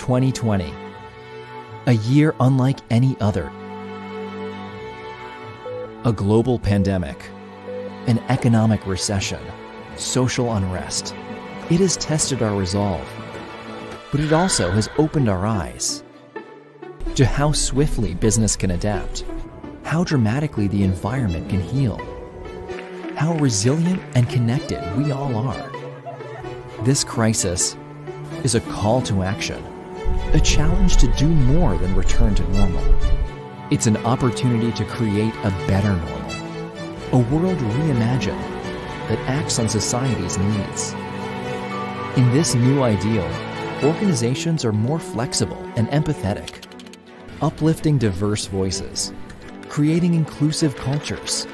2020, a year unlike any other. A global pandemic, an economic recession, social unrest. It has tested our resolve, but it also has opened our eyes to how swiftly business can adapt, how dramatically the environment can heal, how resilient and connected we all are. This crisis is a call to action, a challenge to do more than return to normal. It's an opportunity to create a better normal, a world reimagined that acts on society's needs. In this new ideal, organizations are more flexible and empathetic, uplifting diverse voices, creating inclusive cultures,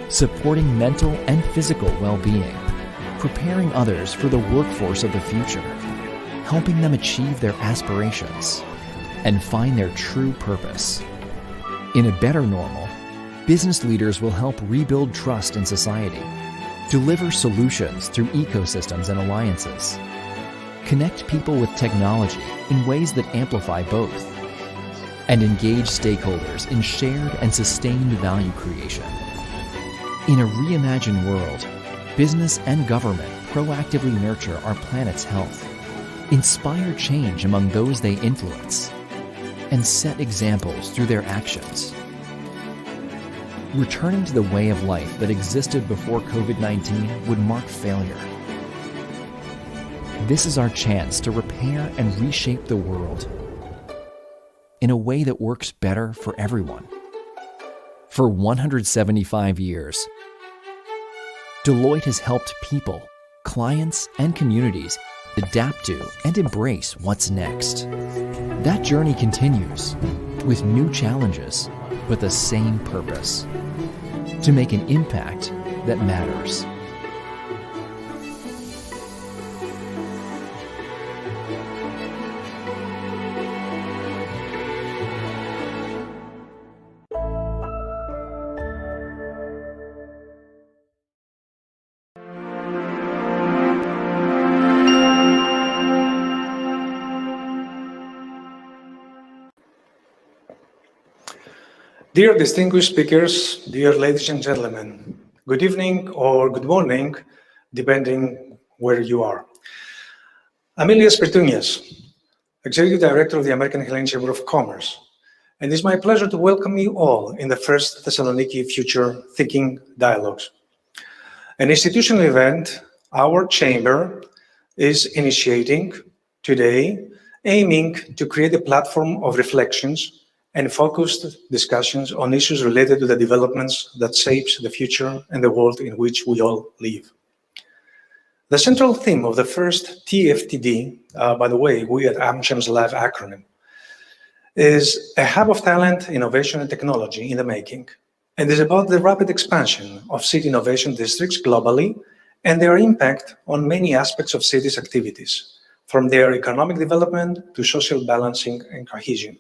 supporting mental and physical well-being, preparing others for the workforce of the future, helping them achieve their aspirations, and find their true purpose. In a better normal, business leaders will help rebuild trust in society, deliver solutions through ecosystems and alliances, connect people with technology in ways that amplify both, and engage stakeholders in shared and sustained value creation. In a reimagined world, business and government proactively nurture our planet's health, inspire change among those they influence, and set examples through their actions. Returning to the way of life that existed before COVID-19 would mark failure. This is our chance to repair and reshape the world in a way that works better for everyone. For 175 years, Deloitte has helped people, clients, and communities adapt to and embrace what's next. That journey continues with new challenges, but the same purpose: to make an impact that matters. Dear distinguished speakers, dear ladies and gentlemen, good evening or good morning, depending where you are. I'm Elias Pertunias, Executive Director of the American Hellenic Chamber of Commerce, and it's my pleasure to welcome you all in the first Thessaloniki Future Thinking Dialogues. An institutional event our chamber is initiating today, aiming to create a platform of reflections and focused discussions on issues related to the developments that shapes the future and the world in which we all live. The central theme of the first TFTD, by the way, we at AmCham's Live acronym, is a hub of talent, innovation, and technology in the making, and is about the rapid expansion of city innovation districts globally and their impact on many aspects of cities' activities, from their economic development to social balancing and cohesion.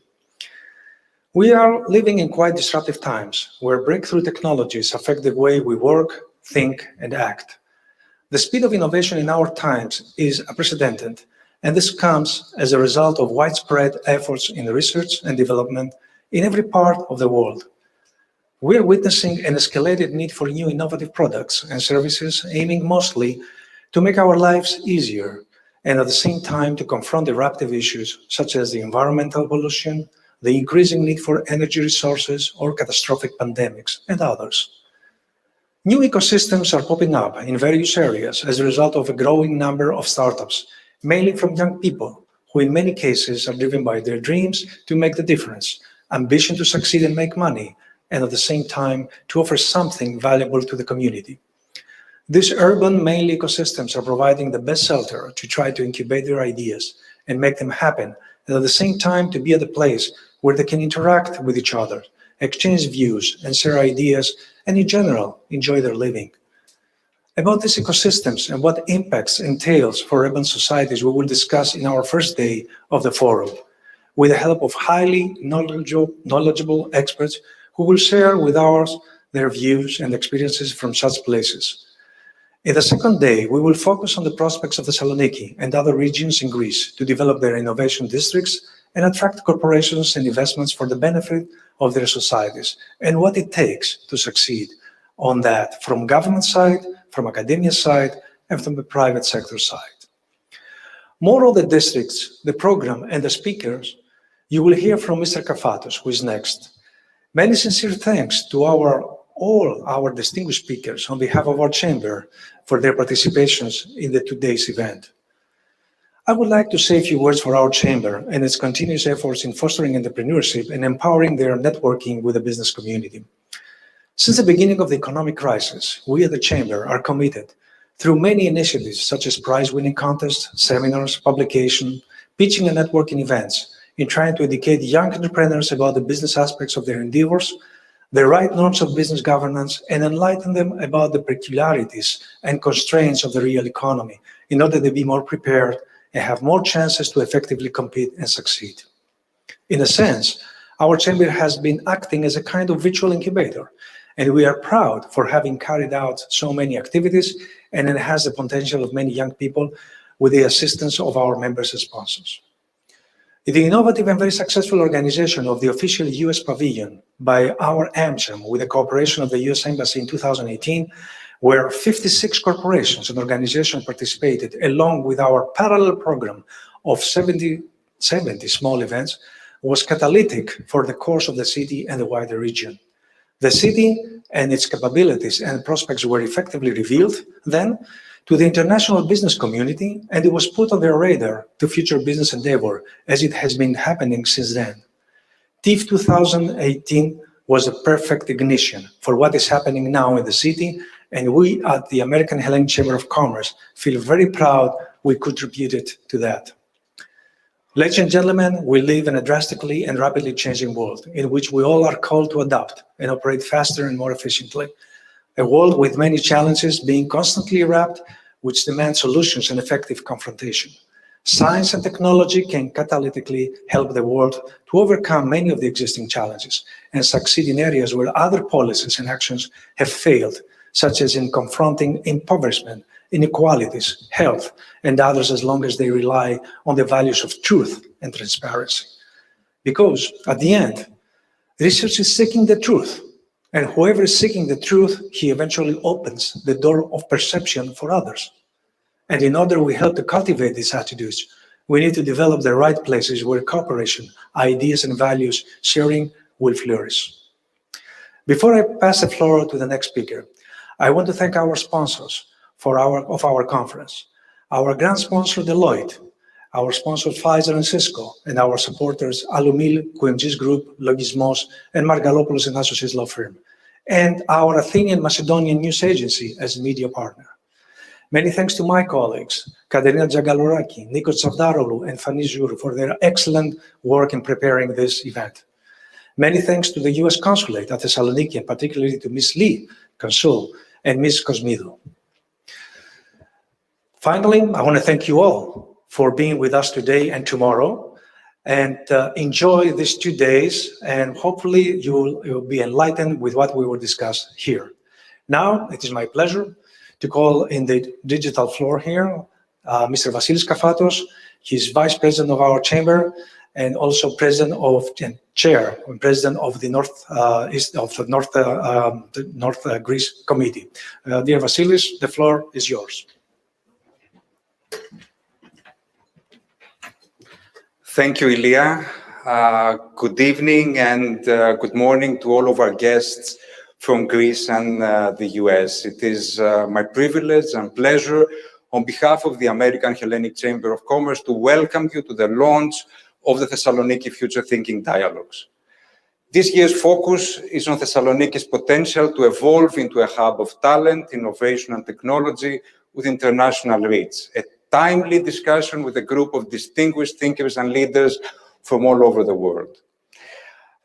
We are living in quite disruptive times where breakthrough technologies affect the way we work, think, and act. The speed of innovation in our times is unprecedented, and this comes as a result of widespread efforts in research and development in every part of the world. We're witnessing an escalated need for new innovative products and services aiming mostly to make our lives easier and at the same time to confront disruptive issues such as the environmental pollution, the increasing need for energy resources, or catastrophic pandemics, and others. New ecosystems are popping up in various areas as a result of a growing number of startups, mainly from young people, who in many cases are driven by their dreams to make the difference, ambition to succeed and make money, and at the same time to offer something valuable to the community. These urban, mainly ecosystems are providing the best shelter to try to incubate their ideas and make them happen, and at the same time to be at a place where they can interact with each other, exchange views, and share ideas, and in general, enjoy their living. About these ecosystems and what impacts entails for urban societies, we will discuss in our first day of the forum, with the help of highly knowledgeable experts who will share with us their views and experiences from such places. In the second day, we will focus on the prospects of Thessaloniki and other regions in Greece to develop their innovation districts and attract corporations and investments for the benefit of their societies, and what it takes to succeed on that from government side, from academia side, and from the private sector side. More on the districts, the program, and the speakers, you will hear from Mr. Kafatos, who is next. Many sincere thanks to all our distinguished speakers on behalf of our chamber for their participations in the today's event. I would like to say a few words for our chamber and its continuous efforts in fostering entrepreneurship and empowering their networking with the business community. Since the beginning of the economic crisis, we at the chamber are committed through many initiatives such as prize-winning contests, seminars, publication, pitching and networking events in trying to educate young entrepreneurs about the business aspects of their endeavors, the right norms of business governance, and enlighten them about the peculiarities and constraints of the real economy in order to be more prepared and have more chances to effectively compete and succeed. In a sense, our chamber has been acting as a kind of virtual incubator, and we are proud for having carried out so many activities, and it has the potential of many young people with the assistance of our members and sponsors. The innovative and very successful organization of the official US pavilion by our AmCham with the cooperation of the US Embassy in 2018, where 56 corporations and organizations participated, along with our parallel program of 70 small events, was catalytic for the course of the city and the wider region. The city and its capabilities and prospects were effectively revealed then to the international business community, and it was put on their radar to future business endeavor, as it has been happening since then. TIFF 2018 was a perfect ignition for what is happening now in the city, and we at the American Hellenic Chamber of Commerce feel very proud we contributed to that. Ladies and gentlemen, we live in a drastically and rapidly changing world in which we all are called to adapt and operate faster and more efficiently. A world with many challenges being constantly wrapped, which demand solutions and effective confrontation. Science and technology can catalytically help the world to overcome many of the existing challenges and succeed in areas where other policies and actions have failed, such as in confronting impoverishment, inequalities, health, and others, as long as they rely on the values of truth and transparency. Because at the end, research is seeking the truth, and whoever is seeking the truth, he eventually opens the door of perception for others. And in order we help to cultivate these attitudes, we need to develop the right places where cooperation, ideas, and values sharing will flourish. Before I pass the floor to the next speaker, I want to thank our sponsors of our conference, our grand sponsor Deloitte, our sponsors Pfizer and Cisco, and our supporters Alumil, QMG's Group, Logismos, and Margalopoulos and Associates Law Firm, and our Athenian Macedonian News Agency as media partner. Many thanks to my colleagues, Katerina Jagalouraki, Nikos Zavdaroglou, and Fani Zhourou for their excellent work in preparing this event. Many thanks to the US Consulate at Thessaloniki, and particularly to Ms. Lee, Consul, and Ms. Cosmido. Finally, I want to thank you all for being with us today and tomorrow, and enjoy these 2 days, and hopefully you'll be enlightened with what we will discuss here. Now, it is my pleasure to call in the digital floor here, Mr. Vasilis Kafatos. He's Vice President of our Chamber, and also President of, and Chair, and President of the North Greece Committee. Dear Vasilis, the floor is yours. Thank you, Ilya. Good evening and good morning to all of our guests from Greece and the US. It is my privilege and pleasure on behalf of the American Hellenic Chamber of Commerce to welcome you to the launch of the Thessaloniki Future Thinking Dialogues. This year's focus is on Thessaloniki's potential to evolve into a hub of talent, innovation, and technology with international reach. A timely discussion with a group of distinguished thinkers and leaders from all over the world.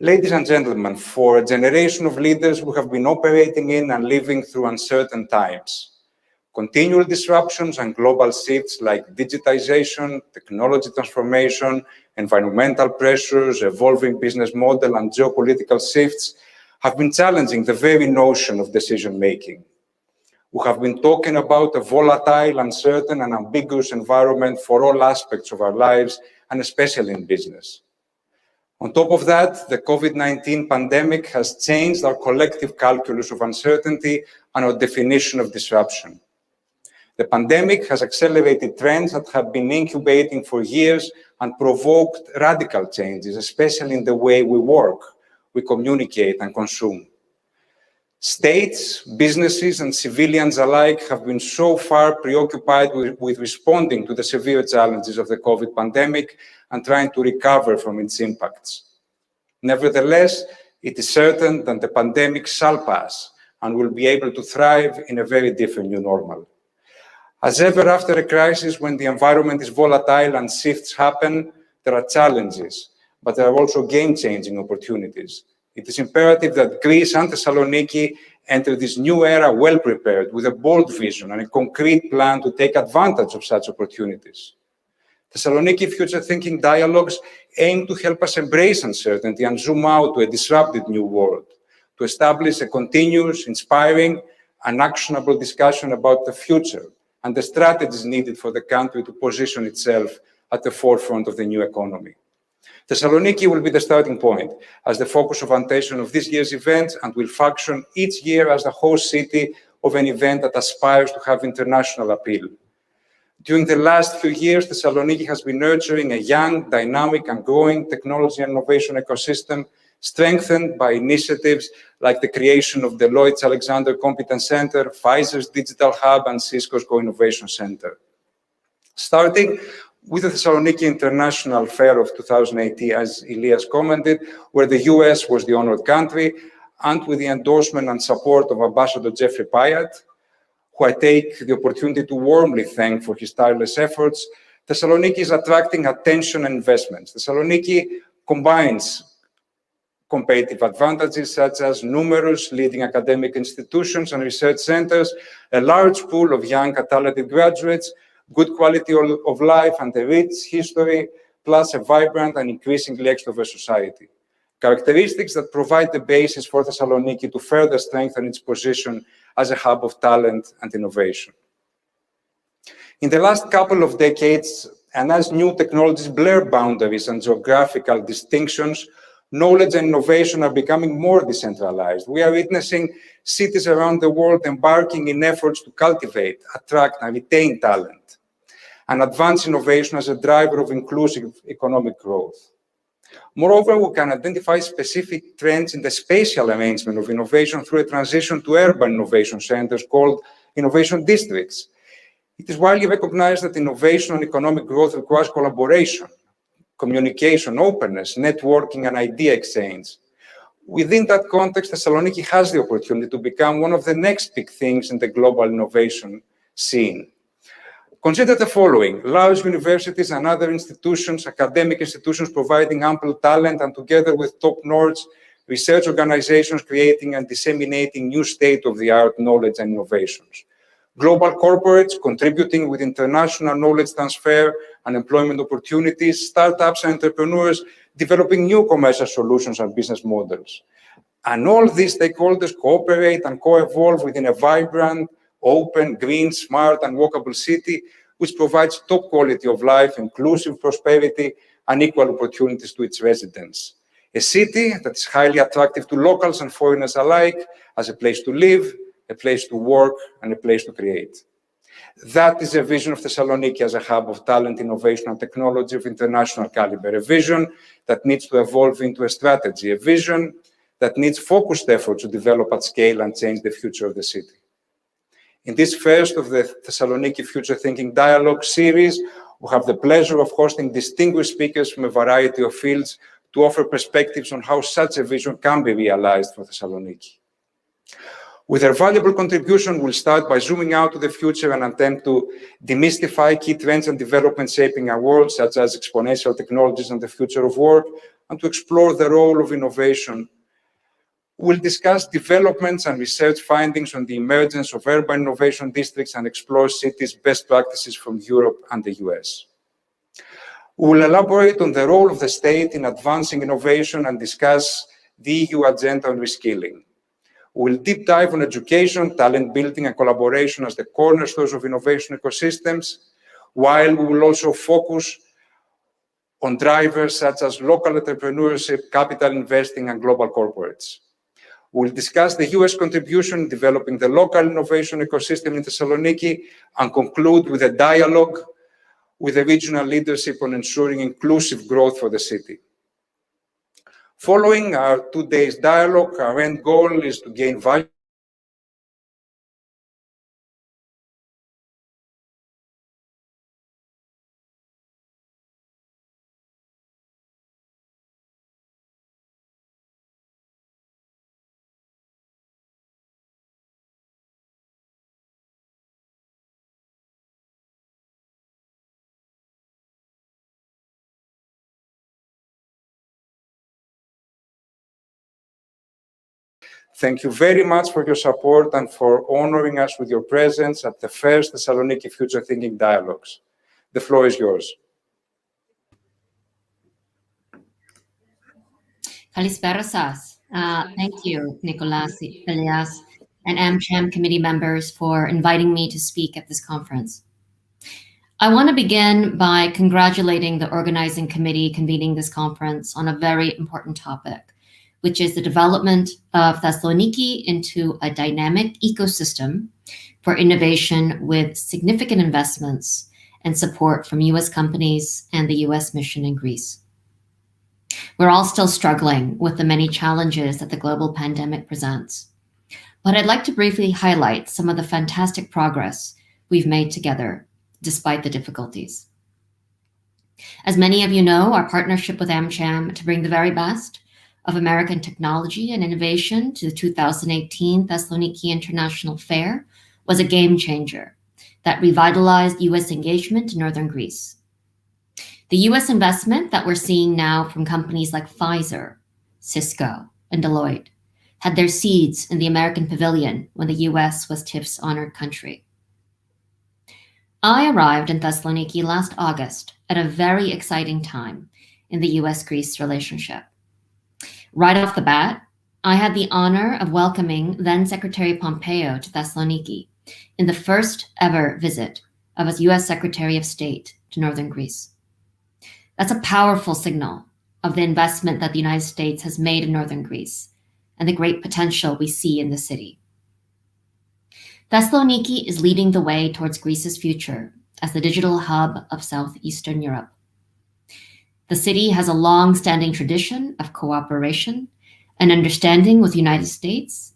Ladies and gentlemen, for a generation of leaders who have been operating in and living through uncertain times, continual disruptions and global shifts like digitization, technology transformation, environmental pressures, evolving business model, and geopolitical shifts have been challenging the very notion of decision-making. We have been talking about a volatile, uncertain, and ambiguous environment for all aspects of our lives, and especially in business. On top of that, the COVID-19 pandemic has changed our collective calculus of uncertainty and our definition of disruption. The pandemic has accelerated trends that have been incubating for years and provoked radical changes, especially in the way we work, we communicate, and consume. States, businesses, and civilians alike have been so far preoccupied with responding to the severe challenges of the COVID pandemic and trying to recover from its impacts. Nevertheless, it is certain that the pandemic shall pass and will be able to thrive in a very different new normal. As ever after a crisis, when the environment is volatile and shifts happen, there are challenges, but there are also game-changing opportunities. It is imperative that Greece and Thessaloniki enter this new era well-prepared, with a bold vision and a concrete plan to take advantage of such opportunities. Thessaloniki Future Thinking Dialogues aim to help us embrace uncertainty and zoom out to a disrupted new world, to establish a continuous, inspiring, and actionable discussion about the future and the strategies needed for the country to position itself at the forefront of the new economy. Thessaloniki will be the starting point as the focus of attention of this year's event, and will function each year as the host city of an event that aspires to have international appeal. During the last few years, Thessaloniki has been nurturing a young, dynamic, and growing technology and innovation ecosystem, strengthened by initiatives like the creation of Deloitte's Alexander Competence Center, Pfizer's Digital Hub, and Cisco's Co-Innovation Center. Starting with the Thessaloniki International Fair of 2018, as Ilias commented, where the US was the honored country, and with the endorsement and support of Ambassador Jeffrey Pyatt, who I take the opportunity to warmly thank for his tireless efforts, Thessaloniki is attracting attention and investments. Thessaloniki combines competitive advantages such as numerous leading academic institutions and research centers, a large pool of young and talented graduates, good quality of life, and a rich history, plus a vibrant and increasingly extrovert society. Characteristics that provide the basis for Thessaloniki to further strengthen its position as a hub of talent and innovation. In the last couple of decades, and as new technologies blur boundaries and geographical distinctions, knowledge and innovation are becoming more decentralized. We are witnessing cities around the world embarking in efforts to cultivate, attract, and retain talent, and advance innovation as a driver of inclusive economic growth. Moreover, we can identify specific trends in the spatial arrangement of innovation through a transition to urban innovation centers called innovation districts. It is widely recognized that innovation and economic growth requires collaboration, communication, openness, networking, and idea exchange. Within that context, Thessaloniki has the opportunity to become one of the next big things in the global innovation scene. Consider the following: large universities and other institutions, academic institutions providing ample talent, and together with top-notch research organizations creating and disseminating new state-of-the-art knowledge and innovations. Global corporates contributing with international knowledge transfer and employment opportunities, startups and entrepreneurs developing new commercial solutions and business models. And all these stakeholders cooperate and co-evolve within a vibrant, open, green, smart, and walkable city, which provides top quality of life, inclusive prosperity, and equal opportunities to its residents. A city that is highly attractive to locals and foreigners alike as a place to live, a place to work, and a place to create. That is a vision of Thessaloniki as a hub of talent, innovation, and technology of international caliber, a vision that needs to evolve into a strategy, a vision that needs focused effort to develop at scale and change the future of the city. In this first of the Thessaloniki Future Thinking Dialogue series, we have the pleasure of hosting distinguished speakers from a variety of fields to offer perspectives on how such a vision can be realized for Thessaloniki. With their valuable contribution, we'll start by zooming out to the future and attempt to demystify key trends and developments shaping our world, such as exponential technologies and the future of work, and to explore the role of innovation. We'll discuss developments and research findings on the emergence of urban innovation districts and explore cities' best practices from Europe and the US. We will elaborate on the role of the state in advancing innovation and discuss the EU agenda on reskilling. We'll deep dive on education, talent building, and collaboration as the cornerstones of innovation ecosystems, while we will also focus on drivers such as local entrepreneurship, capital investing, and global corporates. We'll discuss the US contribution in developing the local innovation ecosystem in Thessaloniki and conclude with a dialogue with the regional leadership on ensuring inclusive growth for the city. Following our 2 days dialogue, our end goal is to gain value. Thank you very much for your support and for honoring us with your presence at the first Thessaloniki Future Thinking Dialogues. The floor is yours. Kalispera σας. Thank you, Nicolas, Elias, and AmCham committee members for inviting me to speak at this conference. I want to begin by congratulating the organizing committee convening this conference on a very important topic, which is the development of Thessaloniki into a dynamic ecosystem for innovation with significant investments and support from US companies and the US mission in Greece. We're all still struggling with the many challenges that the global pandemic presents. But I'd like to briefly highlight some of the fantastic progress we've made together, despite the difficulties. As many of you know, our partnership with AmCham to bring the very best of American technology and innovation to the 2018 Thessaloniki International Fair was a game changer that revitalized US engagement in Northern Greece. The US investment that we're seeing now from companies like Pfizer, Cisco, and Deloitte had their seeds in the American pavilion when the US was TIF's honored country. I arrived in Thessaloniki last August at a very exciting time in the US-Greece relationship. Right off the bat, I had the honor of welcoming then Secretary Pompeo to Thessaloniki in the first ever visit of a US Secretary of State to Northern Greece. That's a powerful signal of the investment that the United States has made in Northern Greece and the great potential we see in the city. Thessaloniki is leading the way towards Greece's future as the digital hub of Southeastern Europe. The city has a long-standing tradition of cooperation and understanding with the United States,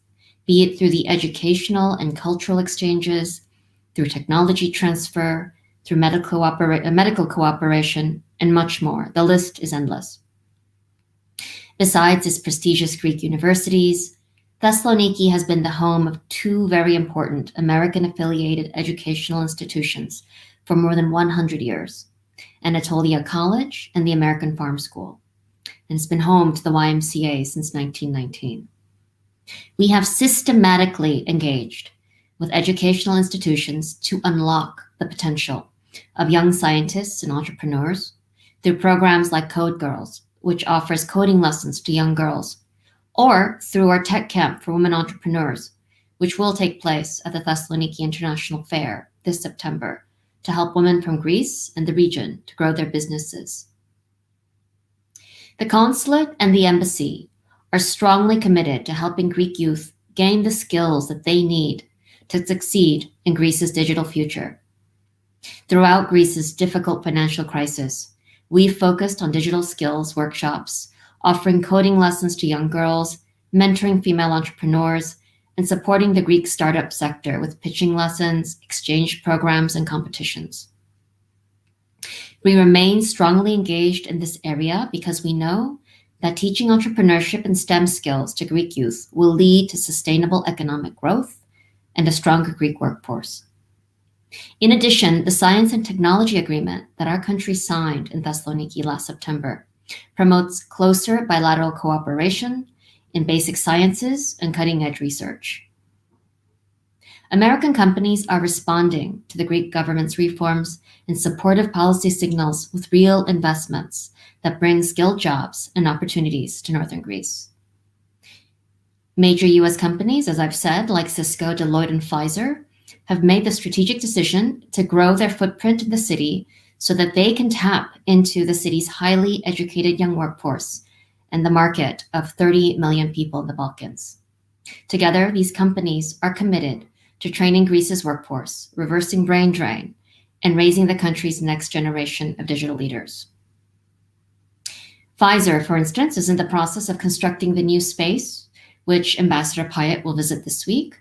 be it through the educational and cultural exchanges, through technology transfer, through medical cooperation, and much more. The list is endless. Besides its prestigious Greek universities, Thessaloniki has been the home of two very important American-affiliated educational institutions for more than 100 years, Anatolia College and the American Farm School, and it's been home to the YMCA since 1919. We have systematically engaged with educational institutions to unlock the potential of young scientists and entrepreneurs through programs like Code Girls, which offers coding lessons to young girls, or through our Tech Camp for Women Entrepreneurs, which will take place at the Thessaloniki International Fair this September to help women from Greece and the region to grow their businesses. The consulate and the embassy are strongly committed to helping Greek youth gain the skills that they need to succeed in Greece's digital future. Throughout Greece's difficult financial crisis, we've focused on digital skills workshops, offering coding lessons to young girls, mentoring female entrepreneurs, and supporting the Greek startup sector with pitching lessons, exchange programs, and competitions. We remain strongly engaged in this area because we know that teaching entrepreneurship and STEM skills to Greek youth will lead to sustainable economic growth and a stronger Greek workforce. In addition, the Science and Technology Agreement that our country signed in Thessaloniki last September promotes closer bilateral cooperation in basic sciences and cutting-edge research. American companies are responding to the Greek government's reforms and supportive policy signals with real investments that bring skilled jobs and opportunities to Northern Greece. Major US companies, as I've said, like Cisco, Deloitte, and Pfizer, have made the strategic decision to grow their footprint in the city so that they can tap into the city's highly educated young workforce and the market of 30 million people in the Balkans. Together, these companies are committed to training Greece's workforce, reversing brain drain, and raising the country's next generation of digital leaders. Pfizer, for instance, is in the process of constructing the new space, which Ambassador Pyatt will visit this week.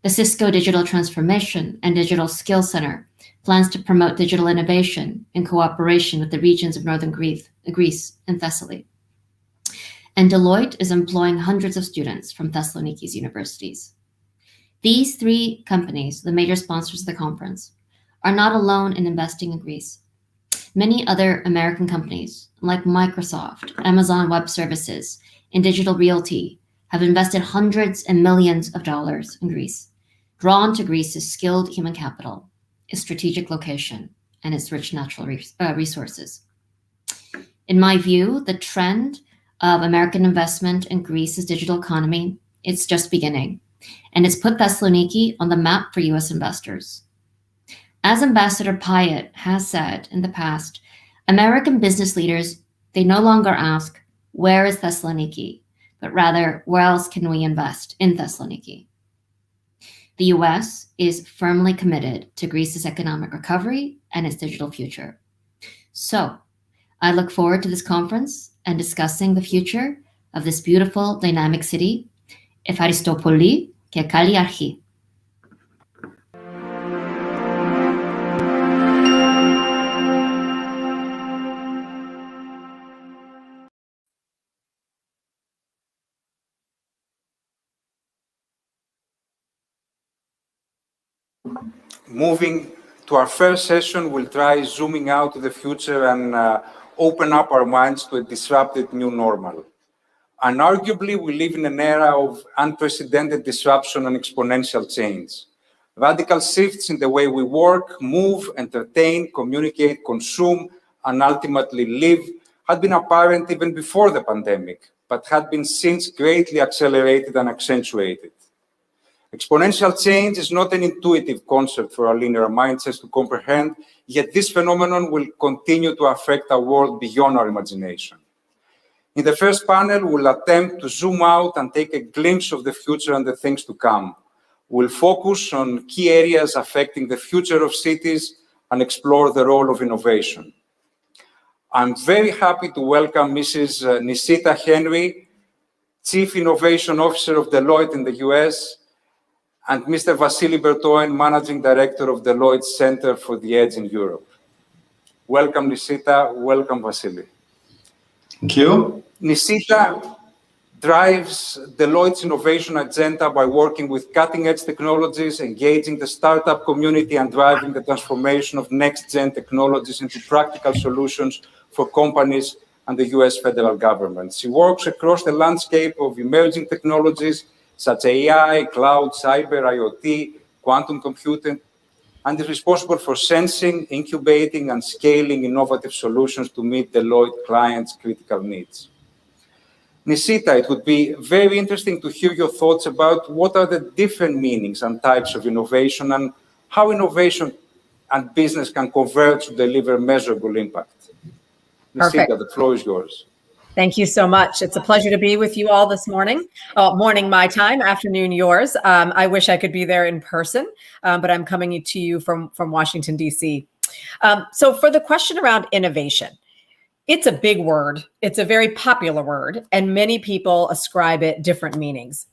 The Cisco Digital Transformation and Digital Skills Center plans to promote digital innovation in cooperation with the regions of northern Greece and Thessaly. And Deloitte is employing hundreds of students from Thessaloniki's universities. These three companies, the major sponsors of the conference, are not alone in investing in Greece. Many other American companies, like Microsoft, Amazon Web Services, and Digital Realty, have invested hundreds and millions of dollars in Greece, drawn to Greece's skilled human capital, its strategic location, and its rich natural resources. In my view, the trend of American investment in Greece's digital economy is just beginning, and it's put Thessaloniki on the map for US investors. As Ambassador Pyatt has said in the past, American business leaders, they no longer ask, where is Thessaloniki? But rather, where else can we invest in Thessaloniki? The US is firmly committed to Greece's economic recovery and its digital future. So, I look forward to this conference and discussing the future of this beautiful, dynamic city. Ευχαριστώ πολύ και καλή αρχή. Moving to our first session, we'll try zooming out to the future and open up our minds to a disrupted new normal. Unarguably, we live in an era of unprecedented disruption and exponential change. Radical shifts in the way we work, move, entertain, communicate, consume, and ultimately live had been apparent even before the pandemic, but had been since greatly accelerated and accentuated. Exponential change is not an intuitive concept for our linear mindsets to comprehend, yet this phenomenon will continue to affect our world beyond our imagination. In the first panel, we'll attempt to zoom out and take a glimpse of the future and the things to come. We'll focus on key areas affecting the future of cities and explore the role of innovation. I'm very happy to welcome Mrs. Nisita Henry, Chief Innovation Officer of Deloitte in the US, and Mr. Vasily Bertoin, Managing Director of Deloitte's Center for the Edge in Europe. Welcome, Nisita. Welcome, Vasily. Thank you. Nisita drives Deloitte's innovation agenda by working with cutting-edge technologies, engaging the startup community, and driving the transformation of next-gen technologies into practical solutions for companies and the US federal government. She works across the landscape of emerging technologies such as AI, cloud, cyber, IoT, quantum computing, and is responsible for sensing, incubating, and scaling innovative solutions to meet Deloitte clients' critical needs. Nisita, it would be very interesting to hear your thoughts about what are the different meanings and types of innovation and how innovation and business can converge to deliver measurable impact. Perfect. Nisita, the floor is yours. Thank you so much. It's a pleasure to be with you all this morning. Morning my time, afternoon yours. I wish I could be there in person, but I'm coming to you from Washington, D.C. So for the question around innovation, it's a big word. It's a very popular word, and many people ascribe it different meanings.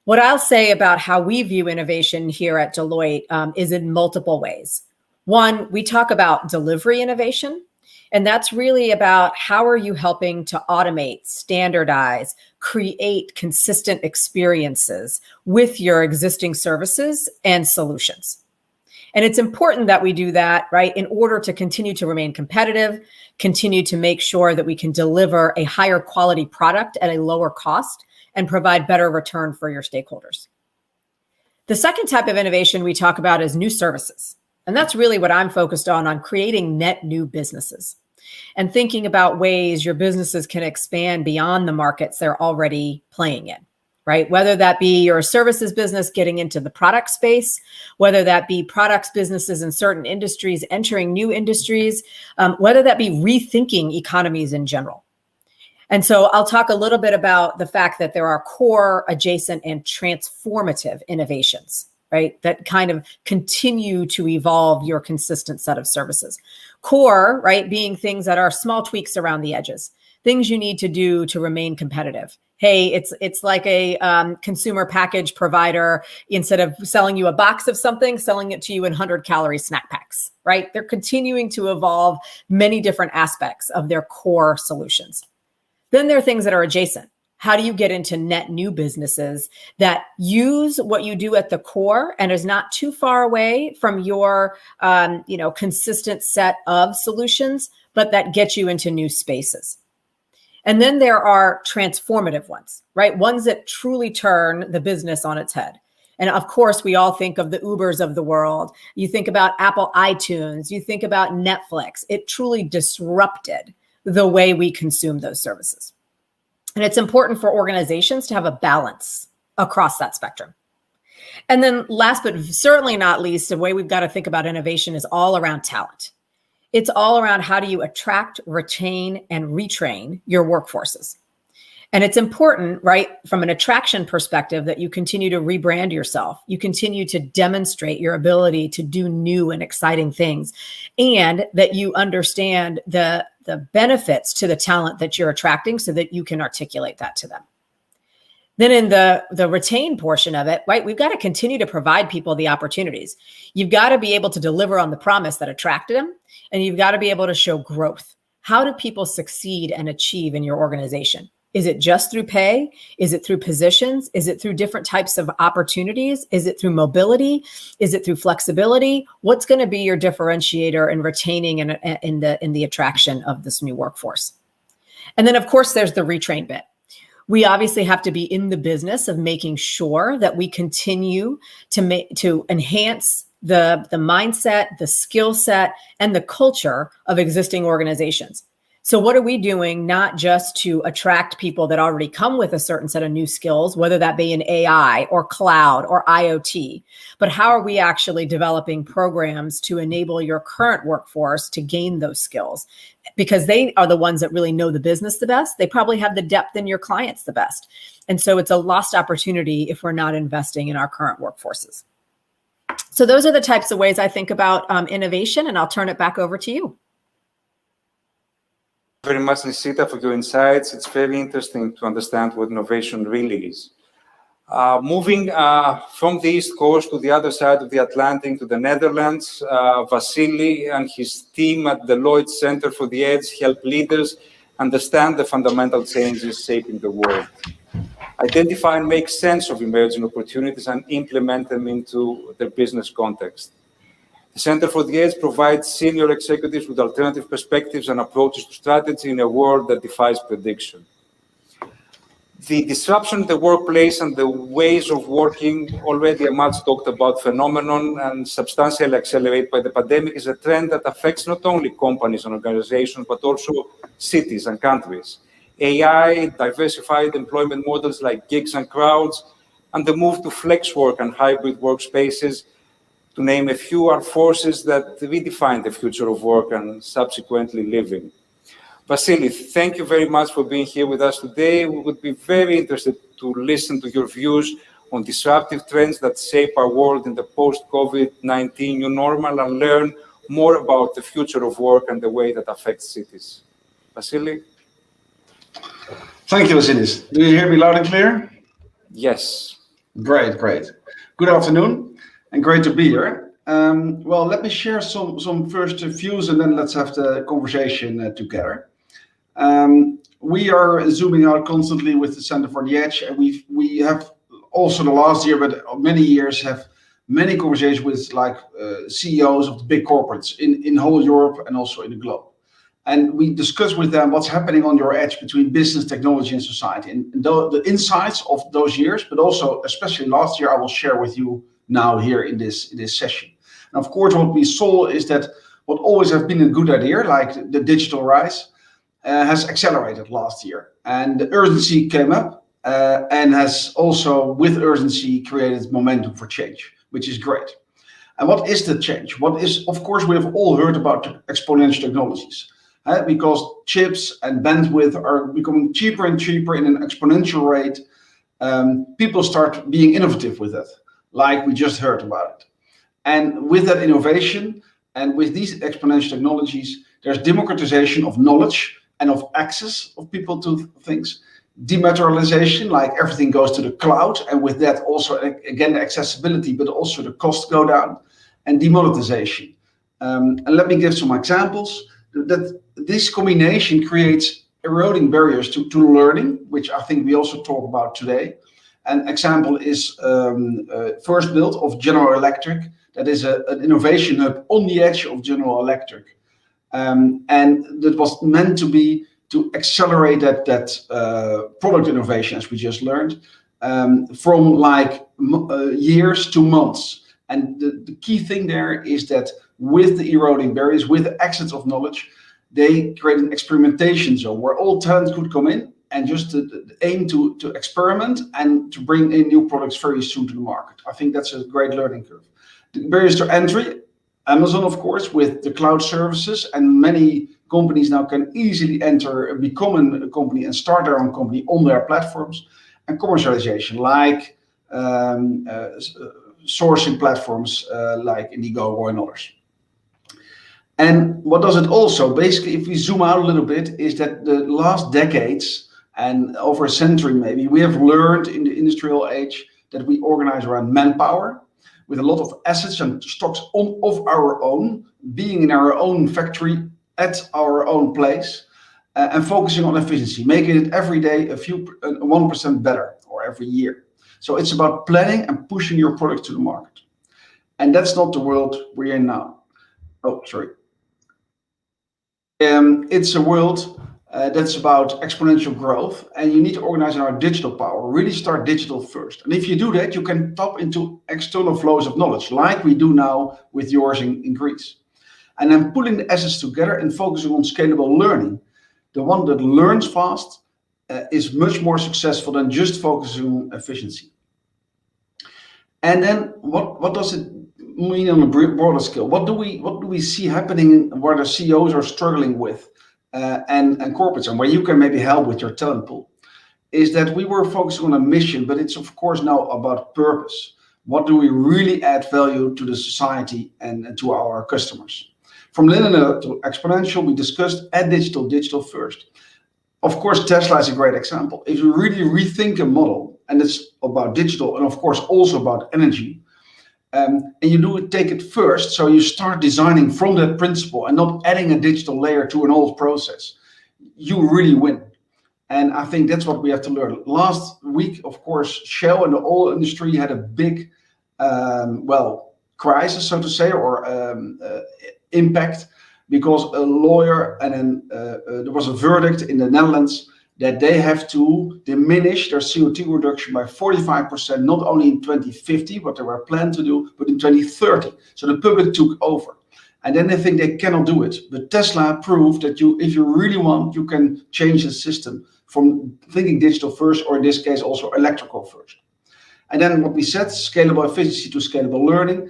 What I'll say about how we view innovation here at Deloitte is in multiple ways. One, we talk about delivery innovation. And that's really about how are you helping to automate, standardize, create consistent experiences with your existing services and solutions. And it's important that we do that, right, in order to continue to remain competitive, continue to make sure that we can deliver a higher quality product at a lower cost and provide better return for your stakeholders. The second type of innovation we talk about is new services. And that's really what I'm focused on creating net new businesses and thinking about ways your businesses can expand beyond the markets they're already playing in. right? Whether that be your services business getting into the product space, whether that be products businesses in certain industries entering new industries, whether that be rethinking economies in general. And so I'll talk a little bit about the fact that there are core, adjacent, and transformative innovations, right? That kind of continue to evolve your consistent set of services. Core, right, being things that are small tweaks around the edges, things you need to do to remain competitive. Hey, it's like a consumer package provider, instead of selling you a box of something, selling it to you in 100-calorie snack packs, right? They're continuing to evolve many different aspects of their core solutions. Then there are things that are adjacent. How do you get into net new businesses that use what you do at the core and is not too far away from your consistent set of solutions, but that get you into new spaces? And then there are transformative ones, right? Ones that truly turn the business on its head. And of course, we all think of the Ubers of the world. You think about Apple iTunes, you think about Netflix. It truly disrupted the way we consume those services. And it's important for organizations to have a balance across that spectrum. And then last but certainly not least, the way we've got to think about innovation is all around talent. It's all around how do you attract, retain, and retrain your workforces. And it's important, right, from an attraction perspective, that you continue to rebrand yourself. You continue to demonstrate your ability to do new and exciting things, and that you understand the benefits to the talent that you're attracting so that you can articulate that to them. Then in the retain portion of it, right, we've got to continue to provide people the opportunities. You've got to be able to deliver on the promise that attracted them, and you've got to be able to show growth. How do people succeed and achieve in your organization? Is it just through pay? Is it through positions? Is it through different types of opportunities? Is it through mobility? Is it through flexibility? What's going to be your differentiator in retaining and in the attraction of this new workforce? And then, of course, there's the retrain bit. We obviously have to be in the business of making sure that we continue to enhance the mindset, the skill set, and the culture of existing organizations. So what are we doing, not just to attract people that already come with a certain set of new skills, whether that be in AI or cloud or IoT, but how are we actually developing programs to enable your current workforce to gain those skills? Because they are the ones that really know the business the best. They probably have the depth in your clients the best. And so it's a lost opportunity if we're not investing in our current workforces. So those are the types of ways I think about innovation, and I'll turn it back over to you. Very much, Nisita, for your insights. It's very interesting to understand what innovation really is. Moving from the East Coast to the other side of the Atlantic, to the Netherlands, Vasily and his team at the Lloyd Center for the Edge help leaders understand the fundamental changes shaping the world, identify and make sense of emerging opportunities, and implement them into their business context. The Center for the Edge provides senior executives with alternative perspectives and approaches to strategy in a world that defies prediction. The disruption in the workplace and the ways of working, already a much talked about phenomenon and substantially accelerated by the pandemic, is a trend that affects not only companies and organizations, but also cities and countries. AI, diversified employment models like gigs and crowds, and the move to flex work and hybrid workspaces, to name a few, are forces that redefine the future of work and subsequently living. Vasily, thank you very much for being here with us today. We would be very interested to listen to your views on disruptive trends that shape our world in the post-COVID-19 new normal, and learn more about the future of work and the way that affects cities. Vasily? Thank you, Vasilis. Do you hear me loud and clear? Yes. Great. Good afternoon, and great to be here. Well, let me share some first views, and then let's have the conversation together. We are zooming out constantly with the Center for the Edge, and we have also the last year, but many years, have many conversations with CEOs of the big corporates in whole Europe and also in the globe. And we discuss with them what's happening on your edge between business, technology, and society, and the insights of those years, but also, especially last year, I will share with you now here in this session. And of course, what we saw is that what always have been a good idea, like the digital rise, has accelerated last year. And the urgency came up, and has also, with urgency, created momentum for change, which is great. And what is the change? What is, of course, we have all heard about exponential technologies, because chips and bandwidth are becoming cheaper and cheaper in an exponential rate. People start being innovative with that, like we just heard about it. And with that innovation and with these exponential technologies, there's democratization of knowledge and of access of people to things. Dematerialization, like everything goes to the cloud, and with that also, again, the accessibility, but also the cost go down. And demonetization. And let me give some examples. That this combination creates eroding barriers to learning, which I think we also talk about today. An example is first build of General Electric. That is an innovation hub on the edge of General Electric. And that was meant to be to accelerate that product innovation, as we just learned, from like years to months. And the key thing there is that with the eroding barriers, with the access of knowledge, they create an experimentation zone where all talent could come in and just aim to experiment and to bring in new products very soon to the market. I think that's a great learning curve. The barriers to entry, Amazon, of course, with the cloud services, and many companies now can easily enter, become a company and start their own company on their platforms. And commercialization, like sourcing platforms like Indiegogo and others. And what does it also? Basically, if we zoom out a little bit, is that the last decades and over a century maybe, we have learned in the industrial age that we organize around manpower with a lot of assets and stocks of our own, being in our own factory at our own place, and focusing on efficiency, making it every day 1% better, or every year. So it's about planning and pushing your product to the market. And that's not the world we're in now. Oh, sorry. It's a world that's about exponential growth, and you need to organize our digital power, really start digital first. And if you do that, you can tap into external flows of knowledge, like we do now with yours in Greece. And then pulling the assets together and focusing on scalable learning. The one that learns fast is much more successful than just focusing on efficiency. And then what does it mean on a broader scale? What do we see happening where the CEOs are struggling with, and corporates, and where you can maybe help with your talent pool, is that we were focusing on a mission, but it's of course now about purpose. What do we really add value to the society and to our customers? From linear to exponential, we discussed add digital first. Of course, Tesla is a great example. If you really rethink a model, and it's about digital and of course also about energy, and you take it first, so you start designing from that principle and not adding a digital layer to an old process, you really win. And I think that's what we have to learn. Last week, of course, Shell and the oil industry had a big, crisis, so to say, or impact, because a lawyer and then there was a verdict in the Netherlands that they have to diminish their CO2 reduction by 45%, not only in 2050, what they were planned to do, but in 2030. So the public took over. And then they think they cannot do it. But Tesla proved that if you really want, you can change the system from thinking digital first, or in this case also electrical first. And then what we said, scalable efficiency to scalable learning.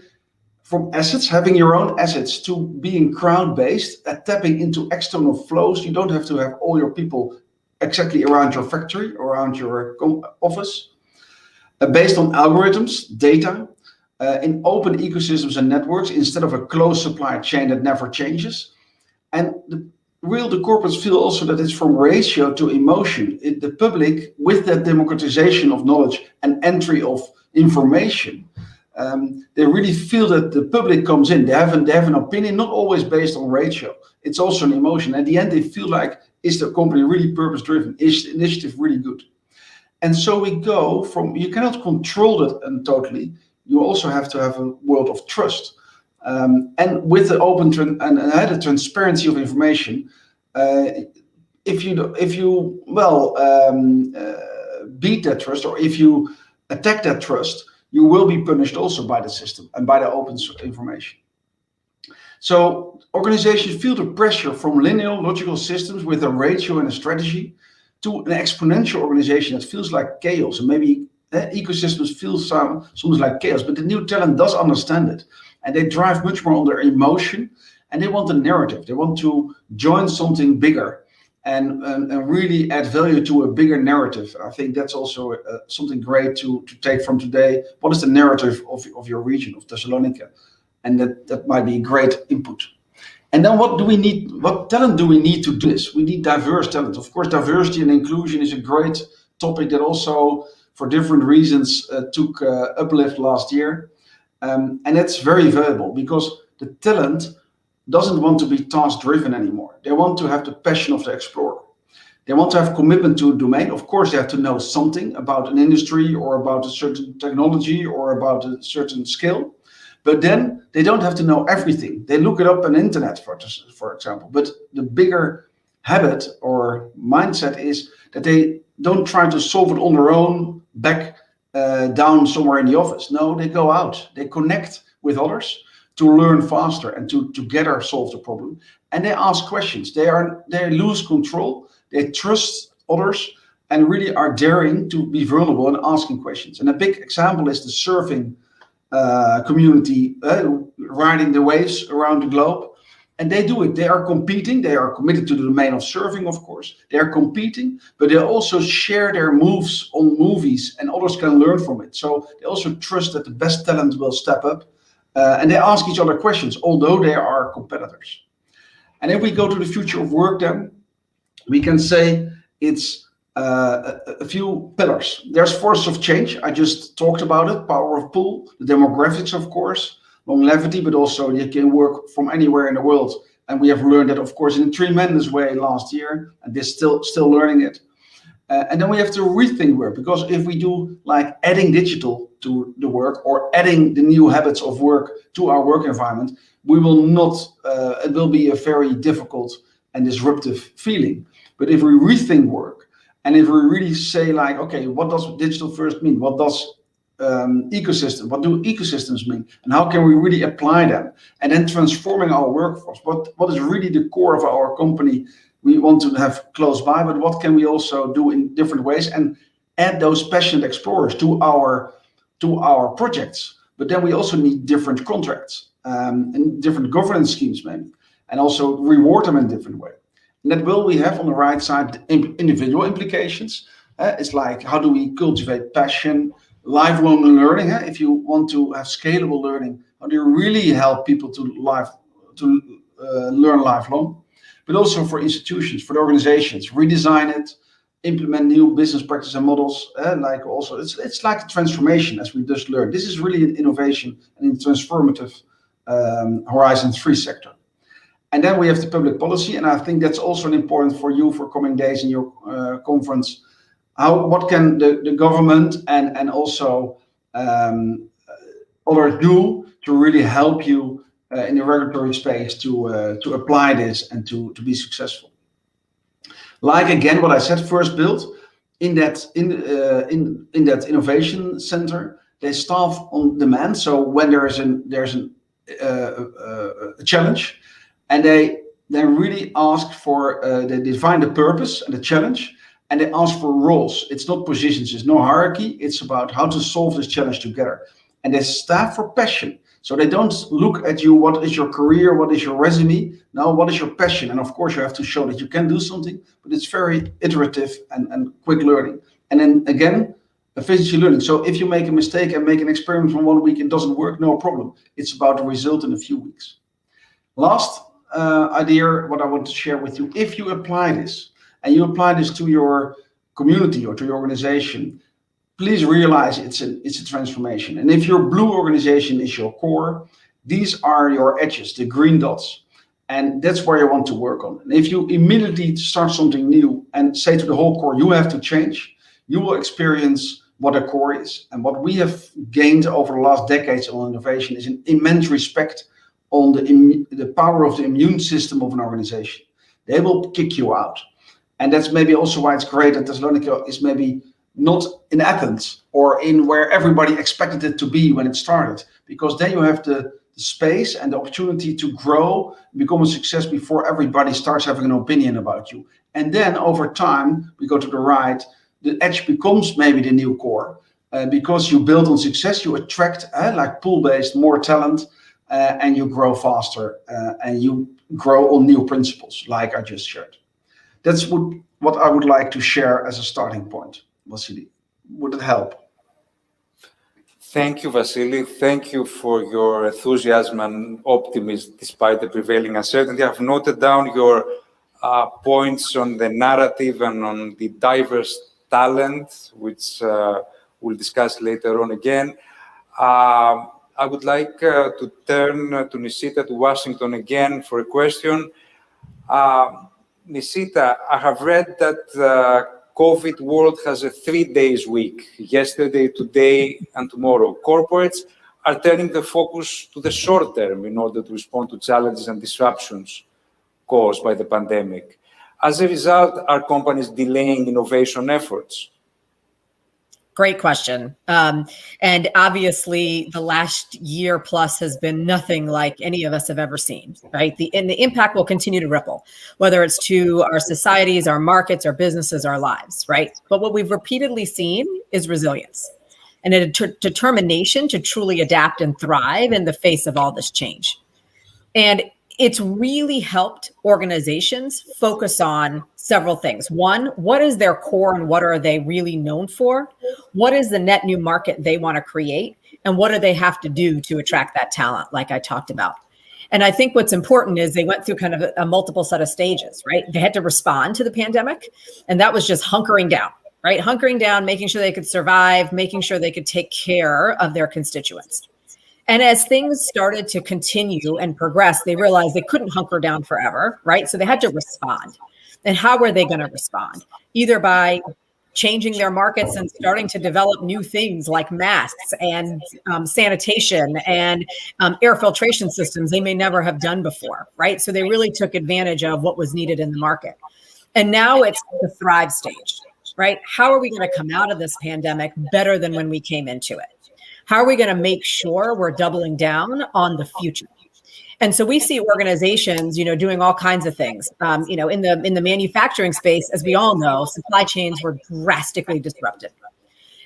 From assets, having your own assets, to being crowd-based, tapping into external flows. You don't have to have all your people exactly around your factory, around your office. Based on algorithms, data, in open ecosystems and networks, instead of a closed supply chain that never changes. And the corporates feel also that it's from ratio to emotion. The public, with that democratization of knowledge and entry of information, they really feel that the public comes in. They have an opinion, not always based on ratio. It's also an emotion. At the end, they feel like, is the company really purpose-driven? Is the initiative really good? And so we go from, you cannot control that totally. You also have to have a world of trust. And with the open and the transparency of information, if you beat that trust, or if you attack that trust, you will be punished also by the system and by the open information. So organizations feel the pressure from linear logical systems with a ratio and a strategy to an exponential organization that feels like chaos, and maybe ecosystems feel sometimes like chaos, but the new talent does understand it, and they drive much more on their emotion, and they want a narrative. They want to join something bigger and really add value to a bigger narrative. I think that's also something great to take from today. What is the narrative of your region, of Thessaloniki? And that might be a great input. And then what do we need? What talent do we need to do this? We need diverse talent. Of course, diversity and inclusion is a great topic that also, for different reasons, took uplift last year. And that's very valuable because the talent doesn't want to be task-driven anymore. They want to have the passion of the explorer. They want to have commitment to a domain. Of course, they have to know something about an industry or about a certain technology or about a certain skill. But then they don't have to know everything. They look it up on the internet, for example. But the bigger habit or mindset is that they don't try to solve it on their own back down somewhere in the office. No, they go out. They connect with others to learn faster and to together solve the problem. And they ask questions. They lose control. They trust others and really are daring to be vulnerable and asking questions. And a big example is the surfing community riding the waves around the globe. And they do it. They are competing. They are committed to the domain of surfing, of course. They are competing, but they also share their moves on movies and others can learn from it. So they also trust that the best talent will step up. And they ask each other questions, although they are competitors. And if we go to the future of work, then we can say it's a few pillars. There's forces of change. I just talked about it. Power of pull, the demographics, of course, longevity, but also you can work from anywhere in the world. And we have learned that, of course, in a tremendous way last year, and they're still learning it. And then we have to rethink work, because if we do like adding digital to the work or adding the new habits of work to our work environment, we will not, it will be a very difficult and disruptive feeling. But if we rethink work, and if we really say like, okay, what does digital first mean? What does ecosystem? What do ecosystems mean? And how can we really apply them? And then transforming our workforce. What is really the core of our company we want to have close by, but what can we also do in different ways and add those passionate explorers to our projects? But then we also need different contracts and different governance schemes maybe, and also reward them in a different way. And that will we have on the right side individual implications. It's like, how do we cultivate passion, lifelong learning? If you want to have scalable learning, how do you really help people to learn lifelong? But also for institutions, for the organizations, redesign it, implement new business practices and models. Like also, it's like a transformation, as we just learned. This is really an innovation and a transformative Horizon 3 sector. And then we have the public policy, and I think that's also important for you for coming days in your conference. What can the government and also others do to really help you in the regulatory space to apply this and to be successful? Like again, what I said, first built in that innovation center, they staff on demand. So when there's a challenge, and they really ask for they define the purpose and the challenge, and they ask for roles. It's not positions, it's no hierarchy. It's about how to solve this challenge together. And they staff for passion. So they don't look at you, what is your career, what is your resume? No, what is your passion? And of course you have to show that you can do something, but it's very iterative and quick learning. And then again, efficiency learning. So if you make a mistake and make an experiment from 1 week, it doesn't work, no problem. It's about the result in a few weeks. Last idea, what I want to share with you, if you apply this, and you apply this to your community or to your organization, please realize it's a transformation. And if your blue organization is your core, these are your edges, the green dots. And that's where you want to work on. And if you immediately start something new and say to the whole core, you have to change, you will experience what a core is. And what we have gained over the last decades on innovation is an immense respect on the power of the immune system of an organization. They will kick you out. And that's maybe also why it's great that Thessaloniki is maybe not in Athens or in where everybody expected it to be when it started, because then you have the space and the opportunity to grow, become a success before everybody starts having an opinion about you. And then over time, we go to the right, the edge becomes maybe the new core. Because you build on success, you attract, like pool-based, more talent, and you grow faster, and you grow on new principles, like I just shared. That's what I would like to share as a starting point, Vasily. Would it help? Thank you, Vasily. Thank you for your enthusiasm and optimism despite the prevailing uncertainty. I've noted down your points on the narrative and on the diverse talent, which we'll discuss later on again. I would like to turn to Nisita, to Washington again for a question. Nisita, I have read that COVID world has a 3 days week, yesterday, today, and tomorrow. Corporates are turning the focus to the short term in order to respond to challenges and disruptions caused by the pandemic. As a result, are companies delaying innovation efforts? Great question. And obviously, the last year plus has been nothing like any of us have ever seen, right? And the impact will continue to ripple, whether it's to our societies, our markets, our businesses, our lives, right? But what we've repeatedly seen is resilience and a determination to truly adapt and thrive in the face of all this change. And it's really helped organizations focus on several things. One, what is their core and what are they really known for? What is the net new market they want to create? And what do they have to do to attract that talent, like I talked about? And I think what's important is they went through kind of a multiple set of stages, right? They had to respond to the pandemic, and that was just hunkering down, right? Hunkering down, making sure they could survive, making sure they could take care of their constituents. And as things started to continue and progress, they realized they couldn't hunker down forever, right? So they had to respond. And how were they going to respond? Either by changing their markets and starting to develop new things like masks and sanitation and air filtration systems they may never have done before, right? So they really took advantage of what was needed in the market. And now it's the thrive stage, right? How are we going to come out of this pandemic better than when we came into it? How are we going to make sure we're doubling down on the future? And so we see organizations, doing all kinds of things. In the manufacturing space, as we all know, supply chains were drastically disrupted,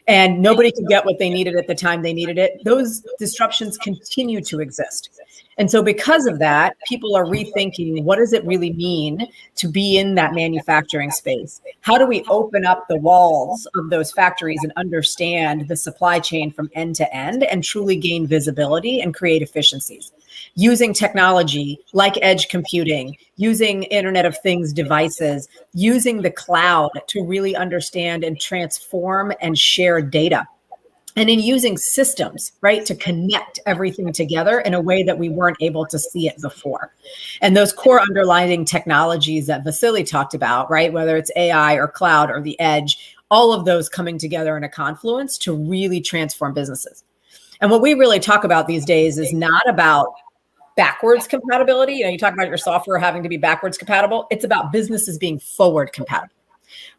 and nobody could get what they needed at the time they needed it. Those disruptions continue to exist. And so because of that, people are rethinking, what does it really mean to be in that manufacturing space? How do we open up the walls of those factories and understand the supply chain from end to end and truly gain visibility and create efficiencies? Using technology like edge computing, using Internet of Things devices, using the cloud to really understand and transform and share data. And in using systems, right, to connect everything together in a way that we weren't able to see it before. And those core underlying technologies that Vasily talked about, right, whether it's AI or cloud or the edge, all of those coming together in a confluence to really transform businesses. And what we really talk about these days is not about backwards compatibility. You talk about your software having to be backwards compatible. It's about businesses being forward compatible.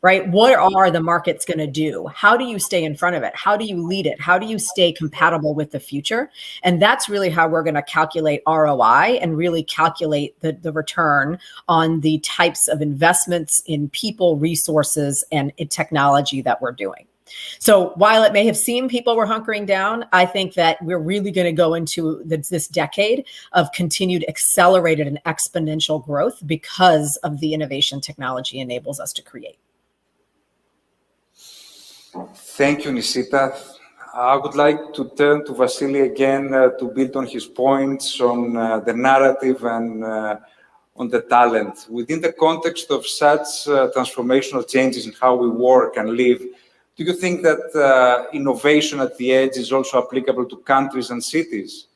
Right? What are the markets going to do? How do you stay in front of it? How do you lead it? How do you stay compatible with the future? And that's really how we're going to calculate ROI and really calculate the return on the types of investments in people, resources, and in technology that we're doing. So while it may have seemed people were hunkering down, I think that we're really going to go into this decade of continued accelerated and exponential growth because of the innovation technology enables us to create. Thank you, Nisita. I would like to turn to Vasily again to build on his points on the narrative and on the talent. Within the context of such transformational changes in how we work and live, do you think that innovation at the edge is also applicable to countries and cities?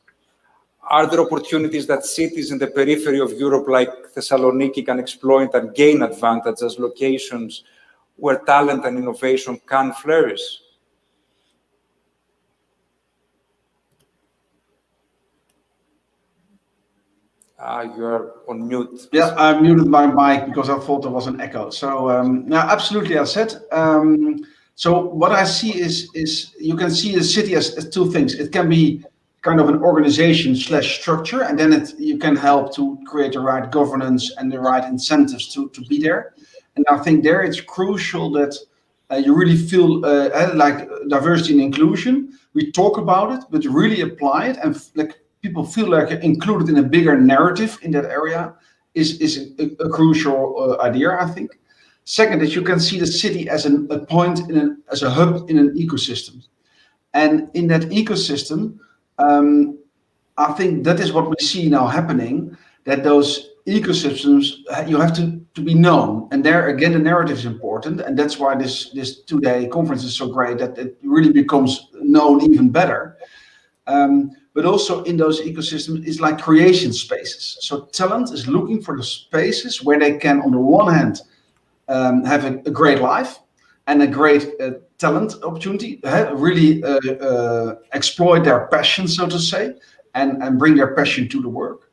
Are there opportunities that cities in the periphery of Europe like Thessaloniki can exploit and gain advantage as locations where talent and innovation can flourish? You are on mute. Yeah, I muted my mic because I thought there was an echo. So now, absolutely, I said. So what I see is you can see the city as two things. It can be kind of an organization / structure, and then you can help to create the right governance and the right incentives to be there. And I think there it's crucial that you really feel like diversity and inclusion. We talk about it, but really apply it, and like people feel like included in a bigger narrative in that area is a crucial idea, I think. Second, that you can see the city as a point as a hub in an ecosystem, and in that ecosystem, I think that is what we see now happening. That those ecosystems, you have to be known, and there again the narrative is important, and that's why this 2-day conference is so great, that it really becomes known even better. But also in those ecosystems is like creation spaces. So talent is looking for the spaces where they can, on the one hand, have a great life and a great talent opportunity, really exploit their passion, so to say, and bring their passion to the work.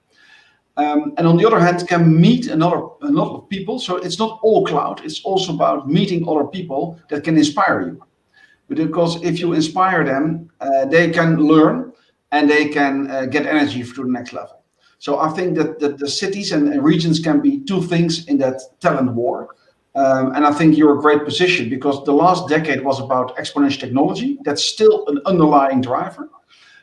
And on the other hand, can meet a lot of people. So it's not all cloud. It's also about meeting other people that can inspire you. Because if you inspire them, they can learn and they can get energy to the next level. So I think that the cities and regions can be two things in that talent war. And I think you're a great position, because the last decade was about exponential technology. That's still an underlying driver.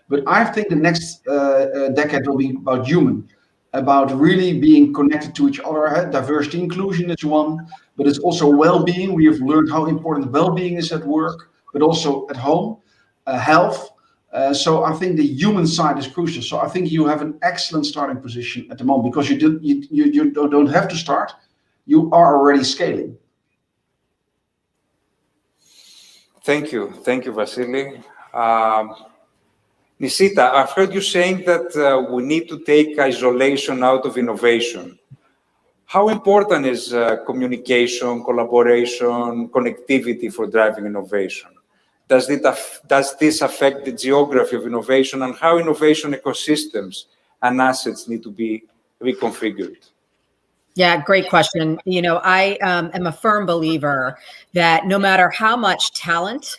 But I think the next decade will be about human, about really being connected to each other. Diversity, inclusion is one, but it's also well-being. We have learned how important well-being is at work, but also at home, health. So I think the human side is crucial. So I think you have an excellent starting position at the moment, because you don't have to start. You are already scaling. Thank you, Vasily. Nisita, I've heard you saying that we need to take isolation out of innovation. How important is communication, collaboration, connectivity for driving innovation? Does this affect the geography of innovation, and how innovation ecosystems and assets need to be reconfigured? Yeah, great question. I am a firm believer that no matter how much talent,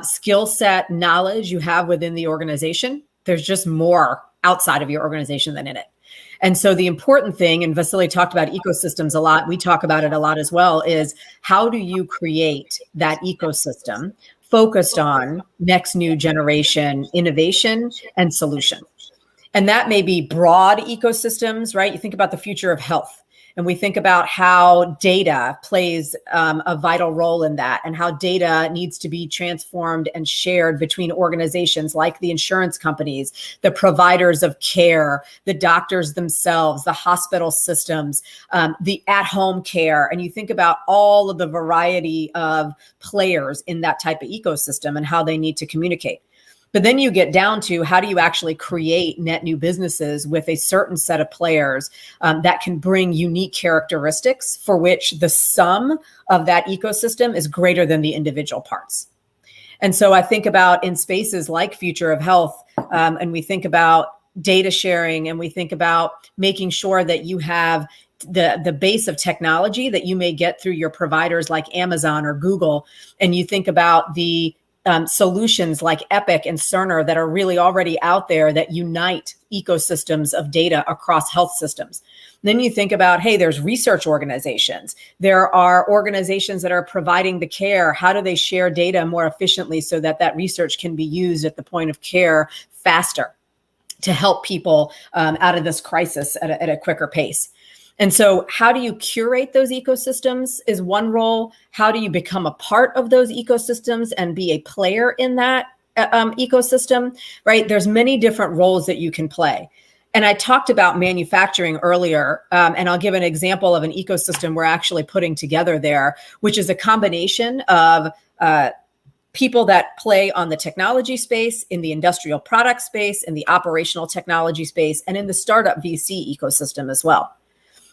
skill set, knowledge you have within the organization, there's just more outside of your organization than in it. And so the important thing, and Vasily talked about ecosystems a lot, we talk about it a lot as well, is how do you create that ecosystem focused on next new generation innovation and solution? And that may be broad ecosystems, right? You think about the future of health, and we think about how data plays a vital role in that, and how data needs to be transformed and shared between organizations like the insurance companies, the providers of care, the doctors themselves, the hospital systems, the at-home care. And you think about all of the variety of players in that type of ecosystem and how they need to communicate. But then you get down to how do you actually create net new businesses with a certain set of players that can bring unique characteristics for which the sum of that ecosystem is greater than the individual parts. And so I think about in spaces like future of health, and we think about data sharing, and we think about making sure that you have the base of technology that you may get through your providers like Amazon or Google, and you think about the solutions like Epic and Cerner that are really already out there that unite ecosystems of data across health systems. Then you think about, hey, there's research organizations. There are organizations that are providing the care. How do they share data more efficiently so that that research can be used at the point of care faster to help people out of this crisis at a quicker pace? And so how do you curate those ecosystems is one role. How do you become a part of those ecosystems and be a player in that ecosystem, right? There's many different roles that you can play. And I talked about manufacturing earlier, and I'll give an example of an ecosystem we're actually putting together there, which is a combination of people that play on the technology space, in the industrial product space, in the operational technology space, and in the startup VC ecosystem as well,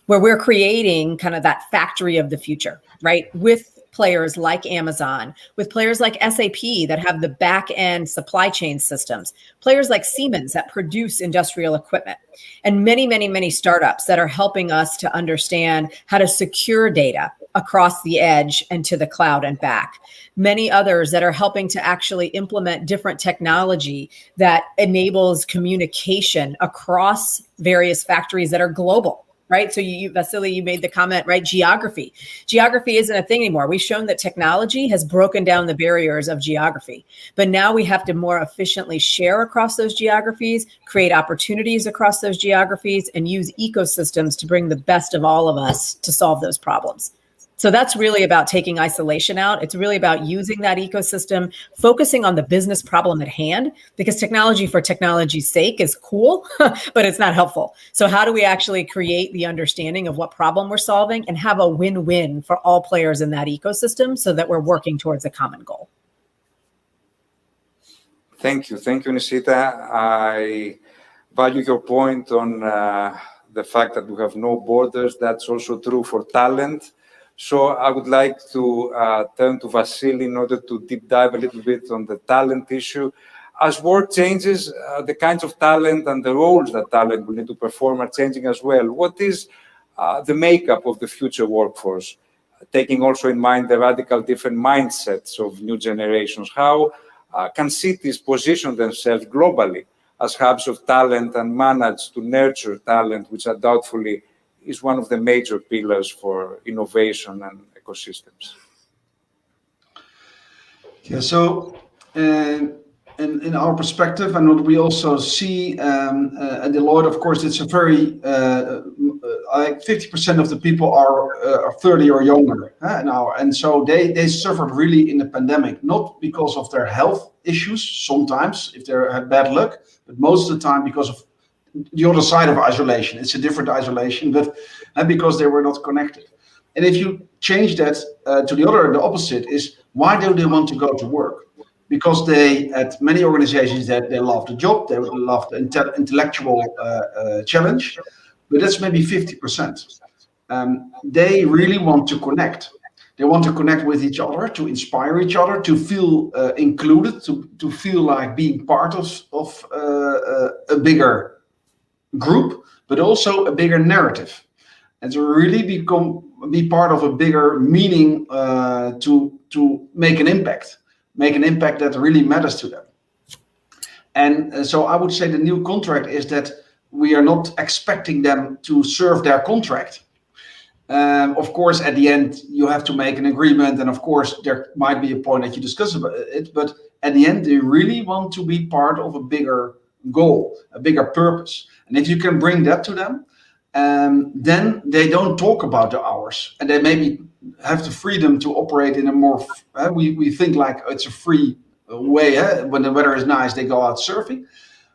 where we're creating kind of that factory of the future, right? With players like Amazon, with players like SAP that have the back end supply chain systems, players like Siemens that produce industrial equipment, and many, many, many startups that are helping us to understand how to secure data across the edge and to the cloud and back. Many others that are helping to actually implement different technology that enables communication across various factories that are global. right? So Vasily, you made the comment, right? Geography. Geography isn't a thing anymore. We've shown that technology has broken down the barriers of geography, but now we have to more efficiently share across those geographies, create opportunities across those geographies, and use ecosystems to bring the best of all of us to solve those problems. So that's really about taking isolation out. It's really about using that ecosystem, focusing on the business problem at hand, because technology for technology's sake is cool, but it's not helpful. So how do we actually create the understanding of what problem we're solving and have a win-win for all players in that ecosystem so that we're working towards a common goal? Thank you, Nisita. I value your point on the fact that we have no borders. That's also true for talent. So I would like to turn to Vasily in order to deep dive a little bit on the talent issue. As work changes, the kinds of talent and the roles that talent will need to perform are changing as well. What is the makeup of the future workforce, taking also in mind the radical different mindsets of new generations? How can cities position themselves globally as hubs of talent and manage to nurture talent, which undoubtedly is one of the major pillars for innovation and ecosystems? Yeah, so in our perspective, and what we also see at Deloitte, of course, it's a very, like 50% of the people are 30 or younger now. And so they suffered really in the pandemic, not because of their health issues, sometimes if they had bad luck, but most of the time because of the other side of isolation. It's a different isolation, but because they were not connected. And if you change that to the opposite is, why do they want to go to work? Because they, at many organizations, that they love the job, they love the intellectual challenge, but that's maybe 50%. They really want to connect. They want to connect with each other, to inspire each other, to feel included, to feel like being part of a bigger group, but also a bigger narrative, and to really be part of a bigger meaning, to make an impact that really matters to them. And so I would say the new contract is that we are not expecting them to serve their contract. Of course, at the end, you have to make an agreement, and of course, there might be a point that you discuss about it, but at the end, they really want to be part of a bigger goal, a bigger purpose. And if you can bring that to them, then they don't talk about the hours, and they maybe have the freedom to operate in a more, we think like it's a free way. When the weather is nice, they go out surfing.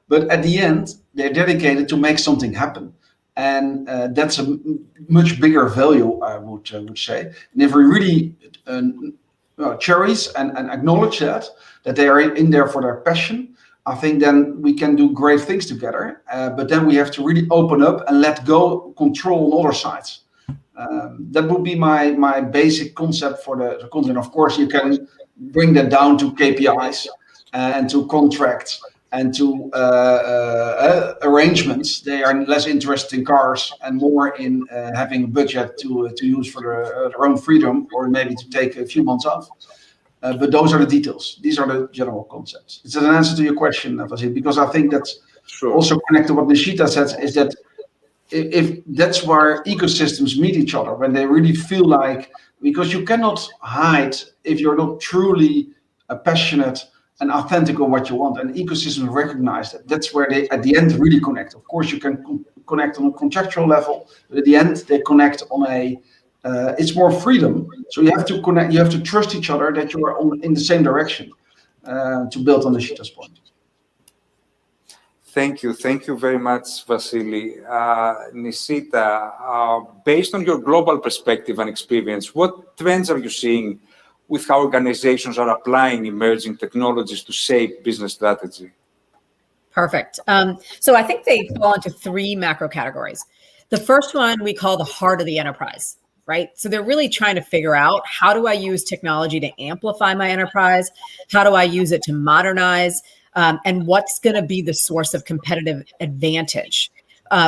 But at the end, they're dedicated to make something happen. And that's a much bigger value, I would say. And if we really cherish and acknowledge that they are in there for their passion, I think then we can do great things together. But then we have to really open up and let go control on other sides. That would be my basic concept for the content. Of course, you can bring that down to KPIs and to contracts and to arrangements. They are less interested in cars and more in having a budget to use for their own freedom, or maybe to take a few months off. But those are the details. These are the general concepts. It's an answer to your question, Vasily, because I think that's also connected to what Nisita says, is that if that's where ecosystems meet each other, when they really feel like, because you cannot hide if you're not truly passionate and authentic on what you want, and ecosystems recognize that. That's where they, at the end, really connect. Of course, you can connect on a contractual level, but at the end, they connect on a, it's more freedom. So you have to connect, you have to trust each other that you are in the same direction, to build on Nishita's point. Thank you very much, Vasily. Nisita, based on your global perspective and experience, what trends are you seeing with how organizations are applying emerging technologies to shape business strategy? Perfect. So I think they fall into three macro categories. The first one we call the heart of the enterprise, right? So they're really trying to figure out, how do I use technology to amplify my enterprise? How do I use it to modernize? And what's going to be the source of competitive advantage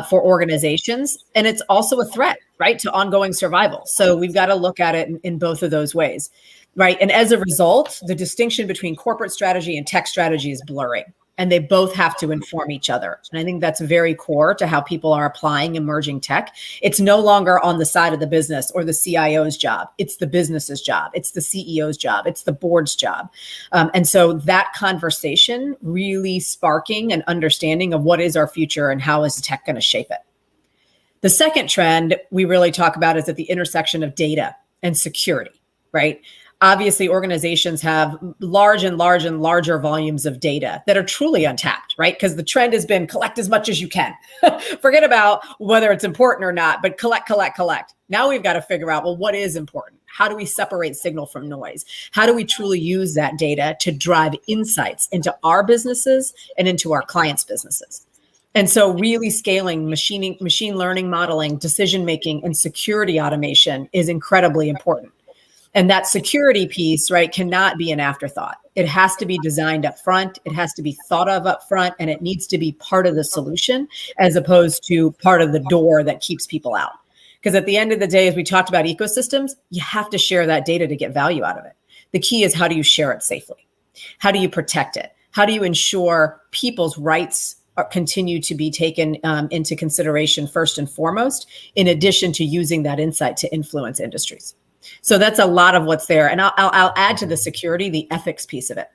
for organizations? And it's also a threat, right, to ongoing survival. So we've got to look at it in both of those ways, right? And as a result, the distinction between corporate strategy and tech strategy is blurring, and they both have to inform each other. And I think that's very core to how people are applying emerging tech. It's no longer on the side of the business or the CIO's job. It's the business's job. It's the CEO's job. It's the board's job. And so that conversation really sparking an understanding of what is our future and how is tech going to shape it. The second trend we really talk about is at the intersection of data and security, right? Obviously, organizations have large and larger volumes of data that are truly untapped, right? Because the trend has been collect as much as you can. Forget about whether it's important or not, but collect. Now we've got to figure out, well, what is important? How do we separate signal from noise? How do we truly use that data to drive insights into our businesses and into our clients' businesses? And so really scaling machine learning modeling, decision-making, and security automation is incredibly important. And that security piece, right, cannot be an afterthought. It has to be designed up front. It has to be thought of up front, and it needs to be part of the solution as opposed to part of the door that keeps people out. Because at the end of the day, as we talked about ecosystems, you have to share that data to get value out of it. The key is, how do you share it safely? How do you protect it? How do you ensure people's rights continue to be taken into consideration first and foremost, in addition to using that insight to influence industries? So that's a lot of what's there. And I'll add to the security, the ethics piece of it.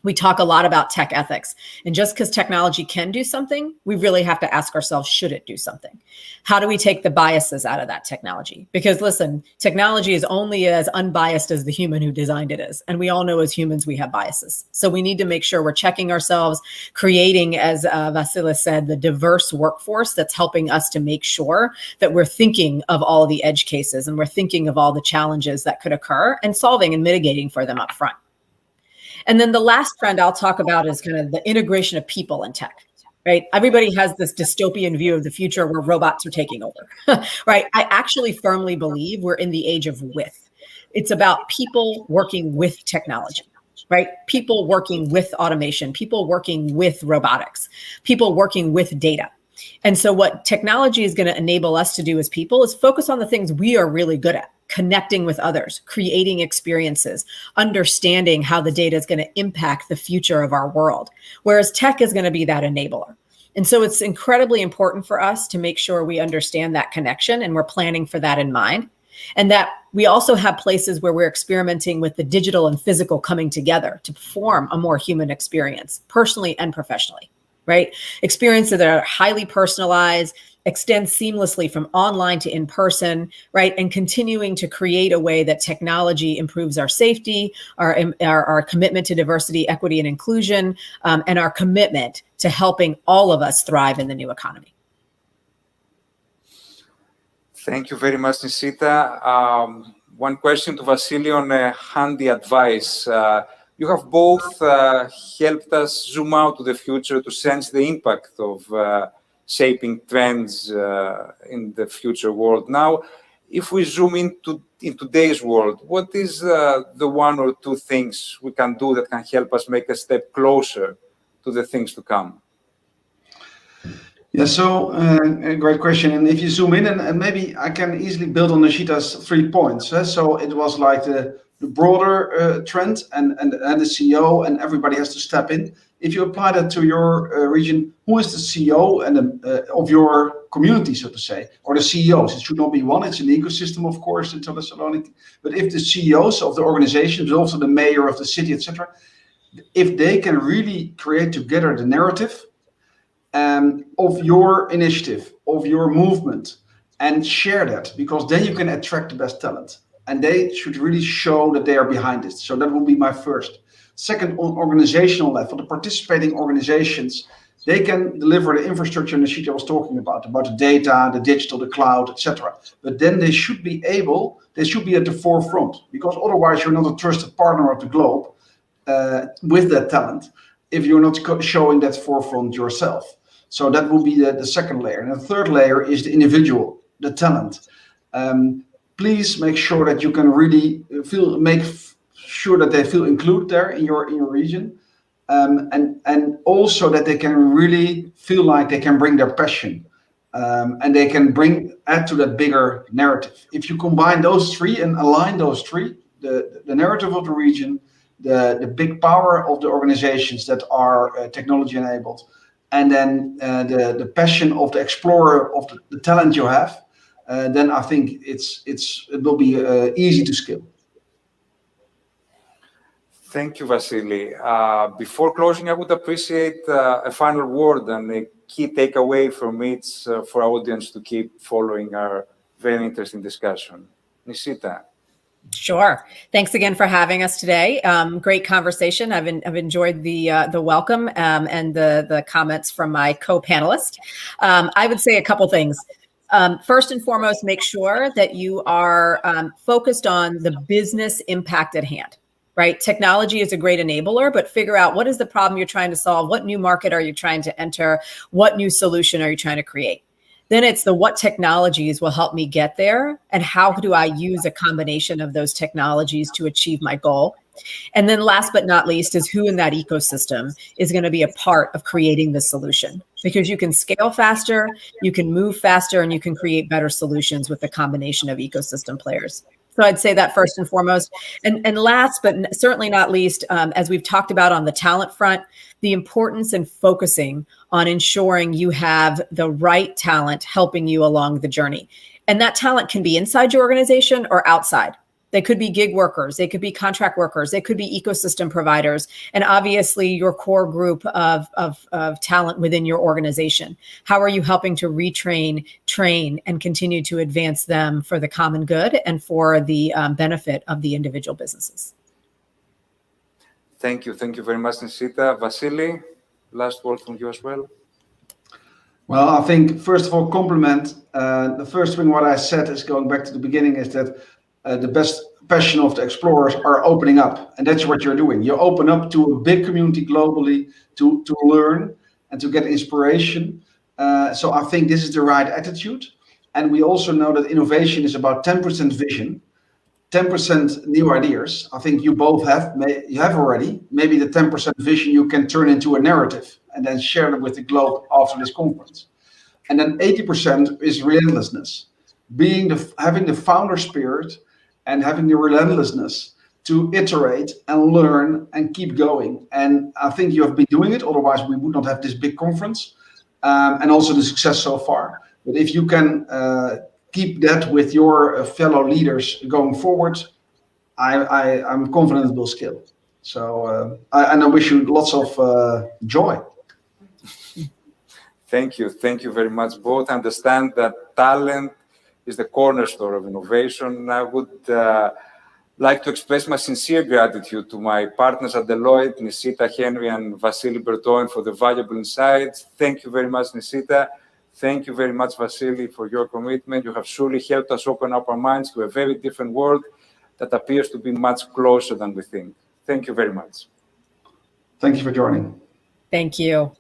We talk a lot about tech ethics, and just because technology can do something, we really have to ask ourselves, should it do something? How do we take the biases out of that technology? Because listen, technology is only as unbiased as the human who designed it is. And we all know as humans, we have biases. So we need to make sure we're checking ourselves, creating, as Vasilis said, the diverse workforce that's helping us to make sure that we're thinking of all the edge cases and we're thinking of all the challenges that could occur and solving and mitigating for them up front. And then the last trend I'll talk about is kind of the integration of people and tech, right? Everybody has this dystopian view of the future where robots are taking over, right? I actually firmly believe we're in the age of with. It's about people working with technology, right? People working with automation, people working with robotics, people working with data. And so what technology is going to enable us to do as people is focus on the things we are really good at: connecting with others, creating experiences, understanding how the data is going to impact the future of our world, whereas tech is going to be that enabler. And so it's incredibly important for us to make sure we understand that connection, and we're planning for that in mind. And that we also have places where we're experimenting with the digital and physical coming together to form a more human experience, personally and professionally, right? Experiences that are highly personalized, extend seamlessly from online to in person, right? And continuing to create a way that technology improves our safety, our commitment to diversity, equity, and inclusion, and our commitment to helping all of us thrive in the new economy. Thank you very much, Nisita. One question to Vasily on handy advice. You have both helped us zoom out to the future to sense the impact of shaping trends in the future world. Now, if we zoom in today's world, what is the one or two things we can do that can help us make a step closer to the things to come? Yeah, so a great question. And if you zoom in, and maybe I can easily build on Nishita's 3 points. So it was like the broader trend and the CEO, and everybody has to step in. If you apply that to your region, who is the CEO and of your community, so to say, or the CEOs? It should not be one. It's an ecosystem, of course, in Thessaloniki. But if the CEOs of the organizations, but also the mayor of the city, etc., if they can really create together the narrative of your initiative, of your movement, and share that, because then you can attract the best talent. And they should really show that they are behind it. So that will be my first. Second, on organizational level, the participating organizations, they can deliver the infrastructure Nishita was talking about the data, the digital, the cloud, etc. But then they should be at the forefront, because otherwise you're not a trusted partner of the globe with that talent if you're not showing that forefront yourself. So that will be the second layer. And the third layer is the individual, the talent. Please make sure that you can really make sure that they feel included there in your region, and also that they can really feel like they can bring their passion, and they can add to that bigger narrative. If you combine those three and align those three, the narrative of the region, the big power of the organizations that are technology enabled, and then the passion of the explorer of the talent you have, then I think it will be easy to scale. Thank you, Vasily. Before closing, I would appreciate a final word and a key takeaway from it for our audience to keep following our very interesting discussion. Nishita. Sure. Thanks again for having us today. Great conversation. I've enjoyed the welcome and the comments from my co-panelist. I would say a couple things. First and foremost, make sure that you are focused on the business impact at hand. Right? Technology is a great enabler, but figure out what is the problem you're trying to solve? What new market are you trying to enter? What new solution are you trying to create? Then it's the what technologies will help me get there, and how do I use a combination of those technologies to achieve my goal? And then last but not least is who in that ecosystem is going to be a part of creating the solution, because you can scale faster, you can move faster, and you can create better solutions with a combination of ecosystem players. So I'd say that first and foremost. And last, but certainly not least, as we've talked about on the talent front, the importance in focusing on ensuring you have the right talent helping you along the journey. And that talent can be inside your organization or outside. They could be gig workers, they could be contract workers, they could be ecosystem providers, and obviously your core group of talent within your organization. How are you helping to retrain, train, and continue to advance them for the common good and for the benefit of the individual businesses? Thank you. Thank you very much, Nishita. Vasily, last word from you as well. Well, I think, first of all, compliment. The first thing what I said is, going back to the beginning, is that the best passion of the explorers are opening up. And that's what you're doing. You open up to a big community globally to learn and to get inspiration. So I think this is the right attitude. And we also know that innovation is about 10% vision, 10% new ideas. I think you both have already. Maybe the 10% vision you can turn into a narrative and then share it with the globe after this conference. And then 80% is relentlessness, having the founder spirit and having the relentlessness to iterate and learn and keep going. And I think you have been doing it. Otherwise, we would not have this big conference, and also the success so far. But if you can keep that with your fellow leaders going forward, I'm confident it will scale. So, and I wish you lots of joy. Thank you. Thank you very much. Both understand that talent is the cornerstone of innovation. I would like to express my sincere gratitude to my partners at Deloitte, Nishita Henry and Vasily Bertoin, for the valuable insights. Thank you very much, Nishita. Thank you very much, Vasily, for your commitment. You have surely helped us open up our minds to a very different world that appears to be much closer than we think. Thank you very much. Thank you for joining. Thank you.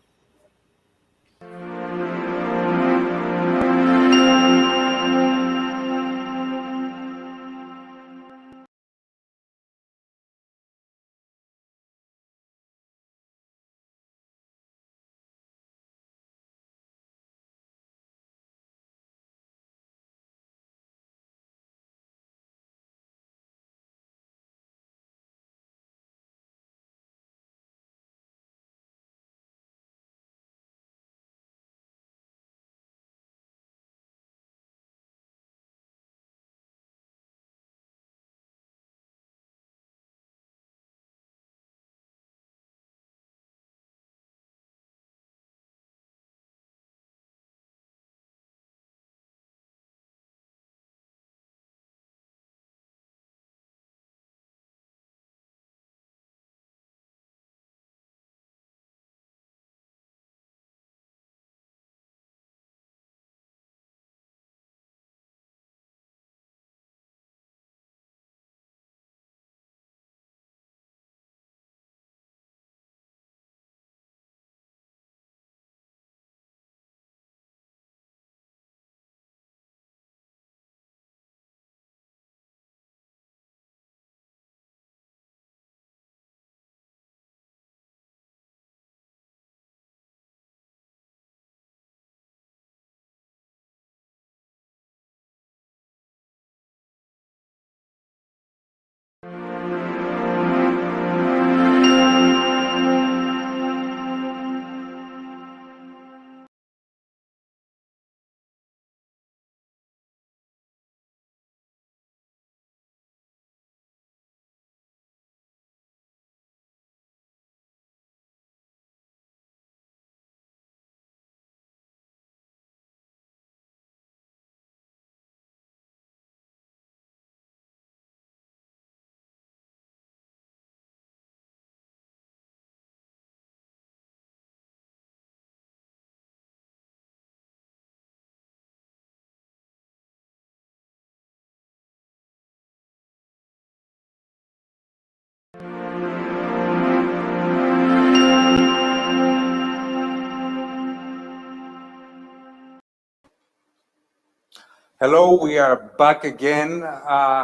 Hello, we are back again,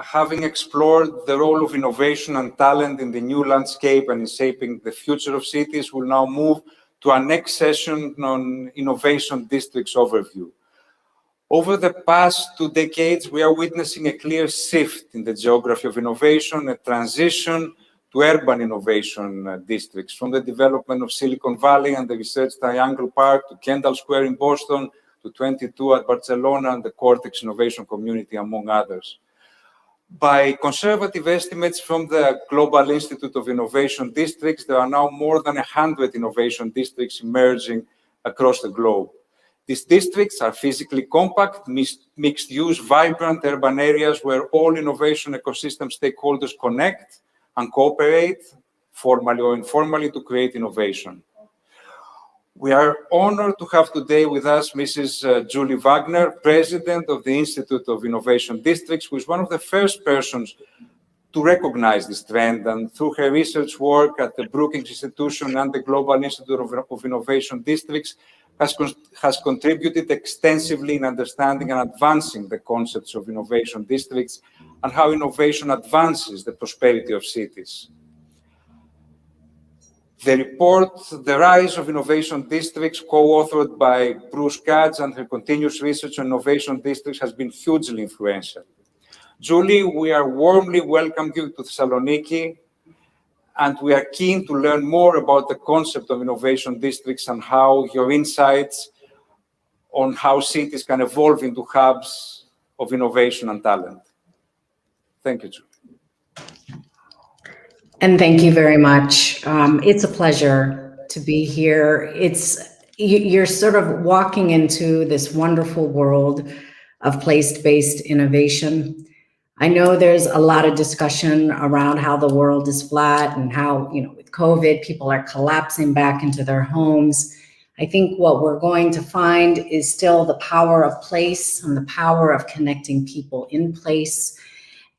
having explored the role of innovation and talent in the new landscape and in shaping the future of cities. We'll now move to our next session on innovation districts overview. Over the past 2 decades, we are witnessing a clear shift in the geography of innovation, a transition to urban innovation districts, from the development of Silicon Valley and the Research Triangle Park to Kendall Square in Boston, to 22 at Barcelona and the Cortex Innovation Community, among others. By conservative estimates from the Global Institute of Innovation Districts, there are now more than 100 innovation districts emerging across the globe. These districts are physically compact, mixed-use, vibrant urban areas where all innovation ecosystem stakeholders connect and cooperate, formally or informally, to create innovation. We are honored to have today with us Mrs. Julie Wagner, President of the Institute of Innovation Districts, who is one of the first persons to recognize this trend, and through her research work at the Brookings Institution and the Global Institute of Innovation Districts, has contributed extensively in understanding and advancing the concepts of innovation districts and how innovation advances the prosperity of cities. The report, The Rise of Innovation Districts, co-authored by Bruce Katz, and her continuous research on innovation districts has been hugely influential. Julie, we are warmly welcoming you to Thessaloniki, and we are keen to learn more about the concept of innovation districts and how your insights on how cities can evolve into hubs of innovation and talent. Thank you, Julie. And thank you very much. It's a pleasure to be here. You're sort of walking into this wonderful world of place-based innovation. I know there's a lot of discussion around how the world is flat and how, with COVID, people are collapsing back into their homes. I think what we're going to find is still the power of place and the power of connecting people in place.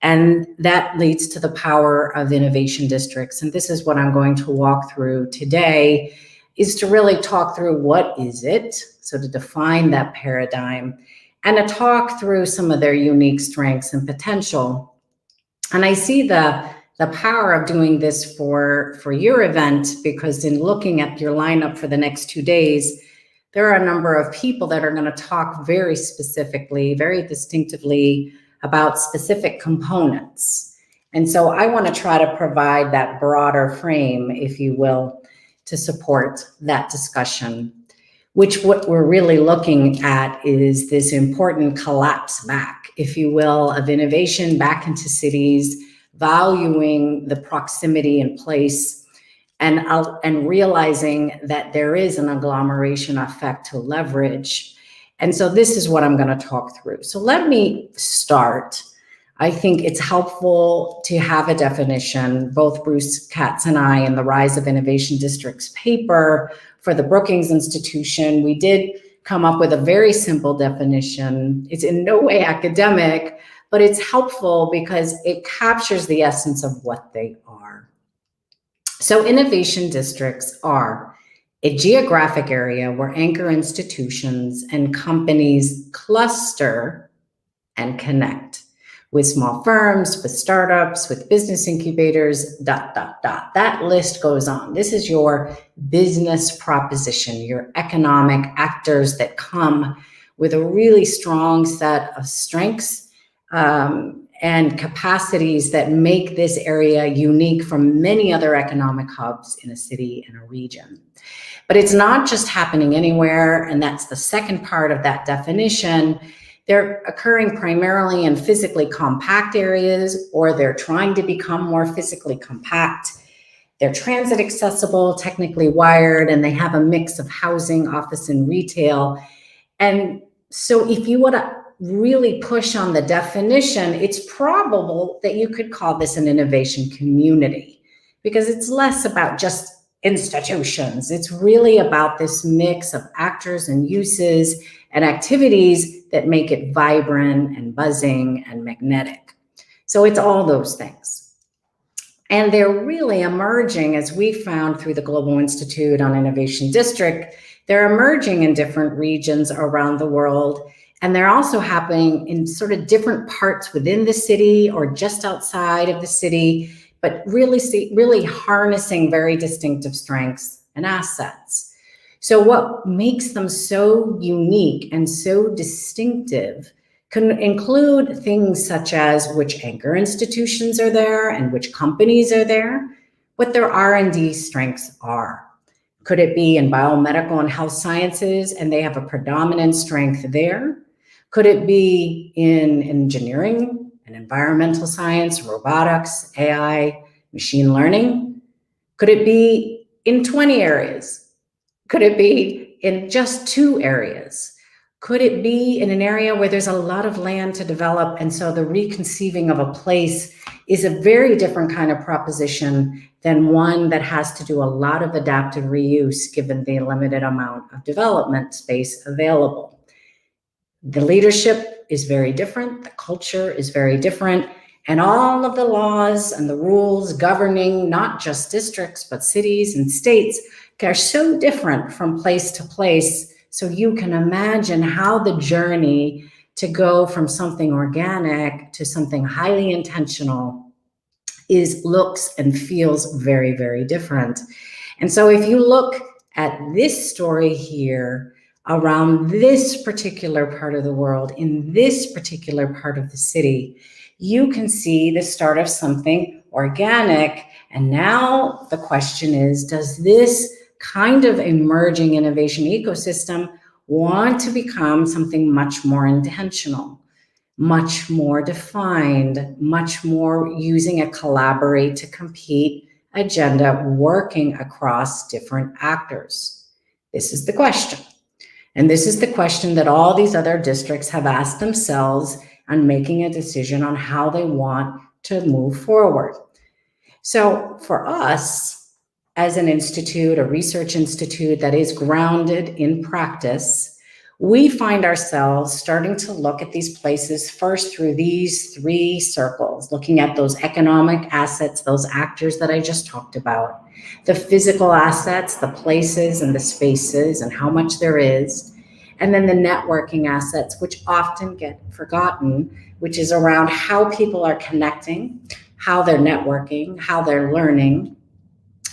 And that leads to the power of innovation districts. And this is what I'm going to walk through today, is to really talk through what is it, so to define that paradigm, and to talk through some of their unique strengths and potential. And I see the power of doing this for your event, because in looking at your lineup for the next 2 days, there are a number of people that are going to talk very specifically, very distinctively about specific components. And so I want to try to provide that broader frame, if you will, to support that discussion, which what we're really looking at is this important collapse back, if you will, of innovation back into cities, valuing the proximity and place, and realizing that there is an agglomeration effect to leverage. And so this is what I'm going to talk through. So let me start. I think it's helpful to have a definition. Both Bruce Katz and I, in the Rise of Innovation Districts paper for the Brookings Institution, we did come up with a very simple definition. It's in no way academic, but it's helpful because it captures the essence of what they are. So innovation districts are a geographic area where anchor institutions and companies cluster and connect with small firms, with startups, with business incubators, ... That list goes on. This is your business proposition, your economic actors that come with a really strong set of strengths and capacities that make this area unique from many other economic hubs in a city and a region. But it's not just happening anywhere, and that's the second part of that definition. They're occurring primarily in physically compact areas, or they're trying to become more physically compact. They're transit accessible, technically wired, and they have a mix of housing, office, and retail. And so if you want to really push on the definition, it's probable that you could call this an innovation community, because it's less about just institutions. It's really about this mix of actors and uses and activities that make it vibrant and buzzing and magnetic. So it's all those things. And they're really emerging, as we found through the Global Institute on Innovation District, they're emerging in different regions around the world. And they're also happening in sort of different parts within the city or just outside of the city, but really harnessing very distinctive strengths and assets. So what makes them so unique and so distinctive can include things such as which anchor institutions are there and which companies are there, what their R&D strengths are. Could it be in biomedical and health sciences and they have a predominant strength there? Could it be in engineering and environmental science, robotics, AI, machine learning? Could it be in 20 areas? Could it be in just 2 areas? Could it be in an area where there's a lot of land to develop, and so the reconceiving of a place is a very different kind of proposition than one that has to do a lot of adaptive reuse given the limited amount of development space available? The leadership is very different, the culture is very different, and all of the laws and the rules governing not just districts, but cities and states are so different from place to place. So you can imagine how the journey to go from something organic to something highly intentional looks and feels very, very different. And so if you look at this story here around this particular part of the world, in this particular part of the city, you can see the start of something organic. And now the question is, does this kind of emerging innovation ecosystem want to become something much more intentional, much more defined, much more using a collaborate to compete agenda, working across different actors? This is the question. And this is the question that all these other districts have asked themselves on making a decision on how they want to move forward. So for us, as an institute, a research institute that is grounded in practice, we find ourselves starting to look at these places first through these 3 circles, looking at those economic assets, those actors that I just talked about, the physical assets, the places and the spaces and how much there is, and then the networking assets, which often get forgotten, which is around how people are connecting, how they're networking, how they're learning,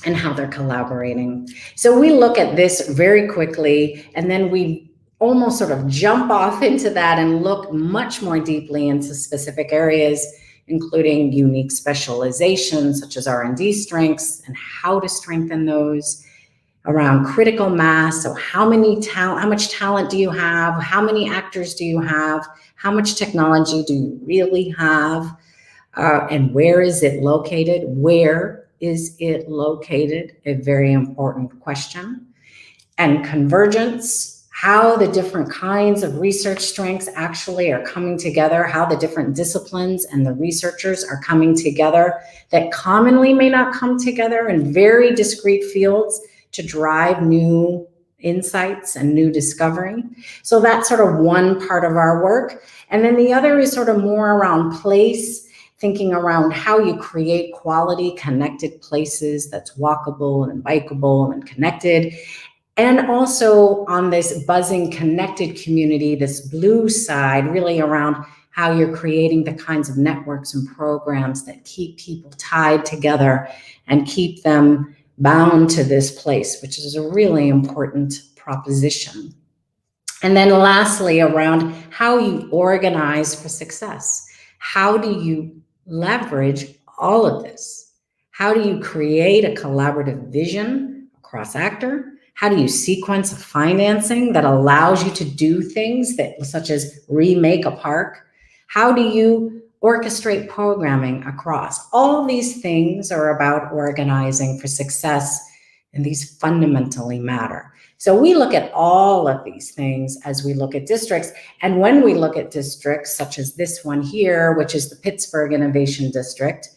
and how they're collaborating. So we look at this very quickly, and then we almost sort of jump off into that and look much more deeply into specific areas, including unique specializations such as R&D strengths and how to strengthen those, around critical mass. So how much talent do you have? How many actors do you have? How much technology do you really have? And where is it located? Where is it located? A very important question. And convergence, how the different kinds of research strengths actually are coming together, how the different disciplines and the researchers are coming together that commonly may not come together in very discrete fields to drive new insights and new discovery. So that's sort of one part of our work. And then the other is sort of more around place, thinking around how you create quality connected places that's walkable and bikeable and connected. And also on this buzzing connected community, this blue side, really around how you're creating the kinds of networks and programs that keep people tied together and keep them bound to this place, which is a really important proposition. And then lastly, around how you organize for success. How do you leverage all of this? How do you create a collaborative vision across actor? How do you sequence a financing that allows you to do things such as remake a park? How do you orchestrate programming across? All these things are about organizing for success, and these fundamentally matter. So we look at all of these things as we look at districts. And when we look at districts, such as this one here, which is the Pittsburgh Innovation District,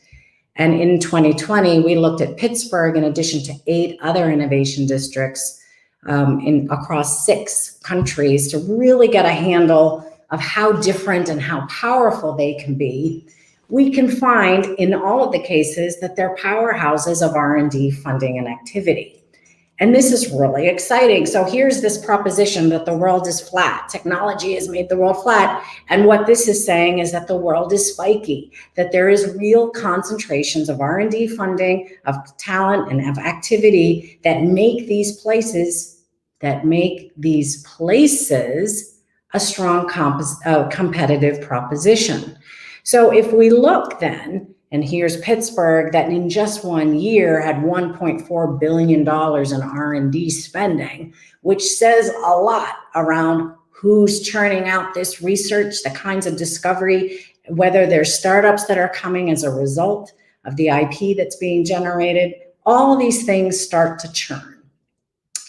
and in 2020, we looked at Pittsburgh in addition to 8 other innovation districts across 6 countries to really get a handle of how different and how powerful they can be. We can find in all of the cases that they're powerhouses of R&D funding and activity. And this is really exciting. So here's this proposition that the world is flat. Technology has made the world flat. And what this is saying is that the world is spiky, that there is real concentrations of R&D funding, of talent, and of activity that make these places a strong competitive proposition. So if we look then, and here's Pittsburgh that in just 1 year had $1.4 billion in R&D spending, which says a lot around who's churning out this research, the kinds of discovery, whether there's startups that are coming as a result of the IP that's being generated. All of these things start to churn.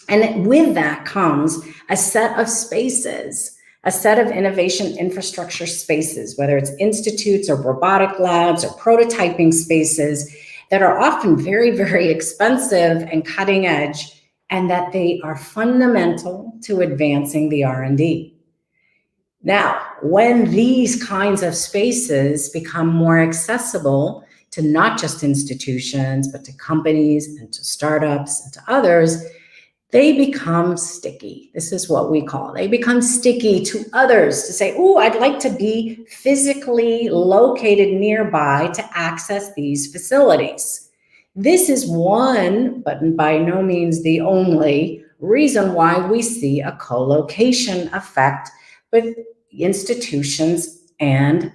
And with that comes a set of spaces, a set of innovation infrastructure spaces, whether it's institutes or robotic labs or prototyping spaces that are often very, very expensive and cutting edge, and that they are fundamental to advancing the R&D. Now, when these kinds of spaces become more accessible to not just institutions, but to companies and to startups and to others, they become sticky. This is what we call, they become sticky to others to say, oh, I'd like to be physically located nearby to access these facilities. This is one, but by no means the only, reason why we see a co-location effect with institutions and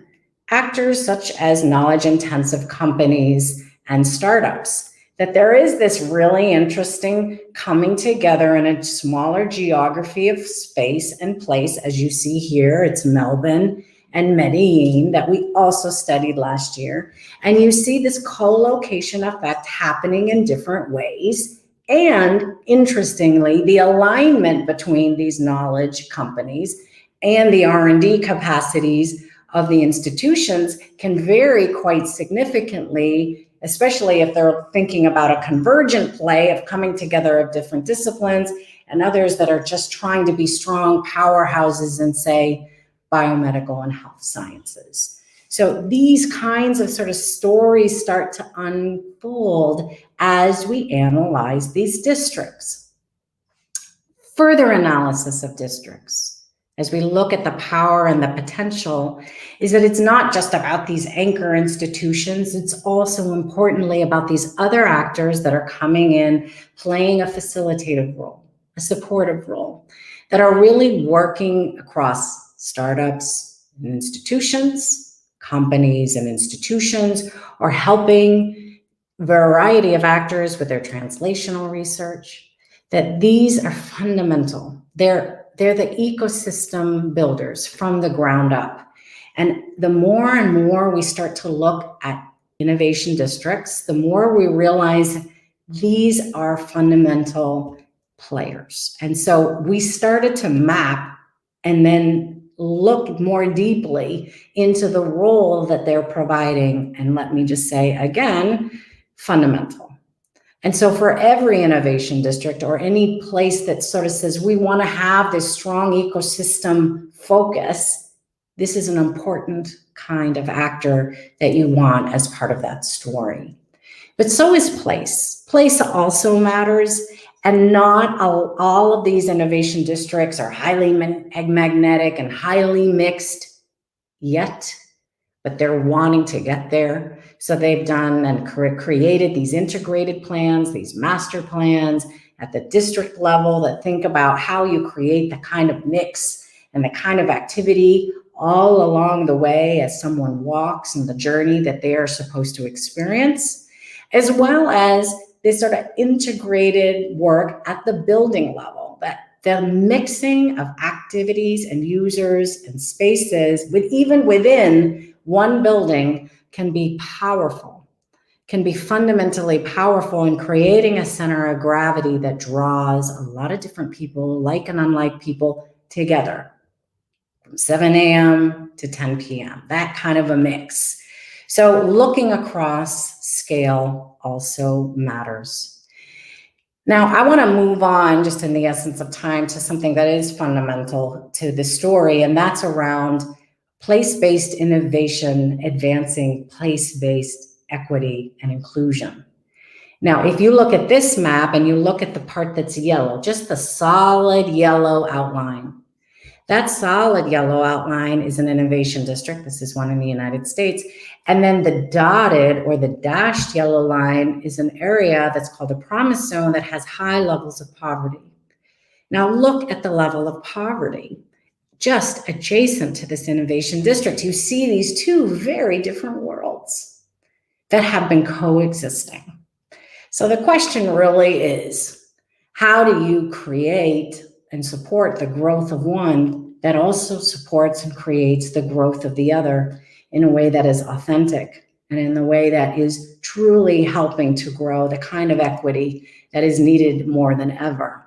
actors such as knowledge-intensive companies and startups. That there is this really interesting coming together in a smaller geography of space and place. As you see here, it's Melbourne and Medellin that we also studied last year. And you see this co-location effect happening in different ways. And interestingly, the alignment between these knowledge companies and the R&D capacities of the institutions can vary quite significantly, especially if they're thinking about a convergent play of coming together of different disciplines, and others that are just trying to be strong powerhouses in, say, biomedical and health sciences. So these kinds of sort of stories start to unfold as we analyze these districts. Further analysis of districts, as we look at the power and the potential, is that it's not just about these anchor institutions, it's also importantly about these other actors that are coming in, playing a facilitative role, a supportive role, that are really working across startups and institutions, companies and institutions, or helping a variety of actors with their translational research, that these are fundamental. They're the ecosystem builders from the ground up. And the more and more we start to look at innovation districts, the more we realize these are fundamental players. And so we started to map and then look more deeply into the role that they're providing. And let me just say again, fundamental. And so for every innovation district or any place that sort of says we want to have this strong ecosystem focus, this is an important kind of actor that you want as part of that story. But so is place. Place also matters, and not all of these innovation districts are highly magnetic and highly mixed yet, but they're wanting to get there. So they've done and created these integrated plans, these master plans at the district level that think about how you create the kind of mix and the kind of activity all along the way as someone walks in the journey that they are supposed to experience, as well as this sort of integrated work at the building level, that the mixing of activities and users and spaces even within one building can be powerful, can be fundamentally powerful in creating a center of gravity that draws a lot of different people, like and unlike people, together from 7 a.m. to 10 p.m., that kind of a mix. So looking across scale also matters. Now, I want to move on, just in the essence of time, to something that is fundamental to the story, and that's around place-based innovation advancing place-based equity and inclusion. Now, if you look at this map and you look at the part that's yellow, just the solid yellow outline, that solid yellow outline is an innovation district. This is one in the United States. And then the dotted or the dashed yellow line is an area that's called a promise zone that has high levels of poverty. Now look at the level of poverty just adjacent to this innovation district. You see these two very different worlds that have been coexisting. So the question really is, how do you create and support the growth of one that also supports and creates the growth of the other in a way that is authentic and in the way that is truly helping to grow the kind of equity that is needed more than ever?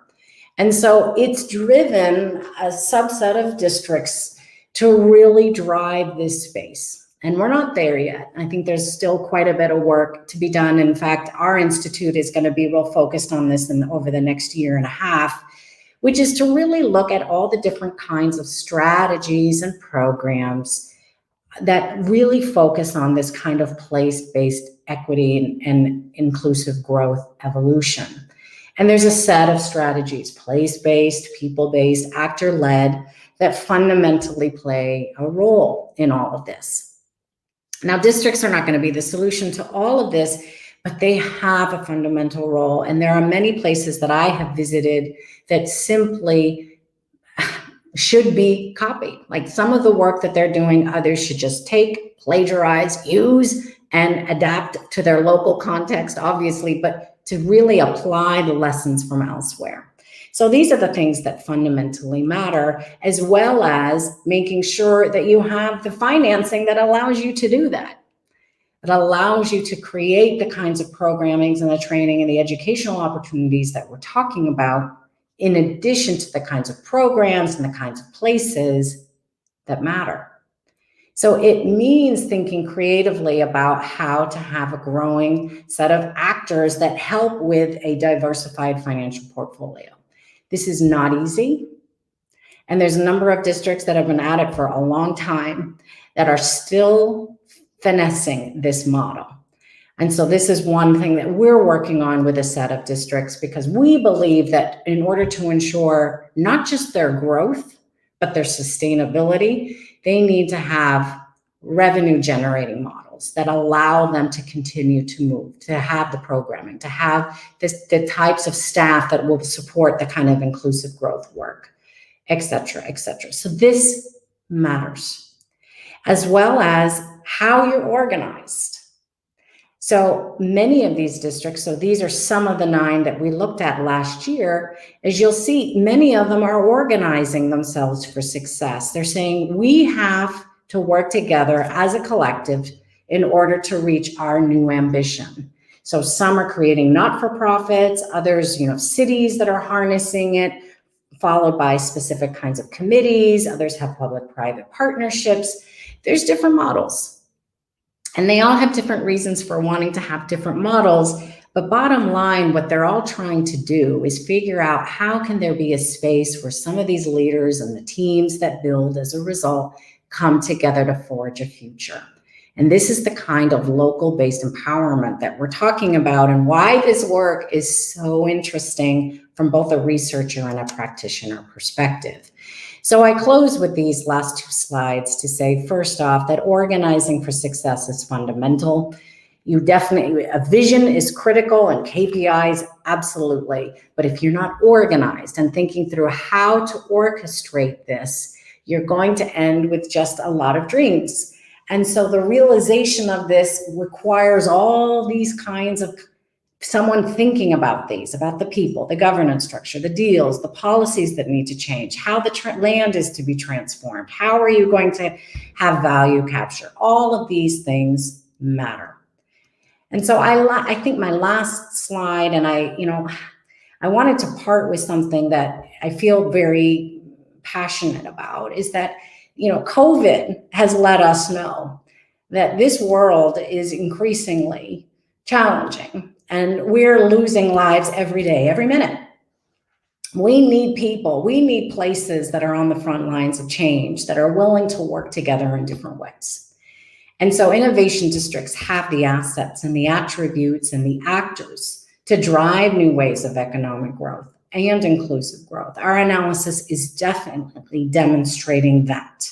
And so it's driven a subset of districts to really drive this space. And we're not there yet. I think there's still quite a bit of work to be done. In fact, our institute is going to be real focused on this over the next year and a half, which is to really look at all the different kinds of strategies and programs that really focus on this kind of place-based equity and inclusive growth evolution. And there's a set of strategies, place-based, people-based, actor-led, that fundamentally play a role in all of this. Now, districts are not going to be the solution to all of this, but they have a fundamental role. And there are many places that I have visited that simply should be copied. Like some of the work that they're doing, others should just take, plagiarize, use, and adapt to their local context, obviously, but to really apply the lessons from elsewhere. So these are the things that fundamentally matter, as well as making sure that you have the financing that allows you to do that. It allows you to create the kinds of programmings and the training and the educational opportunities that we're talking about, in addition to the kinds of programs and the kinds of places that matter. So it means thinking creatively about how to have a growing set of actors that help with a diversified financial portfolio. This is not easy. And there's a number of districts that have been at it for a long time that are still finessing this model. And so this is one thing that we're working on with a set of districts, because we believe that in order to ensure not just their growth, but their sustainability, they need to have revenue generating models that allow them to continue to move, to have the programming, to have the types of staff that will support the kind of inclusive growth work, et cetera, et cetera. So this matters, as well as how you're organized. So many of these districts, so these are some of the 9 that we looked at last year, as you'll see, many of them are organizing themselves for success. They're saying we have to work together as a collective in order to reach our new ambition. So some are creating not-for-profits, others, cities that are harnessing it, followed by specific kinds of committees. Others have public-private partnerships. There's different models. And they all have different reasons for wanting to have different models. But bottom line, what they're all trying to do is figure out how can there be a space where some of these leaders and the teams that build as a result come together to forge a future. And this is the kind of local-based empowerment that we're talking about, and why this work is so interesting from both a researcher and a practitioner perspective. So I close with these last 2 slides to say, first off, that organizing for success is fundamental. A vision is critical, and KPIs, absolutely. But if you're not organized and thinking through how to orchestrate this, you're going to end with just a lot of dreams. And so the realization of this requires all these kinds of someone thinking about these, about the people, the governance structure, the deals, the policies that need to change, how the land is to be transformed, how are you going to have value capture? All of these things matter. And so I think my last slide, and I wanted to part with something that I feel very passionate about, is that, COVID has let us know that this world is increasingly challenging, and we're losing lives every day, every minute. We need people, we need places that are on the front lines of change, that are willing to work together in different ways. And so innovation districts have the assets and the attributes and the actors to drive new ways of economic growth and inclusive growth. Our analysis is definitely demonstrating that.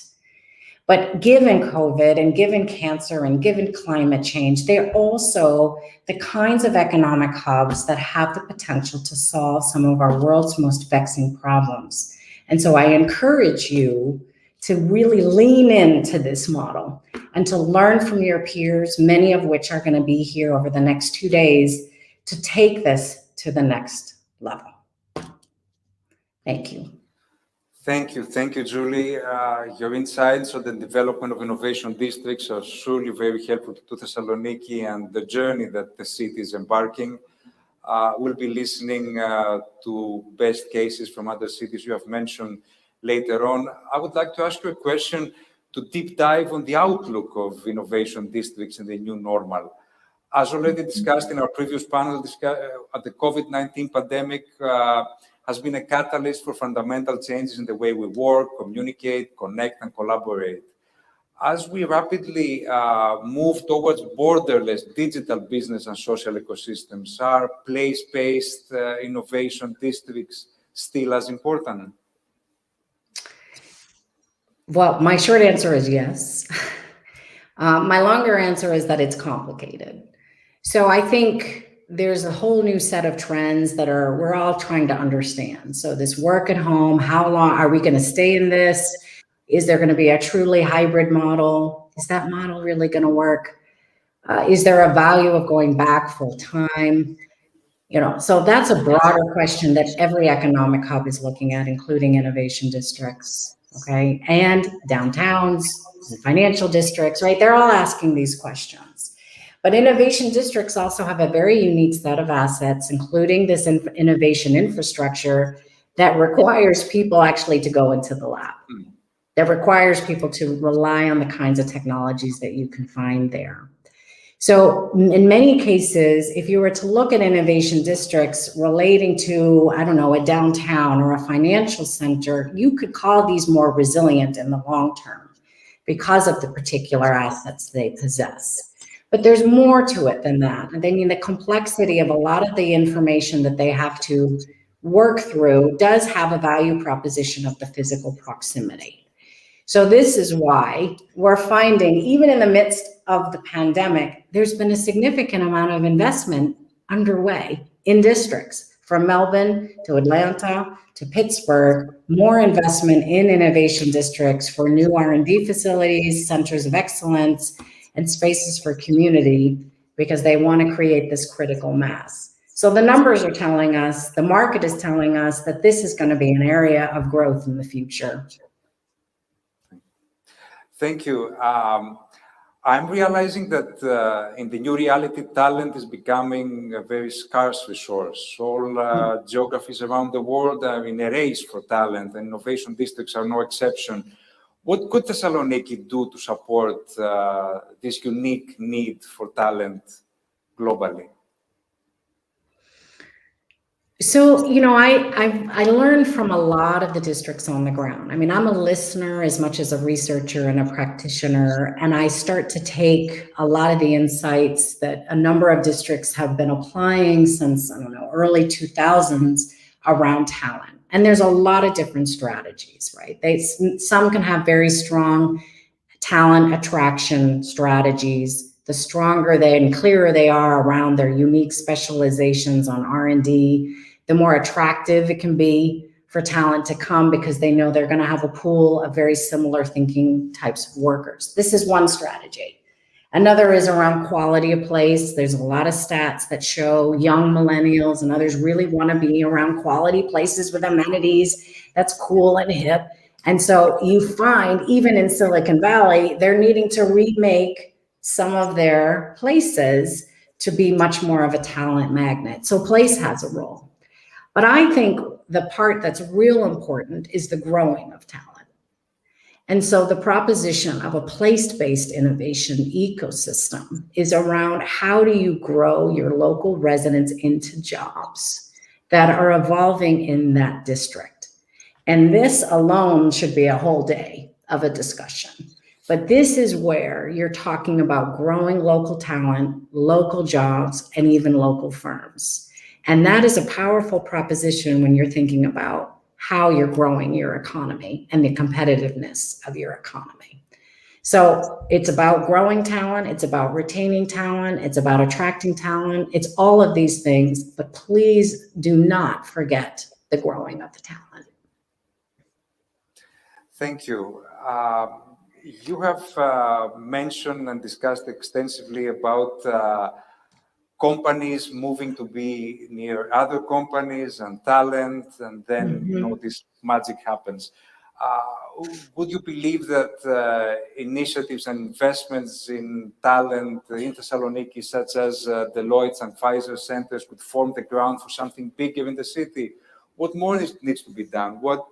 But given COVID and given cancer and given climate change, they're also the kinds of economic hubs that have the potential to solve some of our world's most vexing problems. And so I encourage you to really lean into this model and to learn from your peers, many of which are going to be here over the next 2 days, to take this to the next level. Thank you. Thank you, Julie. Your insights on the development of innovation districts are surely very helpful to Thessaloniki and the journey that the city is embarking. We'll be listening to best cases from other cities you have mentioned later on. I would like to ask you a question to deep dive on the outlook of innovation districts in the new normal. As already discussed in our previous panel, the COVID-19 pandemic has been a catalyst for fundamental changes in the way we work, communicate, connect, and collaborate. As we rapidly move towards borderless digital business and social ecosystems, are place-based innovation districts still as important? Well, my short answer is yes. My longer answer is that it's complicated. So I think there's a whole new set of trends that we're all trying to understand. So this work at home, how long are we going to stay in this? Is there going to be a truly hybrid model? Is that model really going to work? Is there a value of going back full time? So that's a broader question that every economic hub is looking at, including innovation districts, okay? And downtowns and financial districts, right? They're all asking these questions. But innovation districts also have a very unique set of assets, including this innovation infrastructure that requires people actually to go into the lab, that requires people to rely on the kinds of technologies that you can find there. So in many cases, if you were to look at innovation districts relating to, I don't know, a downtown or a financial center, you could call these more resilient in the long term because of the particular assets they possess. But there's more to it than that. And the complexity of a lot of the information that they have to work through does have a value proposition of the physical proximity. So this is why we're finding, even in the midst of the pandemic, there's been a significant amount of investment underway in districts, from Melbourne to Atlanta to Pittsburgh, more investment in innovation districts for new R&D facilities, centers of excellence, and spaces for community, because they want to create this critical mass. So the numbers are telling us, the market is telling us that this is going to be an area of growth in the future. Thank you. I'm realizing that in the new reality, talent is becoming a very scarce resource. All geographies around the world are in a race for talent, and innovation districts are no exception. What could Thessaloniki do to support this unique need for talent globally? So, I learned from a lot of the districts on the ground. I mean, I'm a listener as much as a researcher and a practitioner, and I start to take a lot of the insights that a number of districts have been applying since, early 2000s around talent. And there's a lot of different strategies, right? Some can have very strong talent attraction strategies. The stronger and clearer they are around their unique specializations on R&D, the more attractive it can be for talent to come, because they know they're going to have a pool of very similar thinking types of workers. This is one strategy. Another is around quality of place. There's a lot of stats that show young millennials and others really want to be around quality places with amenities. That's cool and hip. And so you find, even in Silicon Valley, they're needing to remake some of their places to be much more of a talent magnet. So place has a role. But I think the part that's real important is the growing of talent. And so the proposition of a place-based innovation ecosystem is around, how do you grow your local residents into jobs that are evolving in that district? And this alone should be a whole day of a discussion. But this is where you're talking about growing local talent, local jobs, and even local firms. And that is a powerful proposition when you're thinking about how you're growing your economy and the competitiveness of your economy. So it's about growing talent, it's about retaining talent, it's about attracting talent, it's all of these things, but please do not forget the growing of the talent. Thank you. You have mentioned and discussed extensively about companies moving to be near other companies and talent, and then this magic happens. Would you believe that initiatives and investments in talent in Thessaloniki, such as Deloitte's and Pfizer centers, could form the ground for something bigger in the city? What more needs to be done? What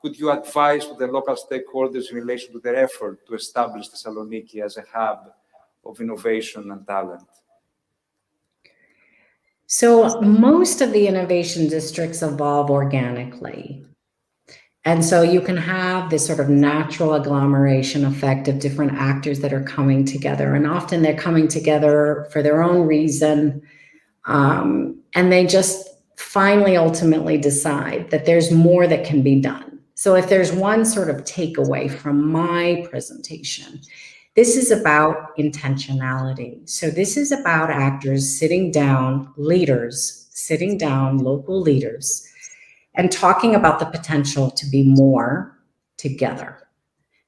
could you advise to the local stakeholders in relation to their effort to establish Thessaloniki as a hub of innovation and talent? So most of the innovation districts evolve organically. And so you can have this sort of natural agglomeration effect of different actors that are coming together. And often they're coming together for their own reason. And they just finally ultimately decide that there's more that can be done. So if there's one sort of takeaway from my presentation, this is about intentionality. So this is about actors sitting down, leaders sitting down, local leaders, and talking about the potential to be more together.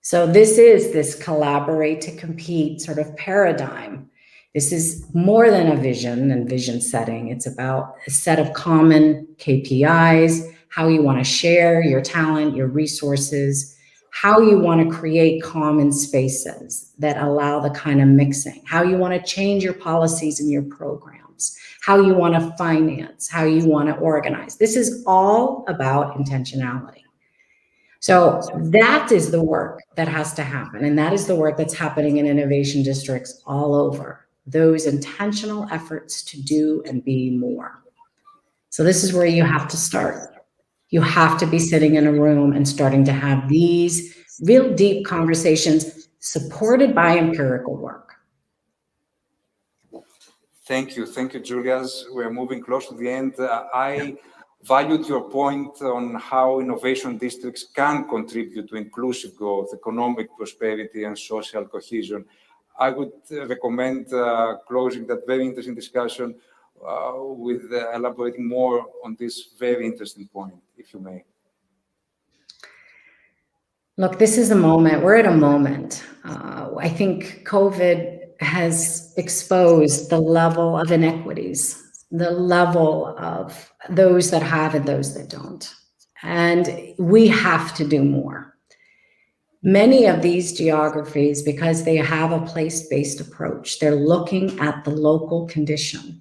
So this is this collaborate to compete sort of paradigm. This is more than a vision and vision setting. It's about a set of common KPIs, how you want to share your talent, your resources, how you want to create common spaces that allow the kind of mixing, how you want to change your policies and your programs, how you want to finance, how you want to organize. This is all about intentionality. So that is the work that has to happen. And that is the work that's happening in innovation districts all over. Those intentional efforts to do and be more. So this is where you have to start. You have to be sitting in a room and starting to have these real deep conversations supported by empirical work. Thank you, Julius. We're moving close to the end. I valued your point on how innovation districts can contribute to inclusive growth, economic prosperity, and social cohesion. I would recommend closing that very interesting discussion with elaborating more on this very interesting point, if you may. Look, this is a moment. We're at a moment. I think COVID has exposed the level of inequities, the level of those that have and those that don't. And we have to do more. Many of these geographies, because they have a place-based approach, they're looking at the local condition,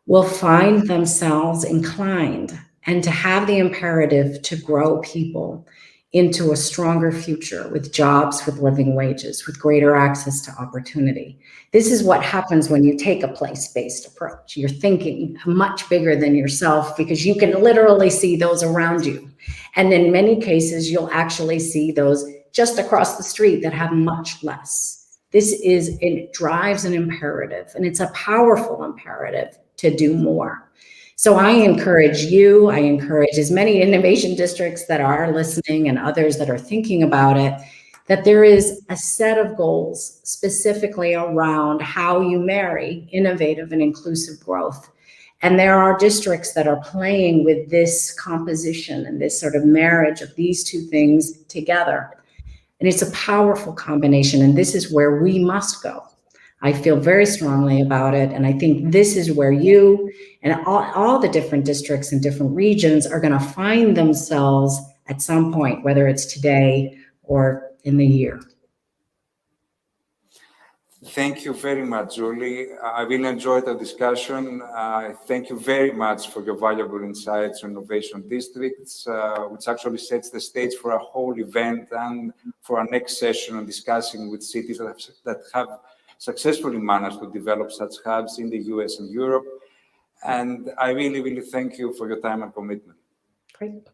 will find themselves inclined and to have the imperative to grow people into a stronger future with jobs, with living wages, with greater access to opportunity. This is what happens when you take a place-based approach. You're thinking much bigger than yourself because you can literally see those around you. And in many cases, you'll actually see those just across the street that have much less. It drives an imperative, and it's a powerful imperative to do more. So I encourage as many innovation districts that are listening and others that are thinking about it, that there is a set of goals specifically around how you marry innovative and inclusive growth. And there are districts that are playing with this composition and this sort of marriage of these two things together. And it's a powerful combination, and this is where we must go. I feel very strongly about it, and I think this is where you and all the different districts and different regions are going to find themselves at some point, whether it's today or in the year. Thank you very much, Julie. I really enjoyed the discussion. Thank you very much for your valuable insights on innovation districts, which actually sets the stage for a whole event and for our next session on discussing with cities that have successfully managed to develop such hubs in the US and Europe. And I really, really thank you for your time and commitment.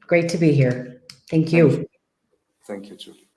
Great to be here. Thank you. Thank you, Julie.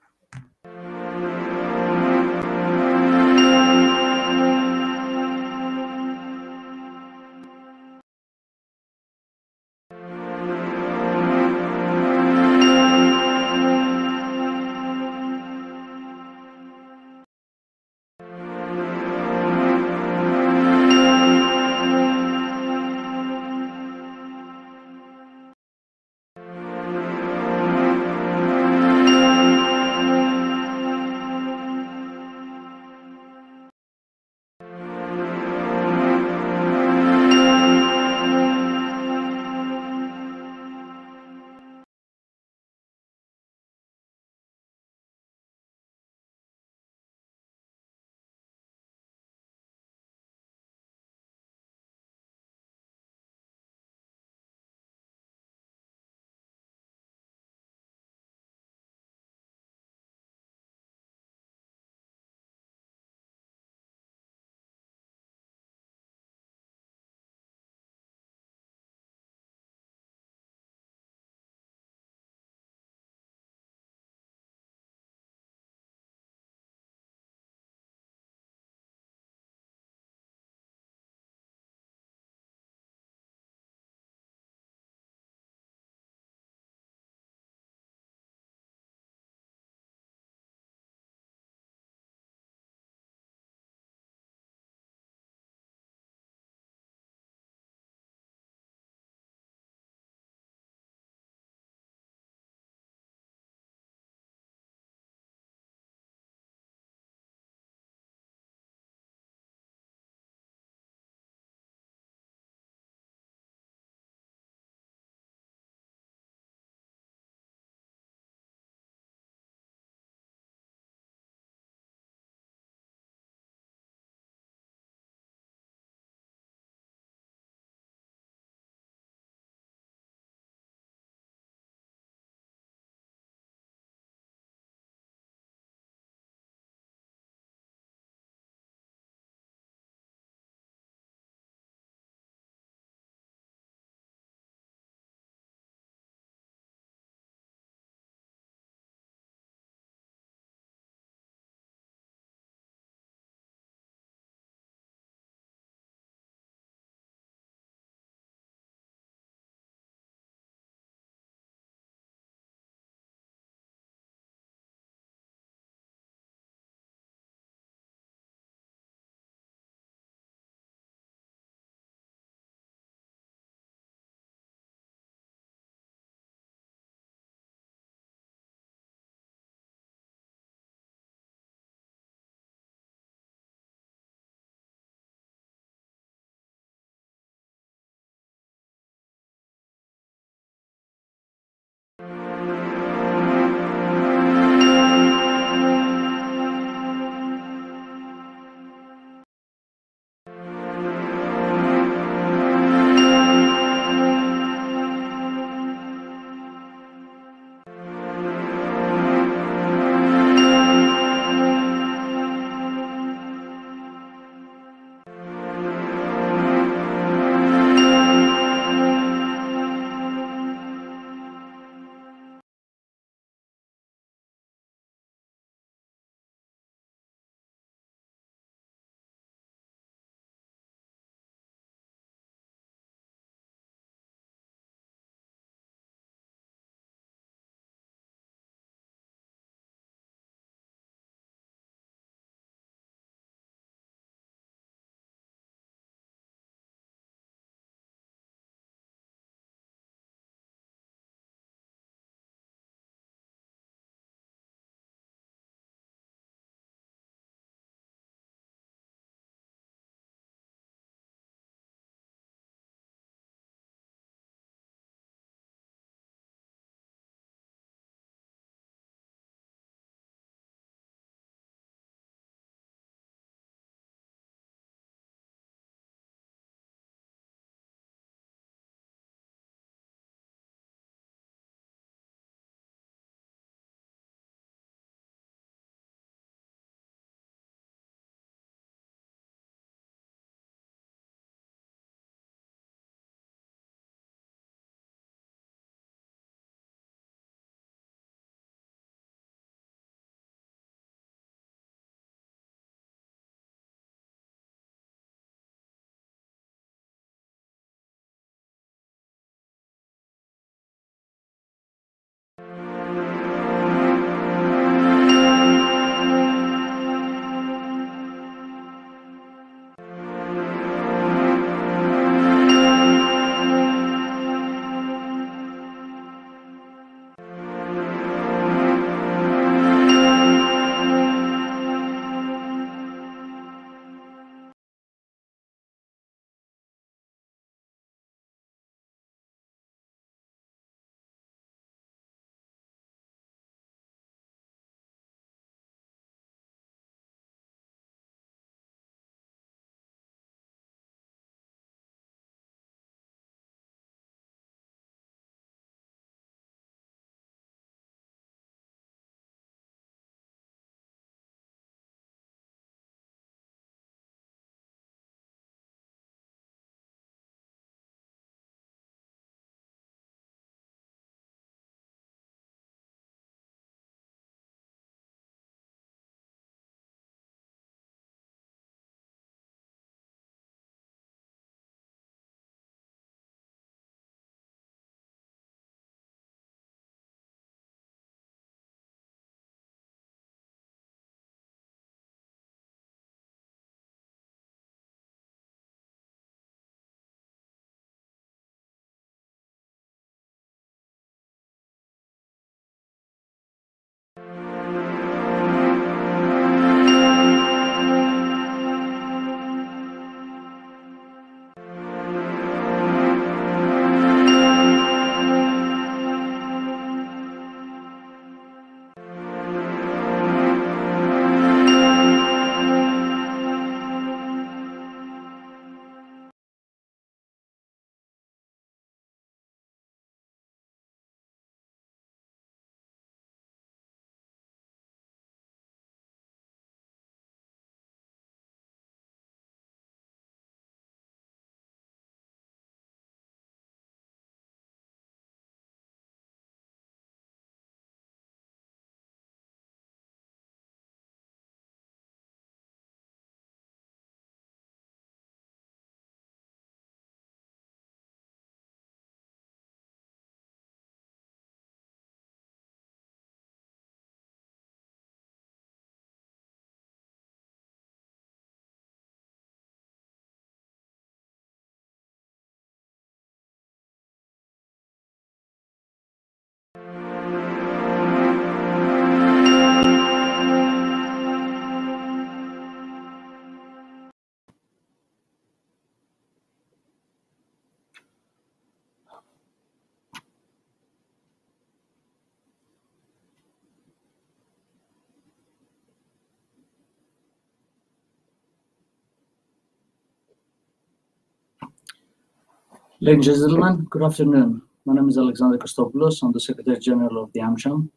Ladies and gentlemen, good afternoon. My name is Alexander Kostopoulos. I'm the Secretary General of the AmCham,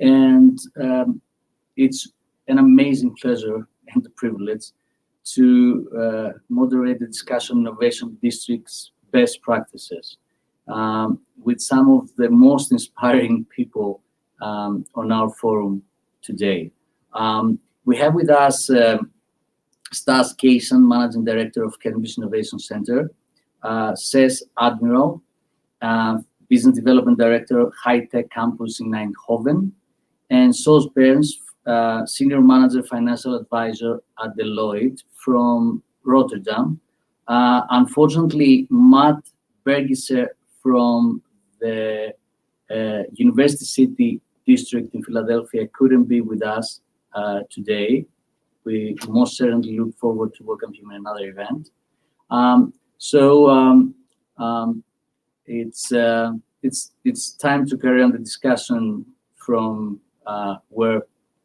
and it's an amazing pleasure and a privilege to moderate the discussion on innovation districts best practices with some of the most inspiring people on our forum today. We have with us Stas Kaysen, Managing Director of Cambridge Innovation Center, Ces Admiral, Business Development Director, High Tech Campus in Eindhoven, and Sos Burns, Senior Manager, Financial Advisor at Deloitte from Rotterdam. Unfortunately, Matt Bergiser from the University City District in Philadelphia couldn't be with us today. We most certainly look forward to welcome him in another event. It's time to carry on the discussion from where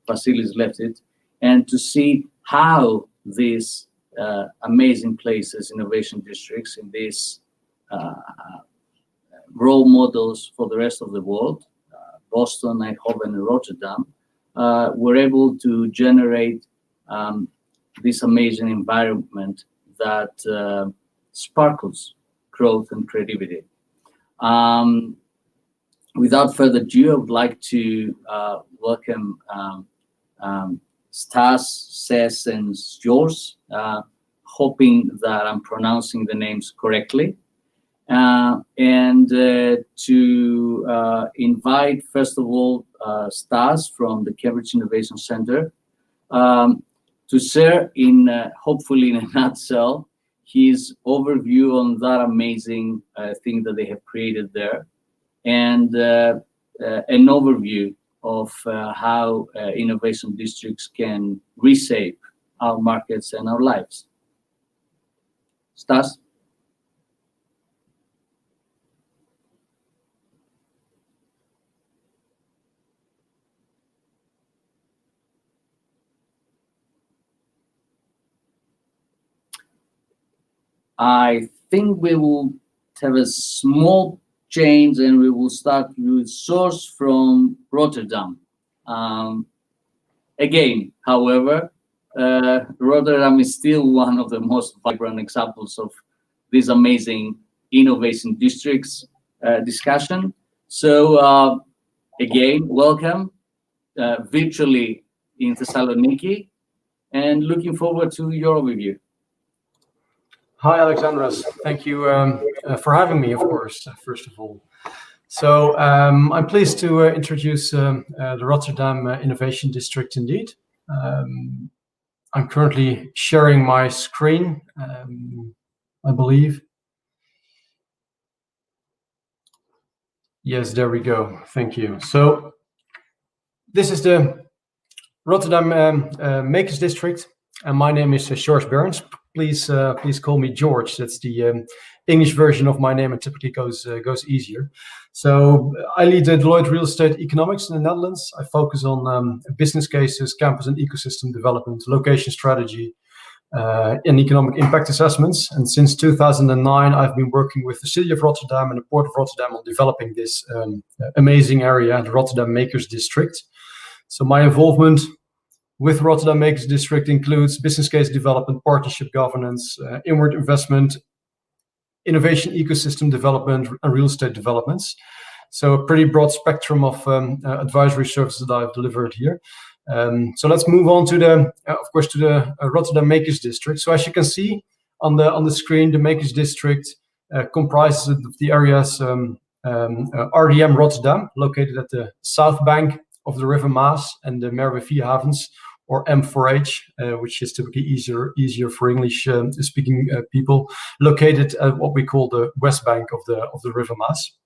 Vasilis left it, and to see how these amazing places, innovation districts, in these role models for the rest of the world, Boston, Eindhoven, and Rotterdam, were able to generate this amazing environment that sparkles growth and creativity. Without further ado, I would like to welcome Stas, Ces, and George, hoping that I'm pronouncing the names correctly. And to invite, first of all, Stas from the Cambridge Innovation Center to share hopefully in a nutshell, his overview on that amazing thing that they have created there, and an overview of how innovation districts can reshape our markets and our lives. Stas? I think we will have a small change, and we will start with source from Rotterdam. Again, however, Rotterdam is still one of the most vibrant examples of this amazing innovation districts discussion. So again, welcome virtually in Thessaloniki, and looking forward to your overview. Hi, Alexandros. Thank you for having me, of course, first of all. So I'm pleased to introduce the Rotterdam Innovation District indeed. I'm currently sharing my screen, I believe. Yes, there we go. Thank you. So this is the Rotterdam Makers District, and my name is George Burns. Please call me George. That's the English version of my name. It typically goes easier. So I lead the Deloitte Real Estate Economics in the Netherlands. I focus on business cases, campus and ecosystem development, location strategy, and economic impact assessments. And since 2009, I've been working with the City of Rotterdam and the Port of Rotterdam on developing this amazing area, the Rotterdam Makers District. So my involvement with Rotterdam Makers District includes business case development, partnership governance, inward investment, innovation ecosystem development, and real estate developments. So a pretty broad spectrum of advisory services that I've delivered here. So let's move on to the Rotterdam Makers District. So as you can see on the screen, the Makers District comprises of the areas RDM Rotterdam, located at the south bank of the River Maas, and the Merwe-Vierhavens, or M4H, which is typically easier for English speaking people, located at what we call the west bank of the River Maas.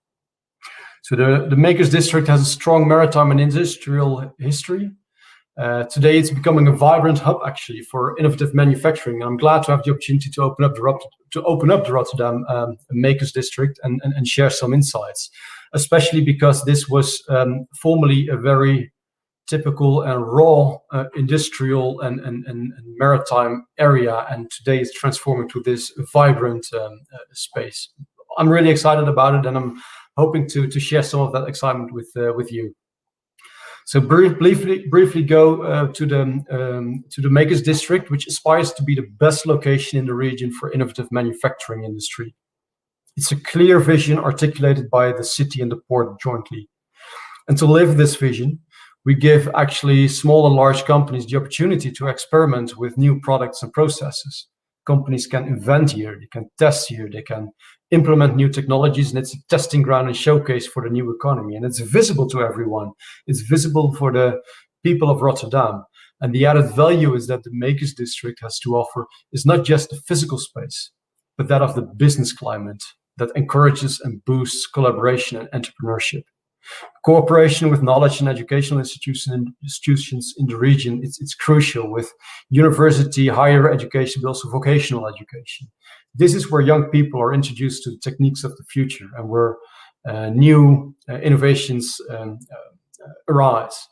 So the Makers District has a strong maritime and industrial history. Today it's becoming a vibrant hub actually for innovative manufacturing. And I'm glad to have the opportunity to open up the Rotterdam Makers District and share some insights, especially because this was formerly a very typical and raw industrial and maritime area, and today it's transforming to this vibrant space. I'm really excited about it, and I'm hoping to share some of that excitement with you. So briefly go to the Makers District, which aspires to be the best location in the region for innovative manufacturing industry. It's a clear vision articulated by the city and the port jointly. And to live this vision, we give actually small and large companies the opportunity to experiment with new products and processes. Companies can invent here, they can test here, they can implement new technologies, and it's a testing ground and showcase for the new economy. And it's visible to everyone. It's visible for the people of Rotterdam. And the added value is that the Makers District has to offer is not just the physical space, but that of the business climate that encourages and boosts collaboration and entrepreneurship. Cooperation with knowledge and educational institutions in the region, it's crucial with university, higher education, but also vocational education. This is where young people are introduced to the techniques of the future and where new innovations arise.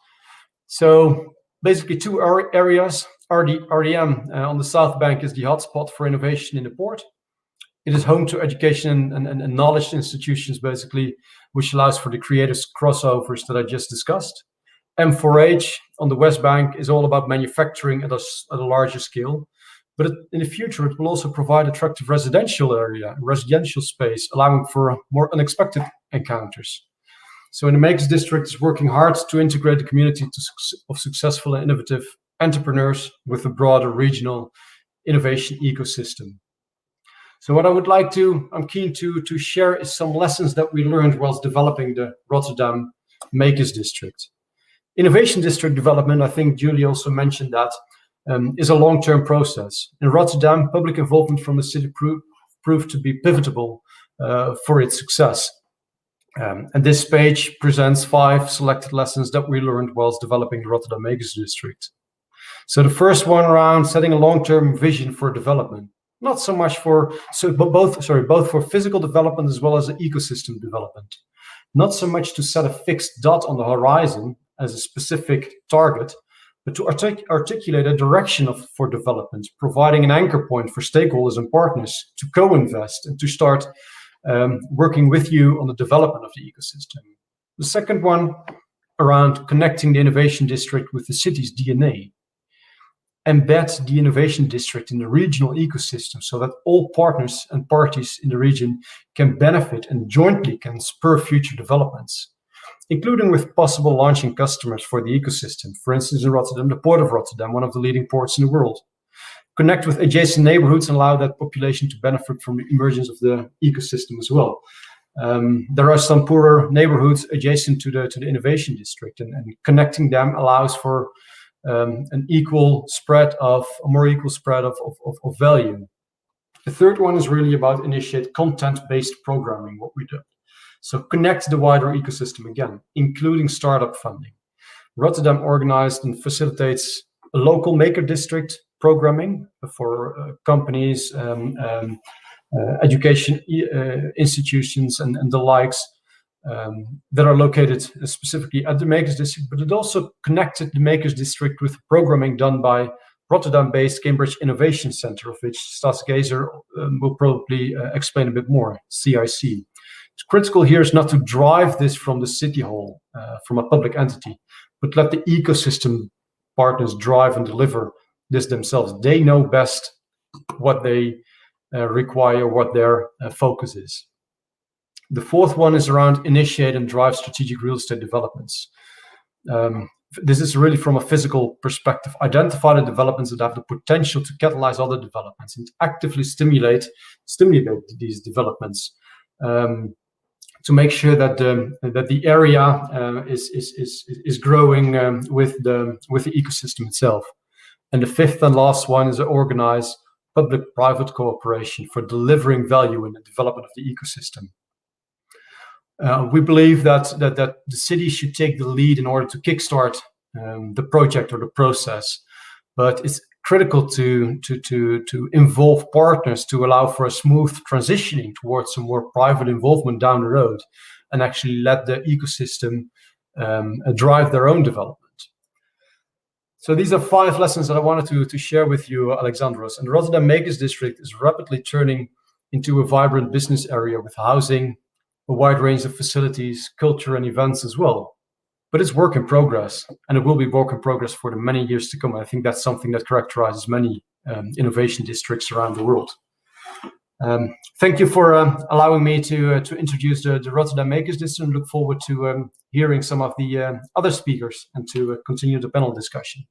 So basically 2 areas. RDM on the South Bank is the hotspot for innovation in the port. It is home to education and knowledge institutions, basically, which allows for the creative crossovers that I just discussed. M4H on the West Bank is all about manufacturing at a larger scale. But in the future, it will also provide attractive residential area, residential space, allowing for more unexpected encounters. So in the Makers District is working hard to integrate the community of successful and innovative entrepreneurs with a broader regional innovation ecosystem. So what I would like to, I'm keen to share is some lessons that we learned whilst developing the Rotterdam Makers District. Innovation District development, I think Julie also mentioned that, is a long-term process. In Rotterdam, public involvement from the city proved to be pivotal for its success. And this page presents 5 selected lessons that we learned whilst developing the Rotterdam Makers District. So the first one around setting a long-term vision for development. Not so much for, both for physical development as well as the ecosystem development. Not so much to set a fixed dot on the horizon as a specific target, but to articulate a direction for development, providing an anchor point for stakeholders and partners to co-invest and to start working with you on the development of the ecosystem. The second one around connecting the innovation district with the city's DNA. Embed the innovation district in the regional ecosystem so that all partners and parties in the region can benefit and jointly can spur future developments, including with possible launching customers for the ecosystem. For instance, in Rotterdam, the Port of Rotterdam, one of the leading ports in the world. Connect with adjacent neighborhoods and allow that population to benefit from the emergence of the ecosystem as well. There are some poorer neighborhoods adjacent to the innovation district, and connecting them allows for a more equal spread of value. The third one is really about initiate content-based programming, what we do. So connect the wider ecosystem again, including startup funding. Rotterdam organized and facilitates a local maker district programming for companies, education institutions and the likes that are located specifically at the Makers District, but it also connected the Makers District with programming done by Rotterdam-based Cambridge Innovation Center, of which Stas Geyser will probably explain a bit more, CIC. It's critical here is not to drive this from the city hall, from a public entity, but let the ecosystem partners drive and deliver this themselves. They know best what they require, what their focus is. The fourth one is around initiate and drive strategic real estate developments. This is really from a physical perspective. Identify the developments that have the potential to catalyze other developments and actively stimulate these developments to make sure that the area is growing with the ecosystem itself. And the fifth and last one is to organize public-private cooperation for delivering value in the development of the ecosystem. We believe that the city should take the lead in order to kickstart the project or the process, but it's critical to involve partners to allow for a smooth transitioning towards some more private involvement down the road, and actually let the ecosystem drive their own development. So these are 5 lessons that I wanted to share with you, Alexandros. And the Rotterdam Makers District is rapidly turning into a vibrant business area with housing, a wide range of facilities, culture and events as well. But it's work in progress, and it will be work in progress for the many years to come. I think that's something that characterizes many innovation districts around the world. Thank you for allowing me to introduce the Rotterdam Makers District, and look forward to hearing some of the other speakers and to continue the panel discussion.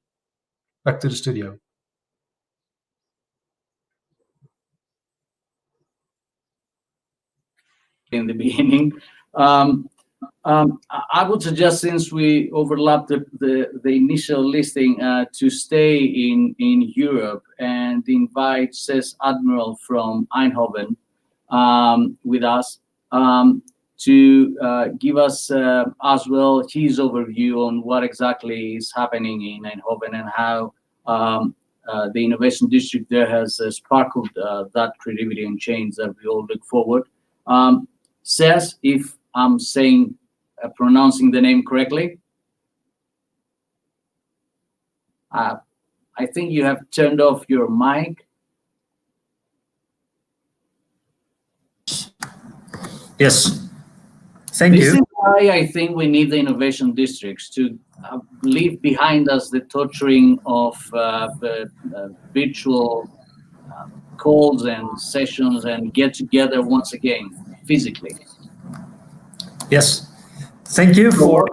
Back to the studio. In the beginning, I would suggest, since we overlapped the initial listing, to stay in Europe and invite CES Admiral from Eindhoven with us to give us as well his overview on what exactly is happening in Eindhoven and how the innovation district there has sparkled that creativity and change that we all look forward. CES, if I'm pronouncing the name correctly. I think you have turned off your mic. Yes, thank you. This is why I think we need the innovation districts to leave behind us the torturing of virtual calls and sessions and get together once again physically. Yes, thank you for.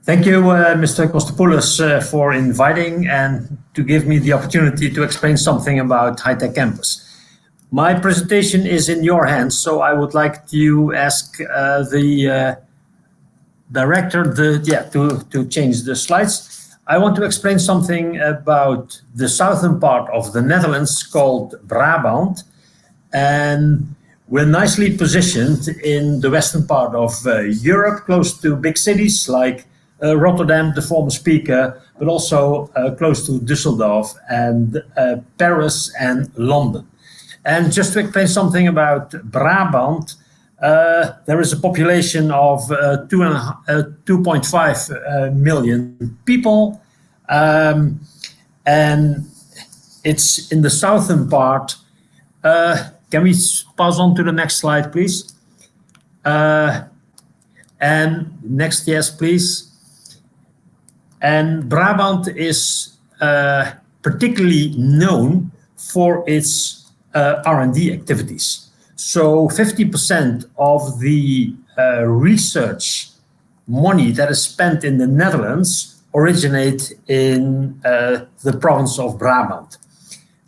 Thank you, Mr. Kostopoulos, for inviting and to give me the opportunity to explain something about High-Tech Campus. My presentation is in your hands, so I would like to ask the director to change the slides. I want to explain something about the southern part of the Netherlands called Brabant, and we're nicely positioned in the western part of Europe, close to big cities like Rotterdam, the former speaker, but also close to Düsseldorf and Paris and London. And just to explain something about Brabant, there is a population of 2.5 million people, and it's in the southern part. Can we pass on to the next slide, please? And next, yes, please. And Brabant is particularly known for its R&D activities. So 50% of the research money that is spent in the Netherlands originate in the province of Brabant.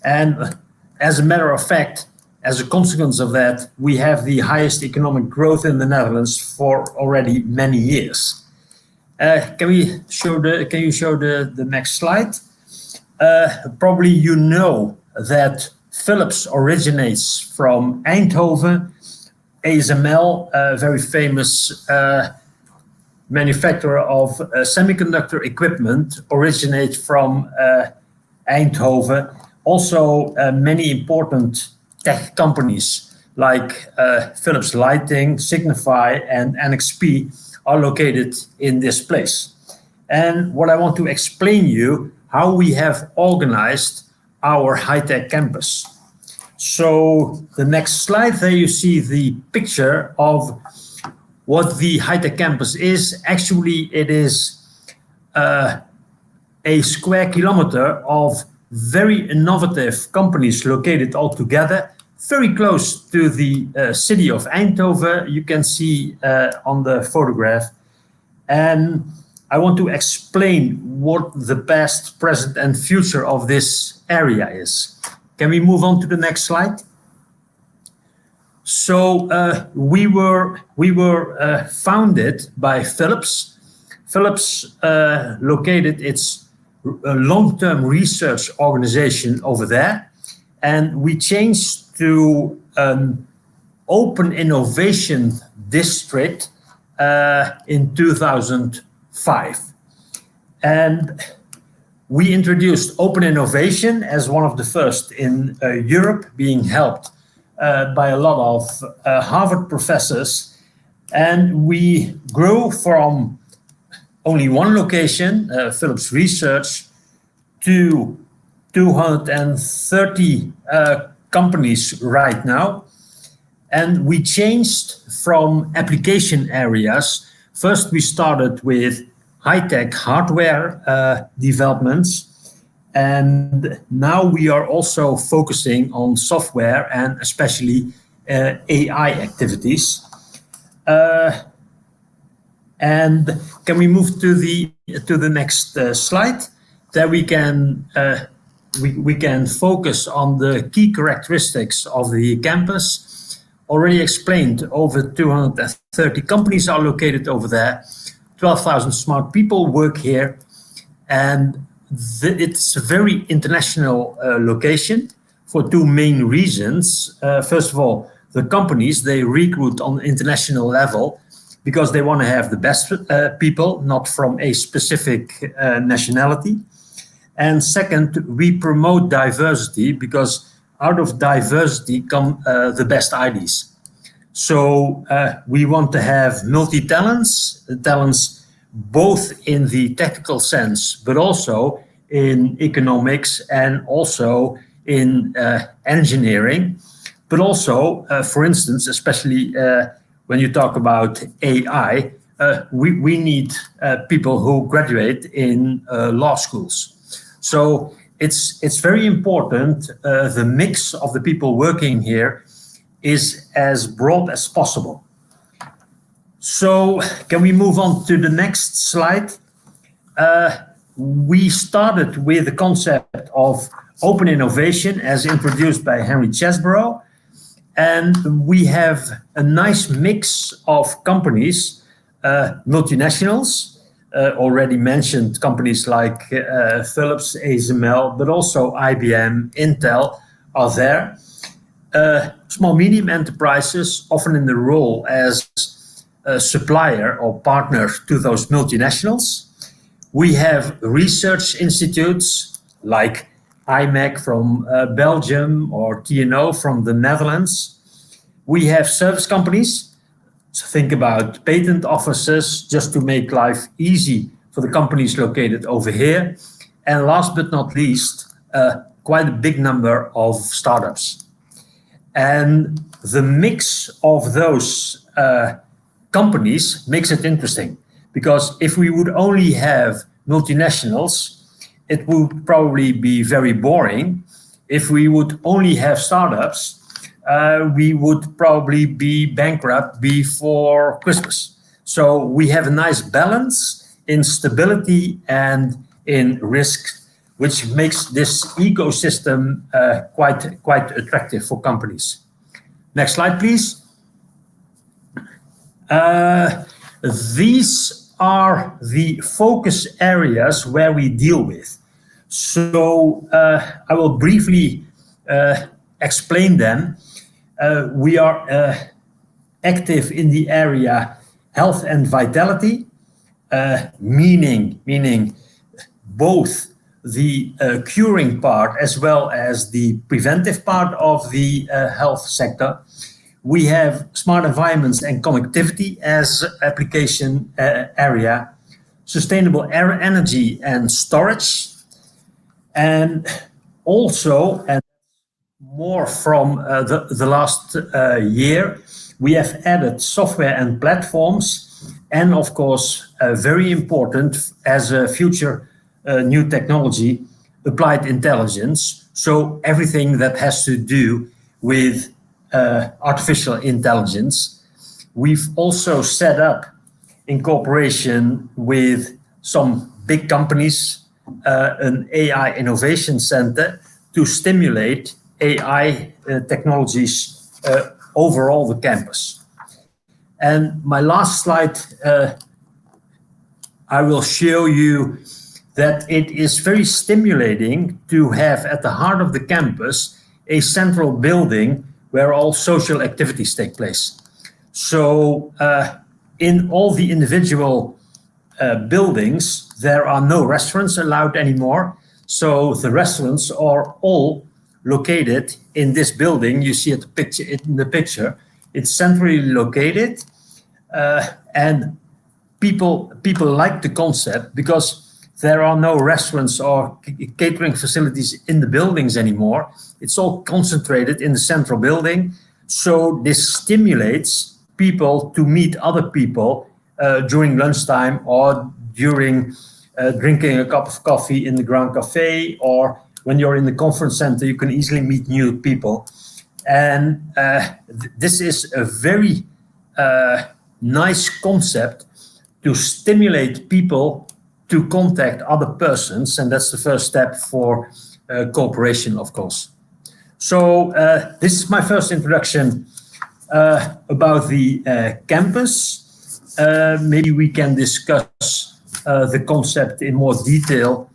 And as a matter of fact, as a consequence of that, we have the highest economic growth in the Netherlands for already many years. Can you show the next slide? Probably you know that Philips originates from Eindhoven. ASML, a very famous manufacturer of semiconductor equipment, originates from Eindhoven. Also, many important tech companies like Philips Lighting, Signify, and NXP are located in this place. And what I want to explain you how we have organized our high-tech campus. So the next slide, there you see the picture of what the high-tech campus is. Actually, it is a square kilometer of very innovative companies located all together, very close to the city of Eindhoven. You can see on the photograph. And I want to explain what the past, present, and future of this area is. Can we move on to the next slide? So we were founded by Philips. Philips located its long-term research organization over there, and we changed to an open innovation district in 2005. And we introduced open innovation as one of the first in Europe, being helped by a lot of Harvard professors. And we grew from only one location, Philips Research, to 230 companies right now. And we changed from application areas. First, we started with high-tech hardware developments. And now we are also focusing on software and especially AI activities. And can we move to the next slide? There we can focus on the key characteristics of the campus. Already explained, over 230 companies are located over there. 12,000 smart people work here, and it's a very international location for two main reasons. First of all, the companies, they recruit on international level because they want to have the best people, not from a specific nationality. And second, we promote diversity because out of diversity come the best ideas. So we want to have multi-talents, talents both in the technical sense, but also in economics and also in engineering. But also, for instance, especially when you talk about AI, we need people who graduate in law schools. So it's very important, the mix of the people working here is as broad as possible. So can we move on to the next slide? We started with the concept of open innovation as introduced by Henry Chesbrough. And we have a nice mix of companies, multinationals, already mentioned companies like Philips, ASML, but also IBM, Intel are there. Small, medium enterprises, often in the role as a supplier or partner to those multinationals. We have research institutes like IMEC from Belgium or TNO from the Netherlands. We have service companies. So think about patent offices just to make life easy for the companies located over here. And last but not least, quite a big number of startups. And the mix of those companies makes it interesting, because if we would only have multinationals, it would probably be very boring. If we would only have startups, we would probably be bankrupt before Christmas. So we have a nice balance in stability and in risk, which makes this ecosystem quite attractive for companies. Next slide, please. These are the focus areas where we deal with. So I will briefly explain them. We are active in the area health and vitality, meaning both the curing part as well as the preventive part of the health sector. We have smart environments and connectivity as application area, sustainable energy and storage, and also, and more from the last year, we have added software and platforms, and of course, very important as a future new technology, applied intelligence. So everything that has to do with artificial intelligence. We've also set up, in cooperation with some big companies, an AI innovation center to stimulate AI technologies overall the campus. And my last slide, I will show you that it is very stimulating to have at the heart of the campus a central building where all social activities take place. So in all the individual buildings, there are no restaurants allowed anymore. So the restaurants are all located in this building. You see it in the picture. It's centrally located, and people like the concept because there are no restaurants or catering facilities in the buildings anymore. It's all concentrated in the central building. So this stimulates people to meet other people during lunchtime or during drinking a cup of coffee in the Grand Café, or when you're in the conference center, you can easily meet new people. And this is a very nice concept to stimulate people to contact other persons, and that's the first step for cooperation, of course. So this is my first introduction about the campus. Maybe we can discuss the concept in more detail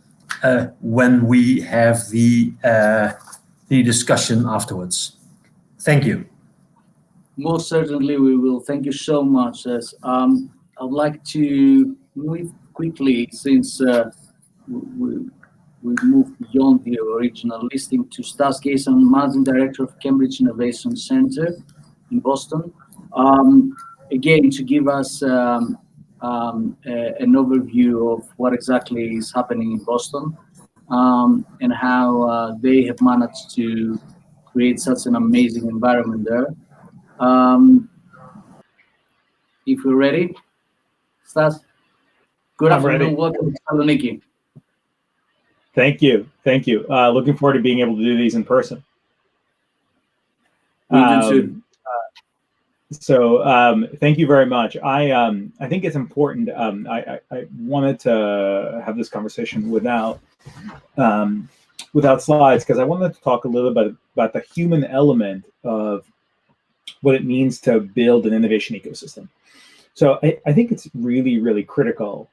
when we have the discussion afterwards. Thank you. Most certainly we will. Thank you so much. I'd like to move quickly, since we moved beyond the original listing, to Stas Gayson, Managing Director of Cambridge Innovation Center in Boston. Again, to give us an overview of what exactly is happening in Boston and how they have managed to create such an amazing environment there. If you're ready, Stas. Good afternoon. Welcome to Thessaloniki. Thank you. Thank you. Looking forward to being able to do these in person. We do too. So thank you very much. I think it's important. I wanted to have this conversation without slides, because I wanted to talk a little bit about the human element of what it means to build an innovation ecosystem. So I think it's really, really critical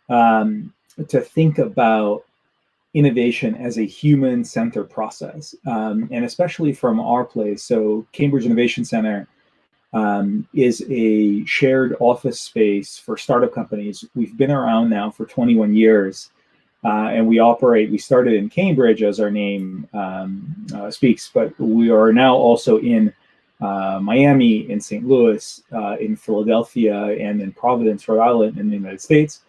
to think about innovation as a human-centered process, and especially from our place. So Cambridge Innovation Center is a shared office space for startup companies. We've been around now for 21 years, and we started in Cambridge, as our name speaks, but we are now also in Miami, in St. Louis, in Philadelphia, and in Providence, Rhode Island, in the United States.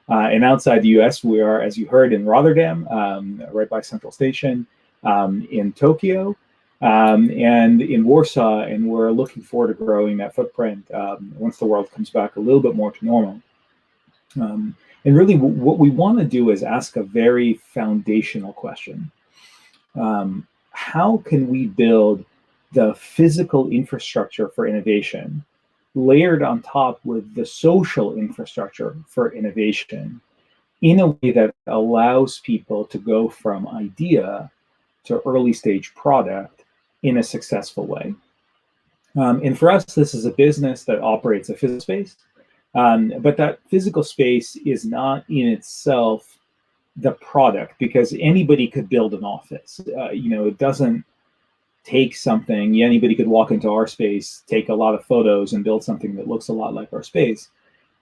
And outside the US, we are, as you heard, in Rotterdam, right by Central Station, in Tokyo, and in Warsaw, and we're looking forward to growing that footprint once the world comes back a little bit more to normal. And really what we want to do is ask a very foundational question. How can we build the physical infrastructure for innovation layered on top with the social infrastructure for innovation in a way that allows people to go from idea to early stage product in a successful way? And for us, this is a business that operates a physical space, but that physical space is not in itself the product, because anybody could build an office. It doesn't take something. Anybody could walk into our space, take a lot of photos, and build something that looks a lot like our space.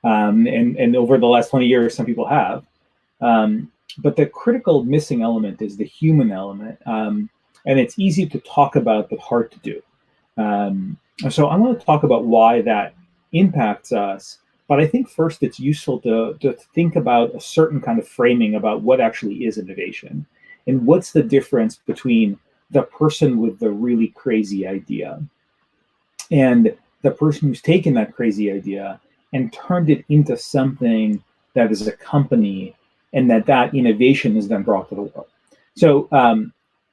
And over the last 20 years, some people have. But the critical missing element is the human element. And it's easy to talk about, but hard to do. So I want to talk about why that impacts us. But I think first it's useful to think about a certain kind of framing about what actually is innovation, and what's the difference between the person with the really crazy idea and the person who's taken that crazy idea and turned it into something that is a company, and that innovation is then brought to the world. So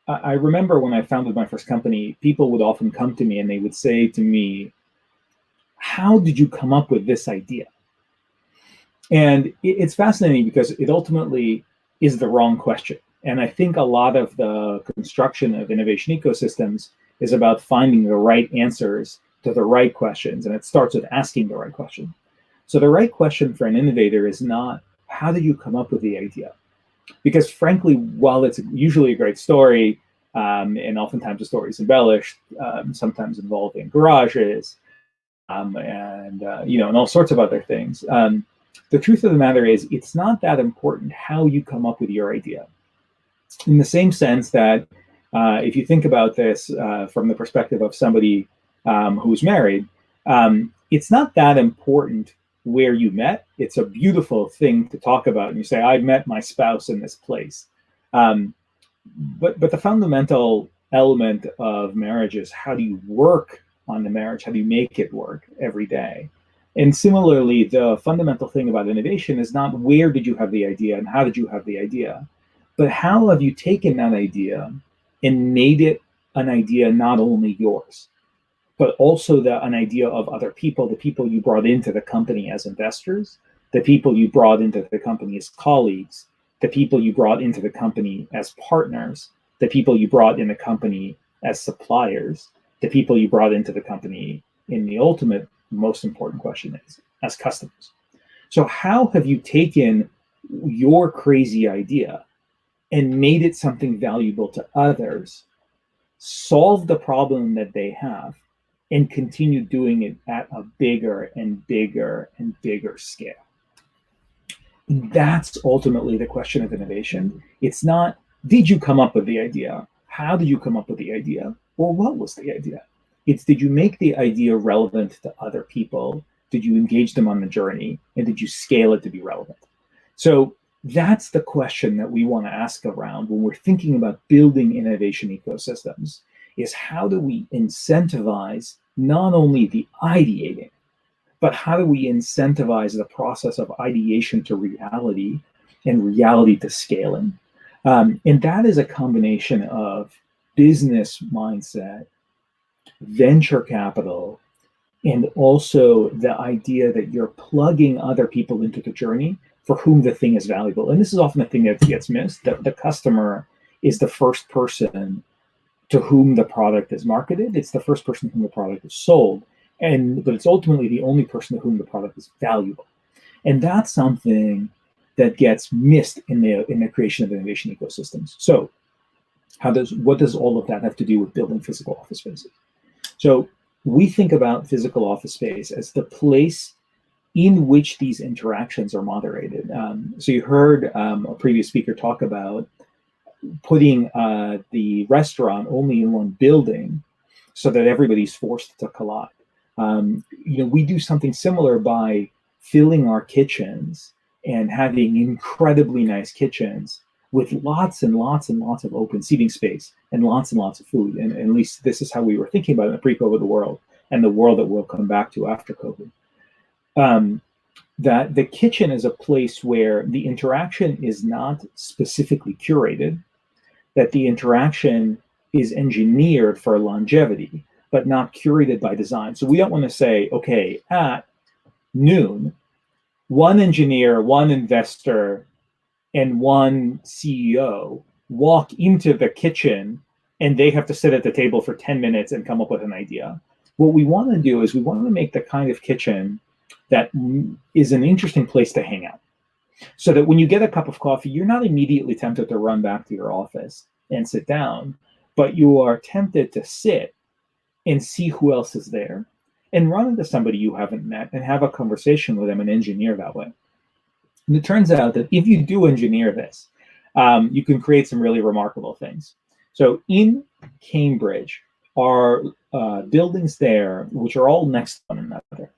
I remember when I founded my first company, people would often come to me and they would say to me, how did you come up with this idea? And it's fascinating because it ultimately is the wrong question. And I think a lot of the construction of innovation ecosystems is about finding the right answers to the right questions. And it starts with asking the right question. So the right question for an innovator is not, how did you come up with the idea? Because frankly, while it's usually a great story, and oftentimes the story is embellished, sometimes involving garages, and all sorts of other things. The truth of the matter is, it's not that important how you come up with your idea. In the same sense that if you think about this from the perspective of somebody who's married, it's not that important where you met. It's a beautiful thing to talk about, and you say, I met my spouse in this place. But the fundamental element of marriage is, how do you work on the marriage? How do you make it work every day? And similarly, the fundamental thing about innovation is not where did you have the idea and how did you have the idea, but how have you taken that idea and made it an idea not only yours, but also an idea of other people, the people you brought into the company as investors, the people you brought into the company as colleagues, the people you brought into the company as partners, the people you brought in the company as suppliers, the people you brought into the company in the ultimate most important question is as customers. So how have you taken your crazy idea and made it something valuable to others, solved the problem that they have, and continue doing it at a bigger and bigger and bigger scale? And that's ultimately the question of innovation. It's not, did you come up with the idea? How did you come up with the idea? Or what was the idea? It's, did you make the idea relevant to other people? Did you engage them on the journey? And did you scale it to be relevant? So that's the question that we want to ask around when we're thinking about building innovation ecosystems, is how do we incentivize not only the ideating, but how do we incentivize the process of ideation to reality and reality to scaling? And that is a combination of business mindset, venture capital, and also the idea that you're plugging other people into the journey for whom the thing is valuable. And this is often the thing that gets missed, that the customer is the first person to whom the product is marketed. It's the first person to whom the product is sold. But it's ultimately the only person to whom the product is valuable. And that's something that gets missed in the creation of innovation ecosystems. So what does all of that have to do with building physical office spaces? So we think about physical office space as the place in which these interactions are moderated. So you heard a previous speaker talk about putting the restaurant only in one building so that everybody's forced to collide. We do something similar by filling our kitchens and having incredibly nice kitchens with lots and lots and lots of open seating space and lots of food. And at least this is how we were thinking about it in the pre-COVID world and the world that we'll come back to after COVID. That the kitchen is a place where the interaction is not specifically curated, that the interaction is engineered for longevity, but not curated by design. So we don't want to say, okay, at noon, one engineer, one investor, and one CEO walk into the kitchen and they have to sit at the table for 10 minutes and come up with an idea. What we want to do is we want to make the kind of kitchen that is an interesting place to hang out. So that when you get a cup of coffee, you're not immediately tempted to run back to your office and sit down, but you are tempted to sit and see who else is there and run into somebody you haven't met and have a conversation with them and engineer that way. And it turns out that if you do engineer this, you can create some really remarkable things. So in Cambridge, our buildings there, which are all next to one another,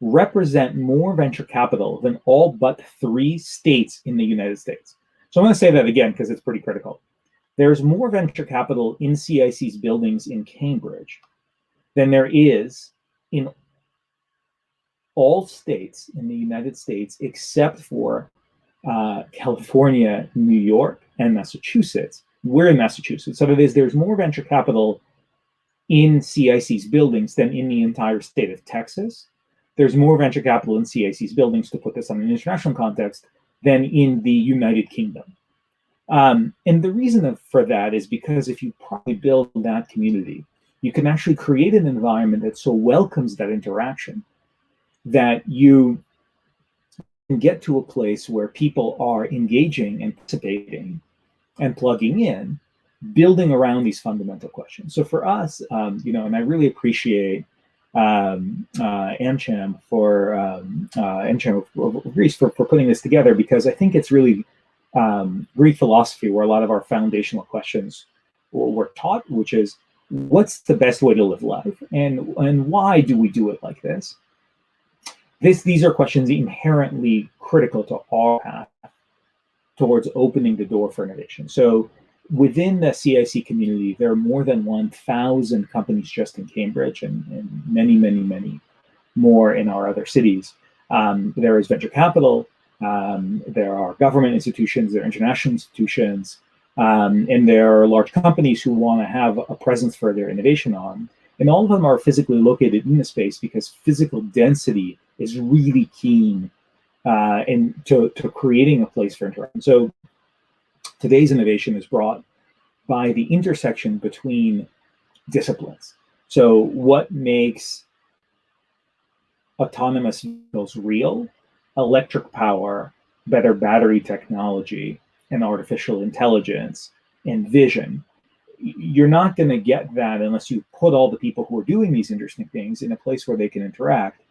represent more venture capital than all but 3 states in the United States. So I'm going to say that again because it's pretty critical. There's more venture capital in CIC's buildings in Cambridge than there is in all states in the United States except for California, New York, and Massachusetts. We're in Massachusetts. So there's more venture capital in CIC's buildings than in the entire state of Texas. There's more venture capital in CIC's buildings, to put this on an international context, than in the United Kingdom. And the reason for that is because if you properly build that community, you can actually create an environment that so welcomes that interaction that you can get to a place where people are engaging and participating and plugging in, building around these fundamental questions. So for us, and I really appreciate AmCham of Greece for putting this together, because I think it's really Greek philosophy where a lot of our foundational questions were taught, which is, what's the best way to live life, and why do we do it like this? these are questions inherently critical to our path towards opening the door for innovation. So within the CIC community, there are more than 1,000 companies just in Cambridge, and many, many, many more in our other cities. There is venture capital, there are government institutions, there are international institutions, and there are large companies who want to have a presence for their innovation on. And all of them are physically located in the space because physical density is really keen to creating a place for interaction. So today's innovation is brought by the intersection between disciplines. So what makes autonomous vehicles real? Electric power, better battery technology, and artificial intelligence, and vision. You're not going to get that unless you put all the people who are doing these interesting things in a place where they can interact.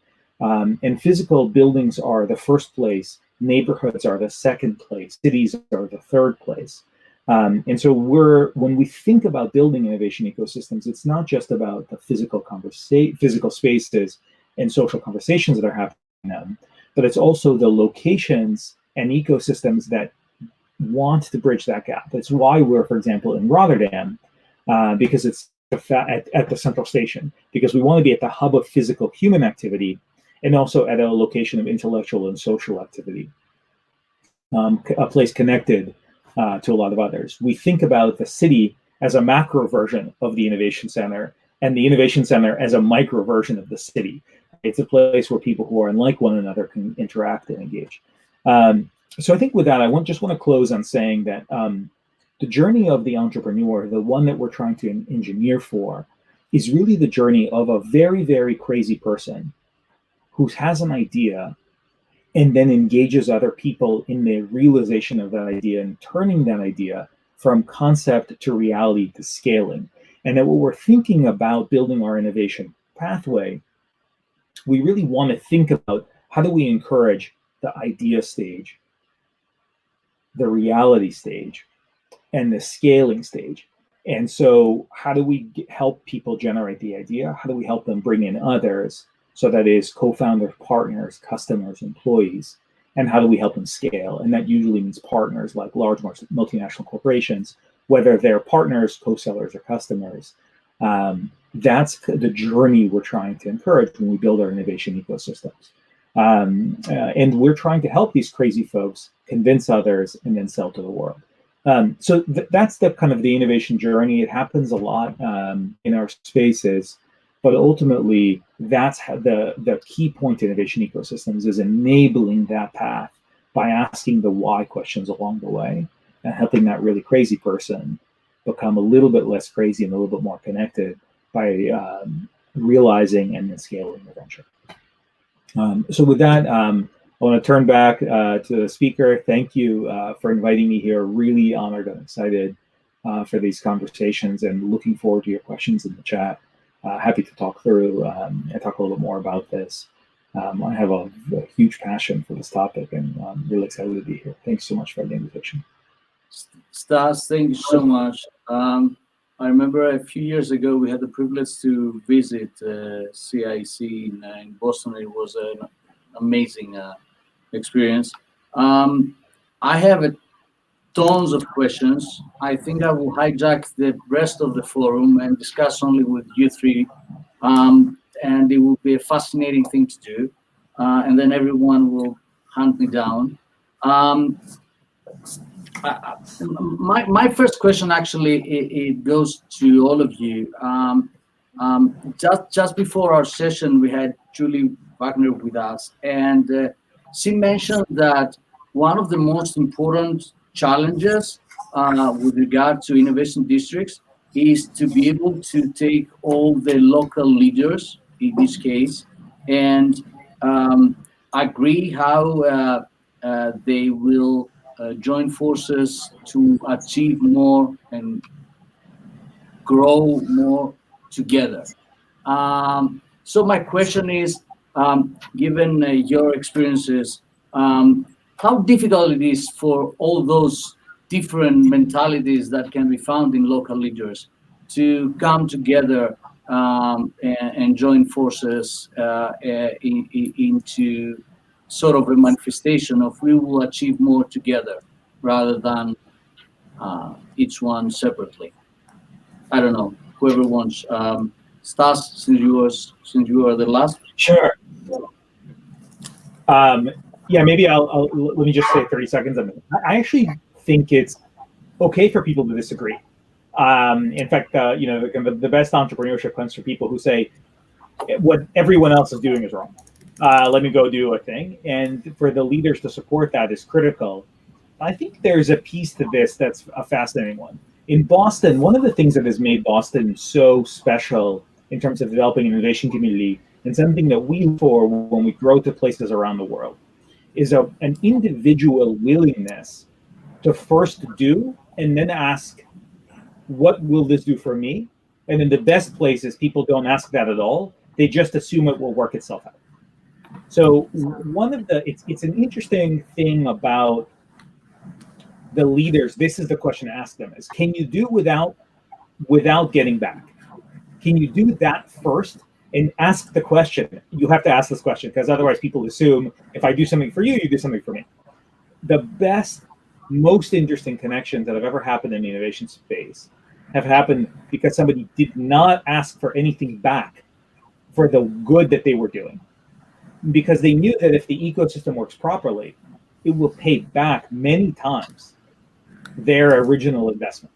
And physical buildings are the first place, neighborhoods are the second place, cities are the third place. And so when we think about building innovation ecosystems, it's not just about the physical spaces and social conversations that are happening in them, but it's also the locations and ecosystems that want to bridge that gap. That's why we're, for example, in Rotterdam, because it's at the central station, because we want to be at the hub of physical human activity and also at a location of intellectual and social activity, a place connected to a lot of others. We think about the city as a macro version of the innovation center and the innovation center as a micro version of the city. It's a place where people who are unlike one another can interact and engage. So I think with that, I just want to close on saying that the journey of the entrepreneur, the one that we're trying to engineer for, is really the journey of a very, very crazy person who has an idea and then engages other people in the realization of that idea and turning that idea from concept to reality to scaling. And that when we're thinking about building our innovation pathway, we really want to think about how do we encourage the idea stage, the reality stage, and the scaling stage. And so how do we help people generate the idea? How do we help them bring in others? So that is co-founders, partners, customers, employees. And how do we help them scale? And that usually means partners like large multinational corporations, whether they're partners, co-sellers, or customers. That's the journey we're trying to encourage when we build our innovation ecosystems. And we're trying to help these crazy folks convince others and then sell to the world. So that's the kind of the innovation journey. It happens a lot in our spaces, but ultimately that's how the key point in innovation ecosystems is enabling that path by asking the why questions along the way and helping that really crazy person become a little bit less crazy and a little bit more connected by realizing and then scaling the venture. So with that, I want to turn back to the speaker. Thank you for inviting me here. Really honored and excited for these conversations and looking forward to your questions in the chat. Happy to talk through and talk a little bit more about this. I have a huge passion for this topic and I'm really excited to be here. Thanks so much for the invitation. Stas, thank you so much. I remember a few years ago, we had the privilege to visit CIC in Boston. It was an amazing experience. I have tons of questions. I think I will hijack the rest of the forum and discuss only with you three. And it will be a fascinating thing to do. And then everyone will hunt me down. My first question actually it goes to all of you. Just before our session, we had Julie Wagner with us, and she mentioned that one of the most important challenges with regard to innovation districts is to be able to take all the local leaders, in this case, and agree how they will join forces to achieve more and grow more together. So my question is, given your experiences, how difficult it is for all those different mentalities that can be found in local leaders to come together and join forces into sort of a manifestation of we will achieve more together rather than each one separately. I don't know, whoever wants. Stas, since you are the last. Sure. Yeah, maybe I'll let me just say 30 seconds. I actually think it's okay for people to disagree. In fact, the best entrepreneurship comes from people who say what everyone else is doing is wrong. Let me go do a thing. And for the leaders to support that is critical. I think there's a piece to this that's a fascinating one. In Boston, one of the things that has made Boston so special in terms of developing an innovation community, and something that we look for when we grow to places around the world, is an individual willingness to first do and then ask, what will this do for me? And in the best places, people don't ask that at all. They just assume it will work itself out. So it's an interesting thing about the leaders. This is the question to ask them: is can you do without getting back? Can you do that first and ask the question? You have to ask this question because otherwise people assume if I do something for you, you do something for me. The best, most interesting connections that have ever happened in the innovation space have happened because somebody did not ask for anything back for the good that they were doing. Because they knew that if the ecosystem works properly, it will pay back many times their original investment,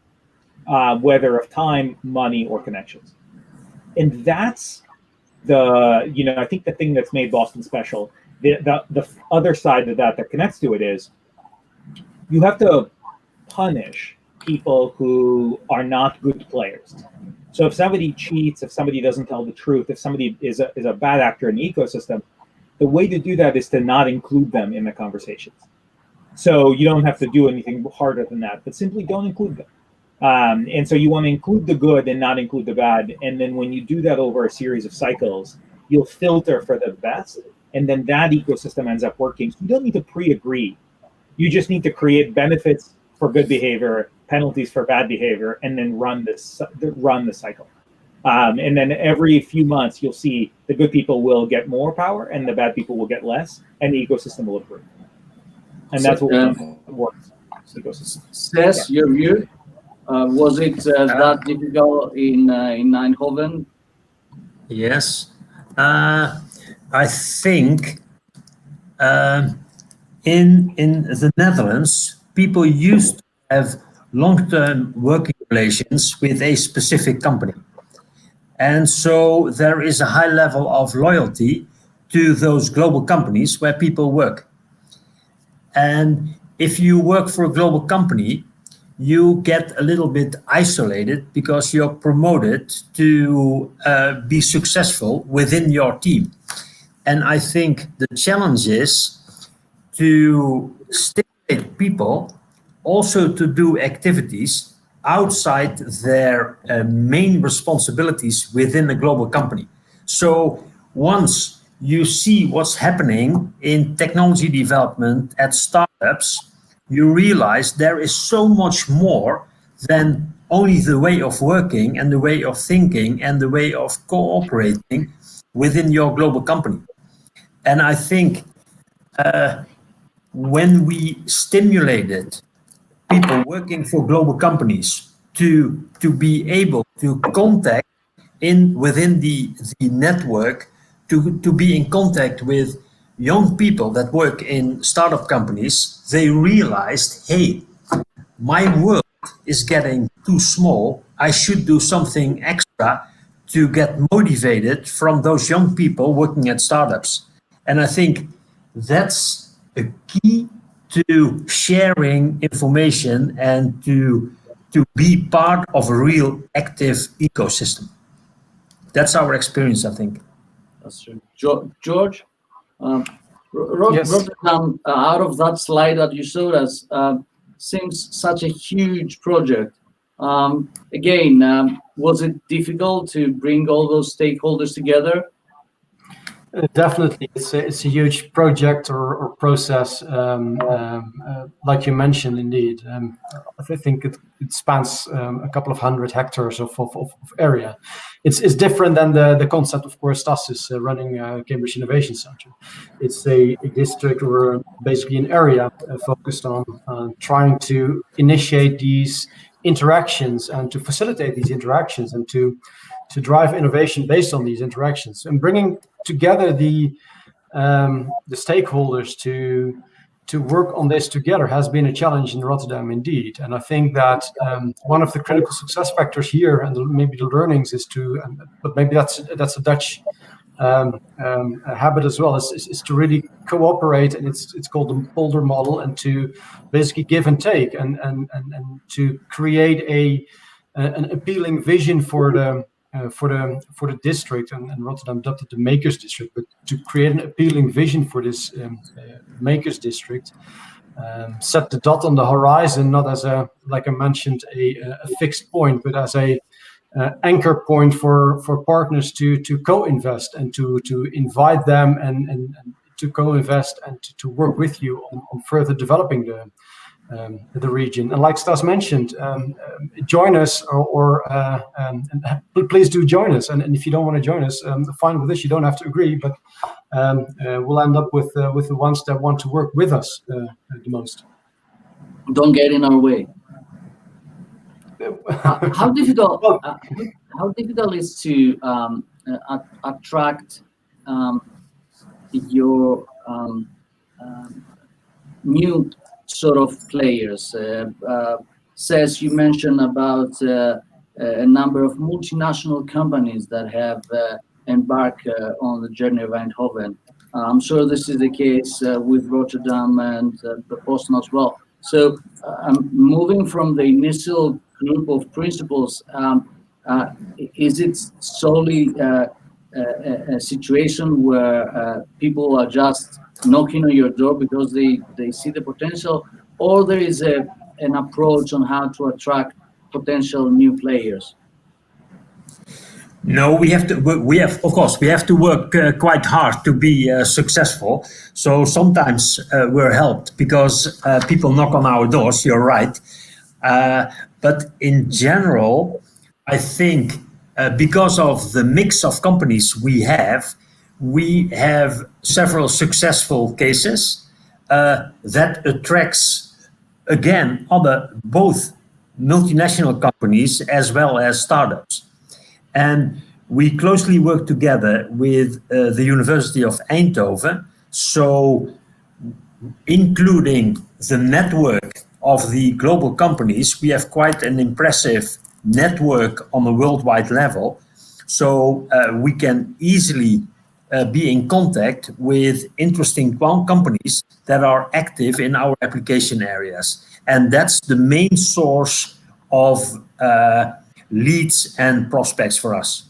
whether of time, money, or connections. And that's I think the thing that's made Boston special. The other side of that connects to it is you have to punish people who are not good players. So if somebody cheats, if somebody doesn't tell the truth, if somebody is a bad actor in the ecosystem, the way to do that is to not include them in the conversations. So you don't have to do anything harder than that, but simply don't include them. And so you want to include the good and not include the bad. And then when you do that over a series of cycles, you'll filter for the best. And then that ecosystem ends up working. So you don't need to pre-agree. You just need to create benefits for good behavior, penalties for bad behavior, and then run the cycle. And then every few months, you'll see the good people will get more power and the bad people will get less, and the ecosystem will improve. And that's what works. Says your view. Was it that difficult in Eindhoven? Yes. I think in the Netherlands, people used to have long-term working relations with a specific company. And so there is a high level of loyalty to those global companies where people work. And if you work for a global company, you get a little bit isolated because you're promoted to be successful within your team. And I think the challenge is to stimulate people also to do activities outside their main responsibilities within a global company. So once you see what's happening in technology development at startups, you realize there is so much more than only the way of working and the way of thinking and the way of cooperating within your global company. And I think when we stimulated people working for global companies to be able to contact within the network, to be in contact with young people that work in startup companies, they realized, hey, my world is getting too small. I should do something extra to get motivated from those young people working at startups. And I think that's a key to sharing information and to be part of a real active ecosystem. That's our experience, I think. That's true. George, Yes. Rotterdam, out of that slide that you showed us, seems such a huge project. Was it difficult to bring all those stakeholders together? Definitely, it's a huge project or process, like you mentioned. Indeed, I think it spans a couple of 100 hectares of area. It's different than the concept, of course. Stas is running Cambridge Innovation Center. It's a district or basically an area focused on trying to initiate these interactions and to facilitate these interactions and to drive innovation based on these interactions and bringing together the stakeholders to work on this together has been a challenge in Rotterdam indeed. And I think that one of the critical success factors here, and maybe the learnings, is but maybe that's a Dutch habit as well, is to really cooperate, and it's called the Polder model, and to basically give and take, and to create an appealing vision for the district, and Rotterdam adopted the Makers District, but to create an appealing vision for this Makers District, set the dot on the horizon, not as like I mentioned, a fixed point, but as a anchor point for partners to co-invest and to invite them and to co-invest and to work with you on further developing the region. And like Stas mentioned, join us or please do join us. And if you don't want to join us, fine with this. You don't have to agree, but we'll end up with the ones that want to work with us the most. Don't get in our way. How difficult is to attract your new sort of players? Says you mentioned about a number of multinational companies that have embarked on the journey of Eindhoven. I'm sure this is the case with Rotterdam and the Boston as well. So moving from the initial group of principals, is it solely a situation where people are just knocking on your door because they see the potential, or there is an approach on how to attract potential new players? No, we have to work quite hard to be successful. So sometimes we're helped because people knock on our doors. You're right, but in general, I think because of the mix of companies we have several successful cases that attracts again both multinational companies as well as startups. And we closely work together with the University of Eindhoven, so including the network of the global companies, we have quite an impressive network on a worldwide level. So we can easily be in contact with interesting companies that are active in our application areas. And that's the main source of leads and prospects for us.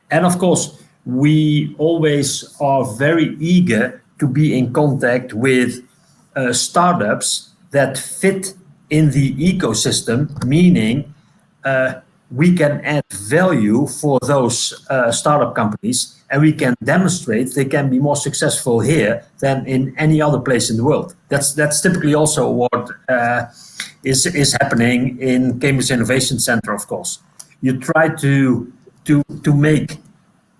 And of course, we always are very eager to be in contact with startups that fit in the ecosystem, meaning we can add value for those startup companies, and we can demonstrate they can be more successful here than in any other place in the world. That's typically also what is happening in Cambridge Innovation Center. Of course, you try to make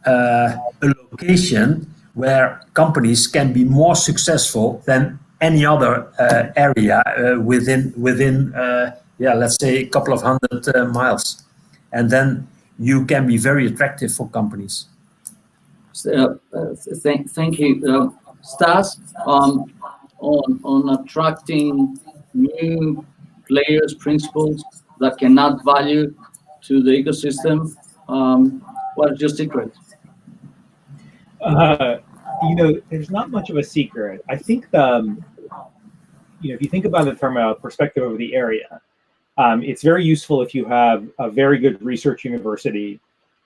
a location where companies can be more successful than any other area within let's say a couple of 100 miles, and then you can be very attractive for companies. Thank you, Stas. On attracting new players, principals that can add value to the ecosystem, what is your secret? There's not much of a secret. I think if you think about it from a perspective of the area, it's very useful if you have a very good research university,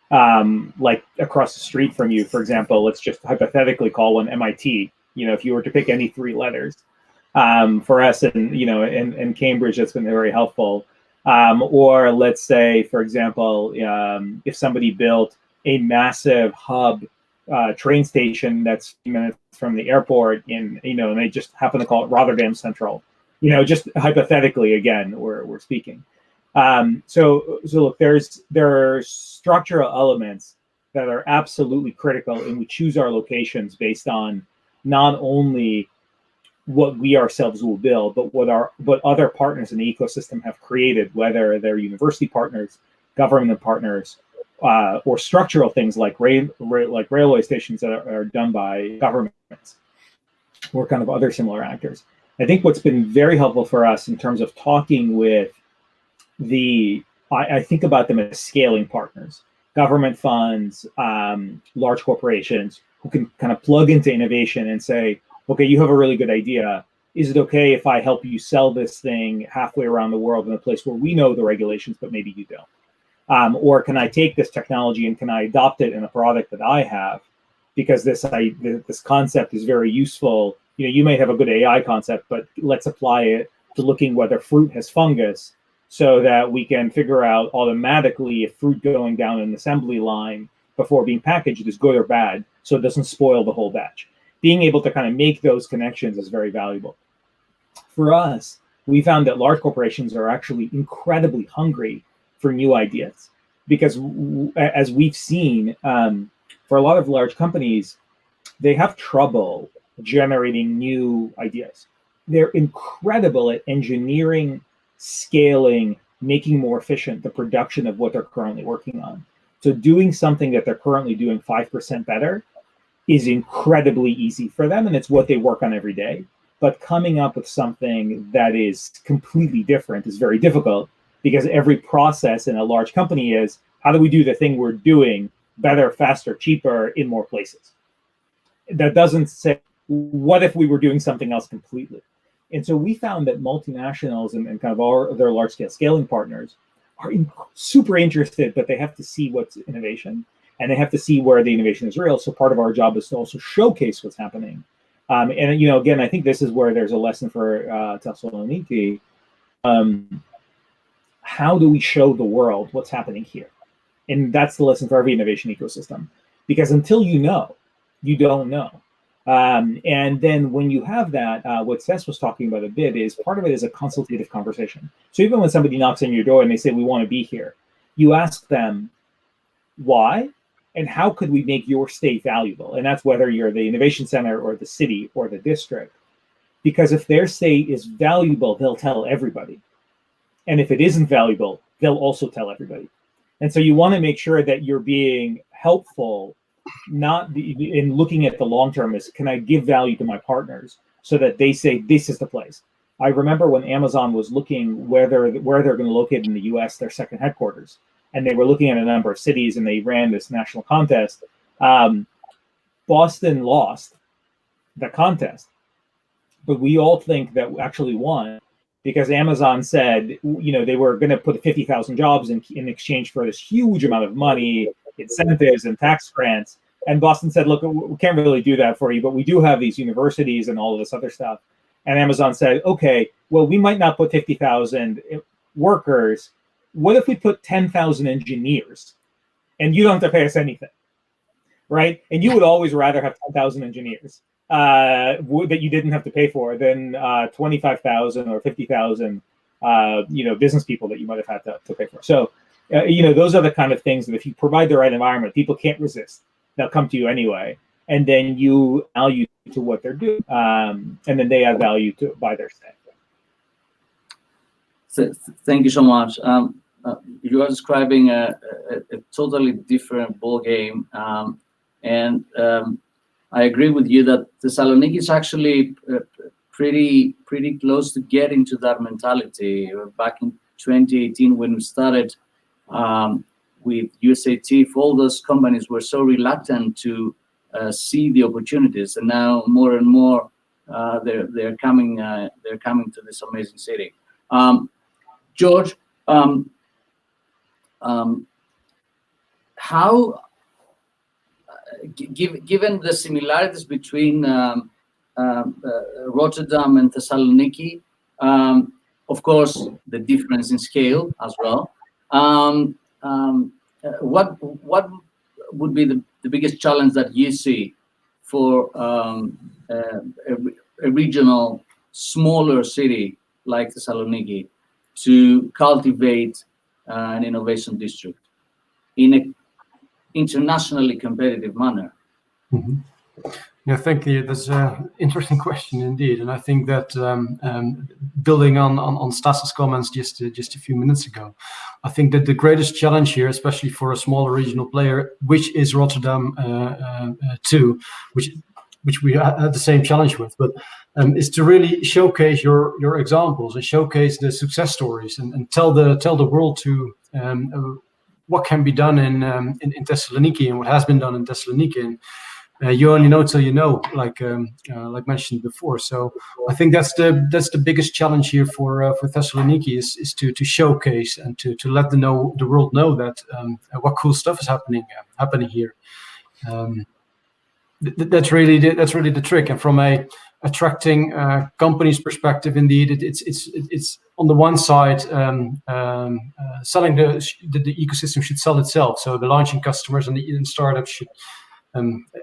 like across the street from you. For example, let's just hypothetically call one MIT. If you were to pick any three letters, for us, in Cambridge, that's been very helpful. Or let's say, for example, if somebody built a massive hub train station that's a few minutes from the airport and they just happen to call it Rotterdam Central. Just hypothetically, again, we're speaking. So look, there are structural elements that are absolutely critical, and we choose our locations based on not only what we ourselves will build, but what other partners in the ecosystem have created, whether they're university partners, government partners, or structural things like railway stations that are done by governments or kind of other similar actors. I think what's been very helpful for us in terms of talking with I think about them as scaling partners, government funds, large corporations who can kind of plug into innovation and say, okay, you have a really good idea. Is it okay if I help you sell this thing halfway around the world in a place where we know the regulations, but maybe you don't? Or can I take this technology and can I adopt it in a product that I have? Because this concept is very useful. You may have a good AI concept, but let's apply it to looking whether fruit has fungus so that we can figure out automatically if fruit going down an assembly line before being packaged is good or bad, so it doesn't spoil the whole batch. Being able to kind of make those connections is very valuable. For us, we found that large corporations are actually incredibly hungry for new ideas because, as we've seen, for a lot of large companies, they have trouble generating new ideas. They're incredible at engineering, scaling, making more efficient the production of what they're currently working on. So doing something that they're currently doing 5% better is incredibly easy for them, and it's what they work on every day. But coming up with something that is completely different is very difficult because every process in a large company is, how do we do the thing we're doing better, faster, cheaper, in more places? That doesn't say, what if we were doing something else completely? And so we found that multinationals and kind of their large-scale scaling partners are super interested, but they have to see what's innovation, and they have to see where the innovation is real. So part of our job is to also showcase what's happening. And again, I think this is where there's a lesson for Thessaloniki. How do we show the world what's happening here? And that's the lesson for every innovation ecosystem, because until you know, you don't know. And then when you have that, what Seth was talking about a bit is part of it is a consultative conversation. So even when somebody knocks on your door and they say, we want to be here, you ask them why and how could we make your state valuable? And that's whether you're the innovation center or the city or the district. Because if their state is valuable, they'll tell everybody. And if it isn't valuable, they'll also tell everybody. And so you want to make sure that you're being helpful, not in looking at the long term is, can I give value to my partners so that they say, this is the place. I remember when Amazon was looking where they're going to locate in the US, their second headquarters, and they were looking at a number of cities and they ran this national contest. Boston lost the contest, but we all think that actually won because Amazon said, they were going to put 50,000 jobs in exchange for this huge amount of money, incentives and tax grants. And Boston said, look, we can't really do that for you, but we do have these universities and all of this other stuff. And Amazon said, okay, well, we might not put 50,000 workers. What if we put 10,000 engineers and you don't have to pay us anything, right? And you would always rather have 10,000 engineers that you didn't have to pay for than 25,000 or 50,000, business people that you might have had to pay for. So, those are the kind of things that if you provide the right environment, people can't resist. They'll come to you anyway. And then you value to what they're doing. And then they add value to by their stay. Thank you so much. You are describing a totally different ball game. And I agree with you that Thessaloniki is actually pretty close to getting to that mentality. Back in 2018, when we started with USAT, all those companies were so reluctant to see the opportunities, and now more and more they're coming to this amazing city. George, how, given the similarities between Rotterdam and Thessaloniki, of course, the difference in scale as well. What would be the biggest challenge that you see for a regional, smaller city like Thessaloniki to cultivate an innovation district in an internationally competitive manner? Mm-hmm. Yeah, thank you. That's an interesting question indeed, and I think that building on Stas's comments just a few minutes ago, I think that the greatest challenge here, especially for a smaller regional player, which is Rotterdam too, which we had the same challenge with, but is to really showcase your examples and showcase the success stories and tell the world to what can be done in Thessaloniki and what has been done in Thessaloniki. And, you only know till you know, like mentioned before. So I think that's the biggest challenge here for Thessaloniki is to showcase and to let the world know that what cool stuff is happening here. That's really the trick. And from a attracting companies perspective, indeed, it's on the one side selling the ecosystem should sell itself. So the launching customers and the startups should.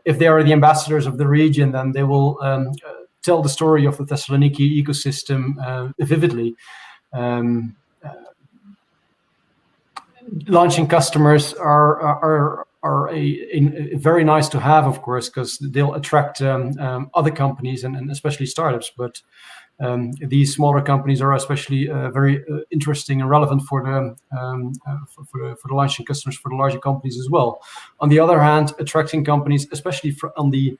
If they are the ambassadors of the region, then they will tell the story of the Thessaloniki ecosystem vividly. Launching customers are very nice to have, of course, because they'll attract other companies and especially startups. But these smaller companies are especially very interesting and relevant for the launching customers, for the larger companies as well. On the other hand, attracting companies, especially on the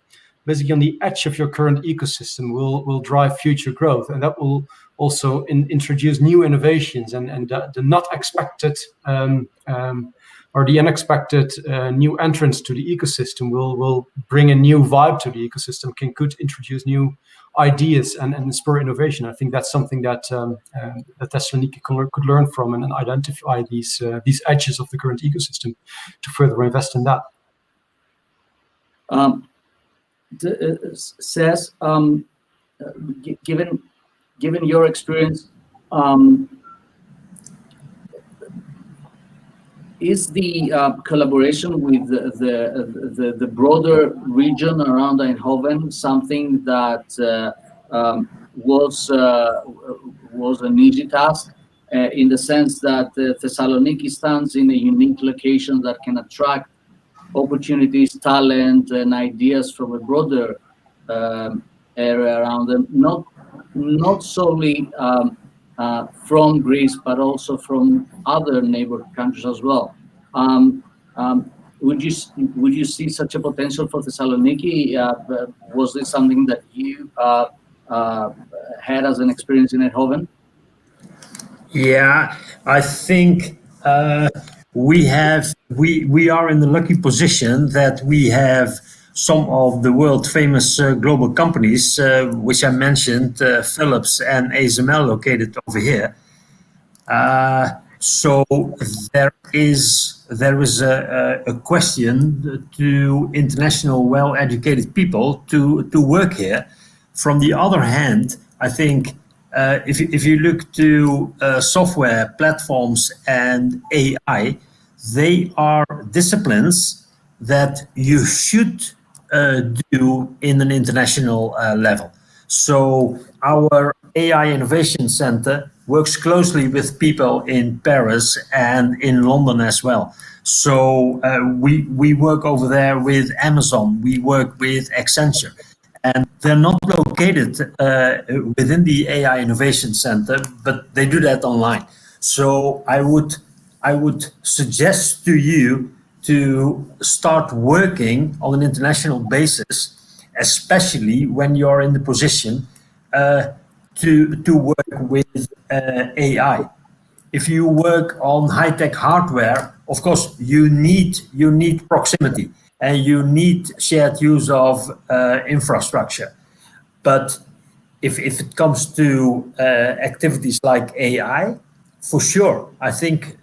edge of your current ecosystem, will drive future growth, and that will also introduce new innovations and the not expected or the unexpected new entrants to the ecosystem will bring a new vibe to the ecosystem, could introduce new ideas and spur innovation. I think that's something that Thessaloniki could learn from and identify these edges of the current ecosystem to further invest in that. Says, given your experience, is the collaboration with the broader region around Eindhoven something that was an easy task in the sense that Thessaloniki stands in a unique location that can attract opportunities, talent, and ideas from a broader area around them, not solely from Greece, but also from other neighboring countries as well. Would you see such a potential for Thessaloniki? Was this something that you had as an experience in Eindhoven? Yeah, I think we are in the lucky position that we have some of the world famous global companies, which I mentioned, Philips and ASML, located over here. So there is a question to international well-educated people to work here. From the other hand, I think if you look to software platforms and AI, they are disciplines that you should do in an international level. So our AI Innovation Center works closely with people in Paris and in London as well. So we work over there with Amazon, we work with Accenture, and they're not located within the AI Innovation Center, but they do that online. So I would suggest to you to start working on an international basis, especially when you're in the position to work with AI. If you work on high-tech hardware, of course, you need proximity and you need shared use of infrastructure. But if it comes to activities like AI, for sure, I think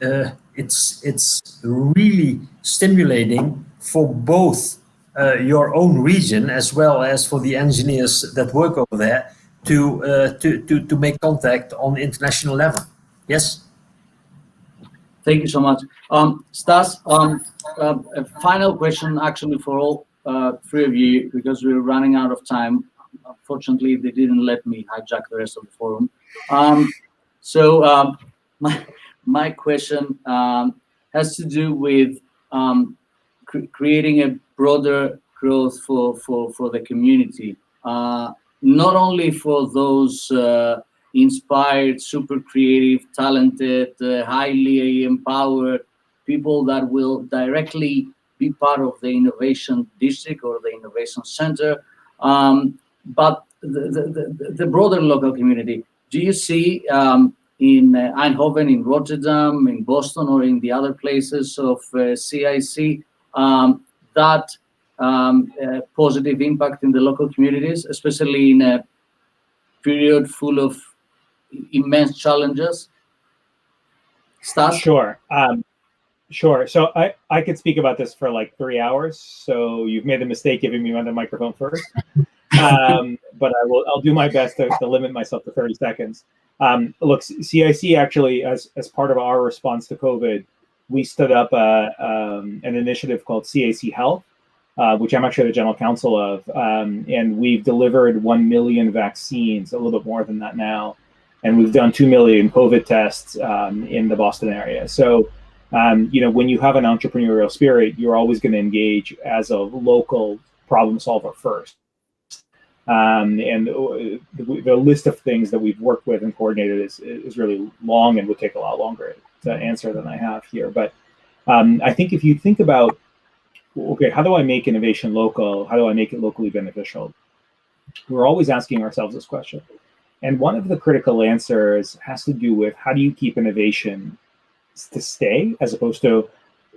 it's really stimulating for both your own region as well as for the engineers that work over there to make contact on the international level. Yes. Thank you so much. Stas, a final question actually for all three of you, because we're running out of time. Unfortunately, they didn't let me hijack the rest of the forum. So my question has to do with creating a broader growth for the community, not only for those inspired, super creative, talented, highly empowered people that will directly be part of the innovation district or the innovation center, but the broader local community. Do you see in Eindhoven, in Rotterdam, in Boston, or in the other places of CIC that positive impact in the local communities, especially in a period full of immense challenges? Stas? Sure. Sure. So I could speak about this for like 3 hours. So you've made the mistake giving me the microphone first. But I'll do my best to limit myself to 30 seconds. Look, CIC actually, as part of our response to COVID, we stood up an initiative called CIC Health, which I'm actually the general counsel of. And we've delivered 1 million vaccines, a little bit more than that now. And we've done 2 million COVID tests in the Boston area. So, when you have an entrepreneurial spirit, you're always going to engage as a local problem solver first. And the list of things that we've worked with and coordinated is really long and would take a lot longer to answer than I have here. But I think if you think about, okay, how do I make innovation local? How do I make it locally beneficial? We're always asking ourselves this question. And one of the critical answers has to do with how do you keep innovation to stay, as opposed to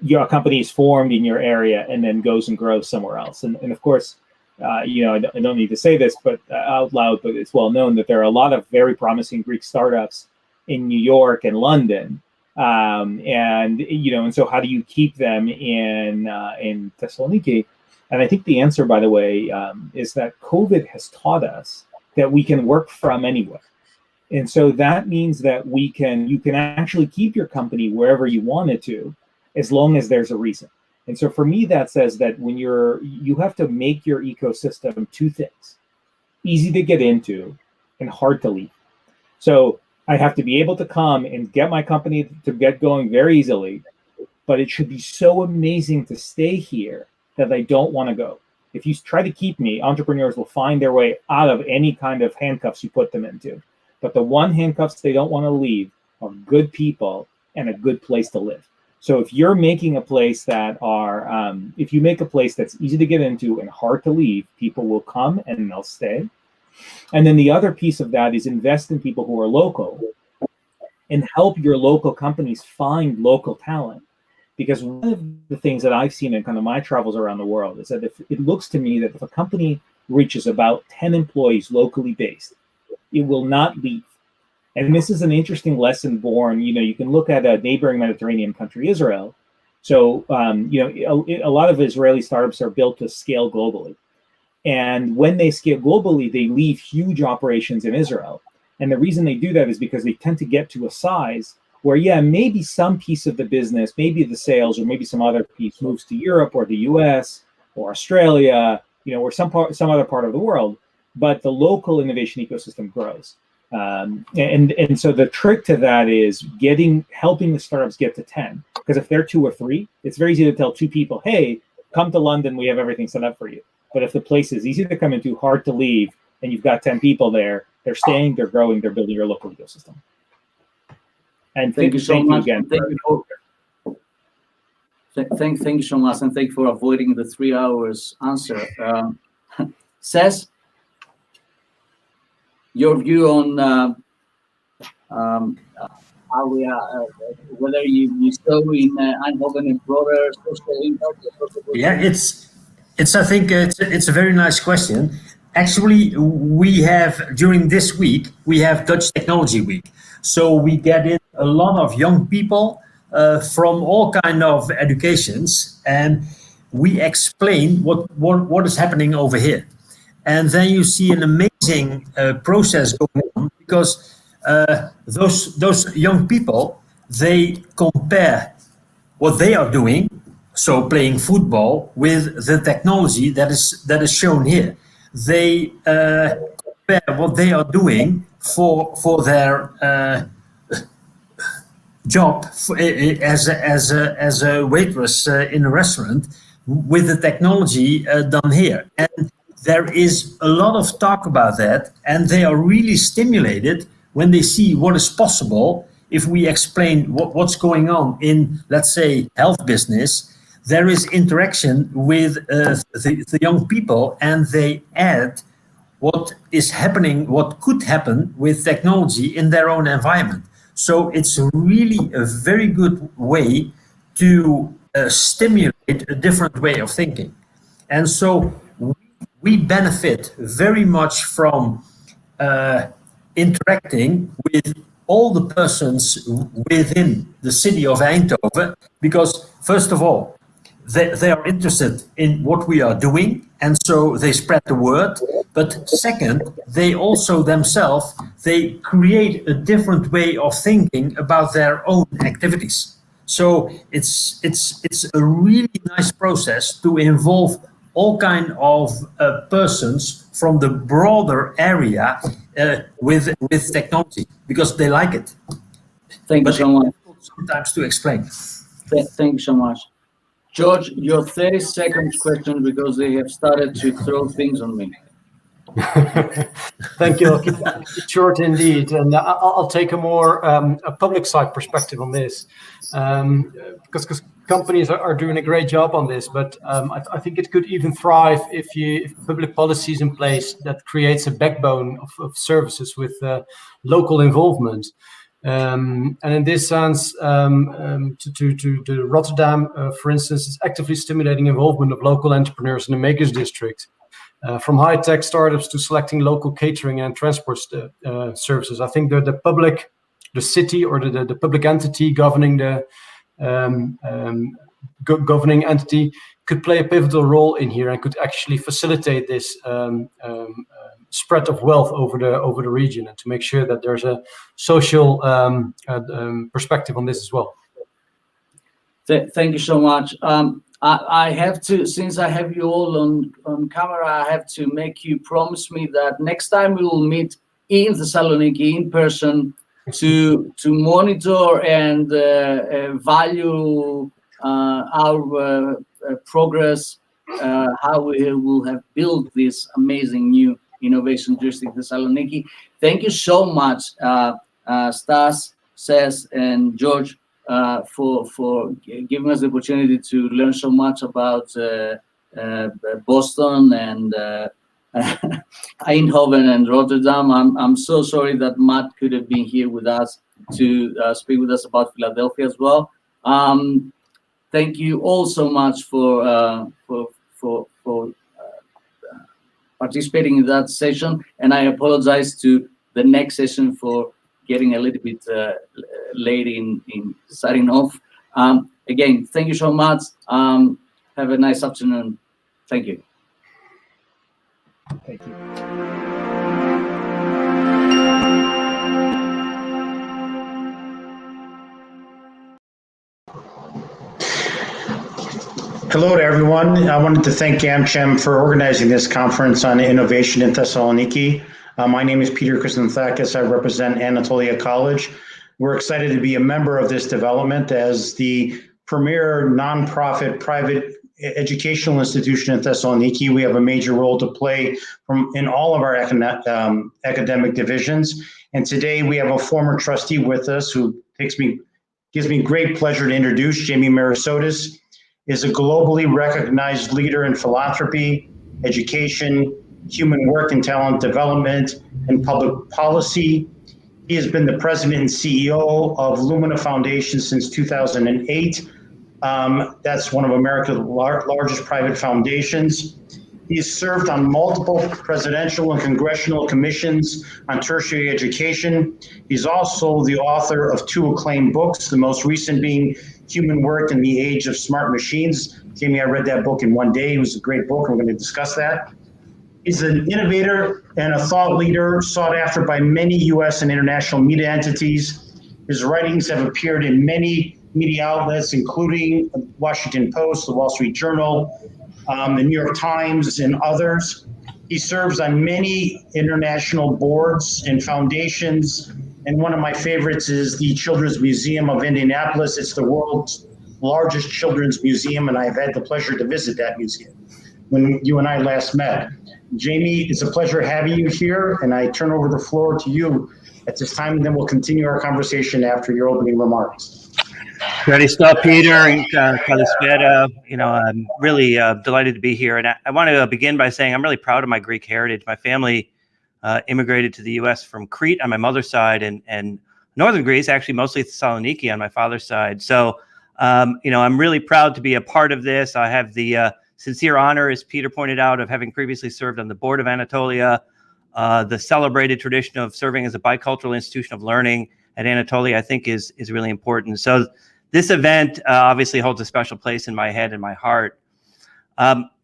your company is formed in your area and then goes and grows somewhere else. And of course, I don't need to say this, but out loud, but it's well known that there are a lot of very promising Greek startups in New York and London. And so how do you keep them in Thessaloniki? And I think the answer, by the way, is that COVID has taught us that we can work from anywhere. And so that means that you can actually keep your company wherever you want it to, as long as there's a reason. And so for me, that says that when you have to make your ecosystem two things: easy to get into and hard to leave. So I have to be able to come and get my company to get going very easily, but it should be so amazing to stay here that I don't want to go. If you try to keep me, entrepreneurs will find their way out of any kind of handcuffs you put them into. But the one handcuffs they don't want to leave are good people and a good place to live. So if you're making a place if you make a place that's easy to get into and hard to leave, people will come and they'll stay. And then the other piece of that is invest in people who are local and help your local companies find local talent. Because one of the things that I've seen in kind of my travels around the world is that it looks to me that if a company reaches about 10 employees locally based, it will not leave. And this is an interesting lesson born, you can look at a neighboring Mediterranean country, Israel. So, a lot of Israeli startups are built to scale globally. And when they scale globally, they leave huge operations in Israel. And the reason they do that is because they tend to get to a size where, maybe some piece of the business, maybe the sales, or maybe some other piece moves to Europe or the US or Australia, or some other part of the world, but the local innovation ecosystem grows. And so the trick to that is helping the startups get to 10. Because if they're 2 or 3, it's very easy to tell 2 people, hey, come to London, we have everything set up for you. But if the place is easy to come into, hard to leave, and you've got 10 people there, they're staying, they're growing, they're building your local ecosystem. And thank you so much again. Thank you so much, and thank you for avoiding the 3 hours answer. Says, your view on how we are, whether you saw in Eindhoven a broader social impact? Yeah, I think it's a very nice question. Actually, we have, during this week, we have Dutch Technology Week. So we get in a lot of young people from all kind of educations, and we explain what is happening over here. And then you see an amazing process going on, because those young people they compare what they are doing, so playing football, with the technology that is shown here. They compare what they are doing for their job as a waitress in a restaurant with the technology done here. And there is a lot of talk about that, and they are really stimulated when they see what is possible if we explain what's going on in, let's say, health business. There is interaction with the young people, and they add what is happening, what could happen with technology in their own environment. So it's really a very good way to stimulate a different way of thinking. And so we benefit very much from interacting with all the persons within the city of Eindhoven, because first of all, they are interested in what we are doing, and so they spread the word. But second, they also themselves, they create a different way of thinking about their own activities. So it's a really nice process to involve all kind of persons from the broader area with technology, because they like it. Thank you so much. Sometimes to explain. Thank you so much. George, your 30 seconds question, because they have started to throw things on me. Thank you. I'll keep it short indeed, and I'll take a more a public side perspective on this, because companies are doing a great job on this, but I think it could even thrive if public policy is in place that creates a backbone of services with local involvement. And in this sense, to Rotterdam, for instance, is actively stimulating involvement of local entrepreneurs in the Makers District, from high-tech startups to selecting local catering and transport services. I think the city or the public entity governing the governing entity could play a pivotal role in here and could actually facilitate this spread of wealth over the region, and to make sure that there's a social perspective on this as well. Thank you so much. I have to, since I have you all on camera, I have to make you promise me that next time we will meet in Thessaloniki in person to monitor and value our progress, how we will have built this amazing new innovation district, Thessaloniki. Thank you so much, Stas, Ses, and George, for giving us the opportunity to learn so much about Boston and Eindhoven and Rotterdam. I'm so sorry that Matt could have been here with us to speak with us about Philadelphia as well. Thank you all so much for participating in that session, and I apologize to the next session for getting a little bit late in starting off. Again, thank you so much. Have a nice afternoon. Thank you. Thank you. Hello to everyone. I wanted to thank AmChem for organizing this conference on innovation in Thessaloniki. My name is Peter Chrysanthakis. I represent Anatolia College. We're excited to be a member of this development as the premier nonprofit private educational institution in Thessaloniki. We have a major role to play in all of our academic divisions. And today we have a former trustee with us who gives me great pleasure to introduce. Jamie Merisotis is a globally recognized leader in philanthropy, education, human work and talent development, and public policy. He has been the president and CEO of Lumina Foundation since 2008. That's one of America's largest private foundations. He's served on multiple presidential and congressional commissions on tertiary education. He's also the author of 2 acclaimed books, the most recent being Human Work in the Age of Smart Machines. Jamie, I read that book in one day. It was a great book. We're going to discuss that. He's an innovator and a thought leader sought after by many U.S. and international media entities. His writings have appeared in many media outlets, including the Washington Post, the Wall Street Journal, the New York Times, and others. He serves on many international boards and foundations, and one of my favorites is the Children's Museum of Indianapolis. It's the world's largest children's museum, and I've had the pleasure to visit that museum when you and I last met. Jamie, it's a pleasure having you here, and I turn over the floor to you at this time, and then we'll continue our conversation after your opening remarks. Ready, stop, Peter and Kalispera. I'm really delighted to be here. And I want to begin by saying I'm really proud of my Greek heritage. My family immigrated to the U.S. from Crete on my mother's side and northern Greece, actually mostly Thessaloniki on my father's side. So, I'm really proud to be a part of this. I have the sincere honor, as Peter pointed out, of having previously served on the board of Anatolia, the celebrated tradition of serving as a bicultural institution of learning at Anatolia, I think is really important. So this event obviously holds a special place in my head and my heart.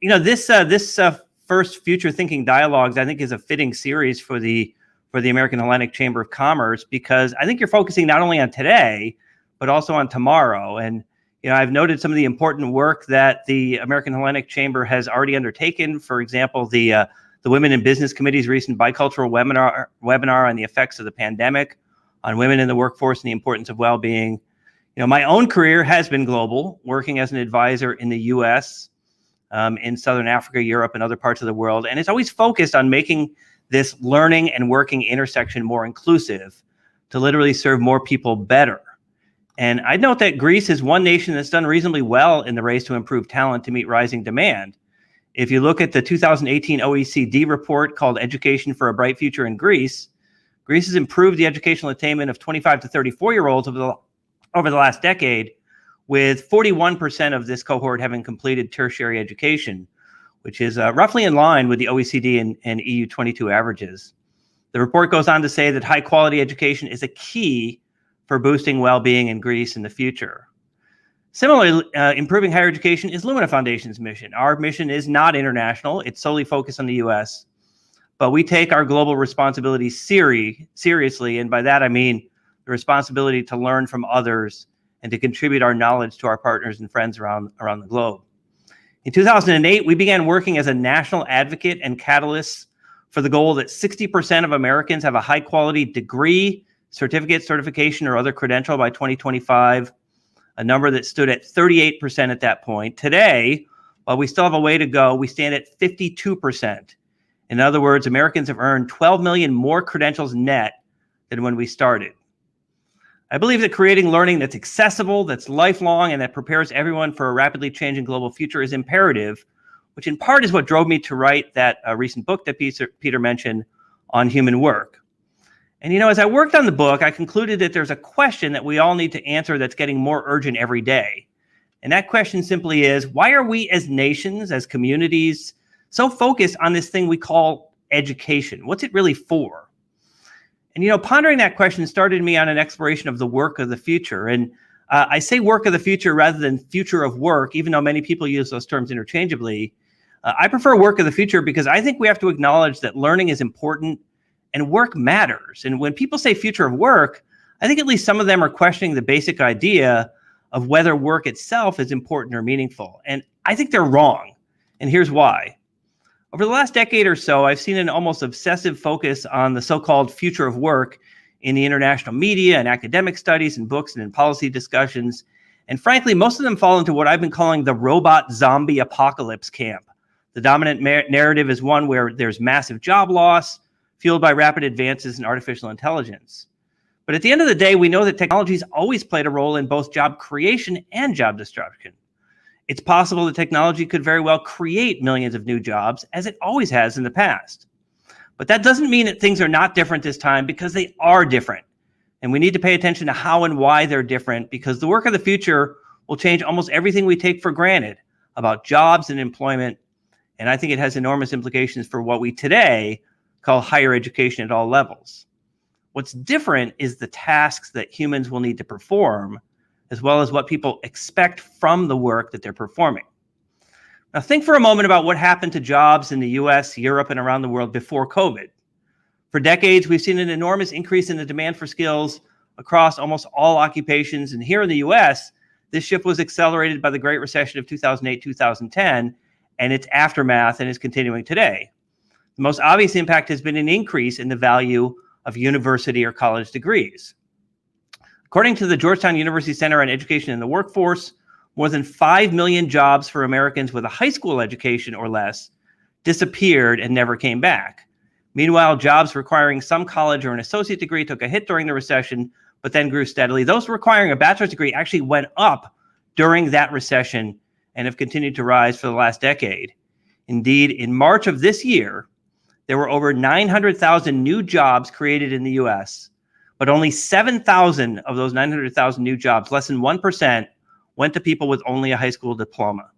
This first Future Thinking Dialogues, I think, is a fitting series for the American Hellenic Chamber of Commerce, because I think you're focusing not only on today, but also on tomorrow. And I've noted some of the important work that the American Hellenic Chamber has already undertaken. For example, the Women in Business Committee's recent bicultural webinar on the effects of the pandemic on women in the workforce and the importance of well-being. My own career has been global, working as an advisor in the U.S., in Southern Africa, Europe, and other parts of the world. And it's always focused on making this learning and working intersection more inclusive to literally serve more people better. And I'd note that Greece is one nation that's done reasonably well in the race to improve talent to meet rising demand. If you look at the 2018 OECD report called Education for a Bright Future in Greece, Greece has improved the educational attainment of 25 to 34-year-olds over the last decade, with 41% of this cohort having completed tertiary education, which is roughly in line with the OECD and EU 22 averages. The report goes on to say that high-quality education is a key for boosting well-being in Greece in the future. Similarly, improving higher education is Lumina Foundation's mission. Our mission is not international. It's solely focused on the U.S., but we take our global responsibility seriously, and by that I mean the responsibility to learn from others and to contribute our knowledge to our partners and friends around the globe. In 2008, we began working as a national advocate and catalyst for the goal that 60% of Americans have a high-quality degree, certificate, certification, or other credential by 2025, a number that stood at 38% at that point. Today, while we still have a way to go, we stand at 52%. In other words, Americans have earned 12 million more credentials net than when we started. I believe that creating learning that's accessible, that's lifelong, and that prepares everyone for a rapidly changing global future is imperative, which in part is what drove me to write that recent book that Peter mentioned on human work. And as I worked on the book, I concluded that there's a question that we all need to answer that's getting more urgent every day. And that question simply is, why are we as nations, as communities, so focused on this thing we call education? What's it really for? And, pondering that question started me on an exploration of the work of the future. And I say work of the future rather than future of work, even though many people use those terms interchangeably. I prefer work of the future because I think we have to acknowledge that learning is important and work matters. And when people say future of work, I think at least some of them are questioning the basic idea of whether work itself is important or meaningful. And I think they're wrong. And here's why. Over the last decade or so, I've seen an almost obsessive focus on the so-called future of work in the international media and academic studies and books and in policy discussions. And frankly, most of them fall into what I've been calling the robot zombie apocalypse camp. The dominant narrative is one where there's massive job loss, fueled by rapid advances in artificial intelligence. But at the end of the day, we know that technology's always played a role in both job creation and job destruction. It's possible that technology could very well create millions of new jobs, as it always has in the past. But that doesn't mean that things are not different this time, because they are different. And we need to pay attention to how and why they're different, because the work of the future will change almost everything we take for granted about jobs and employment. And I think it has enormous implications for what we today call higher education at all levels. What's different is the tasks that humans will need to perform, as well as what people expect from the work that they're performing. Now, think for a moment about what happened to jobs in the US, Europe, and around the world before COVID. For decades, we've seen an enormous increase in the demand for skills across almost all occupations. And here in the US, this shift was accelerated by the Great Recession of 2008-2010 and its aftermath, and is continuing today. The most obvious impact has been an increase in the value of university or college degrees. According to the Georgetown University Center on Education and the Workforce, more than 5 million jobs for Americans with a high school education or less disappeared and never came back. Meanwhile, jobs requiring some college or an associate degree took a hit during the recession, but then grew steadily. Those requiring a bachelor's degree actually went up during that recession and have continued to rise for the last decade. Indeed, in March of this year, there were over 900,000 new jobs created in the US, but only 7,000 of those 900,000 new jobs, less than 1%, went to people with only a high school diploma.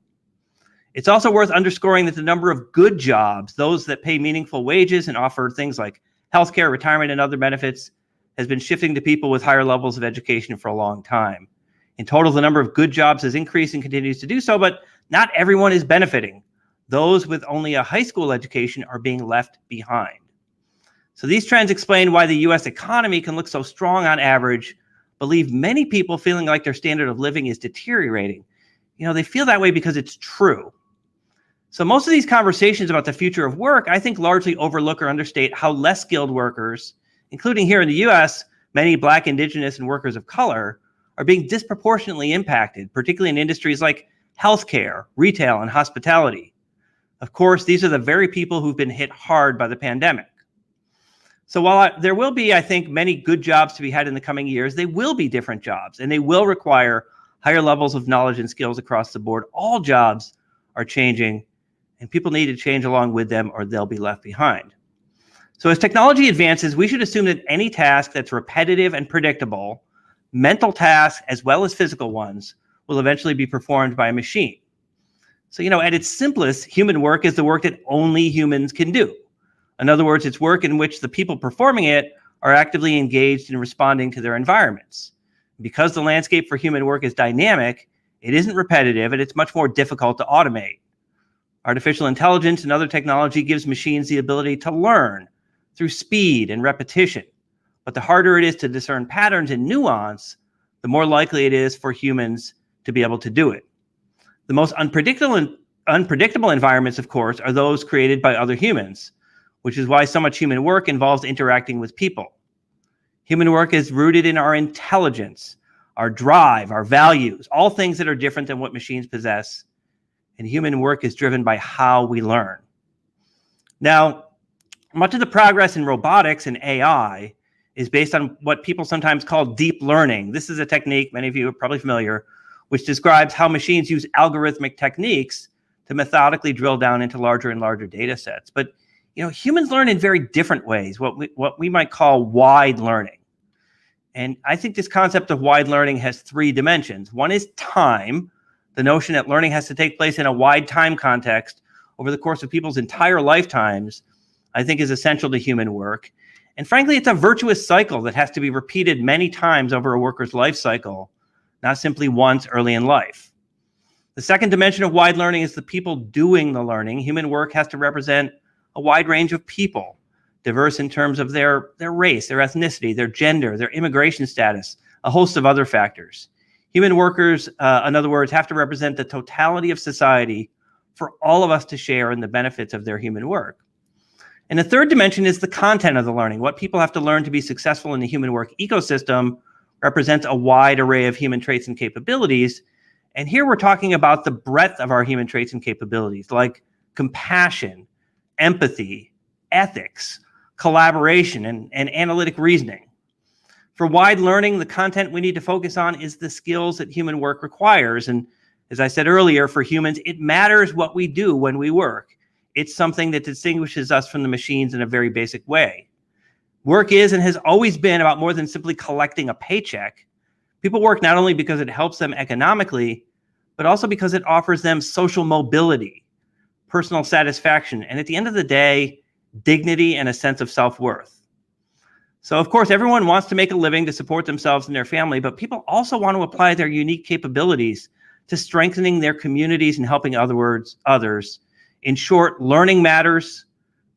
It's also worth underscoring that the number of good jobs, those that pay meaningful wages and offer things like healthcare, retirement, and other benefits, has been shifting to people with higher levels of education for a long time. In total, the number of good jobs has increased and continues to do so, but not everyone is benefiting. Those with only a high school education are being left behind. So these trends explain why the US economy can look so strong on average, but leave many people feeling like their standard of living is deteriorating. You know, they feel that way because it's true. So most of these conversations about the future of work, I think, largely overlook or understate how less skilled workers, including here in the US, many Black, Indigenous, and workers of color, are being disproportionately impacted, particularly in industries like healthcare, retail, and hospitality. Of course, these are the very people who've been hit hard by the pandemic. So while there will be, I think, many good jobs to be had in the coming years, they will be different jobs, and they will require higher levels of knowledge and skills across the board. All jobs are changing, and people need to change along with them or they'll be left behind. So as technology advances, we should assume that any task that's repetitive and predictable, mental tasks as well as physical ones, will eventually be performed by a machine. So, you know, at its simplest, human work is the work that only humans can do. In other words, it's work in which the people performing it are actively engaged in responding to their environments. Because the landscape for human work is dynamic, it isn't repetitive, and it's much more difficult to automate. Artificial intelligence and other technology gives machines the ability to learn through speed and repetition. But the harder it is to discern patterns and nuance, the more likely it is for humans to be able to do it. The most unpredictable environments, of course, are those created by other humans, which is why so much human work involves interacting with people. Human work is rooted in our intelligence, our drive, our values, all things that are different than what machines possess. And human work is driven by how we learn. Now, much of the progress in robotics and AI is based on what people sometimes call deep learning. This is a technique, many of you are probably familiar, which describes how machines use algorithmic techniques to methodically drill down into larger and larger data sets. But you know, humans learn in very different ways, what we might call wide learning. And I think this concept of wide learning has three dimensions. One is time, the notion that learning has to take place in a wide time context over the course of people's entire lifetimes, I think is essential to human work. And frankly, it's a virtuous cycle that has to be repeated many times over a worker's life cycle, not simply once early in life. The second dimension of wide learning is the people doing the learning. Human work has to represent a wide range of people, diverse in terms of their race, their ethnicity, their gender, their immigration status, a host of other factors. Human workers, in other words, have to represent the totality of society for all of us to share in the benefits of their human work. And the third dimension is the content of the learning. What people have to learn to be successful in the human work ecosystem represents a wide array of human traits and capabilities. And here we're talking about the breadth of our human traits and capabilities, like compassion, empathy, ethics, collaboration, and analytic reasoning. For wide learning, the content we need to focus on is the skills that human work requires. And as I said earlier, for humans, it matters what we do when we work. It's something that distinguishes us from the machines in a very basic way. Work is and has always been about more than simply collecting a paycheck. People work not only because it helps them economically, but also because it offers them social mobility, personal satisfaction, and at the end of the day, dignity and a sense of self-worth. So of course, everyone wants to make a living to support themselves and their family, but people also want to apply their unique capabilities to strengthening their communities and helping others. In short, learning matters.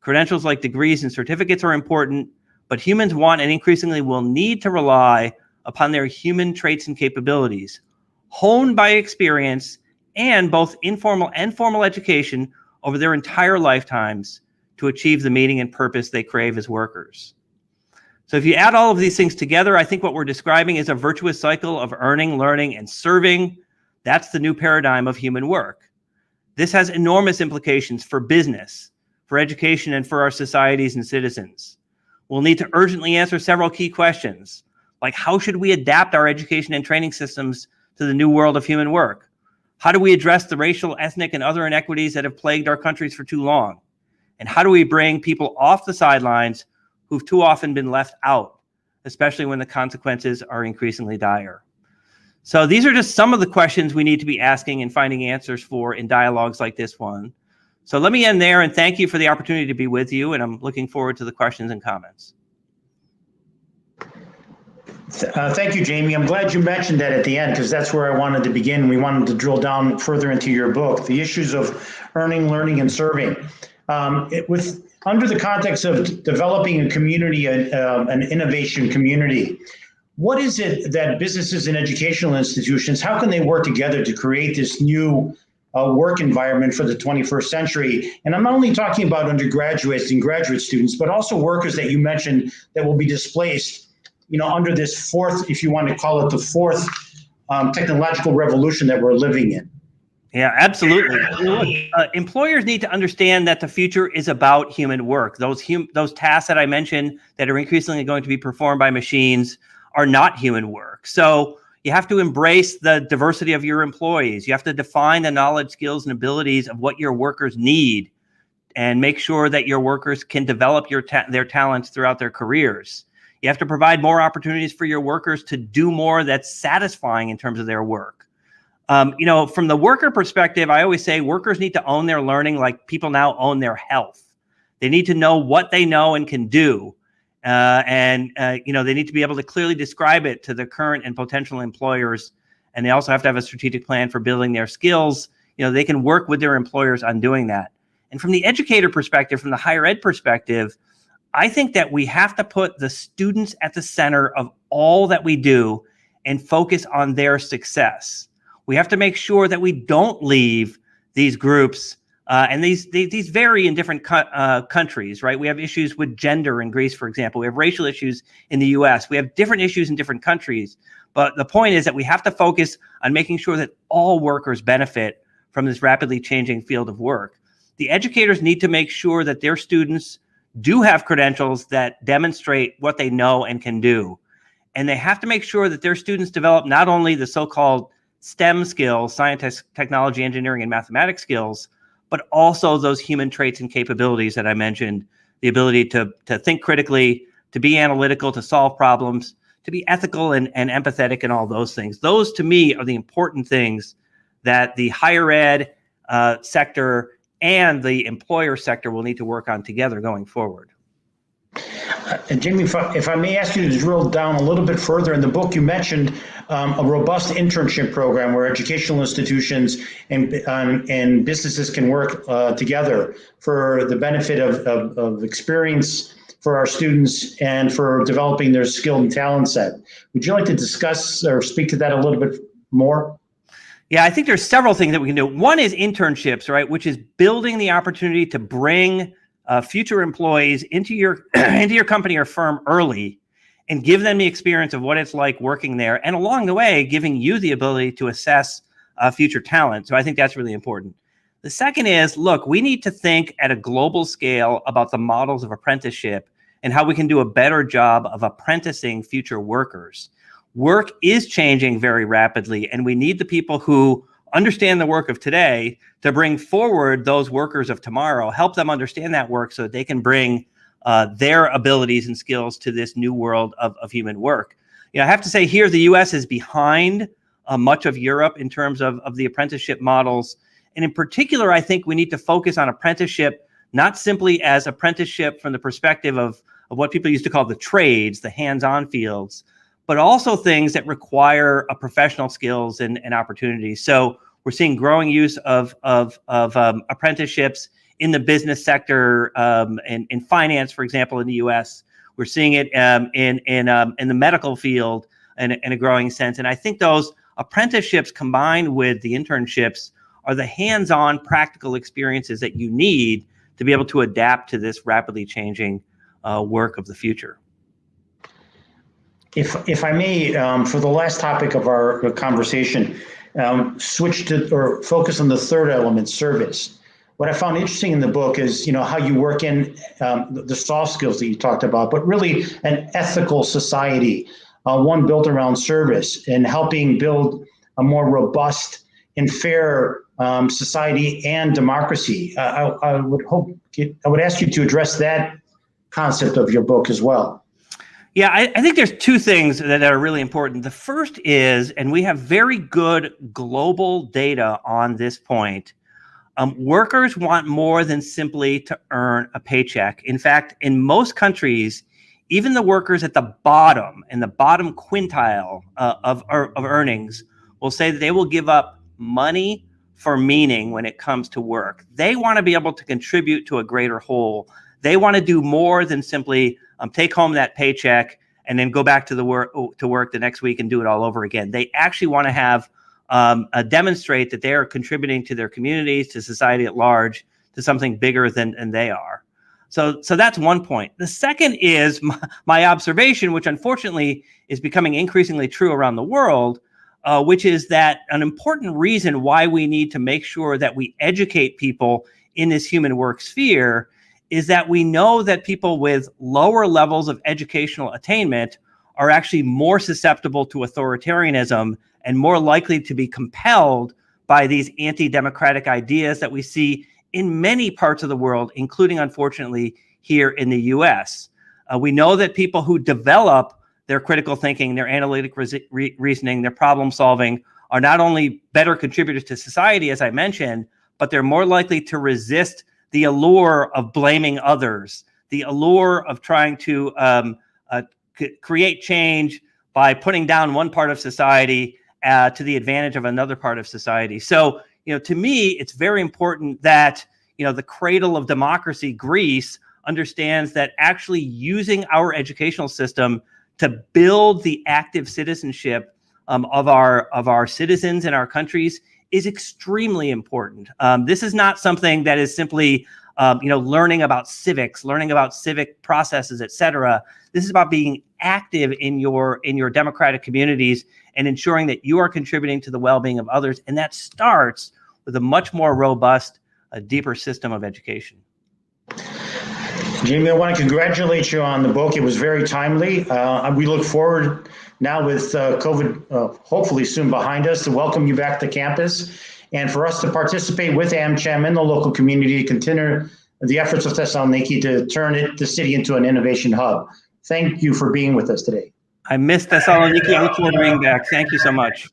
Credentials like degrees and certificates are important, but humans want and increasingly will need to rely upon their human traits and capabilities, honed by experience and both informal and formal education over their entire lifetimes to achieve the meaning and purpose they crave as workers. So if you add all of these things together, I think what we're describing is a virtuous cycle of earning, learning, and serving. That's the new paradigm of human work. This has enormous implications for business, for education, and for our societies and citizens. We'll need to urgently answer several key questions, like how should we adapt our education and training systems to the new world of human work? How do we address the racial, ethnic, and other inequities that have plagued our countries for too long? And how do we bring people off the sidelines who've too often been left out, especially when the consequences are increasingly dire? So these are just some of the questions we need to be asking and finding answers for in dialogues like this one. So let me end there and thank you for the opportunity to be with you, and I'm looking forward to the questions and comments. Thank you, Jamie. I'm glad you mentioned that at the end, because that's where I wanted to begin. We wanted to drill down further into your book, the issues of earning, learning, and serving. Under the context of developing a community, an innovation community, what is it that businesses and educational institutions, how can they work together to create this new work environment for the 21st century? And I'm not only talking about undergraduates and graduate students, but also workers that you mentioned that will be displaced, under this fourth, if you want to call it the fourth technological revolution that we're living in. Yeah, absolutely. Employers need to understand that the future is about human work. Those tasks that I mentioned that are increasingly going to be performed by machines are not human work. So you have to embrace the diversity of your employees. You have to define the knowledge, skills, and abilities of what your workers need, and make sure that your workers can develop their talents throughout their careers. You have to provide more opportunities for your workers to do more that's satisfying in terms of their work. From the worker perspective, I always say workers need to own their learning like people now own their health. They need to know what they know and can do. They need to be able to clearly describe it to their current and potential employers. And they also have to have a strategic plan for building their skills. They can work with their employers on doing that. And from the educator perspective, from the higher ed perspective, I think that we have to put the students at the center of all that we do and focus on their success. We have to make sure that we don't leave these groups, and these vary in different countries, right? We have issues with gender in Greece, for example. We have racial issues in the US. We have different issues in different countries. But the point is that we have to focus on making sure that all workers benefit from this rapidly changing field of work. The educators need to make sure that their students do have credentials that demonstrate what they know and can do. And they have to make sure that their students develop not only the so-called STEM skills, science, technology, engineering, and mathematics skills, but also those human traits and capabilities that I mentioned, the ability to think critically, to be analytical, to solve problems, to be ethical and empathetic, and all those things. Those, to me, are the important things that the higher ed sector and the employer sector will need to work on together going forward. And Jamie, if I may ask you to drill down a little bit further, in the book you mentioned a robust internship program where educational institutions and businesses can work together for the benefit of experience for our students and for developing their skill and talent set. Would you like to discuss or speak to that a little bit more? Yeah, I think there's several things that we can do. One is internships, right, which is building the opportunity to bring future employees into your company or firm early and give them the experience of what it's like working there. And along the way, giving you the ability to assess future talent. So I think that's really important. The second is, look, we need to think at a global scale about the models of apprenticeship and how we can do a better job of apprenticing future workers. Work is changing very rapidly, and we need the people who understand the work of today to bring forward those workers of tomorrow, help them understand that work so that they can bring their abilities and skills to this new world of human work. I have to say here, the US is behind much of Europe in terms of the apprenticeship models. And in particular, I think we need to focus on apprenticeship, not simply as apprenticeship from the perspective of what people used to call the trades, the hands-on fields, but also things that require a professional skills and opportunities. So we're seeing growing use of apprenticeships in the business sector, in finance, for example, in the U.S. We're seeing it in the medical field. in a growing sense. And I think those apprenticeships combined with the internships are the hands-on practical experiences that you need to be able to adapt to this rapidly changing work of the future. If I may, for the last topic of our conversation, switch to or focus on the third element, service. What I found interesting in the book is, how you work in the soft skills that you talked about, but really an ethical society, one built around service and helping build a more robust and fair society and democracy. I would ask you to address that concept of your book as well. Yeah, I think there's two things that are really important. The first is, and we have very good global data on this point, workers want more than simply to earn a paycheck. In fact, in most countries, even the workers at the bottom, in the bottom quintile of earnings, will say that they will give up money for meaning when it comes to work. They want to be able to contribute to a greater whole. They want to do more than simply take home that paycheck and then go back to work the next week and do it all over again. They actually want to have demonstrate that they are contributing to their communities, to society at large, to something bigger than they are. So that's one point. The second is my observation, which unfortunately is becoming increasingly true around the world, which is that an important reason why we need to make sure that we educate people in this human work sphere is that we know that people with lower levels of educational attainment are actually more susceptible to authoritarianism and more likely to be compelled by these anti-democratic ideas that we see in many parts of the world, including, unfortunately, here in the US. We know that people who develop their critical thinking, their analytic reasoning, their problem solving are not only better contributors to society, as I mentioned, but they're more likely to resist the allure of blaming others, the allure of trying to create change by putting down one part of society to the advantage of another part of society. So, to me, it's very important that, the cradle of democracy, Greece, understands that actually using our educational system to build the active citizenship of our citizens in our countries is extremely important. This is not something that is simply, learning about civics, learning about civic processes, et cetera. This is about being active in your democratic communities and ensuring that you are contributing to the well-being of others. And that starts with a much more robust, a deeper system of education. Jamie, I want to congratulate you on the book. It was very timely. We look forward now with COVID hopefully soon behind us to welcome you back to campus and for us to participate with AmCham and the local community to continue the efforts of Thessaloniki to turn the city into an innovation hub. Thank you for being with us today. I miss Thessaloniki. I look forward to being back. Thank you so much.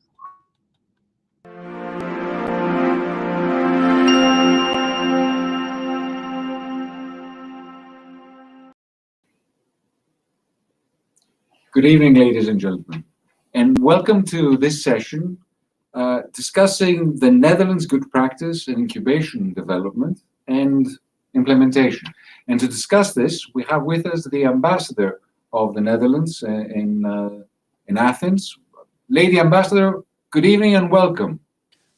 Good evening, ladies and gentlemen, and welcome to this session discussing the Netherlands' good practice in incubation development and implementation. And to discuss this, we have with us the ambassador of the Netherlands in Athens. Lady Ambassador, good evening and welcome.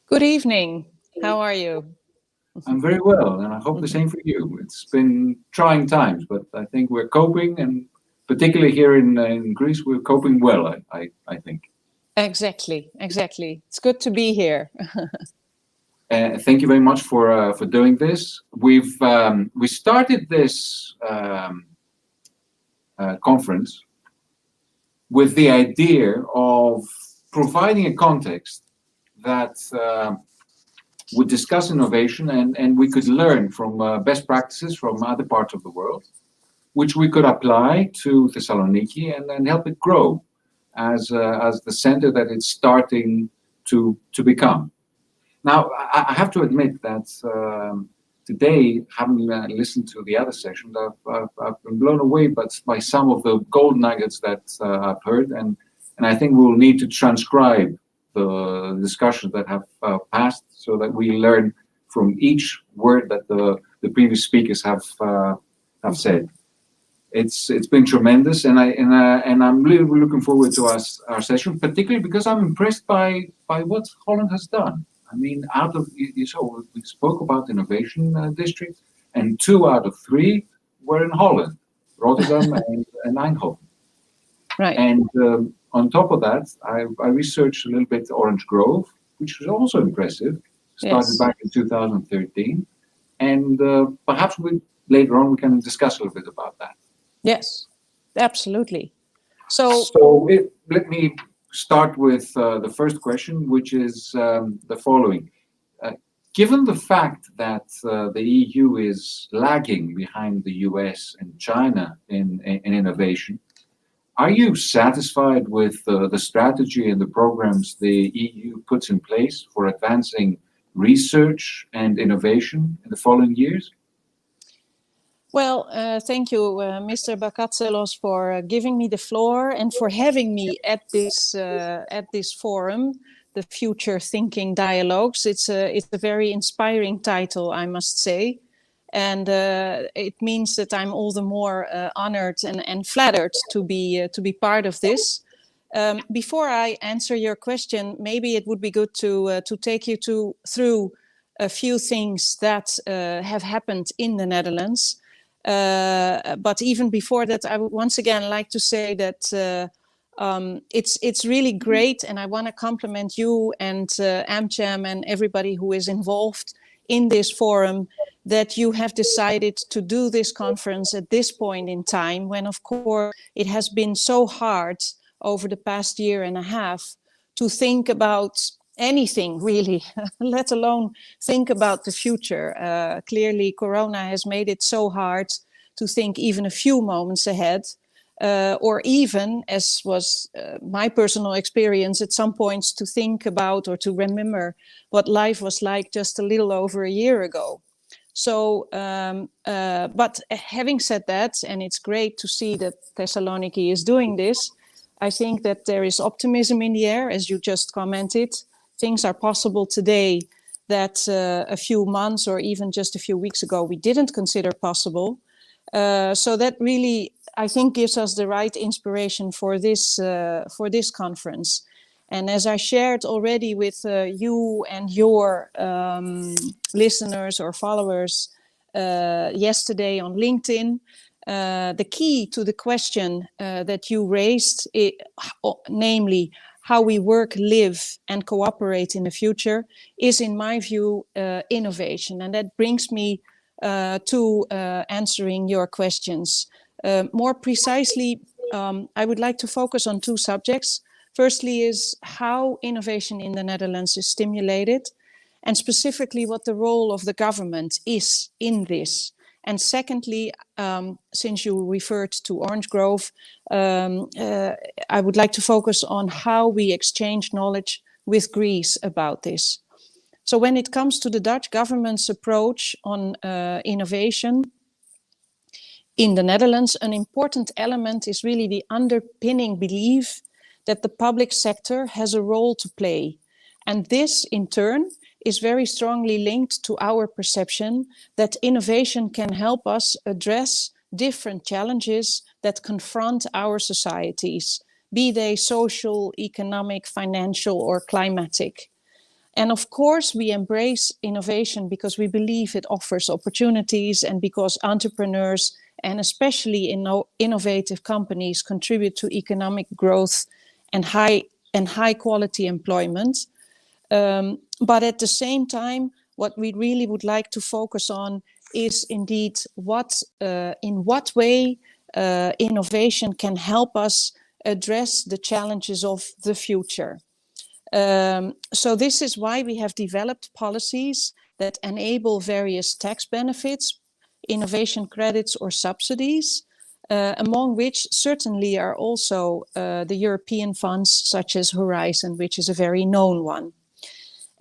Good evening. How are you? I'm very well, and I hope the same for you. It's been trying times, but I think we're coping, and particularly here in Greece, we're coping well, I think. Exactly. It's good to be here. Thank you very much for doing this. We started this conference with the idea of providing a context that would discuss innovation and we could learn from best practices from other parts of the world, which we could apply to Thessaloniki and help it grow as the center that it's starting to become. Now, I have to admit that today, having listened to the other sessions, I've been blown away by some of the gold nuggets that I've heard, and I think we'll need to transcribe the discussions that have passed so that we learn from each word that the previous speakers have said. It's been tremendous, and I'm really looking forward to our session, particularly because I'm impressed by what Holland has done. I mean, out of you saw we spoke about innovation district, and 2 out of 3 were in Holland, Rotterdam and Eindhoven. Right. And on top of that, I researched a little bit Orange Grove, which was also impressive. Started Yes. back in 2013, and perhaps later on we can discuss a little bit about that. Yes, absolutely. So Let me start with the first question, which is the following. Given the fact that the EU is lagging behind the US and China in innovation, are you satisfied with the strategy and the programs the EU puts in place for advancing research and innovation in the following years? Well, thank you, Mr. Bakatselos, for giving me the floor and for having me at this forum, the Future Thinking Dialogues. It's a very inspiring title, I must say, and it means that I'm all the more honored and flattered to be part of this. Before I answer your question, maybe it would be good to take you through a few things that have happened in the Netherlands. But even before that, I would once again like to say that it's really great, and I want to compliment you and AmCham and everybody who is involved in this forum, that you have decided to do this conference at this point in time, when of course it has been so hard over the past year and a half to think about anything really, let alone think about the future. Clearly, Corona has made it so hard to think even a few moments ahead, or even, as was my personal experience at some points, to think about or to remember what life was like just a little over a year ago. So, but having said that, and it's great to see that Thessaloniki is doing this, I think that there is optimism in the air, as you just commented. Things are possible today that a few months or even just a few weeks ago we didn't consider possible. So that really, I think, gives us the right inspiration for this conference. And as I shared already with you and your listeners or followers yesterday on LinkedIn, the key to the question that you raised, namely how we work, live, and cooperate in the future, is, in my view, innovation. And that brings me to answering your questions. More precisely, I would like to focus on 2 subjects. Firstly is how innovation in the Netherlands is stimulated, and specifically what the role of the government is in this. And secondly, since you referred to Orange Grove, I would like to focus on how we exchange knowledge with Greece about this. So when it comes to the Dutch government's approach on innovation in the Netherlands, an important element is really the underpinning belief that the public sector has a role to play. And this, in turn, is very strongly linked to our perception that innovation can help us address different challenges that confront our societies, be they social, economic, financial, or climatic. And of course, we embrace innovation because we believe it offers opportunities, and because entrepreneurs, and especially innovative companies, contribute to economic growth and high quality employment. But at the same time, what we really would like to focus on is indeed in what way innovation can help us address the challenges of the future. So this is why we have developed policies that enable various tax benefits, innovation credits or subsidies, among which certainly are also the European funds such as Horizon, which is a very known one.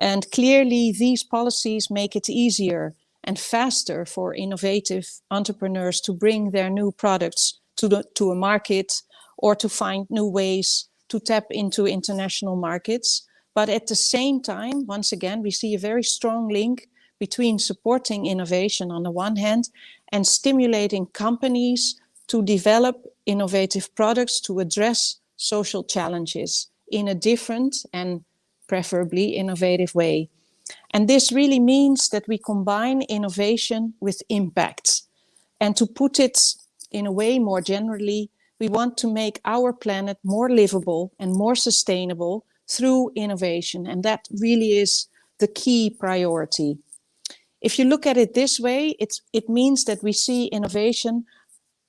And clearly these policies make it easier and faster for innovative entrepreneurs to bring their new products to a market, or to find new ways to tap into international markets. But at the same time, once again, we see a very strong link between supporting innovation on the one hand and stimulating companies to develop innovative products to address social challenges in a different and preferably innovative way. And this really means that we combine innovation with impact. And to put it in a way more generally, we want to make our planet more livable and more sustainable through innovation. And that really is the key priority. If you look at it this way, it means that we see innovation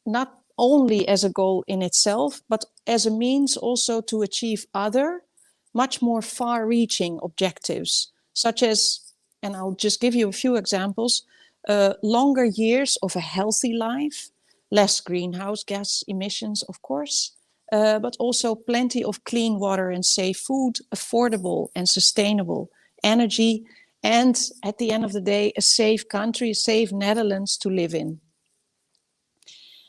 not only as a goal in itself, but as a means also to achieve other, much more far-reaching objectives, such as, and I'll just give you a few examples, longer years of a healthy life, less greenhouse gas emissions, of course, but also plenty of clean water and safe food, affordable and sustainable energy, and at the end of the day, a safe country, a safe Netherlands to live in.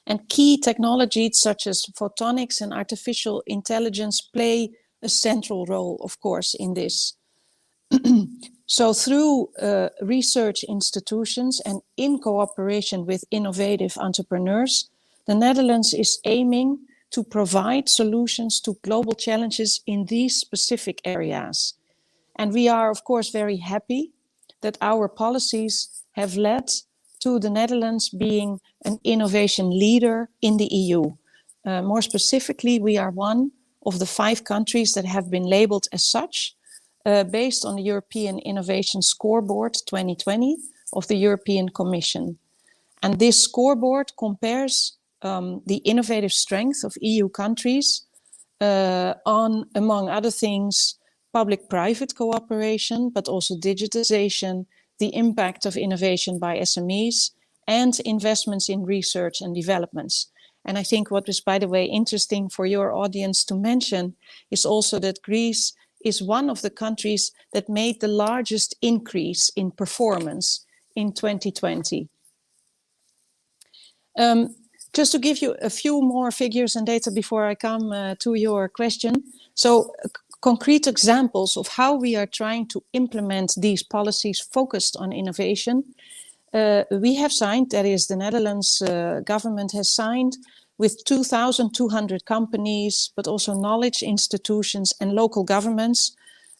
And key technologies such as photonics and artificial intelligence play a central role, of course, in this. So through research institutions and in cooperation with innovative entrepreneurs, the Netherlands is aiming to provide solutions to global challenges in these specific areas. And we are, of course, very happy that our policies have led to the Netherlands being an innovation leader in the EU. More specifically, we are one of the 5 countries that have been labeled as such, based on the European Innovation Scoreboard 2020 of the European Commission. And this scoreboard compares the innovative strength of EU countries on, among other things, public-private cooperation, but also digitization, the impact of innovation by SMEs, and investments in research and developments. And I think what was, by the way, interesting for your audience to mention is also that Greece is one of the countries that made the largest increase in performance in 2020. Just to give you a few more figures and data before I come to your question. So concrete examples of how we are trying to implement these policies focused on innovation. We have signed, that is the Netherlands government has signed with 2,200 companies, but also knowledge institutions and local governments,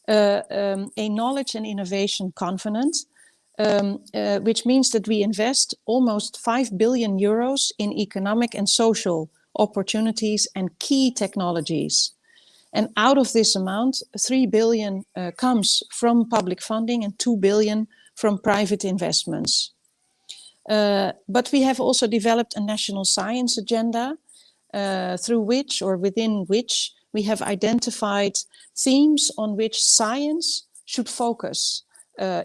a knowledge and innovation covenant, which means that we invest almost 5 billion euros in economic and social opportunities and key technologies. And out of this amount, 3 billion comes from public funding and 2 billion from private investments. But we have also developed a national science agenda through which or within which we have identified themes on which science should focus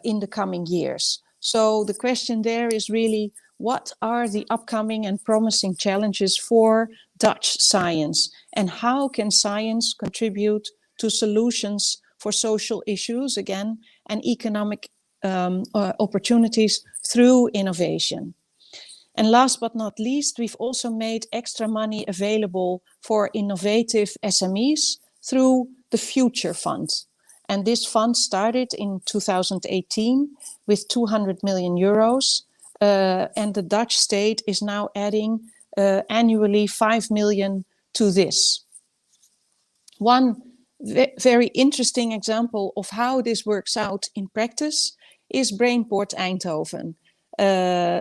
in the coming years. So the question there is really, what are the upcoming and promising challenges for Dutch science? And how can science contribute to solutions for social issues, again, and economic opportunities through innovation? And last but not least, we've also made extra money available for innovative SMEs through the Future Fund. And this fund started in 2018 with 200 million euros. And the Dutch state is now adding annually 5 million to this. One very interesting example of how this works out in practice is Brainport Eindhoven.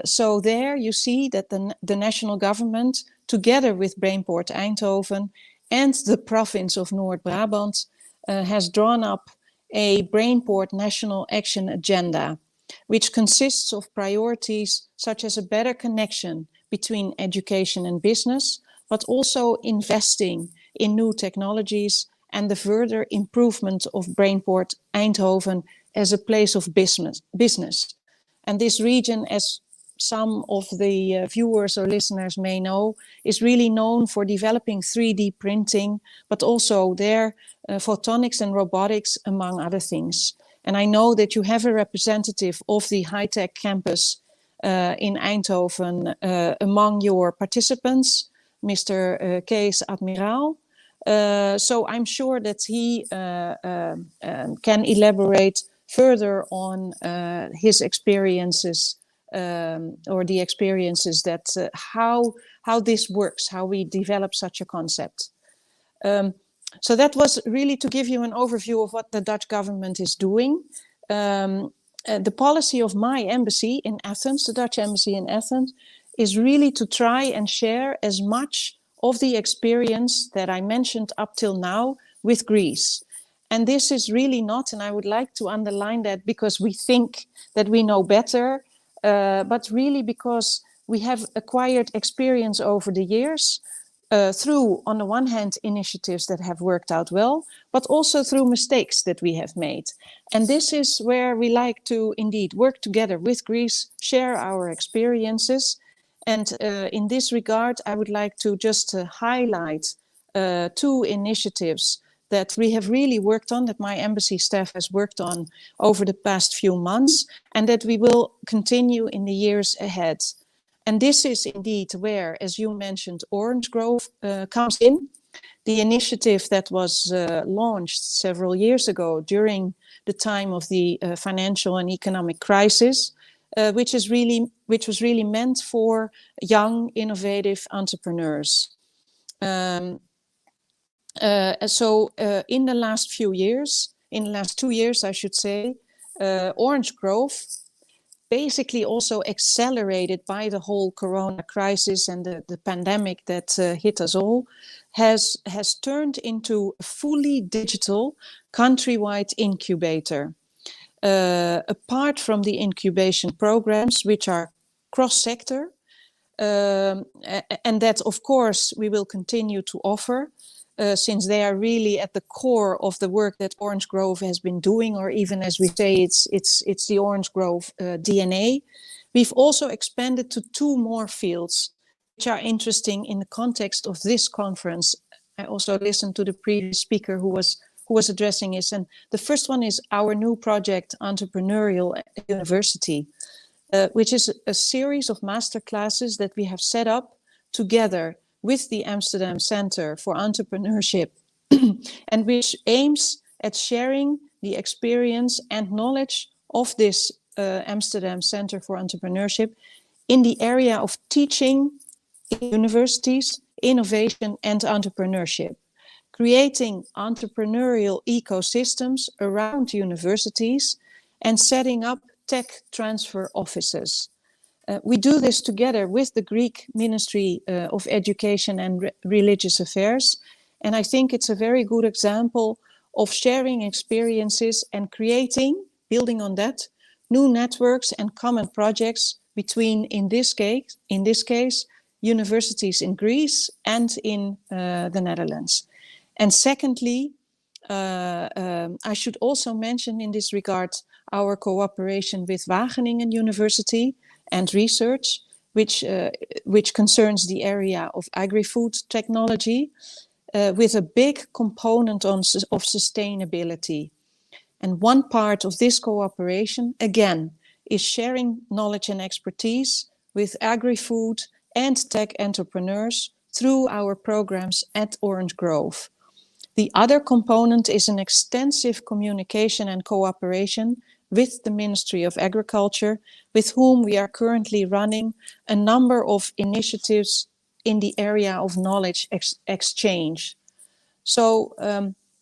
So there you see that the national government, together with Brainport Eindhoven and the province of Noord-Brabant, has drawn up a Brainport National Action Agenda, which consists of priorities such as a better connection between education and business, but also investing in new technologies and the further improvement of Brainport Eindhoven as a place of business. And this region, as some of the viewers or listeners may know, is really known for developing 3D printing, but also their photonics and robotics, among other things. And I know that you have a representative of the high-tech campus in Eindhoven among your participants, Mr. Kees Admiraal. So I'm sure that he can elaborate further on his experiences or the experiences that how this works, how we develop such a concept. So that was really to give you an overview of what the Dutch government is doing. The policy of my embassy in Athens, the Dutch embassy in Athens, is really to try and share as much of the experience that I mentioned up till now with Greece. And this is really not, and I would like to underline that, because we think that we know better, but really because we have acquired experience over the years through, on the one hand, initiatives that have worked out well, but also through mistakes that we have made. And this is where we like to indeed work together with Greece, share our experiences. And in this regard, I would like to just highlight 2 initiatives that we have really worked on, that my embassy staff has worked on over the past few months, and that we will continue in the years ahead. And this is indeed where, as you mentioned, Orange Grove comes in. The initiative that was launched several years ago during the time of the financial and economic crisis, which was really meant for young, innovative entrepreneurs. So in the last few years, in the last 2 years, I should say, Orange Grove, basically also accelerated by the whole corona crisis and the pandemic that hit us all, has turned into a fully digital countrywide incubator. Apart from the incubation programs, which are cross-sector, and that, of course, we will continue to offer, since they are really at the core of the work that Orange Grove has been doing, or even as we say, it's the Orange Grove DNA. We've also expanded to 2 more fields, which are interesting in the context of this conference. I also listened to the previous speaker who was addressing this, and the first one is our new project, Entrepreneurial University, which is a series of masterclasses that we have set up together with the Amsterdam Center for Entrepreneurship, and which aims at sharing the experience and knowledge of this Amsterdam Center for Entrepreneurship in the area of teaching in universities, innovation and entrepreneurship, creating entrepreneurial ecosystems around universities and setting up tech transfer offices. We do this together with the Greek Ministry of Education and Religious Affairs. And I think it's a very good example of sharing experiences and creating, building on that, new networks and common projects between, in this case, universities in Greece and in the Netherlands. And secondly, I should also mention in this regard our cooperation with Wageningen University and research, which concerns the area of agri-food technology, with a big component of sustainability. And one part of this cooperation, again, is sharing knowledge and expertise with agri-food and tech entrepreneurs through our programs at Orange Grove. The other component is an extensive communication and cooperation with the Ministry of Agriculture, with whom we are currently running a number of initiatives in the area of knowledge exchange. So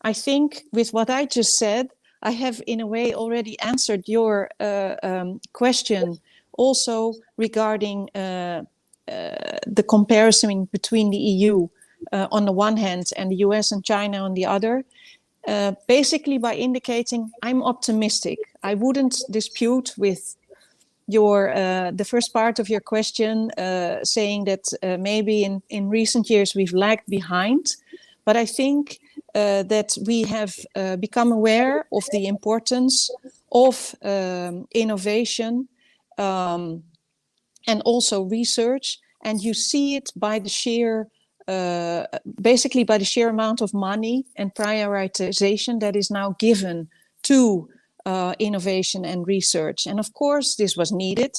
I think with what I just said, I have in a way already answered your question also regarding the comparison between the EU on the one hand and the US and China on the other. Basically by indicating I'm optimistic. I wouldn't dispute with your the first part of your question, saying that maybe in recent years we've lagged behind, but I think that we have become aware of the importance of innovation and also research, and you see it by the sheer basically by the sheer amount of money and prioritization that is now given to innovation and research. And of course, this was needed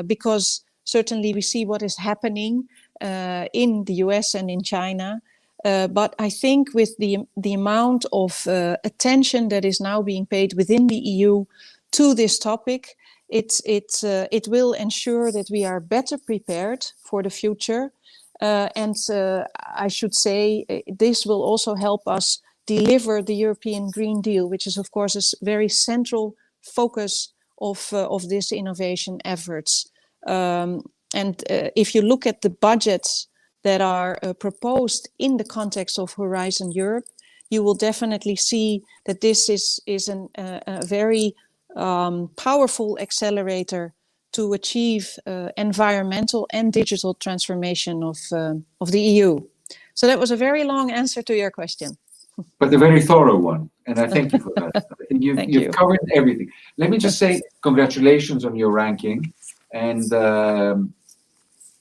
because certainly we see what is happening in the US and in China. But I think with the amount of attention that is now being paid within the EU to this topic, it will ensure that we are better prepared for the future. And I should say this will also help us deliver the European Green Deal, which is of course a very central focus of this innovation efforts. And if you look at the budgets that are proposed in the context of Horizon Europe, you will definitely see that this is a very powerful accelerator to achieve environmental and digital transformation of the EU. So that was a very long answer to your question. But a very thorough one, and I thank you for that. I think you've covered everything. Let me just say congratulations on your ranking. And,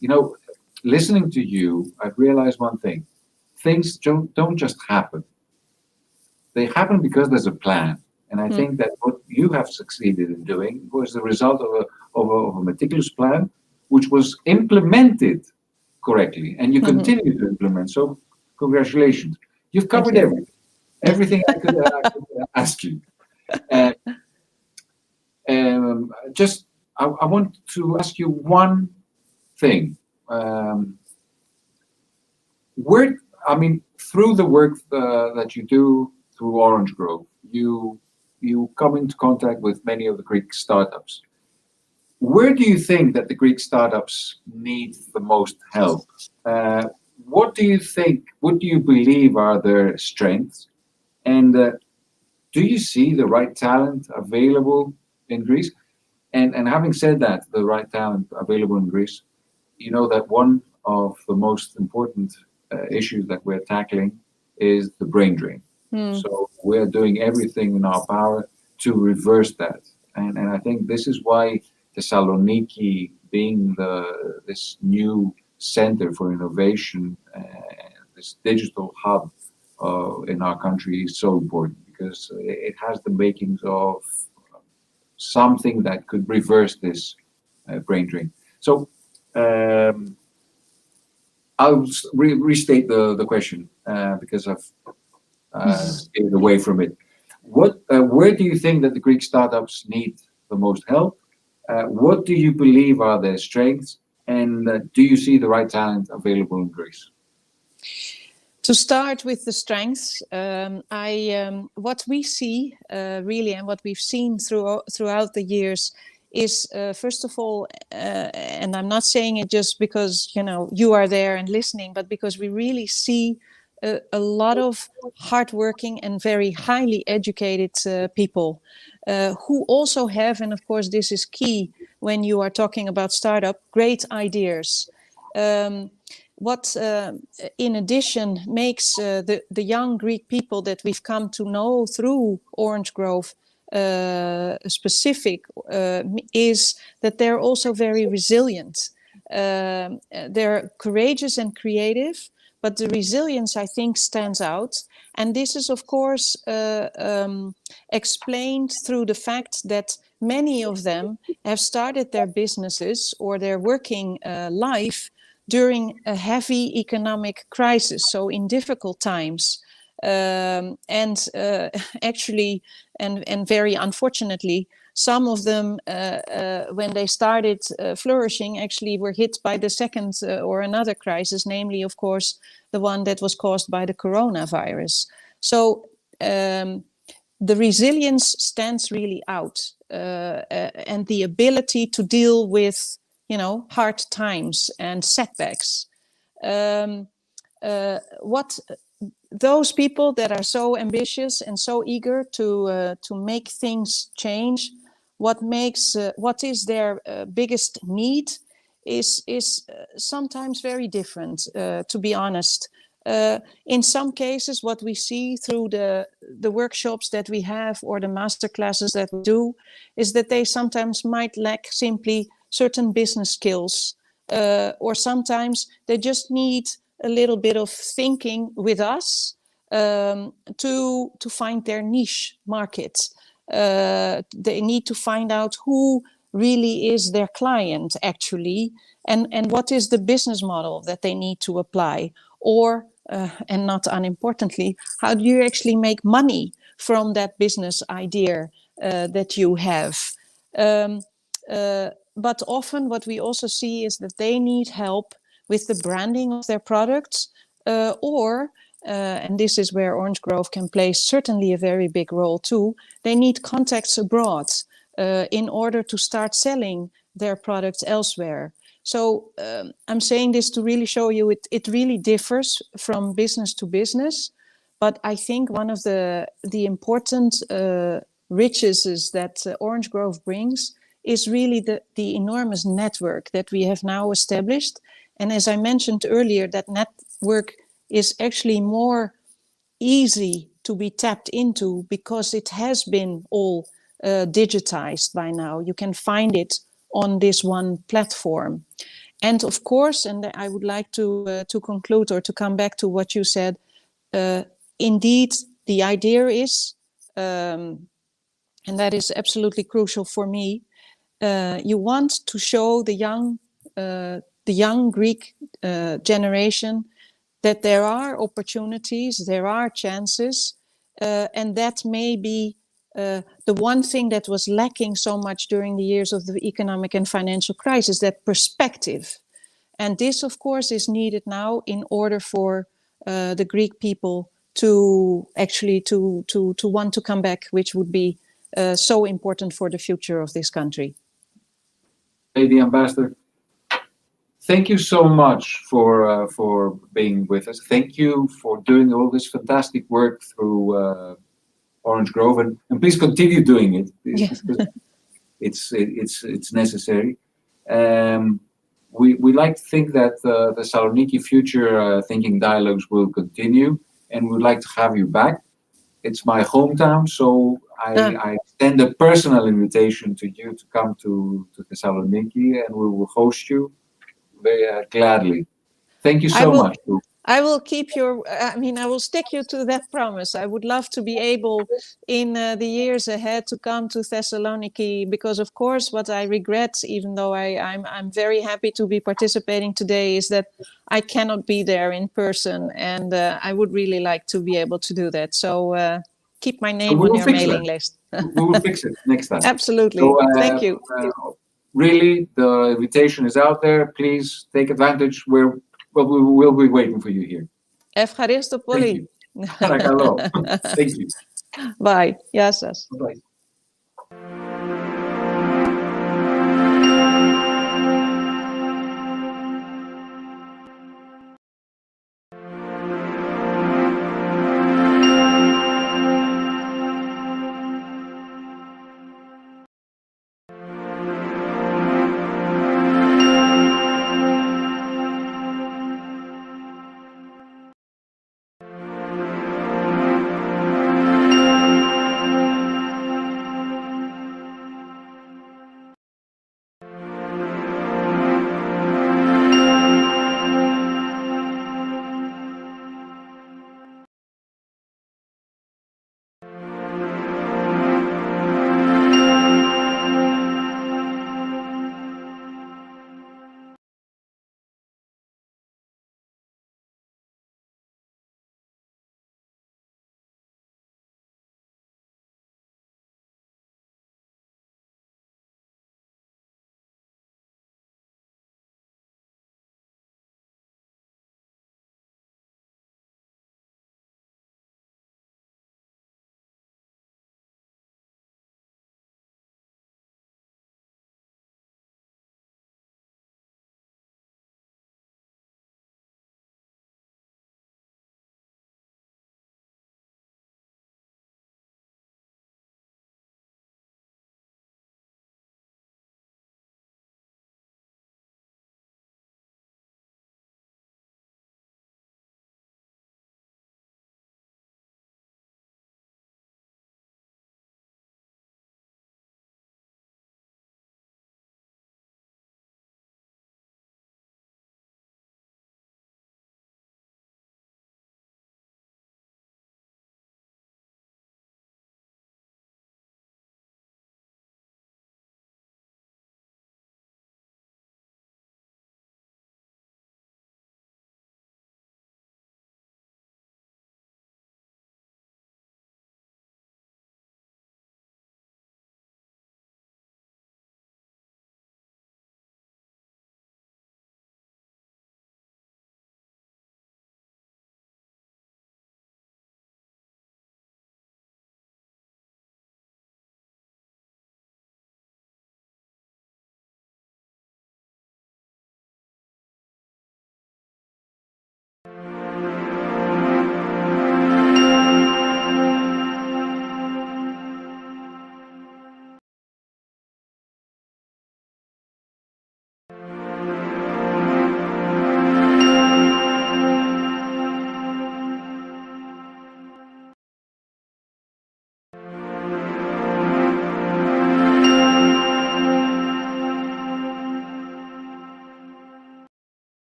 you know, listening to you, I've realized one thing. Things don't just happen. They happen because there's a plan. And I think that what you have succeeded in doing was the result of a meticulous plan, which was implemented correctly, and you continue to implement. So congratulations. You've covered everything I could ask you. I want to ask you one thing. Through the work that you do through Orange Grove, you come into contact with many of the Greek startups. Where do you think that the Greek startups need the most help? What do you believe are their strengths? And do you see the right talent available in Greece? And having said that, the right talent available in Greece, you know that one of the most important issues that we're tackling is the brain drain. So we're doing everything in our power to reverse that. And I think this is why Thessaloniki, being this new center for innovation, this digital hub in our country is so important, because it has the makings of something that could reverse this brain drain. So I'll restate the question because I've stayed away from it. Where do you think that the Greek startups need the most help? What do you believe are their strengths? And do you see the right talent available in Greece? To start with the strengths, what we see really, and what we've seen throughout the years, is first of all, and I'm not saying it just because you are there and listening, but because we really see a lot of hardworking and very highly educated people who also have, and of course this is key when you are talking about startup, great ideas. What in addition makes the young Greek people that we've come to know through Orange Grove specific is that they're also very resilient. They're courageous and creative, but the resilience, I think, stands out. And this is, of course, explained through the fact that many of them have started their businesses or their working life during a heavy economic crisis, so in difficult times. Actually, and very unfortunately, some of them, when they started flourishing, actually were hit by the second or another crisis, namely, of course, the one that was caused by the coronavirus. So the resilience stands really out, and the ability to deal with, hard times and setbacks. What those people that are so ambitious and so eager to make things change, what is their biggest need is sometimes very different, to be honest. In some cases, what we see through the workshops that we have or the master classes that we do is that they sometimes might lack simply certain business skills, or sometimes they just need a little bit of thinking with us to find their niche market. They need to find out who really is their client actually, and what is the business model that they need to apply, or and not unimportantly, how do you actually make money from that business idea that you have? But often what we also see is that they need help with the branding of their products, and this is where Orange Grove can play certainly a very big role too, they need contacts abroad in order to start selling their products elsewhere. So I'm saying this to really show you it really differs from business to business. But I think one of the important riches that Orange Grove brings is really the enormous network that we have now established. And as I mentioned earlier, that network is actually more easy to be tapped into because it has been all digitized by now. You can find it on this one platform. And of course, and I would like to conclude or to come back to what you said, indeed, the idea is, and that is absolutely crucial for me, you want to show the young Greek generation that there are opportunities, there are chances, and that may be the one thing that was lacking so much during the years of the economic and financial crisis, that perspective. And this, of course, is needed now in order for the Greek people to actually to want to come back, which would be so important for the future of this country. Lady Ambassador, thank you so much for being with us. Thank you for doing all this fantastic work through Orange Grove, and please continue doing it. Yes. It's necessary. We like to think that the Thessaloniki Future Thinking Dialogues will continue, and we'd like to have you back. It's my hometown, so I extend a personal invitation to you to come to Thessaloniki, and we will host you very gladly. Thank you so much. I will keep I will stick you to that promise. I would love to be able in the years ahead to come to Thessaloniki, because of course what I regret, even though I'm very happy to be participating today, is that I cannot be there in person, and I would really like to be able to do that. So keep my name on your mailing list. We will fix it next time. Absolutely. So, thank you. Really, the invitation is out there. Please take advantage. We will be waiting for you here. Ευχαριστώ πολύ. Παρακαλώ. Thank you. Bye. Γεια σας. Bye.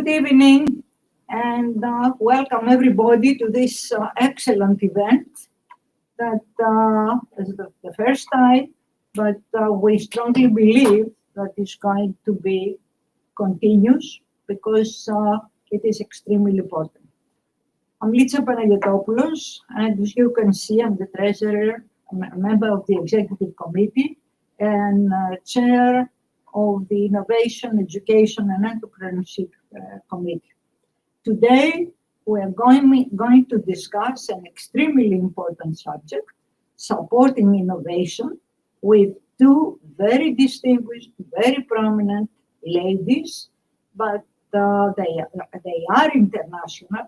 Good evening and welcome everybody to this excellent event that is the first time, but we strongly believe that it's going to be continuous because it is extremely important. I'm Litsa Panagotopoulos, and as you can see, I'm the treasurer, a member of the executive committee, and chair of the Innovation, Education and Entrepreneurship Committee. Today, we are going to discuss an extremely important subject, supporting innovation, with two very distinguished, very prominent ladies, but they are international.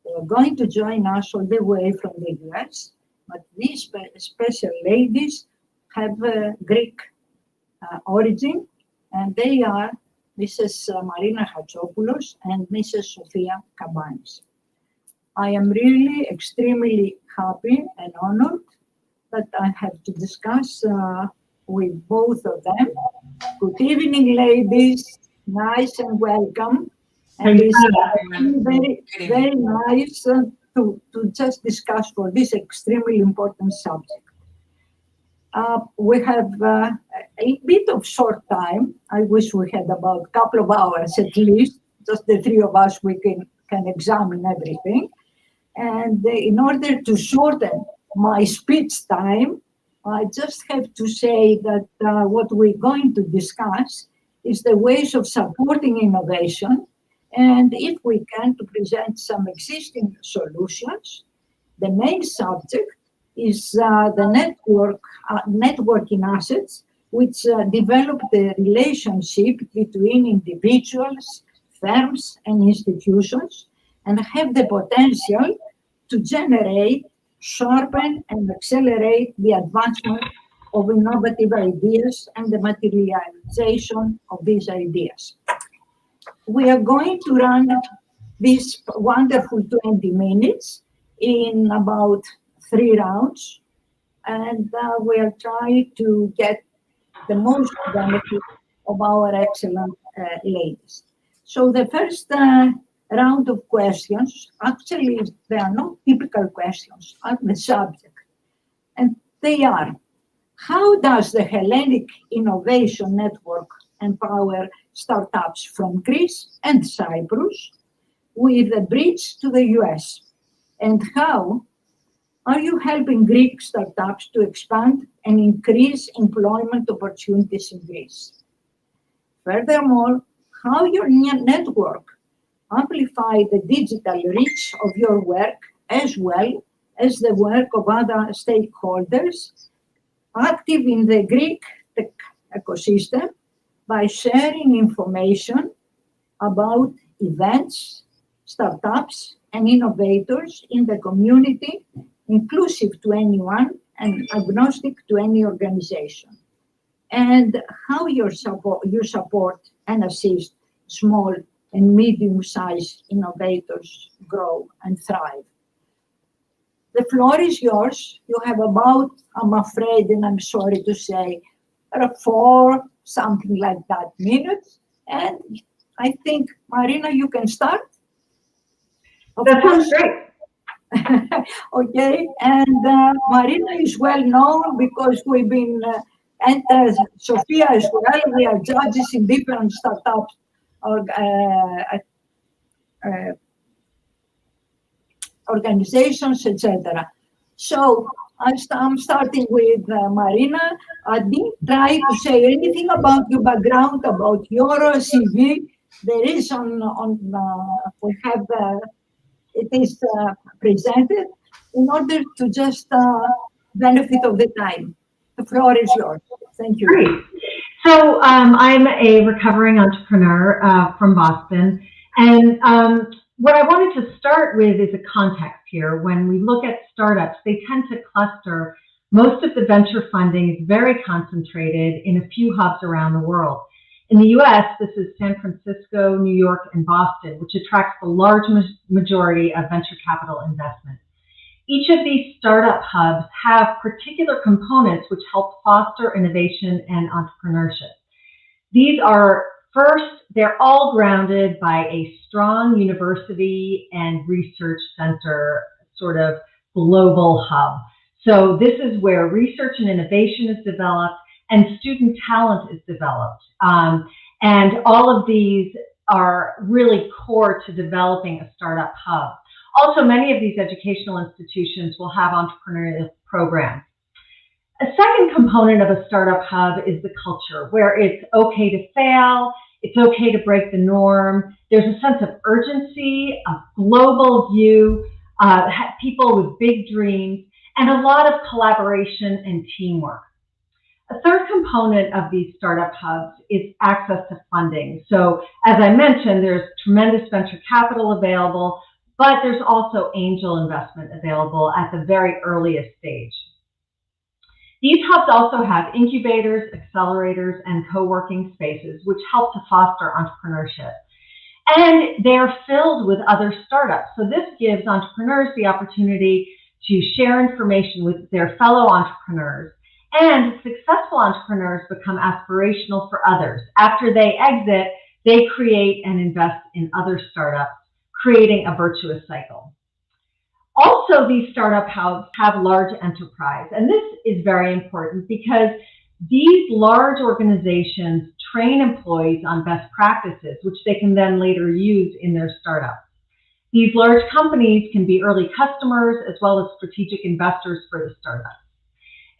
They are going to join us all the way from the US, but these special ladies have a Greek origin, and they are Mrs. Marina Hatzopoulos and Mrs. Sofia Kabanis. I am really extremely happy and honored that I have to discuss with both of them. Good evening, ladies. Nice and welcome. And it's very, very nice to just discuss for this extremely important subject. We have a bit of short time. I wish we had about a couple of hours at least, just the three of us, we can examine everything. And in order to shorten my speech time, I just have to say that what we're going to discuss is the ways of supporting innovation, and if we can, to present some existing solutions. The main subject is the networking assets, which develop the relationship between individuals, firms, and institutions, and have the potential to generate, sharpen, and accelerate the advancement of innovative ideas and the materialization of these ideas. We are going to run this wonderful 20 minutes in about 3 rounds, and we'll try to get the most benefit of our excellent ladies. So the first round of questions, actually they are not typical questions on the subject, and they are: how does the Hellenic Innovation Network empower startups from Greece and Cyprus with a bridge to the US? And how are you helping Greek startups to expand and increase employment opportunities in Greece? Furthermore, how your network amplify the digital reach of your work as well as the work of other stakeholders active in the Greek tech ecosystem by sharing information about events, startups, and innovators in the community, inclusive to anyone and agnostic to any organization, and how you support and assist small and medium-sized innovators grow and thrive. The floor is yours. You have about, I'm afraid, and I'm sorry to say, 4, something like that, minutes. And I think, Marina, you can start. That sounds great. Okay, and Marina is well known because we've been, and Sophia as well, we are judges in different startups organizations, etc. So I'm starting with Marina. I didn't try to say anything about your background, about your CV. There is we have, it is presented in order to just benefit of the time. The floor is yours. Thank you. Great. So I'm a recovering entrepreneur from Boston. And what I wanted to start with is a context here. When we look at startups, they tend to cluster. Most of the venture funding is very concentrated in a few hubs around the world. In the US, this is San Francisco, New York, and Boston, which attracts the large majority of venture capital investment. Each of these startup hubs have particular components which help foster innovation and entrepreneurship. These are First, they're all grounded by a strong university and research center sort of global hub. So this is where research and innovation is developed and student talent is developed. And all of these are really core to developing a startup hub. Also, many of these educational institutions will have entrepreneurial programs. A second component of a startup hub is the culture, where it's okay to fail, it's okay to break the norm. There's a sense of urgency, a global view, people with big dreams, and a lot of collaboration and teamwork. A third component of these startup hubs is access to funding. So as I mentioned, there's tremendous venture capital available, but there's also angel investment available at the very earliest stage. These hubs also have incubators, accelerators, and co-working spaces, which help to foster entrepreneurship. And they're filled with other startups. So this gives entrepreneurs the opportunity to share information with their fellow entrepreneurs. And successful entrepreneurs become aspirational for others. After they exit, they create and invest in other startups, creating a virtuous cycle. Also, these startup hubs have large enterprise, and this is very important because these large organizations train employees on best practices, which they can then later use in their startups. These large companies can be early customers as well as strategic investors for the startups.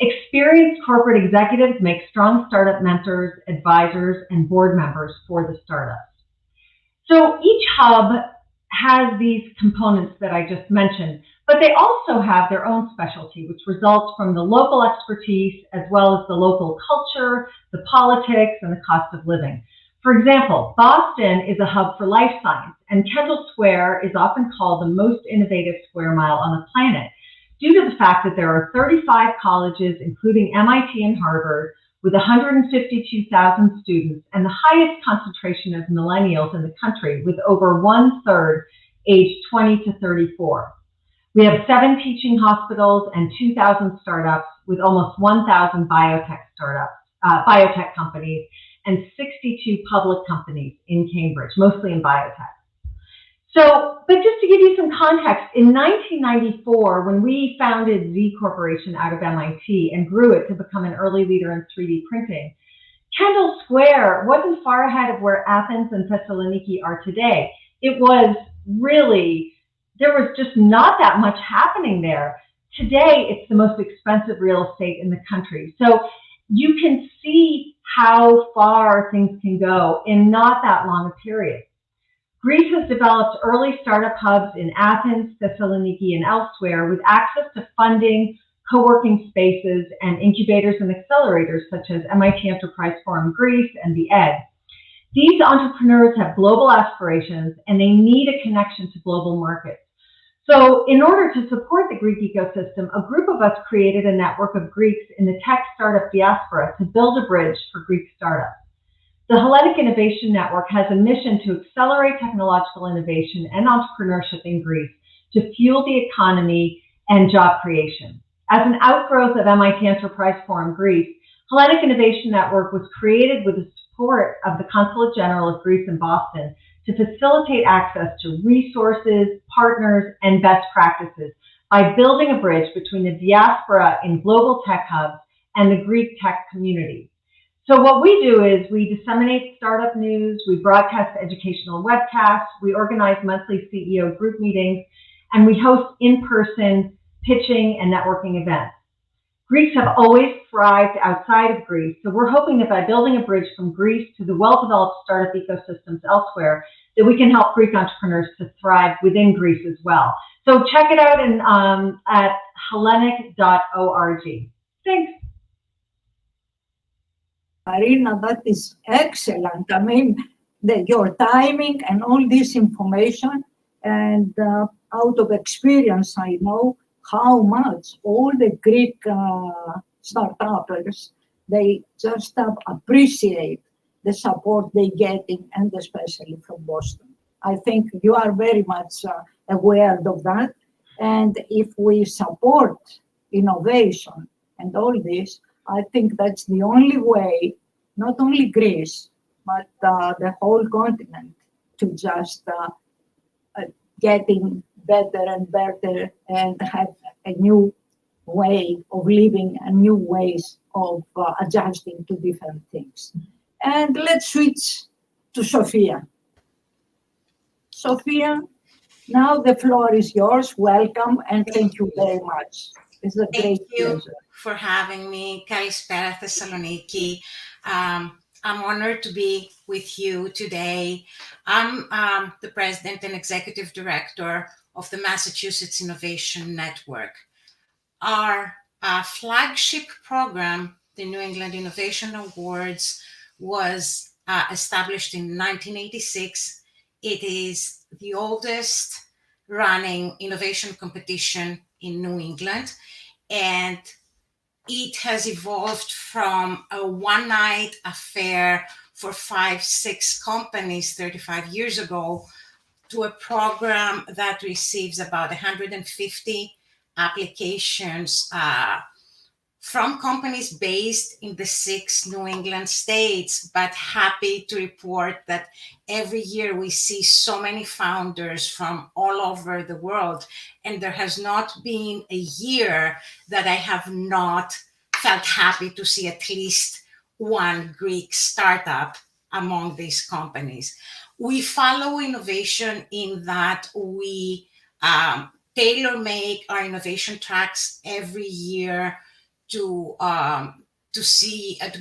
Experienced corporate executives make strong startup mentors, advisors, and board members for the startups. So each hub has these components that I just mentioned, but they also have their own specialty, which results from the local expertise as well as the local culture, the politics, and the cost of living. For example, Boston is a hub for life science, and Kendall Square is often called the most innovative square mile on the planet, due to the fact that there are 35 colleges, including MIT and Harvard, with 152,000 students and the highest concentration of millennials in the country, with over 1/3 aged 20 to 34. We have 7 teaching hospitals and 2,000 startups, with almost 1,000 biotech companies, and 62 public companies in Cambridge, mostly in biotech. So, but just to give you some context, in 1994, when we founded Z Corporation out of MIT and grew it to become an early leader in 3D printing, Kendall Square wasn't far ahead of where Athens and Thessaloniki are today. It was really, there was just not that much happening there. Today, it's the most expensive real estate in the country. So you can see how far things can go in not that long a period. Greece has developed early startup hubs in Athens, Thessaloniki, and elsewhere with access to funding, co-working spaces, and incubators and accelerators such as MIT Enterprise Forum Greece and the ED. These entrepreneurs have global aspirations and they need a connection to global markets. So in order to support the Greek ecosystem, a group of us created a network of Greeks in the tech startup diaspora to build a bridge for Greek startups. The Hellenic Innovation Network has a mission to accelerate technological innovation and entrepreneurship in Greece to fuel the economy and job creation. As an outgrowth of MIT Enterprise Forum Greece, Hellenic Innovation Network was created with the support of the Consulate General of Greece in Boston to facilitate access to resources, partners, and best practices by building a bridge between the diaspora in global tech hubs and the Greek tech community. So what we do is we disseminate startup news, we broadcast educational webcasts, we organize monthly CEO group meetings, and we host in-person pitching and networking events. Greeks have always thrived outside of Greece, so we're hoping that by building a bridge from Greece to the well-developed startup ecosystems elsewhere, that we can help Greek entrepreneurs to thrive within Greece as well. So check it out at hellenic.org. Thanks. Marina, that is excellent. I mean, your timing and all this information, and out of experience, I know how much all the Greek startups, they just appreciate the support they're getting, and especially from Boston. I think you are very much aware of that. And if we support innovation and all this, I think that's the only way, not only Greece, but the whole continent to just getting better and better and have a new way of living and new ways of adjusting to different things. And let's switch to Sophia. Sophia, now the floor is yours. Welcome and thank you very much. It's a great pleasure. For having me. Kalispera, Thessaloniki. I'm honored to be with you today. I'm the president and executive director of the Massachusetts Innovation Network. Our flagship program, the New England Innovation Awards, was established in 1986. It is the oldest running innovation competition in New England, and it has evolved from a one-night affair for 5-6 companies 35 years ago to a program that receives about 150 applications from companies based in the 6 New England states, but happy to report that every year we see so many founders from all over the world, and there has not been a year that I have not felt happy to see at least one Greek startup among these companies. We follow innovation in that we tailor-make our innovation tracks every year to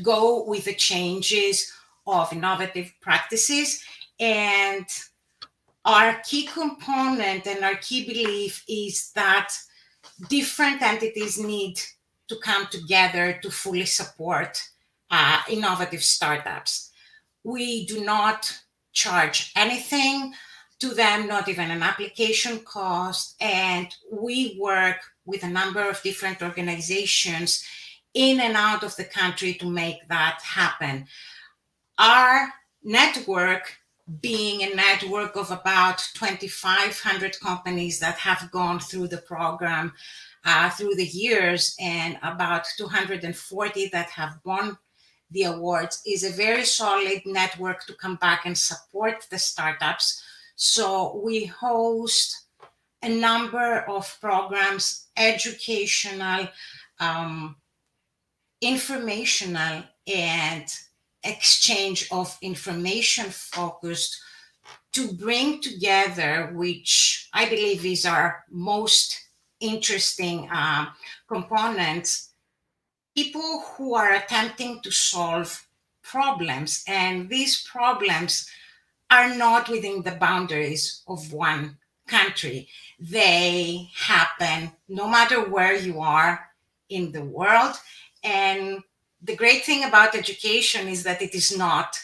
go with the changes of innovative practices. And our key component and our key belief is that different entities need to come together to fully support innovative startups. We do not charge anything to them, not even an application cost, and we work with a number of different organizations in and out of the country to make that happen. Our network, being a network of about 2,500 companies that have gone through the program through the years, and about 240 that have won the awards, is a very solid network to come back and support the startups. So we host a number of programs, educational, informational, and exchange of information focused to bring together, which I believe is our most interesting components, people who are attempting to solve problems. And these problems are not within the boundaries of one country. They happen no matter where you are in the world. And the great thing about education is that it is not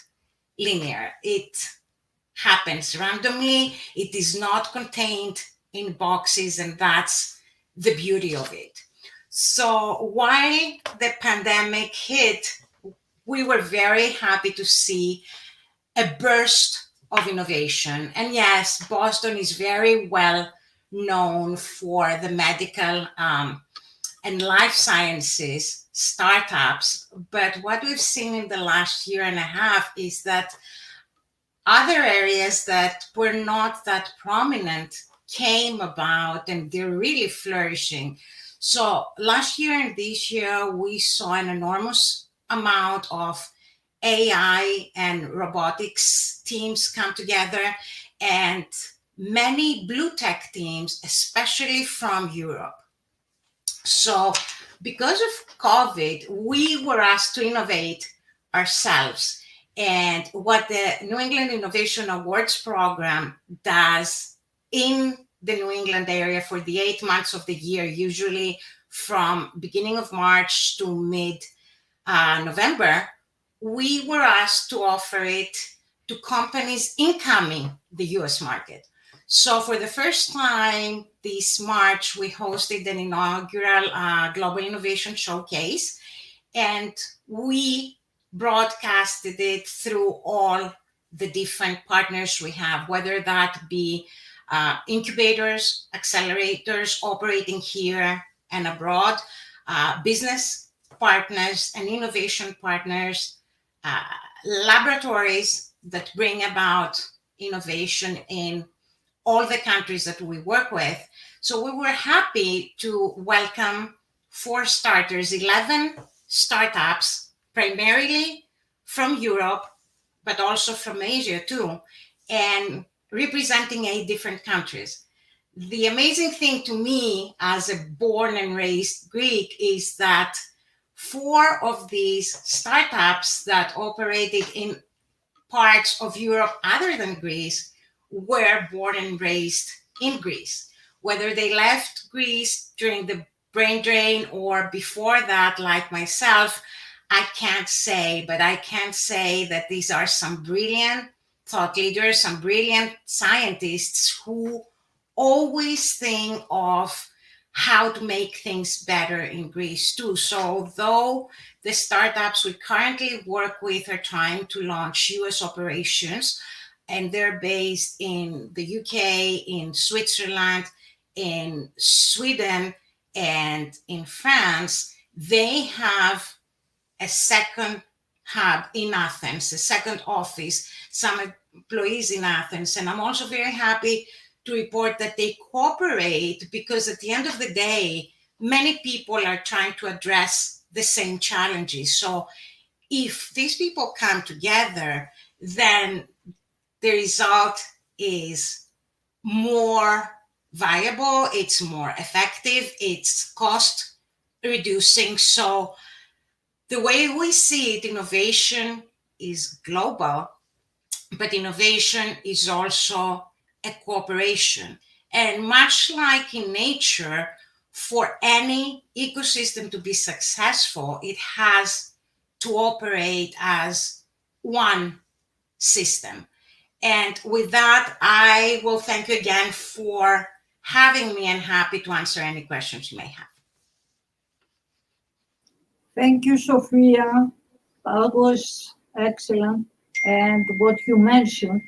linear. It happens randomly. It is not contained in boxes, and that's the beauty of it. So while the pandemic hit, we were very happy to see a burst of innovation. And yes, Boston is very well known for the medical and life sciences startups. But what we've seen in the last year and a half is that other areas that were not that prominent came about, and they're really flourishing. So last year and this year, we saw an enormous amount of AI and robotics teams come together, and many blue tech teams, especially from Europe. So because of COVID, we were asked to innovate ourselves. And what the New England Innovation Awards program does in the New England area for the 8 months of the year, usually from beginning of March to mid-November, we were asked to offer it to companies incoming the US market. So for the first time this March, we hosted an inaugural Global Innovation Showcase, and we broadcasted it through all the different partners we have, whether that be incubators, accelerators operating here and abroad, business partners and innovation partners, laboratories that bring about innovation in all the countries that we work with. So we were happy to welcome, for starters, 11 startups, primarily from Europe, but also from Asia too, and representing 8 different countries. The amazing thing to me as a born and raised Greek is that 4 of these startups that operated in parts of Europe other than Greece were born and raised in Greece. Whether they left Greece during the brain drain or before that, like myself, I can't say, but I can say that these are some brilliant thought leaders, some brilliant scientists who always think of how to make things better in Greece too. So though the startups we currently work with are trying to launch US operations, and they're based in the UK, in Switzerland, in Sweden, and in France, they have a second hub in Athens, a second office, some employees in Athens. And I'm also very happy to report that they cooperate, because at the end of the day, many people are trying to address the same challenges. So if these people come together, then the result is more viable, it's more effective, it's cost reducing. So the way we see it, innovation is global, but innovation is also a cooperation. And much like in nature, for any ecosystem to be successful, it has to operate as one system. And with that, I will thank you again for having me, and happy to answer any questions you may have. Thank you, Sophia. That was excellent. And what you mentioned,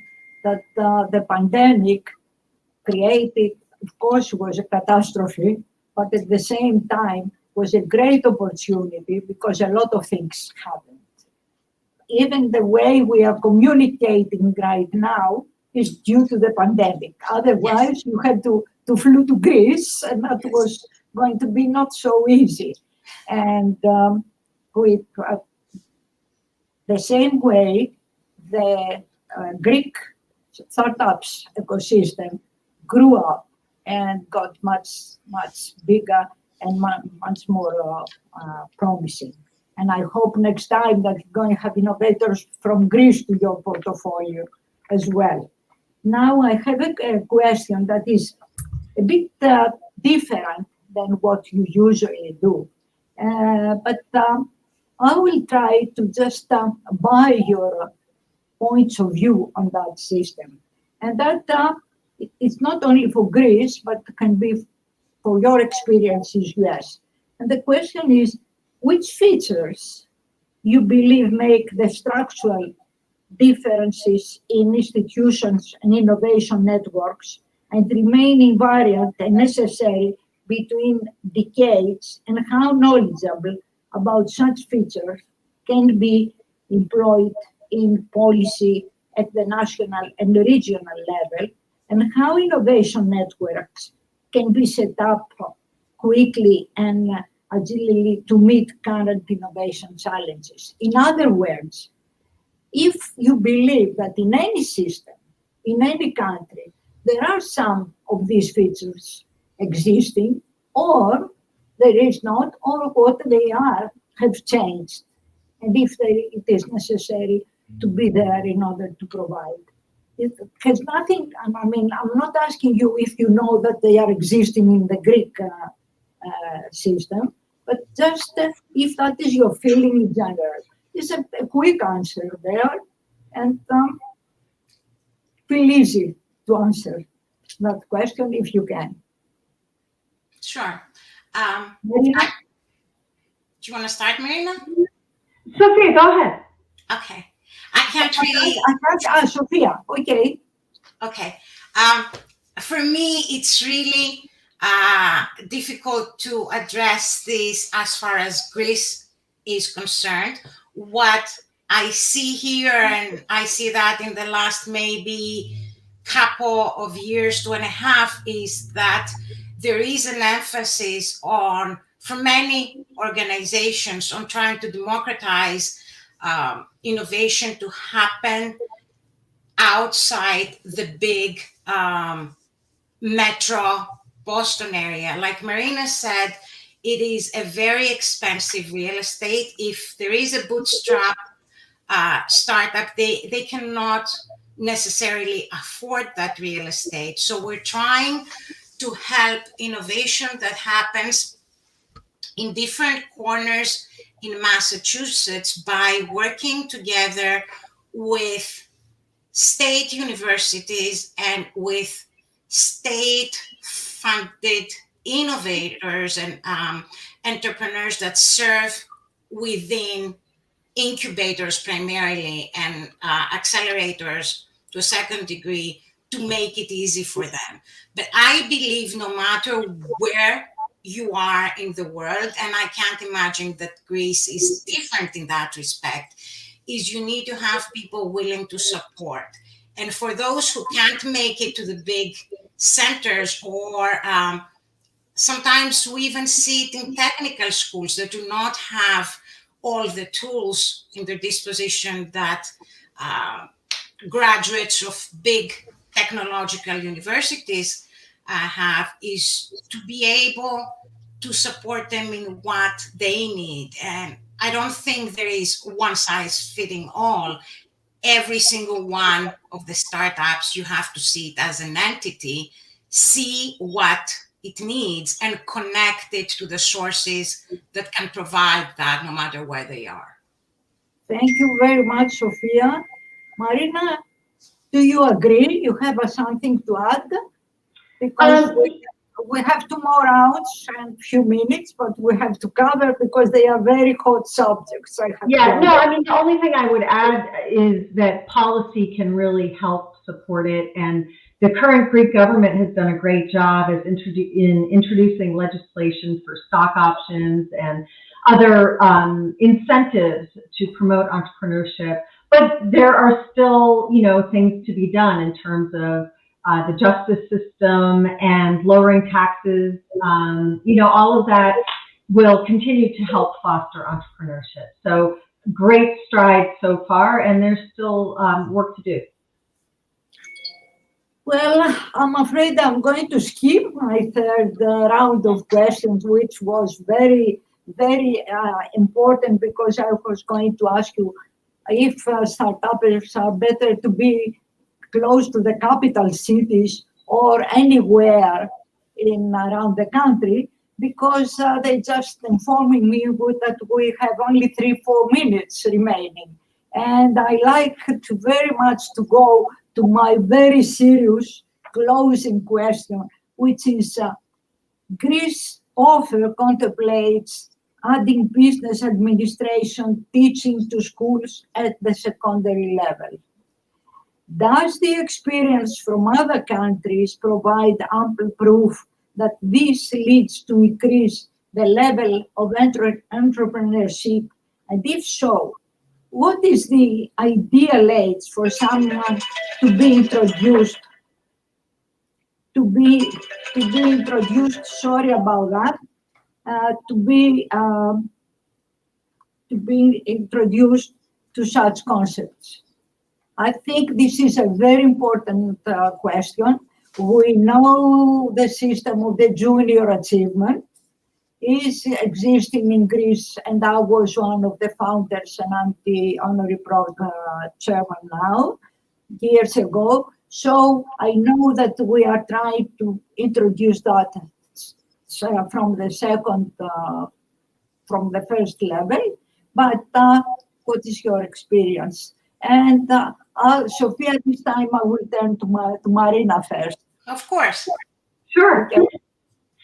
that the pandemic created, of course, was a catastrophe, but at the same time was a great opportunity because a lot of things happened. Even the way we are communicating right now is due to the pandemic. Otherwise, you had to fly to Greece, and that was going to be not so easy. And with the same way, the Greek startups ecosystem grew up and got much bigger and much more promising. And I hope next time that you're going to have innovators from Greece to your portfolio as well. Now I have a question that is a bit different than what you usually do. But I will try to just buy your points of view on that system. And that it's not only for Greece, but can be for your experiences, yes. And the question is, which features you believe make the structural differences in institutions and innovation networks and remain invariant and necessary between decades, and how knowledgeable about such features can be employed in policy at the national and regional level, and how innovation networks can be set up quickly and agilely to meet current innovation challenges. In other words, if you believe that in any system, in any country, there are some of these features existing, or there is not, or what they are have changed, and if it is necessary to be there in order to provide. It has nothing, I mean, I'm not asking you if you know that they are existing in the Greek system, but just if that is your feeling in general. It's a quick answer there, and feel easy to answer that question if you can. Sure. Do you want to start, Marina? Sophia, go ahead. Okay. I can't really... Sophia, okay. Okay. For me, it's really difficult to address this as far as Greece is concerned. What I see here, and I see that in the last maybe couple of years, 2.5, is that there is an emphasis on, for many organizations, on trying to democratize innovation to happen outside the big metro Boston area. Like Marina said, it is a very expensive real estate. If there is a bootstrap startup, they cannot necessarily afford that real estate. So we're trying to help innovation that happens in different corners in Massachusetts by working together with state universities and with state funded innovators and entrepreneurs that serve within incubators primarily and accelerators to a second degree to make it easy for them. But I believe no matter where you are in the world, and I can't imagine that Greece is different in that respect, is you need to have people willing to support. And for those who can't make it to the big centers, or sometimes we even see it in technical schools that do not have all the tools in their disposition that graduates of big technological universities have, is to be able to support them in what they need. And I don't think there is one size fitting all. Every single one of the startups, you have to see it as an entity, see what it needs, and connect it to the sources that can provide that no matter where they are. Thank you very much, Sophia. Marina, do you agree? You have something to add? Because we have 2 more rounds and few minutes, but we have to cover because they are very hot subjects. Yeah, no, I mean, the only thing I would add is that policy can really help support it. And the current Greek government has done a great job in introducing legislation for stock options and other incentives to promote entrepreneurship. But there are still, things to be done in terms of the justice system and lowering taxes. All of that will continue to help foster entrepreneurship. So great strides so far, and there's still work to do. Well, I'm afraid I'm going to skip my third round of questions, which was very, very important, because I was going to ask you if startups are better to be close to the capital cities or anywhere around the country, because they just informing me that we have only 3-4 minutes remaining. And I like to very much to go to my very serious closing question, which is Greece offer contemplates adding business administration teaching to schools at the secondary level. Does the experience from other countries provide ample proof that this leads to increase the level of entrepreneurship? And if so, what is the ideal age for someone to be introduced? Sorry about that. To be introduced to such concepts. I think this is a very important question. We know the system of the junior achievement is existing in Greece, and I was one of the founders, and I'm the honorary chairman now, years ago. So I know that we are trying to introduce that from the first level. But what is your experience? And Sophia, this time I will turn to Marina first. Of course. Sure. Okay.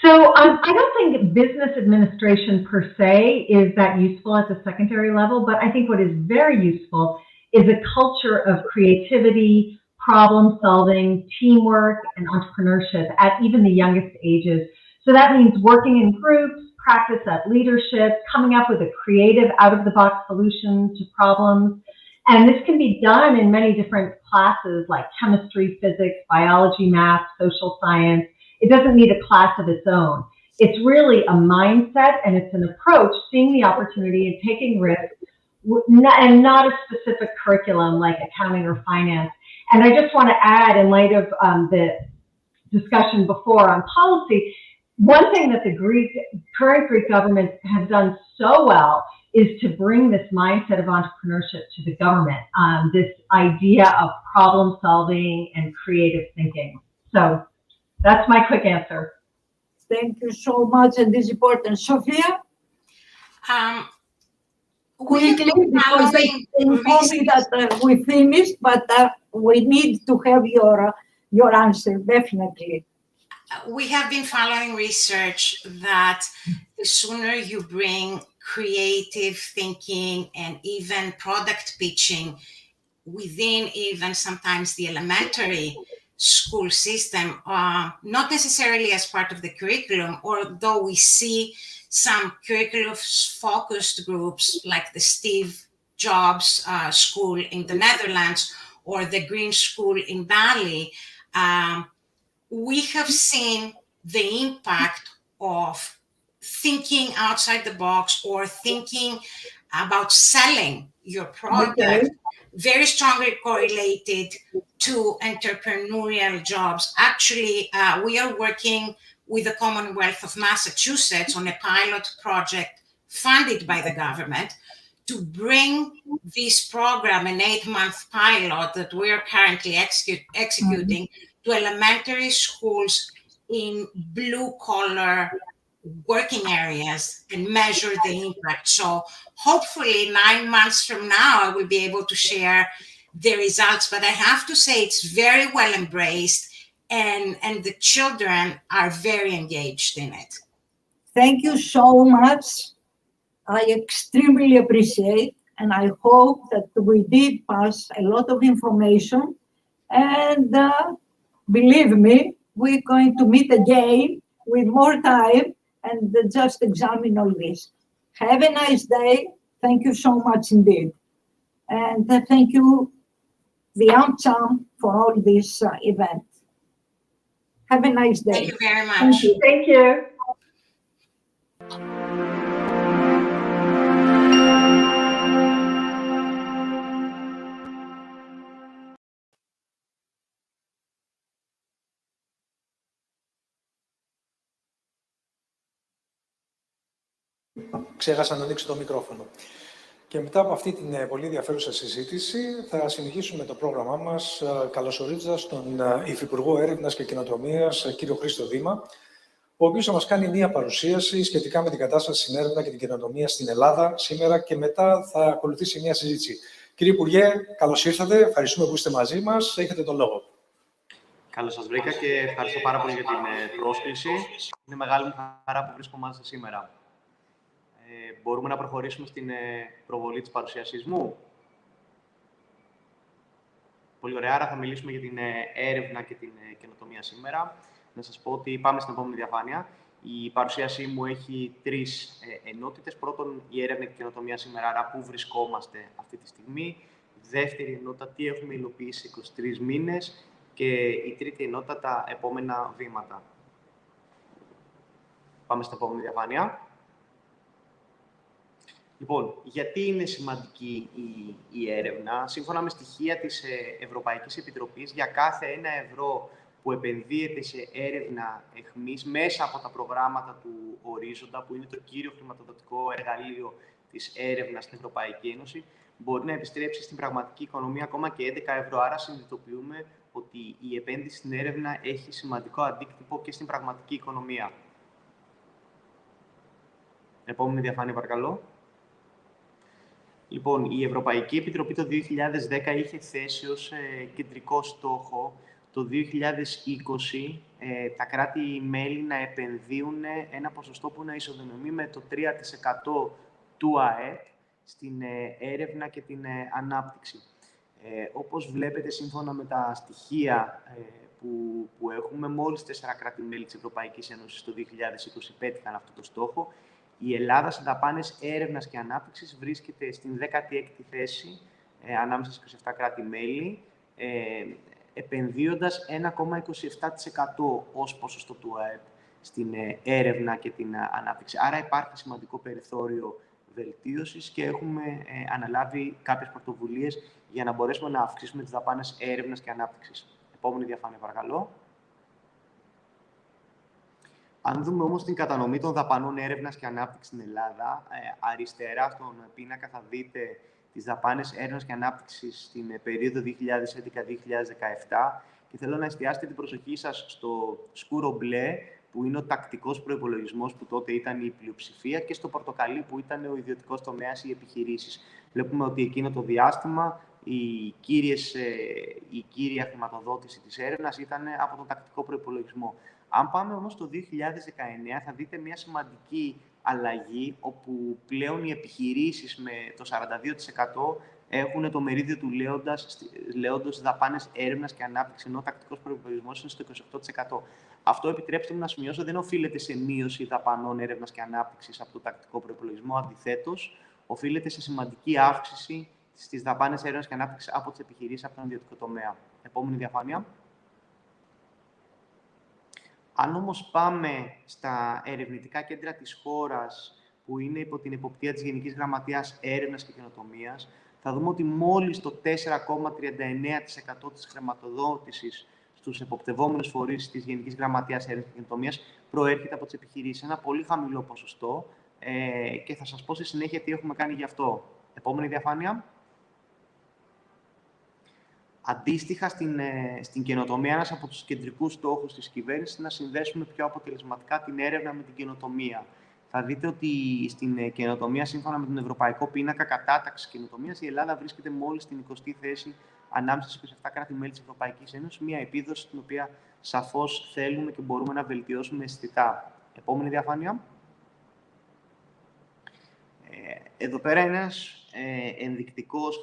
So I don't think business administration per se is that useful at the secondary level, but I think what is very useful is a culture of creativity, problem solving, teamwork, and entrepreneurship at even the youngest ages. So that means working in groups, practice at leadership, coming up with a creative out-of-the-box solution to problems, And this can be done in many different classes like chemistry, physics, biology, math, social science. It doesn't need a class of its own. It's really a mindset and it's an approach, seeing the opportunity and taking risks, and not a specific curriculum like accounting or finance. And I just want to add, in light of the discussion before on policy, one thing that the current Greek government has done so well is to bring this mindset of entrepreneurship to the government, this idea of problem solving and creative thinking. So that's my quick answer. Thank you so much, and this is important. Sophia? Quickly, because they informed me that we finished, but we need to have your answer, definitely. We have been following research that the sooner you bring creative thinking and even product pitching within even sometimes the elementary school system, not necessarily as part of the curriculum, although we see some curriculum-focused groups like the Steve Jobs School in the Netherlands or the Green School in Bali. We have seen the impact of thinking outside the box or thinking about selling your product very strongly correlated to entrepreneurial jobs. Actually, we are working with the Commonwealth of Massachusetts on a pilot project funded by the government to bring this program, an 8-month pilot that we are currently executing, to elementary schools in blue-collar working areas and measure the impact. So hopefully 9 months from now, I will be able to share the results. But I have to say it's very well embraced and the children are very engaged in it. Thank you so much. I extremely appreciate, and I hope that we did pass a lot of information. And believe me, we're going to meet again with more time and just examine all this. Have a nice day. Thank you so much indeed. And thank you, the AmCham, for all this event. Have a nice day. Thank you very much. Thank you. Thank you. Ξέχασα να ανοίξω το μικρόφωνο. Και μετά από αυτή την πολύ ενδιαφέρουσα συζήτηση θα συνεχίσουμε το πρόγραμμά μας καλωσορίζοντας τον Υφυπουργό Έρευνας και Καινοτομίας, κύριο Χρήστο Δήμα, ο οποίος θα μας κάνει μία παρουσίαση σχετικά με την κατάσταση στην έρευνα και την καινοτομία στην Ελλάδα σήμερα και μετά θα ακολουθήσει μία συζήτηση. Κύριε Υπουργέ, καλώς ήρθατε. Ευχαριστούμε που είστε μαζί μας. Έχετε τον λόγο. Καλώς σας βρήκα και ευχαριστώ πάρα πολύ για την πρόσκληση. Είναι μεγάλη μου χαρά που βρίσκομαι μαζί σας σήμερα. Μπορούμε να προχωρήσουμε στην προβολή της παρουσίασής μου. Πολύ ωραία, άρα θα μιλήσουμε για την έρευνα και την καινοτομία σήμερα. Να σας πω ότι πάμε στην επόμενη διαφάνεια. Η παρουσίασή μου έχει 3 ενότητες. Πρώτον, η έρευνα και η καινοτομία σήμερα, άρα πού βρισκόμαστε αυτή τη στιγμή. Δεύτερη ενότητα, τι έχουμε υλοποιήσει 23 μήνες. Και η τρίτη ενότητα, τα επόμενα βήματα. Πάμε στην επόμενη διαφάνεια. Λοιπόν, γιατί είναι σημαντική η έρευνα? Σύμφωνα με στοιχεία της Ευρωπαϊκής Επιτροπής, για κάθε 1 ευρώ που επενδύεται σε έρευνα εχμής μέσα από τα προγράμματα του Ορίζοντα, που είναι το κύριο χρηματοδοτικό εργαλείο της έρευνας στην Ευρωπαϊκή Ένωση, μπορεί να επιστρέψει στην πραγματική οικονομία ακόμα και 11 ευρώ. Άρα συνειδητοποιούμε ότι η επένδυση στην έρευνα έχει σημαντικό αντίκτυπο και στην πραγματική οικονομία. Επόμενη διαφάνεια, παρακαλώ. Λοιπόν, η Ευρωπαϊκή Επιτροπή το 2010 είχε θέσει ως κεντρικό στόχο το 2020 τα κράτη-μέλη να επενδύουν ένα ποσοστό που να ισοδυναμεί με το 3% του ΑΕΠ στην έρευνα και την ανάπτυξη. Όπως βλέπετε, σύμφωνα με τα στοιχεία που έχουμε, μόλις 4 κράτη-μέλη της Ευρωπαϊκής Ένωσης το 2020 πέτυχαν αυτό το στόχο. Η Ελλάδα σε δαπάνες έρευνας και ανάπτυξης βρίσκεται στην 16η θέση ανάμεσα στις 27 κράτη-μέλη, επενδύοντας 1,27% ως ποσοστό του ΑΕΠ στην έρευνα και την ανάπτυξη. Άρα υπάρχει σημαντικό περιθώριο βελτίωσης και έχουμε αναλάβει κάποιες πρωτοβουλίες για να μπορέσουμε να αυξήσουμε τις δαπάνες έρευνας και ανάπτυξης. Επόμενη διαφάνεια, παρακαλώ. Αν δούμε όμως την κατανομή των δαπανών έρευνας και ανάπτυξης στην Ελλάδα, αριστερά στον πίνακα θα δείτε τις δαπάνες έρευνας και ανάπτυξης στην περίοδο 2011-2017 και θέλω να εστιάσετε την προσοχή σας στο σκούρο μπλε, που είναι ο τακτικός προϋπολογισμός που τότε ήταν η πλειοψηφία, και στο πορτοκαλί που ήταν ο ιδιωτικός τομέας, οι επιχειρήσεις. Βλέπουμε ότι εκείνο το διάστημα η κύρια χρηματοδότηση της έρευνας ήταν από τον τακτικό προϋπολογισμό. Αν πάμε όμως το 2019, θα δείτε μια σημαντική αλλαγή, όπου πλέον οι επιχειρήσεις με το 42% έχουν το μερίδιο του λέοντος δαπάνες έρευνας και ανάπτυξης, ενώ ο τακτικός προϋπολογισμός είναι στο 28%. Αυτό, επιτρέψτε μου να σημειώσω, δεν οφείλεται σε μείωση δαπανών έρευνας και ανάπτυξης από το τακτικό προϋπολογισμό. Αντιθέτως, οφείλεται σε σημαντική αύξηση στις δαπάνες έρευνας και ανάπτυξης από τις επιχειρήσεις, από τον ιδιωτικό τομέα. Επόμενη διαφάνεια. Αν όμως πάμε στα ερευνητικά κέντρα της χώρας, που είναι υπό την εποπτεία της Γενικής Γραμματείας Έρευνας και Καινοτομίας, θα δούμε ότι μόλις το 4,39% της χρηματοδότησης στους εποπτευόμενους φορείς της Γενικής Γραμματείας Έρευνας και Καινοτομίας προέρχεται από τις επιχειρήσεις. Ένα πολύ χαμηλό ποσοστό και θα σας πω στη συνέχεια τι έχουμε κάνει γι' αυτό. Επόμενη διαφάνεια. Αντίστοιχα, στην καινοτομία, ένας από τους κεντρικούς στόχους της κυβέρνησης είναι να συνδέσουμε πιο αποτελεσματικά την έρευνα με την καινοτομία. Θα δείτε ότι στην καινοτομία, σύμφωνα με τον Ευρωπαϊκό Πίνακα Κατάταξης Καινοτομίας, η Ελλάδα βρίσκεται μόλις στην 20η θέση ανάμεσα στις 27 κράτη-μέλη της Ευρωπαϊκής Ένωσης, μια επίδοση την οποία σαφώς θέλουμε και μπορούμε να βελτιώσουμε αισθητά. Επόμενη διαφάνεια. Εδώ πέρα είναι ένας ενδεικτικός,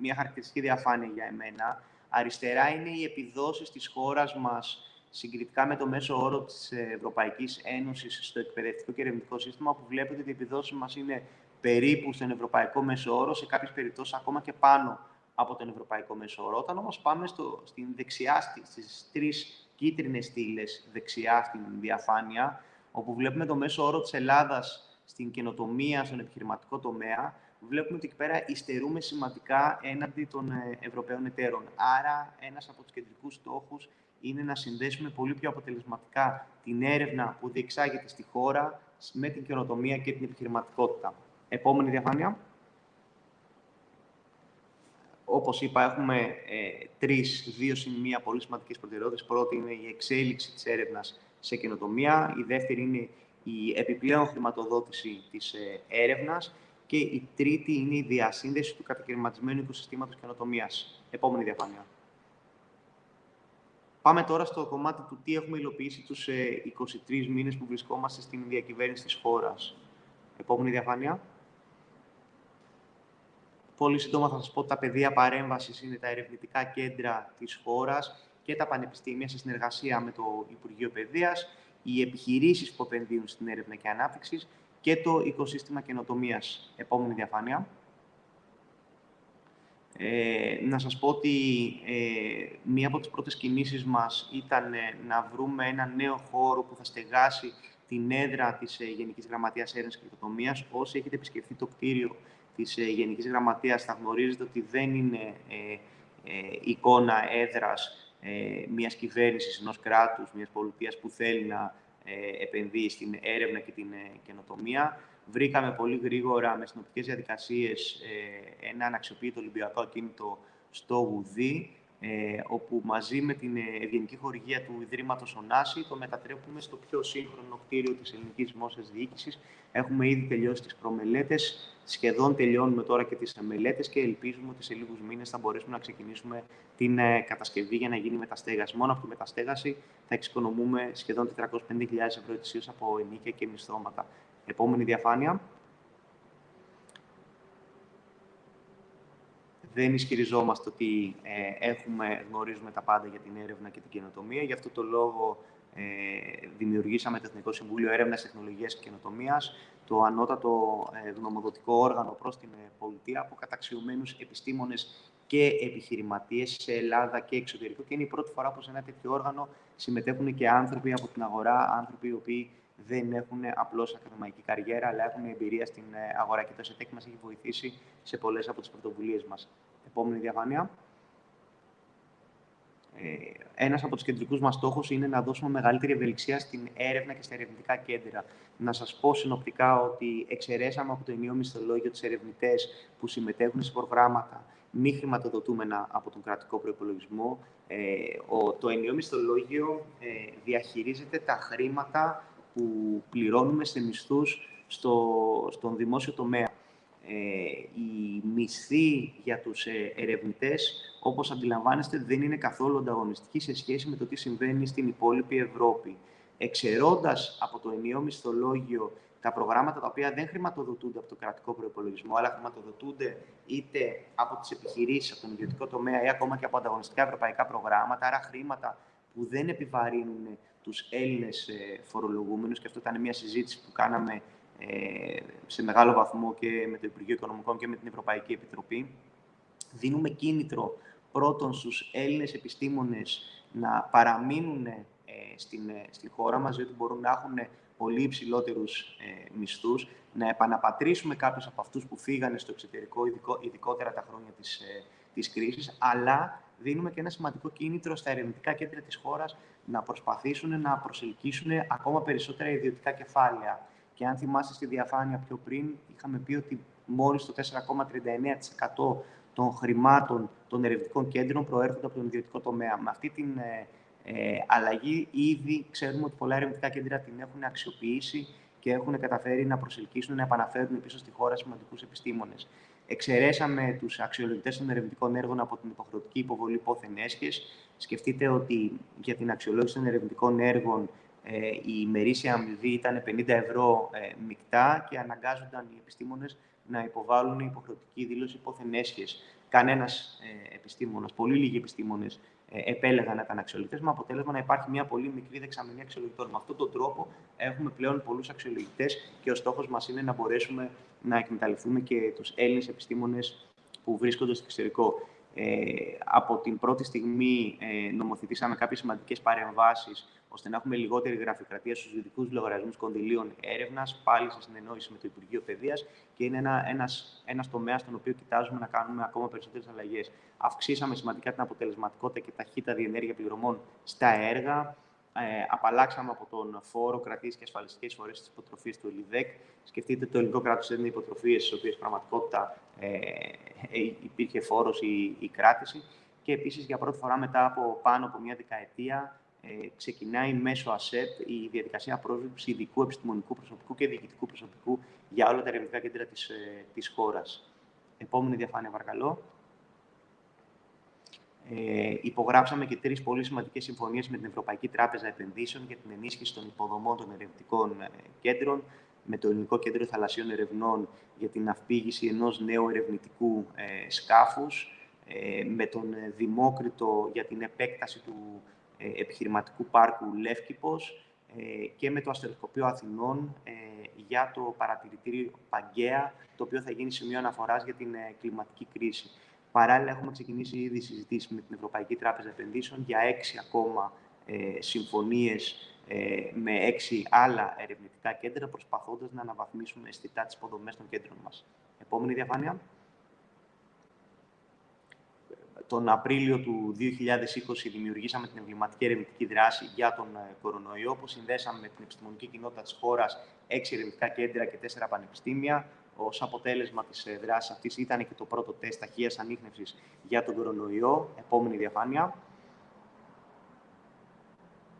μια χαρακτηριστική διαφάνεια για εμένα. Αριστερά είναι οι επιδόσεις της χώρας μας συγκριτικά με το μέσο όρο της Ευρωπαϊκής Ένωσης στο εκπαιδευτικό και ερευνητικό σύστημα, που βλέπετε ότι οι επιδόσεις μας είναι περίπου στον ευρωπαϊκό μέσο όρο, σε κάποιες περιπτώσεις ακόμα και πάνω από τον ευρωπαϊκό μέσο όρο. Όταν όμως πάμε στην δεξιά, στις τρεις κίτρινες στήλες δεξιά στην διαφάνεια, όπου βλέπουμε το μέσο όρο της Ελλάδας στην καινοτομία, στον επιχειρηματικό τομέα, βλέπουμε ότι εκεί πέρα υστερούμε σημαντικά έναντι των Ευρωπαίων εταίρων. Άρα, ένας από τους κεντρικούς στόχους είναι να συνδέσουμε πολύ πιο αποτελεσματικά την έρευνα που διεξάγεται στη χώρα με την καινοτομία και την επιχειρηματικότητα. Επόμενη διαφάνεια. Όπως είπα, έχουμε δύο σημεία πολύ σημαντικές προτεραιότητες. Πρώτη είναι η εξέλιξη της έρευνας σε καινοτομία. Η δεύτερη είναι η επιπλέον χρηματοδότηση της έρευνας. Και η τρίτη είναι η διασύνδεση του κατακαιρματισμένου οικοσυστήματος καινοτομίας. Επόμενη διαφάνεια. Πάμε τώρα στο κομμάτι του τι έχουμε υλοποιήσει τους 23 μήνες που βρισκόμαστε στην διακυβέρνηση της χώρας. Επόμενη διαφάνεια. Πολύ σύντομα θα σας πω ότι τα πεδία παρέμβασης είναι τα ερευνητικά κέντρα της χώρας και τα πανεπιστήμια σε συνεργασία με το Υπουργείο Παιδείας, οι επιχειρήσεις που επενδύουν στην έρευνα και ανάπτυξη και το οικοσύστημα καινοτομίας. Επόμενη διαφάνεια. Να σας πω ότι μία από τις πρώτες κινήσεις μας ήταν να βρούμε ένα νέο χώρο που θα στεγάσει την έδρα της Γενικής Γραμματείας Έρευνας και Καινοτομίας. Όσοι έχετε επισκεφθεί το κτίριο της Γενικής Γραμματείας θα γνωρίζετε ότι δεν είναι εικόνα έδρας μιας κυβέρνησης, ενός κράτους, μιας πολιτείας που θέλει να επενδύει στην έρευνα και την καινοτομία. Βρήκαμε πολύ γρήγορα με συνοπτικές διαδικασίες ένα αναξιοποιητό Ολυμπιακό ακίνητο στο Γουδί, όπου μαζί με την ευγενική χορηγία του Ιδρύματος Ωνάση το μετατρέπουμε στο πιο σύγχρονο κτίριο της ελληνικής δημόσιας διοίκησης. Έχουμε ήδη τελειώσει τις προμελέτες, σχεδόν τελειώνουμε τώρα και τις μελέτες και ελπίζουμε ότι σε λίγους μήνες θα μπορέσουμε να ξεκινήσουμε την κατασκευή για να γίνει μεταστέγαση. Μόνο από τη μεταστέγαση θα εξοικονομούμε σχεδόν 450.000 ευρώ ετησίως από ενοίκια και μισθώματα. Επόμενη διαφάνεια. Δεν ισχυριζόμαστε ότι γνωρίζουμε τα πάντα για την έρευνα και την καινοτομία. Γι' αυτό το λόγο δημιουργήσαμε το Εθνικό Συμβούλιο Έρευνας, Τεχνολογίας και Καινοτομίας, το ανώτατο γνωμοδοτικό όργανο προς την πολιτεία, από καταξιωμένους επιστήμονες και επιχειρηματίες σε Ελλάδα και εξωτερικό. Και είναι η πρώτη φορά που σε ένα τέτοιο όργανο συμμετέχουν και άνθρωποι από την αγορά, άνθρωποι οι οποίοι δεν έχουν απλώς ακαδημαϊκή καριέρα, αλλά έχουν εμπειρία στην αγορά. Και το ΕΣΕΤΕΚ μας έχει βοηθήσει σε πολλές από τις πρωτοβουλίες μας. Επόμενη διαφάνεια. Ένας από τους κεντρικούς μας στόχους είναι να δώσουμε μεγαλύτερη ευελιξία στην έρευνα και στα ερευνητικά κέντρα. Να σας πω συνοπτικά ότι εξαιρέσαμε από το ενιαίο μισθολόγιο τους ερευνητές που συμμετέχουν σε προγράμματα μη χρηματοδοτούμενα από τον κρατικό προϋπολογισμό. Το ενιαίο μισθολόγιο διαχειρίζεται τα χρήματα που πληρώνουμε σε μισθούς στον δημόσιο τομέα. Οι μισθοί για τους ερευνητές, όπως αντιλαμβάνεστε, δεν είναι καθόλου ανταγωνιστικοί σε σχέση με το τι συμβαίνει στην υπόλοιπη Ευρώπη. Εξαιρώντας από το ενιαίο μισθολόγιο τα προγράμματα τα οποία δεν χρηματοδοτούνται από το κρατικό προϋπολογισμό, αλλά χρηματοδοτούνται είτε από τις επιχειρήσεις, από τον ιδιωτικό τομέα ή ακόμα και από ανταγωνιστικά ευρωπαϊκά προγράμματα, άρα χρήματα που δεν επιβαρύνουν τους Έλληνες φορολογούμενους, και αυτό ήταν μια συζήτηση που κάναμε σε μεγάλο βαθμό και με το Υπουργείο Οικονομικών και με την Ευρωπαϊκή Επιτροπή. Δίνουμε κίνητρο πρώτον στους Έλληνες επιστήμονες να παραμείνουν στη χώρα μας, διότι μπορούν να έχουν πολύ υψηλότερους μισθούς, να επαναπατρίσουμε κάποιους από αυτούς που φύγανε στο εξωτερικό, ειδικότερα τα χρόνια της κρίσης, αλλά δίνουμε και ένα σημαντικό κίνητρο στα ερευνητικά κέντρα της χώρας να προσπαθήσουν να προσελκύσουν ακόμα περισσότερα ιδιωτικά κεφάλαια. Και αν θυμάστε στη διαφάνεια πιο πριν, είχαμε πει ότι μόλις το 4,39% των χρημάτων των ερευνητικών κέντρων προέρχονται από τον ιδιωτικό τομέα. Με αυτή την αλλαγή ήδη ξέρουμε ότι πολλά ερευνητικά κέντρα την έχουν αξιοποιήσει και έχουν καταφέρει να προσελκύσουν, να επαναφέρουν πίσω στη χώρα σημαντικούς επιστήμονες. Εξαιρέσαμε τους αξιολογητές των ερευνητικών έργων από την υποχρεωτική υποβολή πόθεν έσχες. Σκεφτείτε ότι για την αξιολόγηση των ερευνητικών έργων η ημερήσια αμοιβή ήταν 50 ευρώ μεικτά και αναγκάζονταν οι επιστήμονες να υποβάλουν υποχρεωτική δήλωση πόθεν έσχες. Κανένας επιστήμονας, πολύ λίγοι επιστήμονες επέλεγαν να ήταν αξιολογητές, με αποτέλεσμα να υπάρχει μια πολύ μικρή δεξαμενή αξιολογητών. Με αυτόν τον τρόπο έχουμε πλέον πολλούς αξιολογητές και ο στόχος μας είναι να μπορέσουμε να εκμεταλλευτούμε και τους Έλληνες επιστήμονες που βρίσκονται στο εξωτερικό. Από την πρώτη στιγμή νομοθετήσαμε κάποιες σημαντικές παρεμβάσεις ώστε να έχουμε λιγότερη γραφειοκρατία στους ειδικούς λογαριασμούς κονδυλίων έρευνας, πάλι σε συνεννόηση με το Υπουργείο Παιδείας, και είναι ένας τομέας στον οποίο κοιτάζουμε να κάνουμε ακόμα περισσότερες αλλαγές. Αυξήσαμε σημαντικά την αποτελεσματικότητα και ταχύτητα διενέργεια πληρωμών στα έργα. Απαλλάξαμε από τον φόρο κρατήσεις και ασφαλιστικές εισφορές στις υποτροφίες του ΕΛΙΔΕΚ. Σκεφτείτε, το ελληνικό κράτος έδινε υποτροφίες στις οποίες πραγματικότητα υπήρχε φόρος ή κράτηση. Και επίσης, για πρώτη φορά μετά από πάνω από μια δεκαετία, ξεκινάει μέσω ΑΣΕΠ η διαδικασία πρόσληψης ειδικού επιστημονικού προσωπικού και διοικητικού προσωπικού για όλα τα ερευνητικά κέντρα της χώρας. Επόμενη διαφάνεια, παρακαλώ. Υπογράψαμε και 3 πολύ σημαντικές συμφωνίες με την Ευρωπαϊκή Τράπεζα Επενδύσεων για την ενίσχυση των υποδομών των ερευνητικών κέντρων, με το Ελληνικό Κέντρο Θαλασσίων Ερευνών για την αυπήγηση ενός νέου ερευνητικού σκάφους, με τον Δημόκριτο για την επέκταση του επιχειρηματικού πάρκου Λεύκηπος και με το Αστεροσκοπείο Αθηνών για το παρατηρητήριο Παγκαία, το οποίο θα γίνει σημείο αναφοράς για την κλιματική κρίση. Παράλληλα, έχουμε ξεκινήσει ήδη συζητήσεις με την Ευρωπαϊκή Τράπεζα Επενδύσεων για 6 ακόμα συμφωνίες με 6 άλλα ερευνητικά κέντρα, προσπαθώντας να αναβαθμίσουμε αισθητά τις υποδομές των κέντρων μας. Επόμενη διαφάνεια. Τον Απρίλιο του 2020 δημιουργήσαμε την εμβληματική ερευνητική δράση για τον κορονοϊό, που συνδέσαμε με την επιστημονική κοινότητα της χώρας 6 ερευνητικά κέντρα και 4 πανεπιστήμια. Ως αποτέλεσμα της δράσης αυτής ήταν και το πρώτο τεστ ταχείας ανίχνευσης για τον κορονοϊό. Επόμενη διαφάνεια.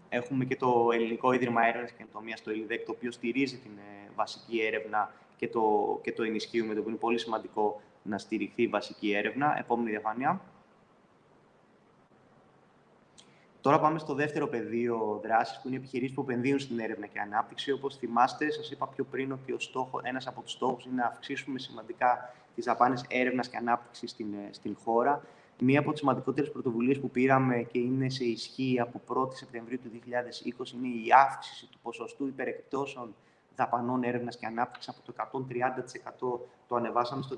Έχουμε και το Ελληνικό Ίδρυμα Έρευνας και Καινοτομίας, το ΕΛΙΔΕΚ, το οποίο στηρίζει την βασική έρευνα και το ενισχύουμε, το οποίο είναι πολύ σημαντικό να στηριχθεί η βασική έρευνα. Επόμενη διαφάνεια. Τώρα πάμε στο δεύτερο πεδίο δράσης, που είναι οι επιχειρήσεις που επενδύουν στην έρευνα και ανάπτυξη. Όπως θυμάστε, σας είπα πιο πριν ότι ένας από τους στόχους είναι να αυξήσουμε σημαντικά τις δαπάνες έρευνας και ανάπτυξης στην χώρα. Μία από τις σημαντικότερες πρωτοβουλίες που πήραμε και είναι σε ισχύ από 1η Σεπτεμβρίου του 2020 είναι η αύξηση του ποσοστού υπερεκπτώσεων δαπανών έρευνας και ανάπτυξης από το 130% το ανεβάσαμε στο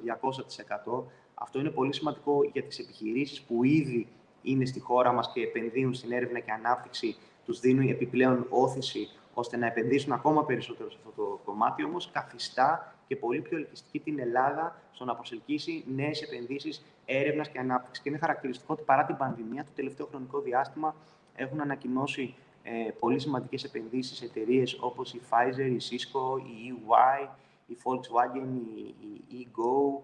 200%. Αυτό είναι πολύ σημαντικό για τις επιχειρήσεις που ήδη είναι στη χώρα μας και επενδύουν στην έρευνα και ανάπτυξη, τους δίνουν επιπλέον όθηση ώστε να επενδύσουν ακόμα περισσότερο σε αυτό το κομμάτι, όμως καθιστά και πολύ πιο ελκυστική την Ελλάδα στο να προσελκύσει νέες επενδύσεις έρευνας και ανάπτυξης. Και είναι χαρακτηριστικό ότι παρά την πανδημία, το τελευταίο χρονικό διάστημα έχουν ανακοινώσει πολύ σημαντικές επενδύσεις εταιρείες όπως η Pfizer, η Cisco, η EY, η Volkswagen, η eGo,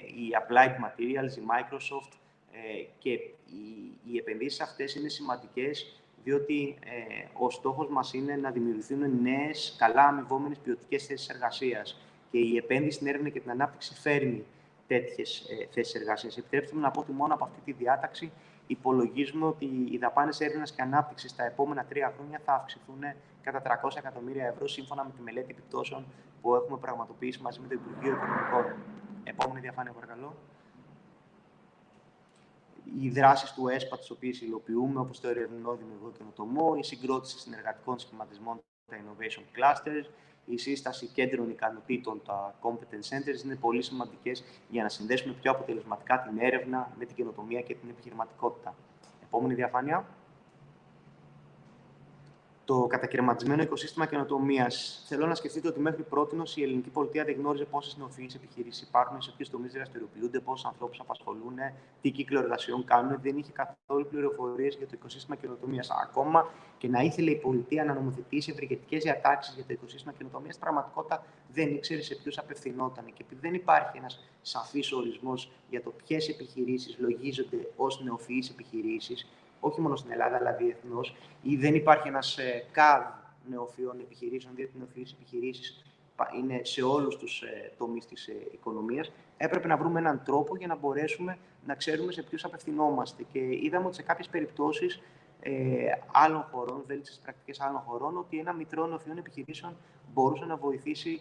η Applied Materials, η Microsoft, και οι επενδύσεις αυτές είναι σημαντικές διότι ο στόχος μας είναι να δημιουργηθούν νέες, καλά αμοιβόμενες ποιοτικές θέσεις εργασίας. Και η επένδυση στην έρευνα και την ανάπτυξη φέρνει τέτοιες θέσεις εργασίας. Επιτρέψτε μου να πω ότι μόνο από αυτή τη διάταξη υπολογίζουμε ότι οι δαπάνες έρευνας και ανάπτυξης τα επόμενα 3 χρόνια θα αυξηθούν κατά 300 εκατομμύρια ευρώ, σύμφωνα με τη μελέτη επιπτώσεων που έχουμε πραγματοποιήσει μαζί με το Υπουργείο Οικονομικών. Επόμενη διαφάνεια, παρακαλώ. Οι δράσεις του ΕΣΠΑ, τις οποίες υλοποιούμε, όπως το ερευνητικό δημιουργό καινοτομό, η συγκρότηση συνεργατικών σχηματισμών, τα innovation clusters, η σύσταση κέντρων ικανοτήτων, τα competence centers, είναι πολύ σημαντικές για να συνδέσουμε πιο αποτελεσματικά την έρευνα με την καινοτομία και την επιχειρηματικότητα. Επόμενη διαφάνεια. Το κατακαιρματισμένο οικοσύστημα καινοτομίας. Θέλω να σκεφτείτε ότι μέχρι πρότινος η ελληνική πολιτεία δεν γνώριζε πόσες νεοφυείς επιχειρήσεις υπάρχουν, σε ποιους τομείς δραστηριοποιούνται, πόσους ανθρώπους απασχολούν, τι κύκλο εργασιών κάνουν. Δεν είχε καθόλου πληροφορίες για το οικοσύστημα καινοτομίας. Ακόμα και να ήθελε η πολιτεία να νομοθετήσει ευεργετικές διατάξεις για το οικοσύστημα καινοτομίας, στην πραγματικότητα δεν ήξερε σε ποιους απευθυνόταν. Και επειδή δεν υπάρχει ένας σαφής ορισμός για το ποιες επιχειρήσεις λογίζονται ως νεοφυείς επιχειρήσεις, όχι μόνο στην Ελλάδα, αλλά διεθνώς, ή δεν υπάρχει ένας ΚΑΔ νεοφυών επιχειρήσεων, διότι νεοφυείς επιχειρήσεις είναι σε όλους τους τομείς της οικονομίας, έπρεπε να βρούμε έναν τρόπο για να μπορέσουμε να ξέρουμε σε ποιους απευθυνόμαστε. Και είδαμε ότι σε κάποιες περιπτώσεις άλλων χωρών, βέλτιστες πρακτικές άλλων χωρών, ότι ένα μητρό νεοφυών επιχειρήσεων μπορούσε να βοηθήσει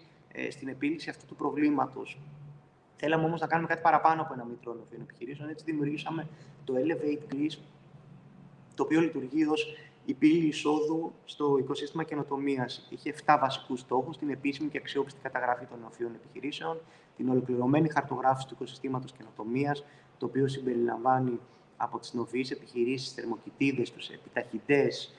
στην επίλυση αυτού του προβλήματος. Θέλαμε όμως να κάνουμε κάτι παραπάνω από ένα μητρό νεοφυών επιχειρήσεων, έτσι δημιουργήσαμε το Elevate Greece, το οποίο λειτουργεί ως η πύλη εισόδου στο οικοσύστημα καινοτομίας. Είχε 7 βασικούς στόχους: την επίσημη και αξιόπιστη καταγραφή των νεοφυών επιχειρήσεων, την ολοκληρωμένη χαρτογράφηση του οικοσυστήματος καινοτομίας, το οποίο συμπεριλαμβάνει από τις νεοφυείς επιχειρήσεις, θερμοκοιτίδες, τους επιταχυντές,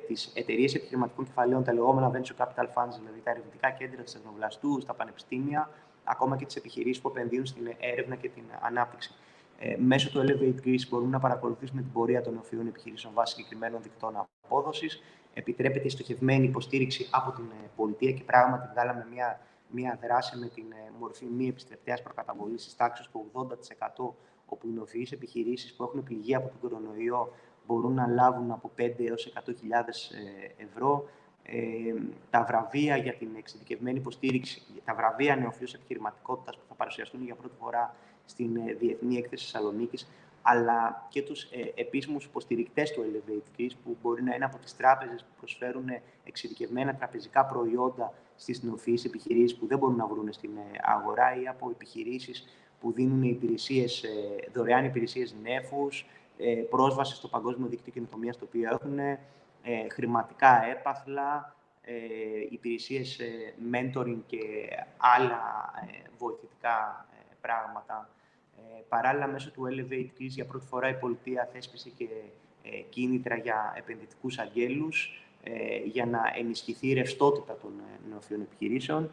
τις εταιρείες επιχειρηματικών κεφαλαίων, τα λεγόμενα venture capital funds, δηλαδή τα ερευνητικά κέντρα της τεχνοβλαστού, τα πανεπιστήμια, ακόμα και τις επιχειρήσεις που επενδύουν στην έρευνα και την ανάπτυξη. Μέσω του Elevate Greece μπορούμε να παρακολουθήσουμε την πορεία των νεοφυών επιχειρήσεων βάσει συγκεκριμένων δικτών απόδοσης. Επιτρέπεται η στοχευμένη υποστήριξη από την πολιτεία και πράγματι βγάλαμε μια δράση με την μορφή μη επιστρεπτέας προκαταβολής της τάξης του 80%, όπου οι νεοφυείς επιχειρήσεις που έχουν πληγεί από τον κορονοϊό μπορούν να λάβουν από 5 έως 100.000 ευρώ. Τα βραβεία για την εξειδικευμένη υποστήριξη, τα βραβεία νεοφυούς επιχειρηματικότητας που θα παρουσιαστούν για πρώτη φορά στην Διεθνή Έκθεση Θεσσαλονίκης, αλλά και τους επίσημους υποστηρικτές του Elevate Greece, που μπορεί να είναι από τις τράπεζες που προσφέρουν εξειδικευμένα τραπεζικά προϊόντα στις νεοφυείς επιχειρήσεις που δεν μπορούν να βρουν στην αγορά, ή από επιχειρήσεις που δίνουν υπηρεσίες, δωρεάν υπηρεσίες νέφους, πρόσβαση στο παγκόσμιο δίκτυο καινοτομίας, το οποίο έχουν χρηματικά έπαθλα, υπηρεσίες mentoring και άλλα βοηθητικά πράγματα. Παράλληλα, μέσω του Elevate Greece, για πρώτη φορά η πολιτεία θέσπισε και κίνητρα για επενδυτικούς αγγέλους για να ενισχυθεί η ρευστότητα των νεοφυών επιχειρήσεων.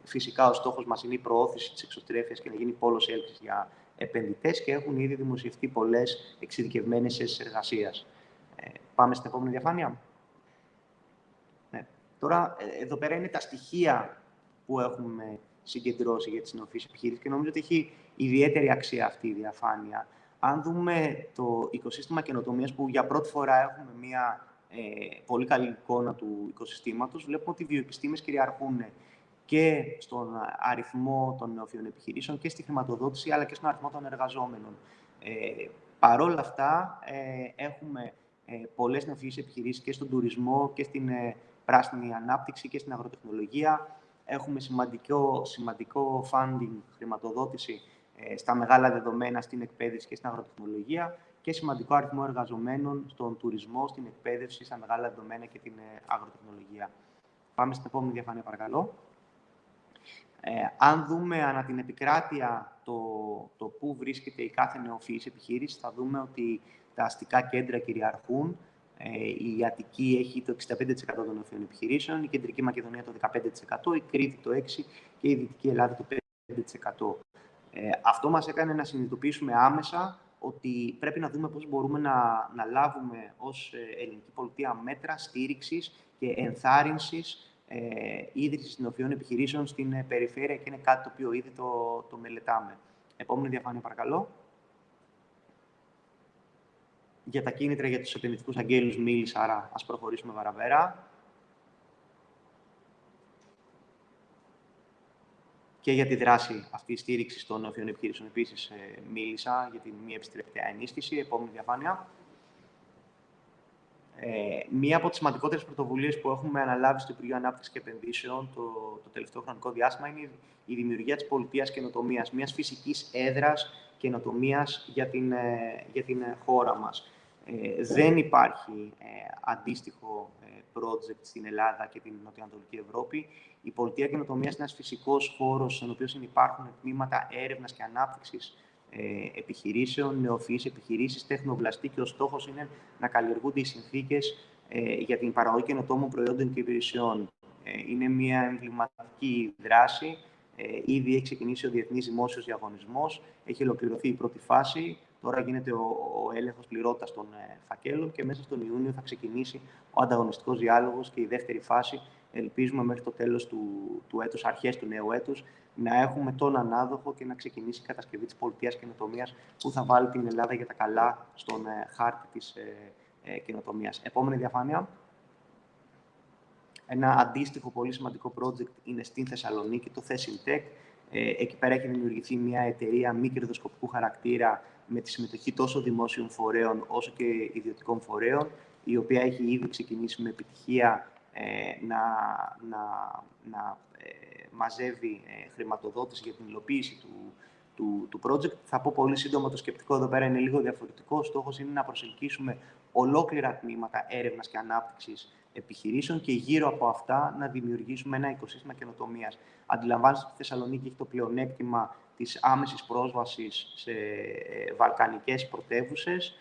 Φυσικά, ο στόχος μας είναι η προώθηση της εξωστρέφειας και να γίνει πόλος έλξης για επενδυτές, και έχουν ήδη δημοσιευτεί πολλές εξειδικευμένες θέσεις εργασίας. Πάμε στην επόμενη διαφάνεια. Τώρα, εδώ πέρα είναι τα στοιχεία που έχουμε συγκεντρώσει για τις νεοφυείς επιχειρήσεις και νομίζω ότι έχει ιδιαίτερη αξία αυτή η διαφάνεια. Αν δούμε το οικοσύστημα καινοτομίας, που για πρώτη φορά έχουμε μια πολύ καλή εικόνα του οικοσυστήματος, βλέπουμε ότι οι βιοεπιστήμες κυριαρχούν και στον αριθμό των νεοφυών επιχειρήσεων και στη χρηματοδότηση, αλλά και στον αριθμό των εργαζόμενων. Παρόλα αυτά, έχουμε πολλές νεοφυείς επιχειρήσεις και στον τουρισμό και στην πράσινη ανάπτυξη και στην αγροτεχνολογία. Έχουμε σημαντικό funding, χρηματοδότηση στα μεγάλα δεδομένα, στην εκπαίδευση και στην αγροτεχνολογία και σημαντικό αριθμό εργαζομένων στον τουρισμό, στην εκπαίδευση, στα μεγάλα δεδομένα και την αγροτεχνολογία. Πάμε στην επόμενη διαφάνεια, παρακαλώ. Αν δούμε ανά την επικράτεια το πού βρίσκεται η κάθε νεοφυής επιχείρηση, θα δούμε ότι τα αστικά κέντρα κυριαρχούν. Η Αττική έχει το 65% των νεοφυών επιχειρήσεων, η Κεντρική Μακεδονία το 15%, η Κρήτη το 6% και η Δυτική Ελλάδα το 5%. Αυτό μας έκανε να συνειδητοποιήσουμε άμεσα ότι πρέπει να δούμε πώς μπορούμε να λάβουμε ως ελληνική πολιτεία μέτρα στήριξης και ενθάρρυνσης ίδρυσης νεοφυών επιχειρήσεων στην περιφέρεια και είναι κάτι το οποίο ήδη το μελετάμε. Επόμενη διαφάνεια, παρακαλώ. Για τα κίνητρα για τους επενδυτικούς αγγέλους μίλησα, άρα ας προχωρήσουμε παραπέρα. Και για τη δράση αυτή τη στήριξη των νεοφυών επιχειρήσεων επίσης μίλησα για την μη επιστρεπτέα ενίσχυση. Επόμενη διαφάνεια. Μία από τις σημαντικότερες πρωτοβουλίες που έχουμε αναλάβει στο Υπουργείο Ανάπτυξης και Επενδύσεων το τελευταίο χρονικό διάστημα είναι η δημιουργία της πολιτείας καινοτομίας, μιας φυσικής έδρας καινοτομίας για την χώρα μας. Δεν υπάρχει αντίστοιχο project στην Ελλάδα και την Νοτιοανατολική Ευρώπη. Η πολιτεία καινοτομίας είναι ένας φυσικός χώρος στον οποίο συνυπάρχουν τμήματα έρευνας και ανάπτυξης επιχειρήσεων, νεοφυείς επιχειρήσεις, τεχνοπλαστή και ο στόχος είναι να καλλιεργούνται οι συνθήκες για την παραγωγή καινοτόμων προϊόντων και υπηρεσιών. Είναι μια εμβληματική δράση. Ήδη έχει ξεκινήσει ο Διεθνής Δημόσιος Διαγωνισμός, έχει ολοκληρωθεί η πρώτη φάση. Τώρα γίνεται ο έλεγχος πληρότητας των φακέλων και μέσα στον Ιούνιο θα ξεκινήσει ο ανταγωνιστικός διάλογος και η δεύτερη φάση. Ελπίζουμε μέχρι το τέλος του έτους, αρχές του νέου έτους, να έχουμε τον ανάδοχο και να ξεκινήσει η κατασκευή της πολιτείας καινοτομίας που θα βάλει την Ελλάδα για τα καλά στον χάρτη της καινοτομίας. Επόμενη διαφάνεια. Ένα αντίστοιχο πολύ σημαντικό project είναι στην Θεσσαλονίκη, το Thessaloniki. Εκεί πέρα έχει δημιουργηθεί μια εταιρεία μη κερδοσκοπικού χαρακτήρα με τη συμμετοχή τόσο δημόσιων φορέων όσο και ιδιωτικών φορέων, η οποία έχει ήδη ξεκινήσει με επιτυχία να μαζεύει χρηματοδότηση για την υλοποίηση του project. Θα πω πολύ σύντομα, το σκεπτικό εδώ πέρα είναι λίγο διαφορετικό. Ο στόχος είναι να προσελκύσουμε ολόκληρα τμήματα έρευνας και ανάπτυξης επιχειρήσεων και γύρω από αυτά να δημιουργήσουμε ένα οικοσύστημα καινοτομίας. Αντιλαμβάνεστε ότι η Θεσσαλονίκη έχει το πλεονέκτημα της άμεσης πρόσβασης σε βαλκανικές πρωτεύουσες,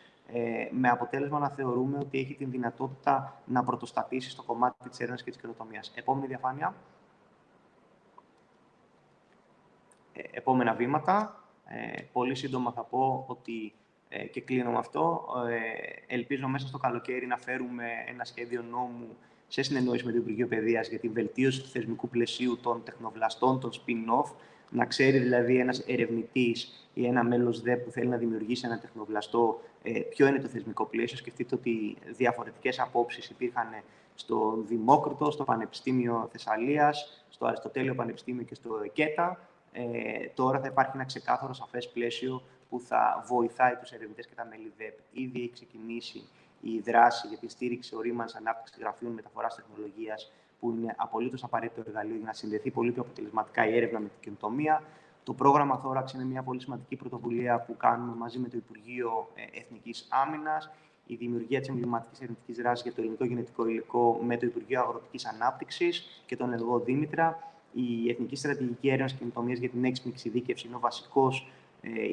με αποτέλεσμα να θεωρούμε ότι έχει την δυνατότητα να πρωτοστατήσει στο κομμάτι της έρευνας και της καινοτομίας. Επόμενη διαφάνεια. Επόμενα βήματα. Πολύ σύντομα θα πω ότι, και κλείνω με αυτό, ελπίζω μέσα στο καλοκαίρι να φέρουμε ένα σχέδιο νόμου σε συνεννόηση με το Υπουργείο Παιδείας για την βελτίωση του θεσμικού πλαισίου των τεχνοβλαστών, των spin-off, να ξέρει δηλαδή ένας ερευνητής ή ένα μέλος ΔΕ που θέλει να δημιουργήσει ένα τεχνοβλαστό ποιο είναι το θεσμικό πλαίσιο. Σκεφτείτε ότι διαφορετικές απόψεις υπήρχαν στο Δημόκριτο, στο Πανεπιστήμιο Θεσσαλίας, στο Αριστοτέλειο Πανεπιστήμιο και στο ΕΚΕΤΑ. Τώρα θα υπάρχει ένα ξεκάθαρο σαφές πλαίσιο που θα βοηθάει τους ερευνητές και τα μέλη ΔΕΠ. Ήδη έχει ξεκινήσει η δράση για τη στήριξη ορίμανσης ανάπτυξης γραφείων μεταφοράς τεχνολογίας, που είναι απολύτως απαραίτητο εργαλείο για να συνδεθεί πολύ πιο αποτελεσματικά η έρευνα με την καινοτομία. Το πρόγραμμα Θώραξη είναι μια πολύ σημαντική πρωτοβουλία που κάνουμε μαζί με το Υπουργείο Εθνικής Άμυνας. Η δημιουργία της εμβληματικής ερευνητικής δράσης για το ελληνικό γενετικό υλικό με το Υπουργείο Αγροτικής Ανάπτυξης και τον ΕΔΓΟ Δήμητρα. Η Εθνική Στρατηγική Έρευνας και Καινοτομίας για την έξυπνη εξειδίκευση είναι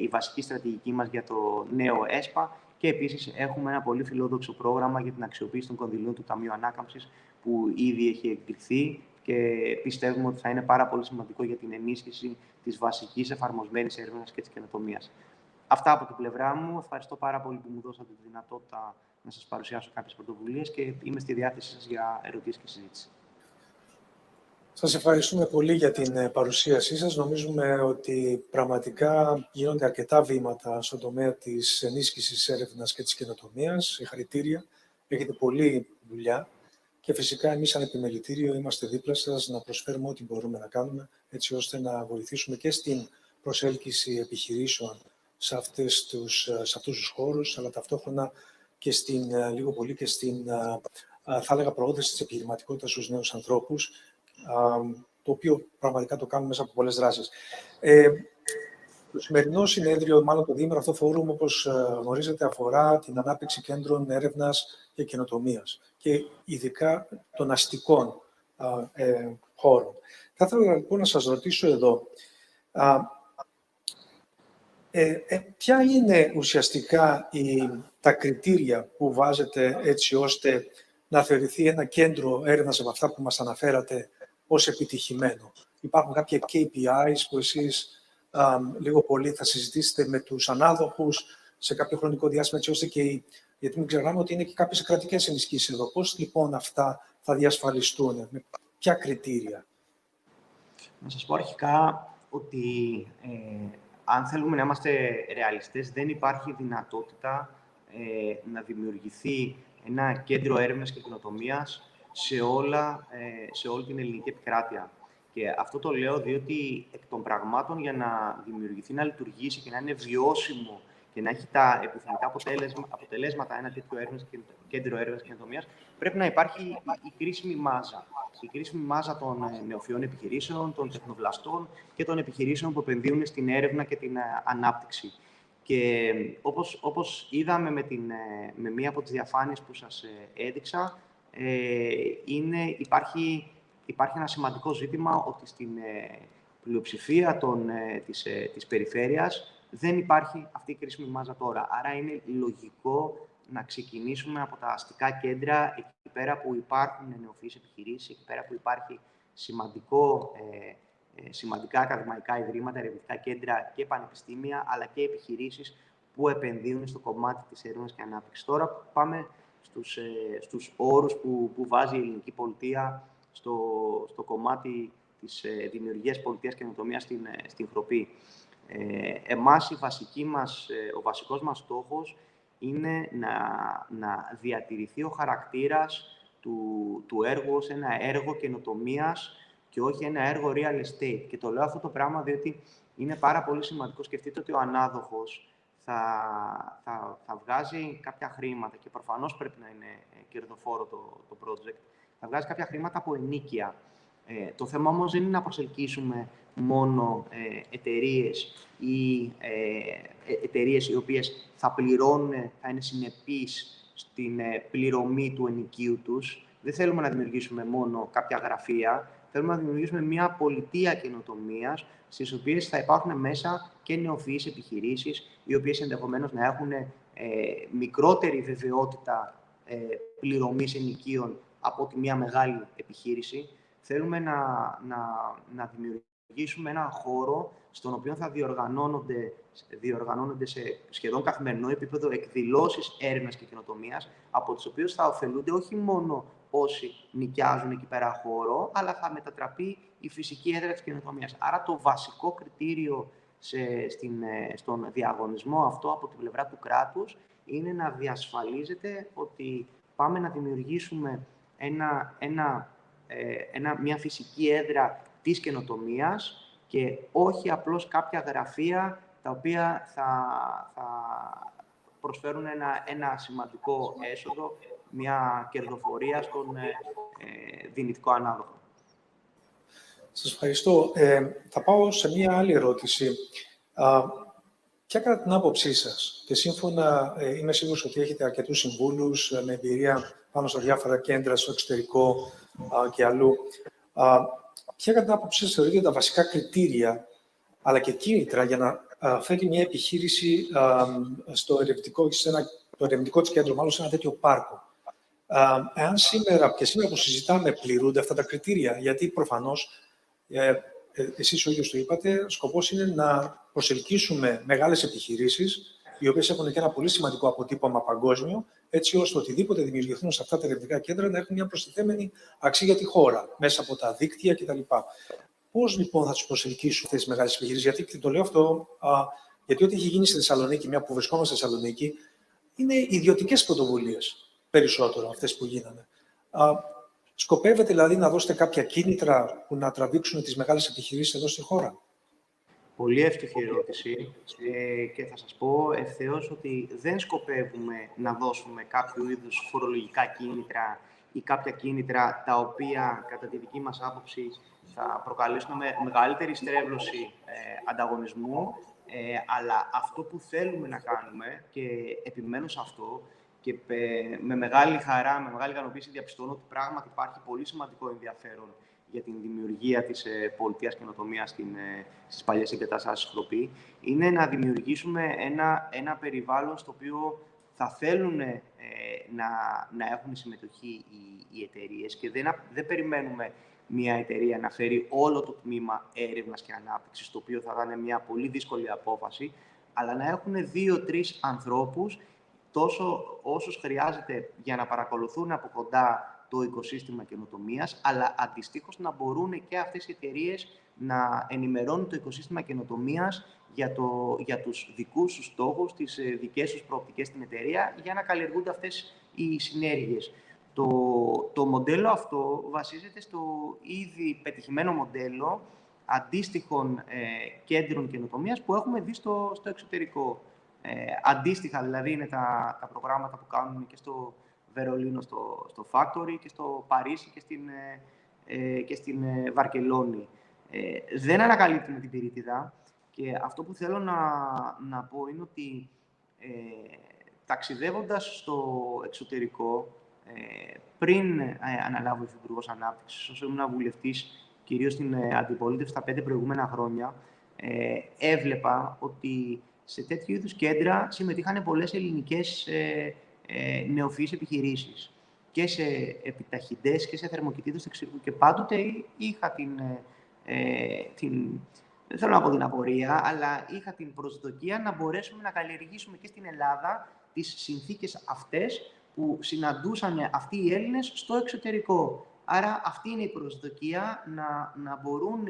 η βασική στρατηγική μας για το νέο ΕΣΠΑ. Και επίσης έχουμε ένα πολύ φιλόδοξο πρόγραμμα για την αξιοποίηση των κονδυλίων του Ταμείου Ανάκαμψης που ήδη έχει εγκριθεί και πιστεύουμε ότι θα είναι πάρα πολύ σημαντικό για την ενίσχυση της βασικής εφαρμοσμένης έρευνας και της καινοτομίας. Αυτά από την πλευρά μου. Ευχαριστώ πάρα πολύ που μου δώσατε τη δυνατότητα να σας παρουσιάσω κάποιες πρωτοβουλίες και είμαι στη διάθεσή σας για ερωτήσεις και συζήτηση. Σας ευχαριστούμε πολύ για την παρουσίασή σας. Νομίζουμε ότι πραγματικά γίνονται αρκετά βήματα στον τομέα της ενίσχυσης έρευνας και της καινοτομίας. Συγχαρητήρια. Έχετε πολλή δουλειά. Και φυσικά εμείς σαν επιμελητήριο είμαστε δίπλα σας να προσφέρουμε ό,τι μπορούμε να κάνουμε έτσι ώστε να βοηθήσουμε και στην προσέλκυση επιχειρήσεων σε αυτούς τους χώρους, αλλά ταυτόχρονα και λίγο πολύ και στην, θα έλεγα, προώθηση της επιχειρηματικότητας στους νέους ανθρώπους, το οποίο πραγματικά το κάνουμε μέσα από πολλές δράσεις. Το σημερινό συνέδριο, μάλλον το διήμερο αυτό φόρουμ, όπως γνωρίζετε, αφορά την ανάπτυξη κέντρων έρευνας και καινοτομίας και ειδικά των αστικών χώρων. Θα ήθελα λοιπόν να σας ρωτήσω εδώ, ποια είναι ουσιαστικά τα κριτήρια που βάζετε έτσι ώστε να θεωρηθεί ένα κέντρο έρευνας από αυτά που μας αναφέρατε ως επιτυχημένο? Υπάρχουν κάποια KPIs που εσείς λίγο πολύ θα συζητήσετε με τους ανάδοχους σε κάποιο χρονικό διάστημα, έτσι ώστε γιατί μην ξεχνάμε ότι είναι και κάποιες κρατικές ενισχύσεις εδώ. Πώς λοιπόν αυτά θα διασφαλιστούν, με ποια κριτήρια? Να σας πω αρχικά ότι αν θέλουμε να είμαστε ρεαλιστές, δεν υπάρχει δυνατότητα να δημιουργηθεί ένα κέντρο έρευνας και καινοτομίας σε όλη την ελληνική επικράτεια. Και αυτό το λέω διότι εκ των πραγμάτων, για να δημιουργηθεί, να λειτουργήσει και να είναι βιώσιμο και να έχει τα επιθυμητά αποτελέσματα ένα τέτοιο κέντρο έρευνας και καινοτομίας, πρέπει να υπάρχει η κρίσιμη μάζα. Η κρίσιμη μάζα των νεοφυών επιχειρήσεων, των τεχνοβλαστών και των επιχειρήσεων που επενδύουν στην έρευνα και την ανάπτυξη. Και όπως είδαμε με μία από τις διαφάνειες που σας έδειξα, υπάρχει ένα σημαντικό ζήτημα ότι στην πλειοψηφία της περιφέρειας δεν υπάρχει αυτή η κρίσιμη μάζα τώρα. Άρα είναι λογικό να ξεκινήσουμε από τα αστικά κέντρα, εκεί πέρα που υπάρχουν νεοφυείς επιχειρήσεις, εκεί πέρα που υπάρχει σημαντικά ακαδημαϊκά ιδρύματα, ερευνητικά κέντρα και πανεπιστήμια, αλλά και επιχειρήσεις που επενδύουν στο κομμάτι της έρευνας και ανάπτυξης. Τώρα πάμε στους όρους που βάζει η ελληνική πολιτεία στο κομμάτι της δημιουργίας πολιτείας και καινοτομίας στην Χροπή. Εμάς ο βασικός μας στόχος είναι να διατηρηθεί ο χαρακτήρας του έργου ως ένα έργο καινοτομίας και όχι ένα έργο real estate. Και το λέω αυτό το πράγμα διότι είναι πάρα πολύ σημαντικό. Σκεφτείτε ότι ο ανάδοχος θα βγάζει κάποια χρήματα και προφανώς πρέπει να είναι κερδοφόρο το project. Θα βγάζει κάποια χρήματα από ενοίκια. Το θέμα όμως δεν είναι να προσελκύσουμε μόνο εταιρείες οι οποίες θα πληρώνουν, θα είναι συνεπείς στην πληρωμή του ενοικίου τους. Δεν θέλουμε να δημιουργήσουμε μόνο κάποια γραφεία. Θέλουμε να δημιουργήσουμε μια πολιτεία καινοτομίας, στις οποίες θα υπάρχουν μέσα και νεοφυείς επιχειρήσεις, οι οποίες ενδεχομένως να έχουν μικρότερη βεβαιότητα πληρωμής ενοικίων από ότι μια μεγάλη επιχείρηση. Θέλουμε να δημιουργήσουμε έναν χώρο στον οποίο θα διοργανώνονται σε σχεδόν καθημερινό επίπεδο εκδηλώσεις έρευνας και καινοτομίας, από τις οποίες θα ωφελούνται όχι μόνο όσοι νοικιάζουν εκεί πέρα χώρο, αλλά θα μετατραπεί η φυσική έδρα της καινοτομίας. Άρα το βασικό κριτήριο στον διαγωνισμό αυτό από την πλευρά του κράτους είναι να διασφαλίζεται ότι πάμε να δημιουργήσουμε μια φυσική έδρα της καινοτομίας και όχι απλώς κάποια γραφεία τα οποία θα προσφέρουν ένα σημαντικό έσοδο, μια κερδοφορία στον δυνητικό ανάδοχο. Σας ευχαριστώ. Θα πάω σε μία άλλη ερώτηση. Ποια κατά την άποψή σας, και σύμφωνα είμαι σίγουρος ότι έχετε αρκετούς συμβούλους με εμπειρία πάνω στα διάφορα κέντρα, στο εξωτερικό και αλλού, ποια κατά την άποψή σας θεωρείτε τα βασικά κριτήρια, αλλά και κίνητρα για να φέρει μια επιχείρηση στο ερευνητικό της κέντρο, μάλλον σε ένα τέτοιο πάρκο? Εάν σήμερα που συζητάμε πληρούνται αυτά τα κριτήρια, γιατί προφανώς εσείς ο ίδιος το είπατε, σκοπός είναι να προσελκύσουμε μεγάλες επιχειρήσεις, οι οποίες έχουν και ένα πολύ σημαντικό αποτύπωμα παγκόσμιο, έτσι ώστε οτιδήποτε δημιουργηθούν σε αυτά τα ερευνητικά κέντρα να έχουν μια προστιθέμενη αξία για τη χώρα, μέσα από τα δίκτυα κτλ. Πώς λοιπόν θα τους προσελκύσουν αυτές τις μεγάλες επιχειρήσεις? Γιατί το λέω αυτό, γιατί ό,τι έχει γίνει στη Θεσσαλονίκη, μια που βρισκόμαστε στη Θεσσαλονίκη, είναι ιδιωτικές πρωτοβουλίες περισσότερο αυτές που γίνανε. Σκοπεύετε δηλαδή να δώσετε κάποια κίνητρα που να τραβήξουν τις μεγάλες επιχειρήσεις εδώ στη χώρα? Πολύ εύστοχη ερώτηση και θα σας πω ευθέως ότι δεν σκοπεύουμε να δώσουμε κάποιο είδους φορολογικά κίνητρα ή κάποια κίνητρα τα οποία, κατά τη δική μας άποψη, θα προκαλέσουν μεγαλύτερη στρέβλωση ανταγωνισμού Αλλά αυτό που θέλουμε να κάνουμε, και επιμένω σε αυτό, και με μεγάλη χαρά, με μεγάλη ικανοποίηση διαπιστώνω ότι πράγματι υπάρχει πολύ σημαντικό ενδιαφέρον για την δημιουργία της πολιτείας καινοτομίας στις παλιές εγκαταστάσεις χροπή, είναι να δημιουργήσουμε ένα περιβάλλον στο οποίο θα θέλουν να έχουν συμμετοχή οι εταιρείες και δεν περιμένουμε μια εταιρεία να φέρει όλο το τμήμα έρευνας και ανάπτυξης, το οποίο θα είναι μια πολύ δύσκολη απόφαση, αλλά να έχουν 2-3 ανθρώπους όσους χρειάζεται για να παρακολουθούν από κοντά το οικοσύστημα καινοτομίας, αλλά αντιστοίχως να μπορούν και αυτές οι εταιρείες να ενημερώνουν το οικοσύστημα καινοτομίας για τους δικούς τους στόχους, τις δικές τους προοπτικές στην εταιρεία, για να καλλιεργούνται αυτές οι συνέργειες. Το μοντέλο αυτό βασίζεται στο ήδη πετυχημένο μοντέλο αντίστοιχων κέντρων καινοτομίας που έχουμε δει στο εξωτερικό. Αντίστοιχα, δηλαδή, είναι τα προγράμματα που κάνουμε και στο Βερολίνο, στο Factory, και στο Παρίσι και στην Βαρκελόνη. Δεν ανακαλύπτουμε την πυρίτιδα και αυτό που θέλω να πω είναι ότι ταξιδεύοντας στο εξωτερικό, πριν αναλάβω υφυπουργός Ανάπτυξης, όσο ήμουν βουλευτής, κυρίως στην αντιπολίτευση τα 5 προηγούμενα χρόνια, έβλεπα ότι σε τέτοιου είδους κέντρα συμμετείχαν πολλές ελληνικές νεοφυείς επιχειρήσεις και σε επιταχυντές και σε θερμοκοιτίδες του εξωτερικού. Και πάντοτε είχα δεν θέλω να πω την απορία, αλλά είχα την προσδοκία να μπορέσουμε να καλλιεργήσουμε και στην Ελλάδα τις συνθήκες αυτές που συναντούσαν αυτοί οι Έλληνες στο εξωτερικό. Άρα αυτή είναι η προσδοκία, να μπορούν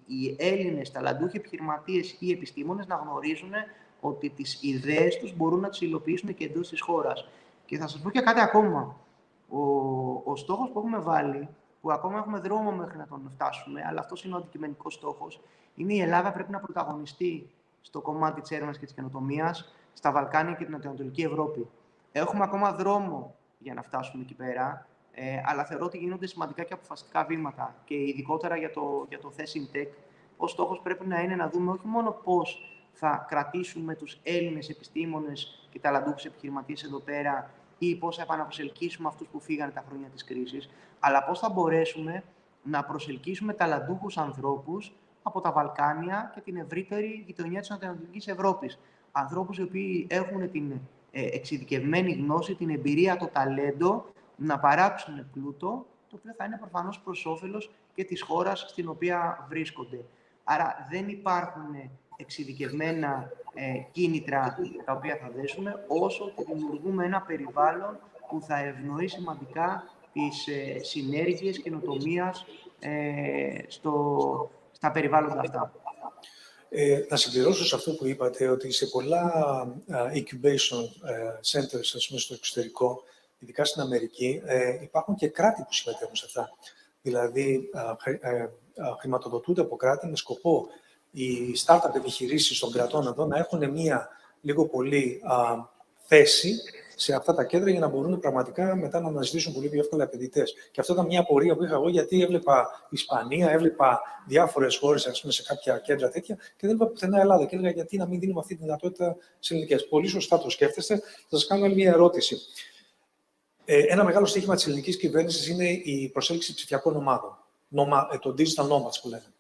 οι Έλληνες ταλαντούχοι επιχειρηματίες ή επιστήμονες να γνωρίζουν ότι τις ιδέες τους μπορούν να τις υλοποιήσουν και εντός της χώρας. Και θα σας πω και κάτι ακόμα. Ο στόχος που έχουμε βάλει, που ακόμα έχουμε δρόμο μέχρι να τον φτάσουμε, αλλά αυτός είναι ο αντικειμενικός στόχος, είναι η Ελλάδα πρέπει να πρωταγωνιστεί στο κομμάτι της έρευνας και της καινοτομίας στα Βαλκάνια και την Νοτιοανατολική Ευρώπη. Έχουμε ακόμα δρόμο για να φτάσουμε εκεί πέρα, αλλά θεωρώ ότι γίνονται σημαντικά και αποφασιστικά βήματα. Και ειδικότερα για το Thesing Tech, ο στόχος πρέπει να είναι να δούμε όχι μόνο πώς θα κρατήσουμε τους Έλληνες επιστήμονες και ταλαντούχους επιχειρηματίες εδώ πέρα ή πώς θα επαναπροσελκύσουμε αυτούς που φύγανε τα χρόνια της κρίσης, αλλά πώς θα μπορέσουμε να προσελκύσουμε ταλαντούχους ανθρώπους από τα Βαλκάνια και την ευρύτερη γειτονιά της Νοτιοανατολικής Ευρώπης. Ανθρώπους οι οποίοι έχουν την εξειδικευμένη γνώση, την εμπειρία, το ταλέντο να παράξουν πλούτο, το οποίο θα είναι προφανώς προς όφελος και της χώρας στην οποία βρίσκονται. Άρα δεν υπάρχουν εξειδικευμένα κίνητρα τα οποία θα δέσουμε, όσο και δημιουργούμε ένα περιβάλλον που θα ευνοεί σημαντικά τις συνέργειες καινοτομίας στα περιβάλλοντα αυτά. Να συμπληρώσω σε αυτό που είπατε, ότι σε πολλά incubation centers, ας πούμε, στο εξωτερικό, ειδικά στην Αμερική, υπάρχουν και κράτη που συμμετέχουν σε αυτά. Δηλαδή, χρηματοδοτούνται από κράτη με σκοπό οι startup επιχειρήσεις των κρατών εδώ να έχουν μία λίγο πολύ θέση σε αυτά τα κέντρα για να μπορούν πραγματικά μετά να αναζητήσουν πολύ πιο εύκολα επενδυτές. Και αυτό ήταν μια απορία που είχα εγώ, γιατί έβλεπα Ισπανία, έβλεπα διάφορες χώρες, ας πούμε, σε κάποια κέντρα τέτοια και δεν έβλεπα πουθενά Ελλάδα. Και έλεγα, γιατί να μην δίνουμε αυτή τη δυνατότητα σε ελληνικές. Πολύ σωστά το σκέφτεστε. Θα σας κάνω άλλη μια ερώτηση. Ένα μεγάλο στοίχημα της ελληνικής κυβέρνησης είναι η προσέλκυση ψηφιακών ομάδων. Το digital nomads που λένε.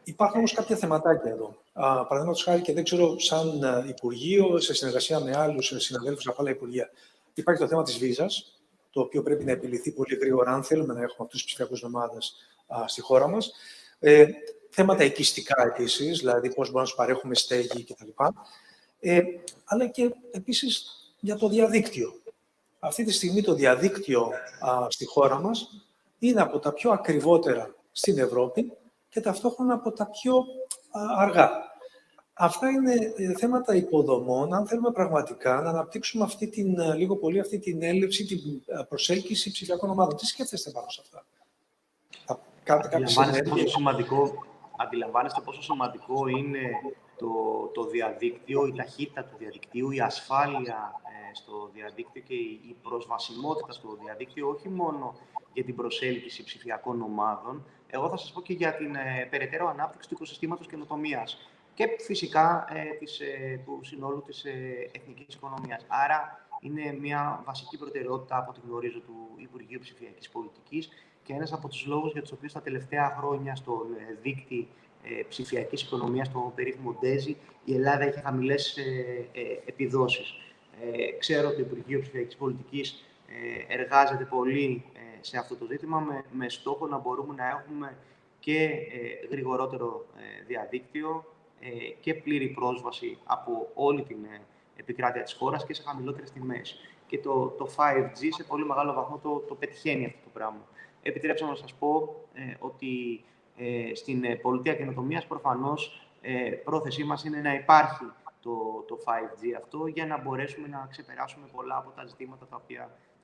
Υπάρχουν όμως κάποια θεματάκια εδώ. Παραδείγματος χάρη, και δεν ξέρω, σαν Υπουργείο, σε συνεργασία με άλλους συναδέλφους από άλλα Υπουργεία, υπάρχει το θέμα της βίζας, το οποίο πρέπει να επιληθεί πολύ γρήγορα, αν θέλουμε να έχουμε αυτούς τους ψηφιακούς νομάδες στη χώρα μας. Θέματα οικιστικά επίσης, δηλαδή πώς μπορούμε να τους παρέχουμε στέγη κτλ. Αλλά και επίσης για το διαδίκτυο. Αυτή τη στιγμή το διαδίκτυο στη χώρα μας είναι από τα πιο ακριβότερα στην Ευρώπη και ταυτόχρονα από τα πιο αργά. Αυτά είναι θέματα υποδομών, αν θέλουμε πραγματικά να αναπτύξουμε λίγο πολύ αυτή την έλευση, την προσέλκυση ψηφιακών ομάδων. Τι σκέφτεστε πάνω σε αυτά? Αντιλαμβάνεστε πόσο σημαντικό είναι το διαδίκτυο, η ταχύτητα του διαδικτύου, η ασφάλεια στο διαδίκτυο και η προσβασιμότητα στο διαδίκτυο, όχι μόνο για την προσέλκυση ψηφιακών ομάδων. Εγώ θα σας πω και για την περαιτέρω ανάπτυξη του οικοσυστήματος καινοτομίας. και φυσικά του συνόλου της εθνικής οικονομίας. Άρα είναι μια βασική προτεραιότητα από ό,τι γνωρίζω του Υπουργείου Ψηφιακής Πολιτικής και ένας από τους λόγους για τους οποίους τα τελευταία χρόνια στον δίκτυ ψηφιακής οικονομίας, το περίφημο DESI, η Ελλάδα έχει χαμηλές επιδόσεις. Ξέρω ότι το Υπουργείο Ψηφιακής Πολιτικής εργάζεται πολύ σε αυτό το ζήτημα με στόχο να μπορούμε να έχουμε και γρηγορότερο διαδίκτυο και πλήρη πρόσβαση από όλη την επικράτεια της χώρας και σε χαμηλότερες τιμές. Και το 5G σε πολύ μεγάλο βαθμό το πετυχαίνει αυτό το πράγμα. Επιτρέψτε να σας πω ότι στην πολιτεία καινοτομίας προφανώς πρόθεσή μας είναι να υπάρχει το 5G αυτό για να μπορέσουμε να ξεπεράσουμε πολλά από τα ζητήματα τα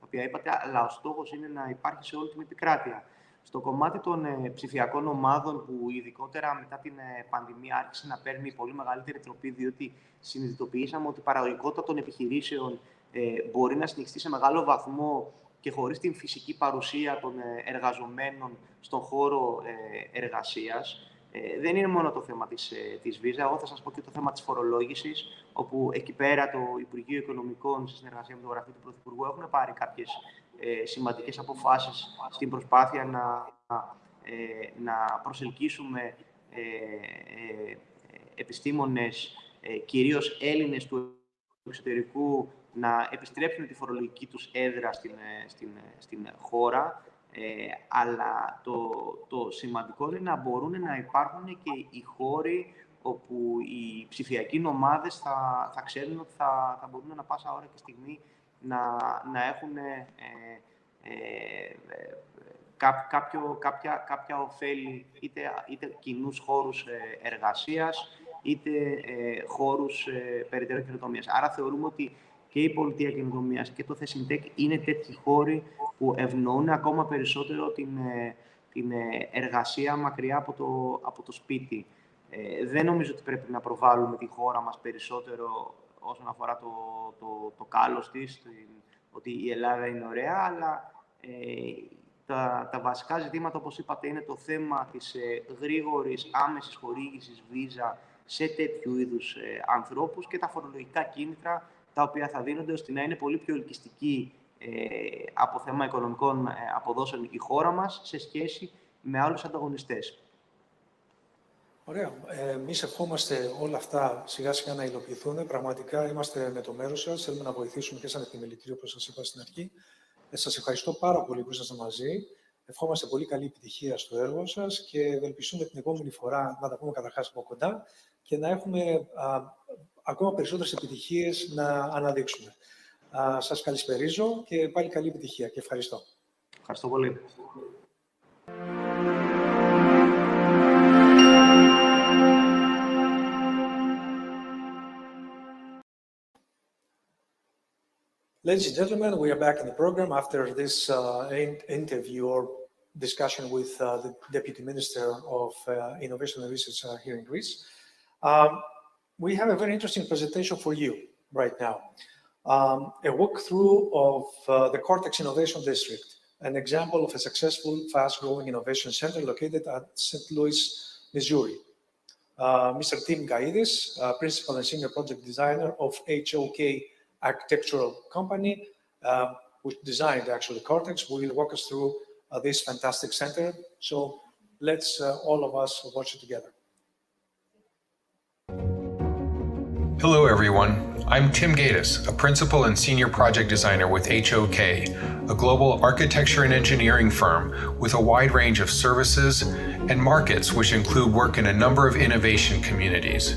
οποία είπατε, αλλά ο στόχος είναι να υπάρχει σε όλη την επικράτεια. Στο κομμάτι των ψηφιακών ομάδων που ειδικότερα μετά την πανδημία άρχισε να παίρνει πολύ μεγαλύτερη τροπή, διότι συνειδητοποιήσαμε ότι η παραγωγικότητα των επιχειρήσεων μπορεί να συνεχιστεί σε μεγάλο βαθμό και χωρίς την φυσική παρουσία των εργαζομένων στον χώρο εργασίας. Δεν είναι μόνο το θέμα της βίζα, εγώ θα σας πω και το θέμα της φορολόγησης, όπου εκεί πέρα το Υπουργείο Οικονομικών, σε συνεργασία με το Γραφείο του Πρωθυπουργού, έχουν πάρει κάποιες σημαντικές αποφάσεις στην προσπάθεια να προσελκύσουμε επιστήμονες, κυρίως Έλληνες του εξωτερικού, να επιστρέψουν τη φορολογική τους έδρα στην χώρα. Αλλά το σημαντικό είναι να μπορούν να υπάρχουν και οι χώροι όπου οι ψηφιακοί ομάδες θα ξέρουν ότι θα μπορούν να πάσα ώρα και στιγμή να έχουν κάποια ωφέλη, είτε κοινούς χώρους εργασίας, είτε χώρους περαιτέρω καινοτομίας. Άρα θεωρούμε ότι και η πολιτεία καινοτομίας και το Thessaloniki είναι τέτοιοι χώροι που ευνοούν ακόμα περισσότερο την εργασία μακριά από το σπίτι. Δεν νομίζω ότι πρέπει να προβάλλουμε τη χώρα μας περισσότερο όσον αφορά το κάλος της, ότι η Ελλάδα είναι ωραία, αλλά τα βασικά ζητήματα, όπως είπατε, είναι το θέμα της γρήγορης άμεσης χορήγησης βίζα σε τέτοιου είδους ανθρώπους και τα φορολογικά κίνητρα τα οποία θα δίνονται ώστε να είναι πολύ πιο ελκυστική από θέμα οικονομικών αποδόσεων η χώρα μας σε σχέση με άλλους ανταγωνιστές. Ωραία. Εμείς ευχόμαστε όλα αυτά σιγά σιγά να υλοποιηθούν. Πραγματικά είμαστε με το μέρος σας. Θέλουμε να βοηθήσουμε και σαν επιμελητήριο, όπως σας είπα στην αρχή. Σας ευχαριστώ πάρα πολύ που ήσασταν μαζί. Ευχόμαστε πολύ καλή επιτυχία στο έργο σας και ευελπιστούμε την επόμενη φορά να τα πούμε καταρχάς από κοντά και να έχουμε ακόμα περισσότερες επιτυχίες να αναδείξουμε. Σας καλησπερίζω και πάλι καλή επιτυχία και ευχαριστώ. Ευχαριστώ πολύ. Ladies and gentlemen, we are back in the program after this interview or discussion with the Deputy Minister of Innovation and Research here in Greece. We have a very interesting presentation for you right now. A walkthrough of the Cortex Innovation District, an example of a successful, fast-growing innovation center located at St. Louis, Missouri. Mr. Tim Gaidis, Principal and Senior Project Designer of HOK Architectural Company, which designed actually Cortex, will walk us through this fantastic center. So let's all of us watch it together. Hello, everyone. I'm Tim Gaidis, a principal and senior project designer with HOK, a global architecture and engineering firm with a wide range of services and markets which include work in a number of innovation communities.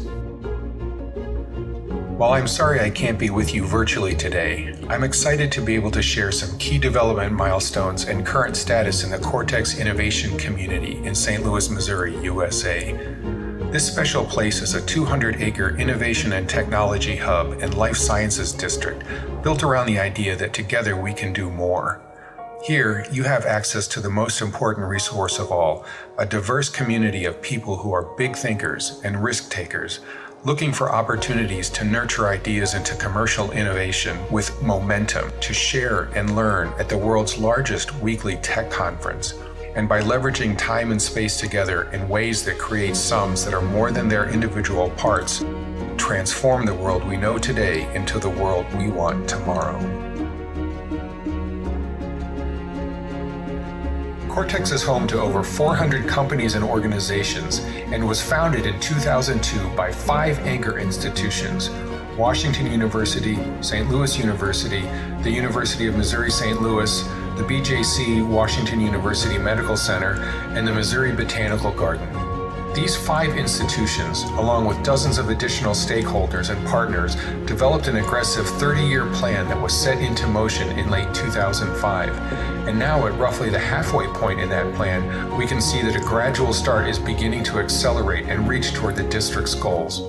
While I'm sorry I can't be with you virtually today, I'm excited to be able to share some key development milestones and current status in the Cortex Innovation Community in St. Louis, Missouri, USA. This special place is a 200-acre innovation and technology hub and life sciences district built around the idea that together we can do more. Here, you have access to the most important resource of all, a diverse community of people who are big thinkers and risk takers, looking for opportunities to nurture ideas into commercial innovation with momentum to share and learn at the world's largest weekly tech conference. and by leveraging time and space together in ways that create sums that are more than their individual parts, transform the world we know today into the world we want tomorrow. Cortex is home to over 400 companies and organizations and was founded in 2002 by 5 anchor institutions: Washington University, St. Louis University, the University of Missouri St. Louis, the BJC Washington University Medical Center, and the Missouri Botanical Garden. These 5 institutions, along with dozens of additional stakeholders and partners, developed an aggressive 30-year plan that was set into motion in late 2005. And now at roughly the halfway point in that plan, we can see that a gradual start is beginning to accelerate and reach toward the district's goals.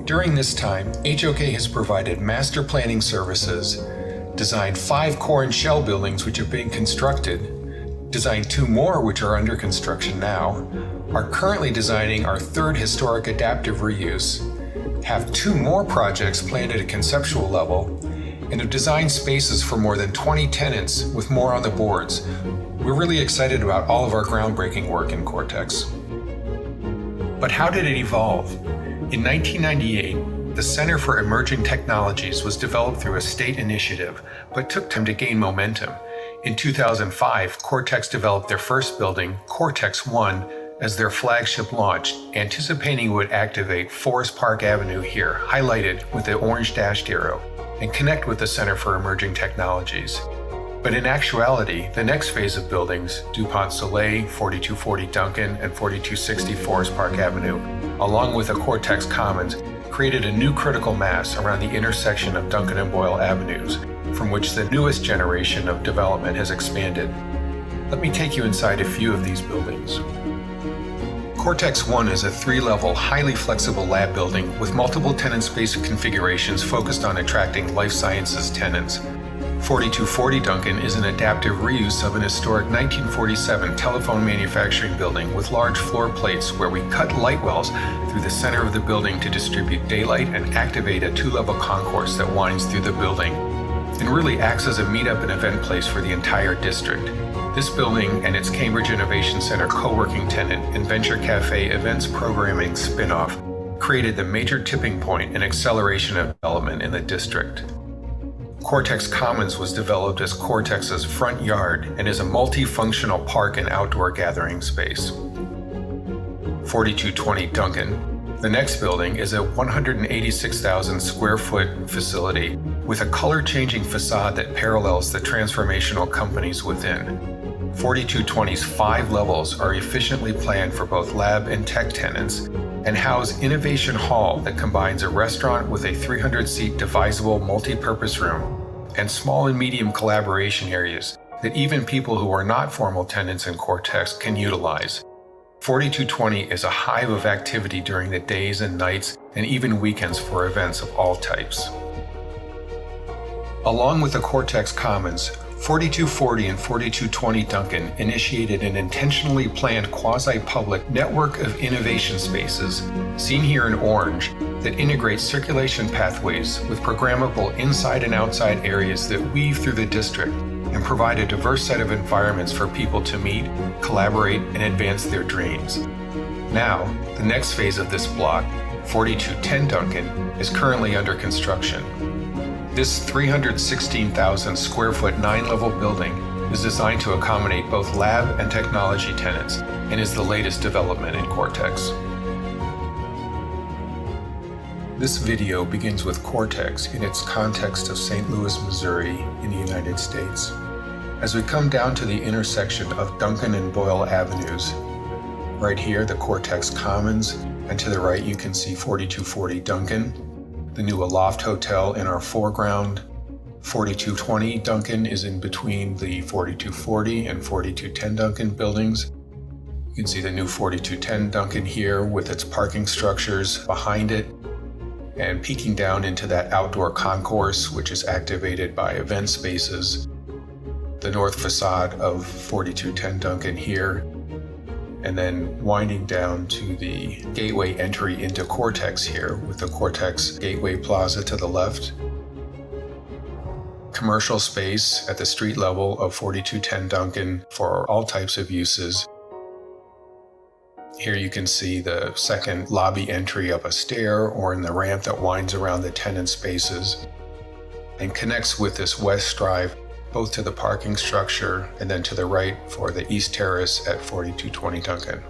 During this time, HOK has provided master planning services, designed 5 core and shell buildings which have been constructed, designed 2 more which are under construction now, are currently designing our 3rd historic adaptive reuse, have 2 more projects planned at a conceptual level, and have designed spaces for more than 20 tenants with more on the boards. We're really excited about all of our groundbreaking work in Cortex. But how did it evolve? In 1998, the Center for Emerging Technologies was developed through a state initiative, but took time to gain momentum. In 2005, Cortex developed their first building, Cortex 1, as their flagship launch, anticipating it would activate Forest Park Avenue here, highlighted with the orange dashed arrow, and connect with the Center for Emerging Technologies. But in actuality, the next phase of buildings, DuPont Soleil, 4240 Duncan, and 4260 Forest Park Avenue, along with the Cortex Commons, created a new critical mass around the intersection of Duncan and Boyle Avenues, from which the newest generation of development has expanded. Let me take you inside a few of these buildings. Cortex 1 is a 3-level, highly flexible lab building with multiple tenant space configurations focused on attracting life sciences tenants. 4240 Duncan is an adaptive reuse of an historic 1947 telephone manufacturing building with large floor plates where we cut light wells through the center of the building to distribute daylight and activate a 2-level concourse that winds through the building, and really acts as a meetup and event place for the entire district. This building and its Cambridge Innovation Center co-working tenant and Venture Cafe events programming spin-off created the major tipping point and acceleration of development in the district. Cortex Commons was developed as Cortex's front yard and is a multifunctional park and outdoor gathering space. 4220 Duncan, the next building, is a 186,000 square foot facility with a color-changing facade that parallels the transformational companies within. 4220's 5 levels are efficiently planned for both lab and tech tenants and house Innovation Hall that combines a restaurant with a 300-seat divisible multi-purpose room and small and medium collaboration areas that even people who are not formal tenants in Cortex can utilize. 4220 is a hive of activity during the days and nights and even weekends for events of all types. Along with the Cortex Commons, 4240 and 4220 Duncan initiated an intentionally planned quasi-public network of innovation spaces, seen here in orange, that integrates circulation pathways with programmable inside and outside areas that weave through the district and provide a diverse set of environments for people to meet, collaborate, and advance their dreams. Now, the next phase of this block, 4210 Duncan, is currently under construction. This 316,000 square foot 9-level building is designed to accommodate both lab and technology tenants and is the latest development in Cortex. This video begins with Cortex in its context of St. Louis, Missouri in the United States. As we come down to the intersection of Duncan and Boyle Avenues, right here the Cortex Commons, and to the right you can see 4240 Duncan, the new Aloft Hotel in our foreground. 4220 Duncan is in between the 4240 and 4210 Duncan buildings. You can see the new 4210 Duncan here with its parking structures behind it and peeking down into that outdoor concourse, which is activated by event spaces. The north facade of 4210 Duncan here, and then winding down to the gateway entry into Cortex here with the Cortex Gateway Plaza to the left. commercial space at the street level of 4210 Duncan for all types of uses. Here you can see the second lobby entry up a stair or in the ramp that winds around the tenant spaces and connects with this west drive both to the parking structure and then to the right for the east terrace at 4220 Duncan.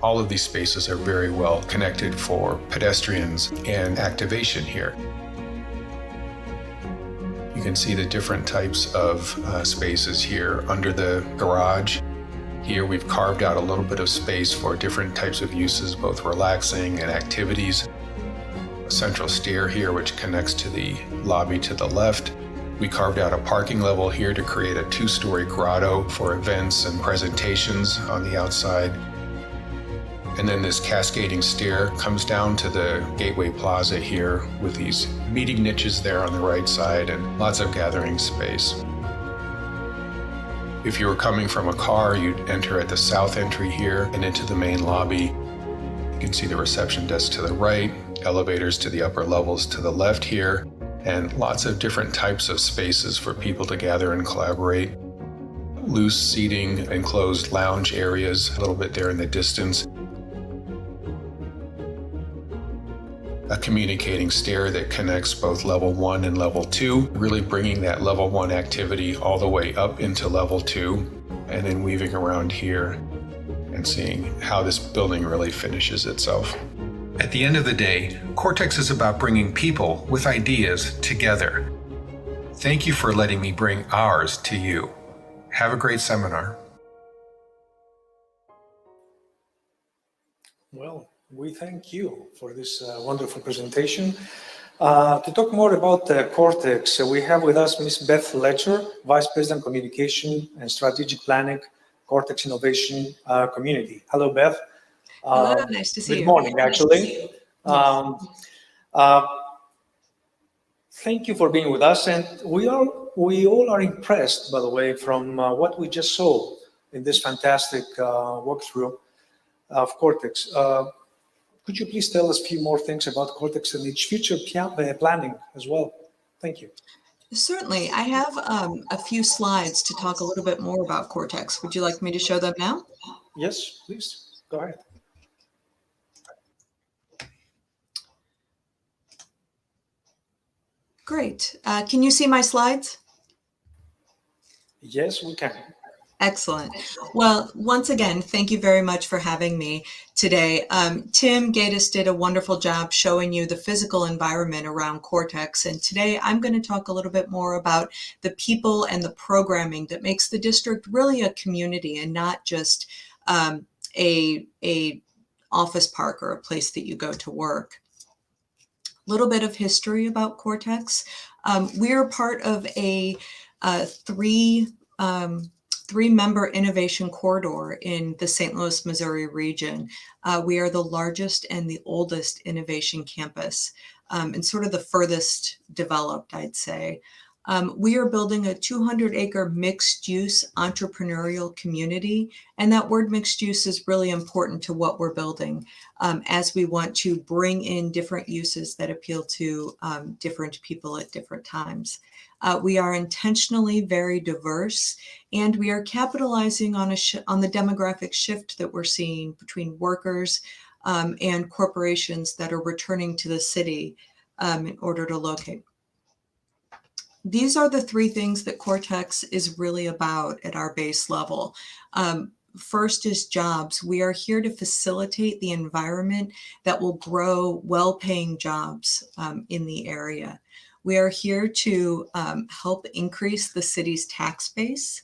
All of these spaces are very well connected for pedestrians and activation here. You can see the different types of spaces here under the garage. Here we've carved out a little bit of space for different types of uses, both relaxing and activities. A central stair here which connects to the lobby to the left. We carved out a parking level here to create a two-story grotto for events and presentations on the outside. And then this cascading stair comes down to the Gateway Plaza here with these meeting niches there on the right side and lots of gathering space. If you were coming from a car, you'd enter at the south entry here and into the main lobby. You can see the reception desk to the right, elevators to the upper levels to the left here, and lots of different types of spaces for people to gather and collaborate. Loose seating, enclosed lounge areas, a little bit there in the distance. A communicating stair that connects both level 1 and level 2, really bringing that level 1 activity all the way up into level 2, and then weaving around here and seeing how this building really finishes itself. At the end of the day, Cortex is about bringing people with ideas together. Thank you for letting me bring ours to you. Have a great seminar. Well, we thank you for this wonderful presentation. To talk more about Cortex, we have with us Ms. Beth Letcher, Vice President Communication and Strategic Planning, Cortex Innovation Community. Hello, Beth. Hello, nice to see you. Good morning, actually. Thank you for being with us, and we all are impressed, by the way, from what we just saw in this fantastic walkthrough of Cortex. Could you please tell us a few more things about Cortex and its future planning as well? Thank you. Certainly. I have a few slides to talk a little bit more about Cortex. Would you like me to show them now? Yes, please. Go ahead. Great. Can you see my slides? Yes, we can. Excellent. Well, once again, thank you very much for having me today. Tim Gaddis did a wonderful job showing you the physical environment around Cortex. And today I'm going to talk a little bit more about the people and the programming that makes the district really a community and not just a office park or a place that you go to work. A little bit of history about Cortex. We're part of a three-member innovation corridor in the St. Louis, Missouri region. We are the largest and the oldest innovation campus and sort of the furthest developed, I'd say. We are building a 200-acre mixed-use entrepreneurial community, and that word mixed use is really important to what we're building as we want to bring in different uses that appeal to different people at different times. We are intentionally very diverse, and we are capitalizing on the demographic shift that we're seeing between workers and corporations that are returning to the city in order to locate. These are the three things that Cortex is really about at our base level. First is jobs. We are here to facilitate the environment that will grow well-paying jobs in the area. We are here to help increase the city's tax base,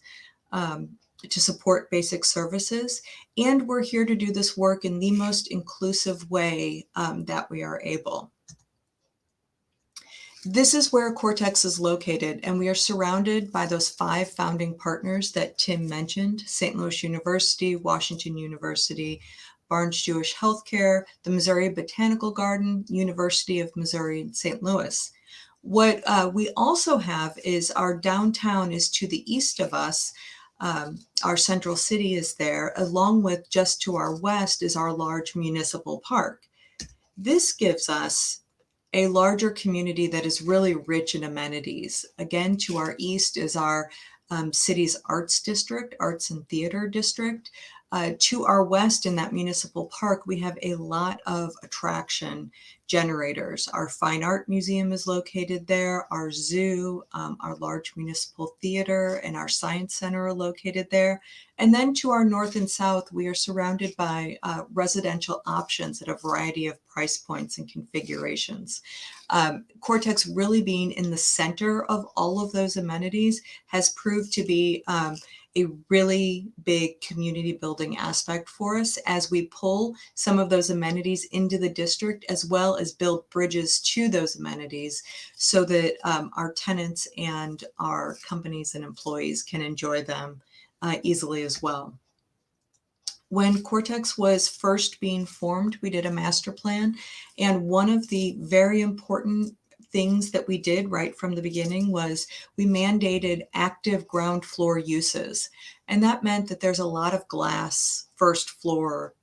to support basic services, and we're here to do this work in the most inclusive way that we are able. This is where Cortex is located, and we are surrounded by those 5 founding partners that Tim mentioned: St. Louis University, Washington University, Barnes Jewish Healthcare, the Missouri Botanical Garden, University of Missouri in St. Louis. What we also have is our downtown is to the east of us. Our central city is there, along with just to our west is our large municipal park. This gives us a larger community that is really rich in amenities. Again, to our east is our city's arts district, arts and theater district. To our west in that municipal park, we have a lot of attraction generators. Our fine art museum is located there, our zoo, our large municipal theater, and our science center are located there. And then to our north and south, we are surrounded by residential options at a variety of price points and configurations. Cortex really being in the center of all of those amenities has proved to be a really big community building aspect for us as we pull some of those amenities into the district, as well as build bridges to those amenities so that our tenants and our companies and employees can enjoy them easily as well. When Cortex was first being formed, we did a master plan, and one of the very important things that we did right from the beginning was we mandated active ground floor uses. And that meant that there's a lot of glass first floor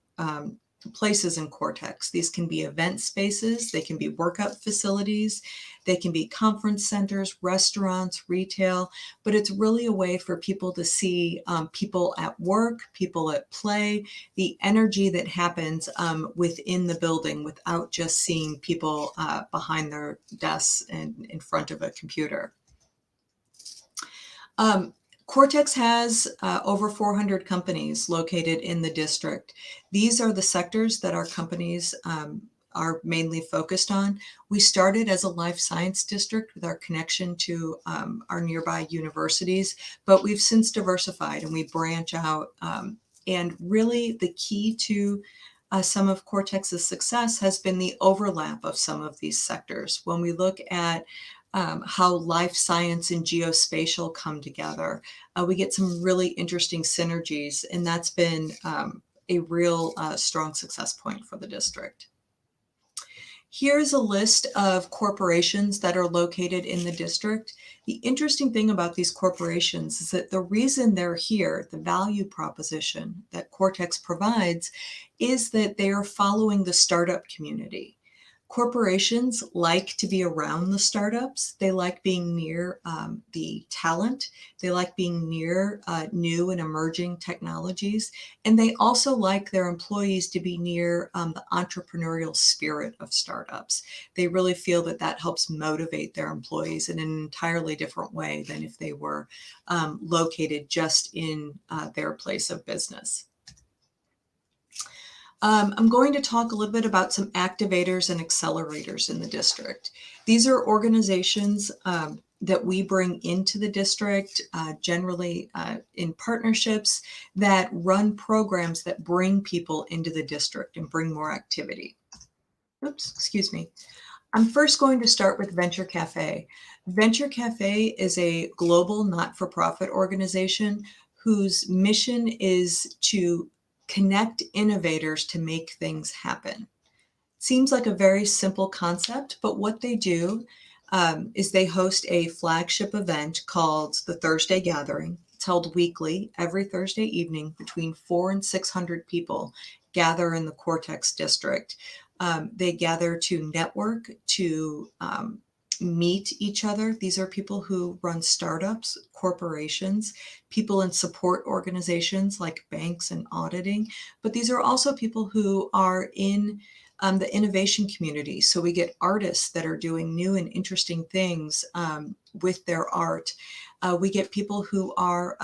places in Cortex. These can be event spaces, they can be workout facilities, they can be conference centers, restaurants, retail, but it's really a way for people to see people at work, people at play, the energy that happens within the building without just seeing people behind their desks and in front of a computer. Cortex has over 400 companies located in the district. These are the sectors that our companies are mainly focused on. We started as a life science district with our connection to our nearby universities, but we've since diversified and we branch out. And really the key to some of Cortex's success has been the overlap of some of these sectors. When we look at how life science and geospatial come together, we get some really interesting synergies, and that's been a real strong success point for the district. Here's a list of corporations that are located in the district. The interesting thing about these corporations is that the reason they're here, the value proposition that Cortex provides, is that they are following the startup community. Corporations like to be around the startups. They like being near the talent. They like being near new and emerging technologies. And they also like their employees to be near the entrepreneurial spirit of startups. They really feel that that helps motivate their employees in an entirely different way than if they were located just in their place of business. I'm going to talk a little bit about some activators and accelerators in the district. These are organizations that we bring into the district, generally in partnerships that run programs that bring people into the district and bring more activity. Oops, excuse me. I'm first going to start with Venture Cafe. Venture Cafe is a global not-for-profit organization whose mission is to connect innovators to make things happen. Seems like a very simple concept, but what they do is they host a flagship event called the Thursday Gathering. It's held weekly, every Thursday evening. Between 400 and 600 people gather in the Cortex district. They gather to network, to meet each other. These are people who run startups, corporations, people in support organizations like banks and auditing, but these are also people who are in the innovation community. So we get artists that are doing new and interesting things with their art. We get people who are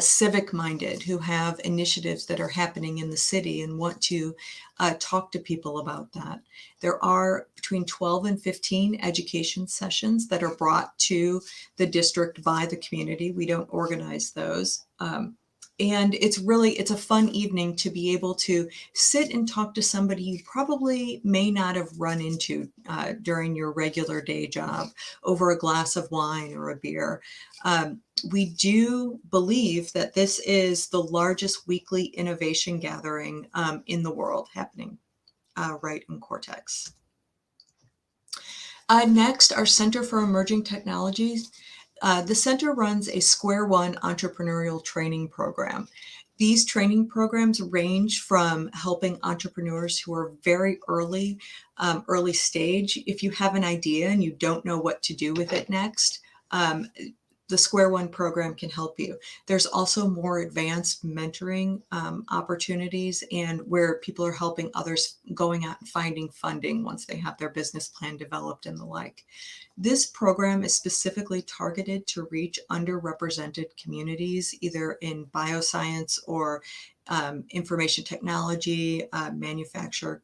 civic-minded, who have initiatives that are happening in the city and want to talk to people about that. There are between 12 and 15 education sessions that are brought to the district by the community. We don't organize those. And it's a fun evening to be able to sit and talk to somebody you probably may not have run into during your regular day job over a glass of wine or a beer. We do believe that this is the largest weekly innovation gathering in the world happening right in Cortex. Next, our Center for Emerging Technologies. The center runs a Square One entrepreneurial training program. These training programs range from helping entrepreneurs who are very early stage. If you have an idea and you don't know what to do with it next, the Square One program can help you. There's also more advanced mentoring opportunities, and where people are helping others going out and finding funding once they have their business plan developed and the like. This program is specifically targeted to reach underrepresented communities, either in bioscience or information technology, manufacture,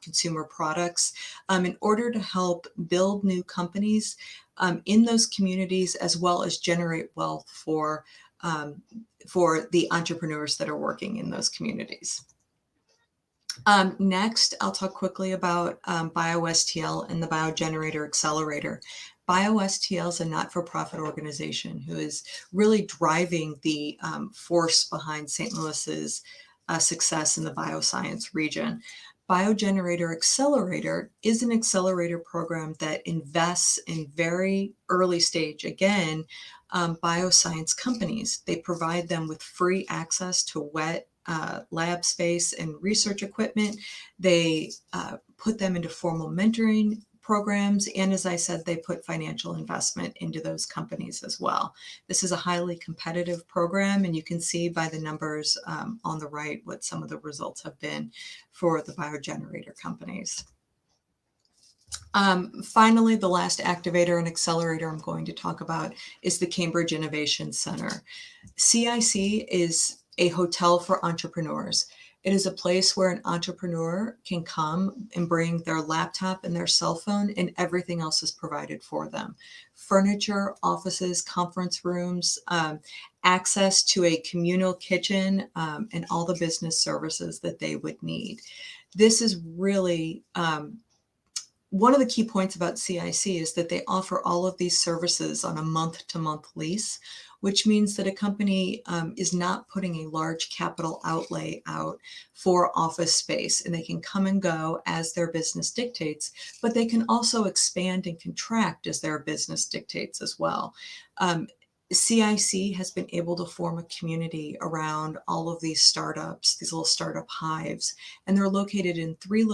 consumer products, in order to help build new companies in those communities, as well as generate wealth for the entrepreneurs that are working in those communities. Next, I'll talk quickly about BioSTL and the Biogenerator Accelerator. BioSTL is a not-for-profit organization who is really driving the force behind St. Louis's success in the bioscience region. Biogenerator Accelerator is an accelerator program that invests in very early stage, again, bioscience companies. They provide them with free access to wet lab space and research equipment. They put them into formal mentoring programs, and as I said, they put financial investment into those companies as well. This is a highly competitive program, and you can see by the numbers on the right what some of the results have been for the biogenerator companies. Finally, the last activator and accelerator I'm going to talk about is the Cambridge Innovation Center. CIC is a hotel for entrepreneurs. It is a place where an entrepreneur can come and bring their laptop and their cell phone, and everything else is provided for them. Furniture, offices, conference rooms, access to a communal kitchen, and all the business services that they would need. This is really one of the key points about CIC is that they offer all of these services on a month-to-month lease, which means that a company is not putting a large capital outlay out for office space, and they can come and go as their business dictates, but they can also expand and contract as their business dictates as well. CIC has been able to form a community around all of these startups, these little startup hives, and they're located in three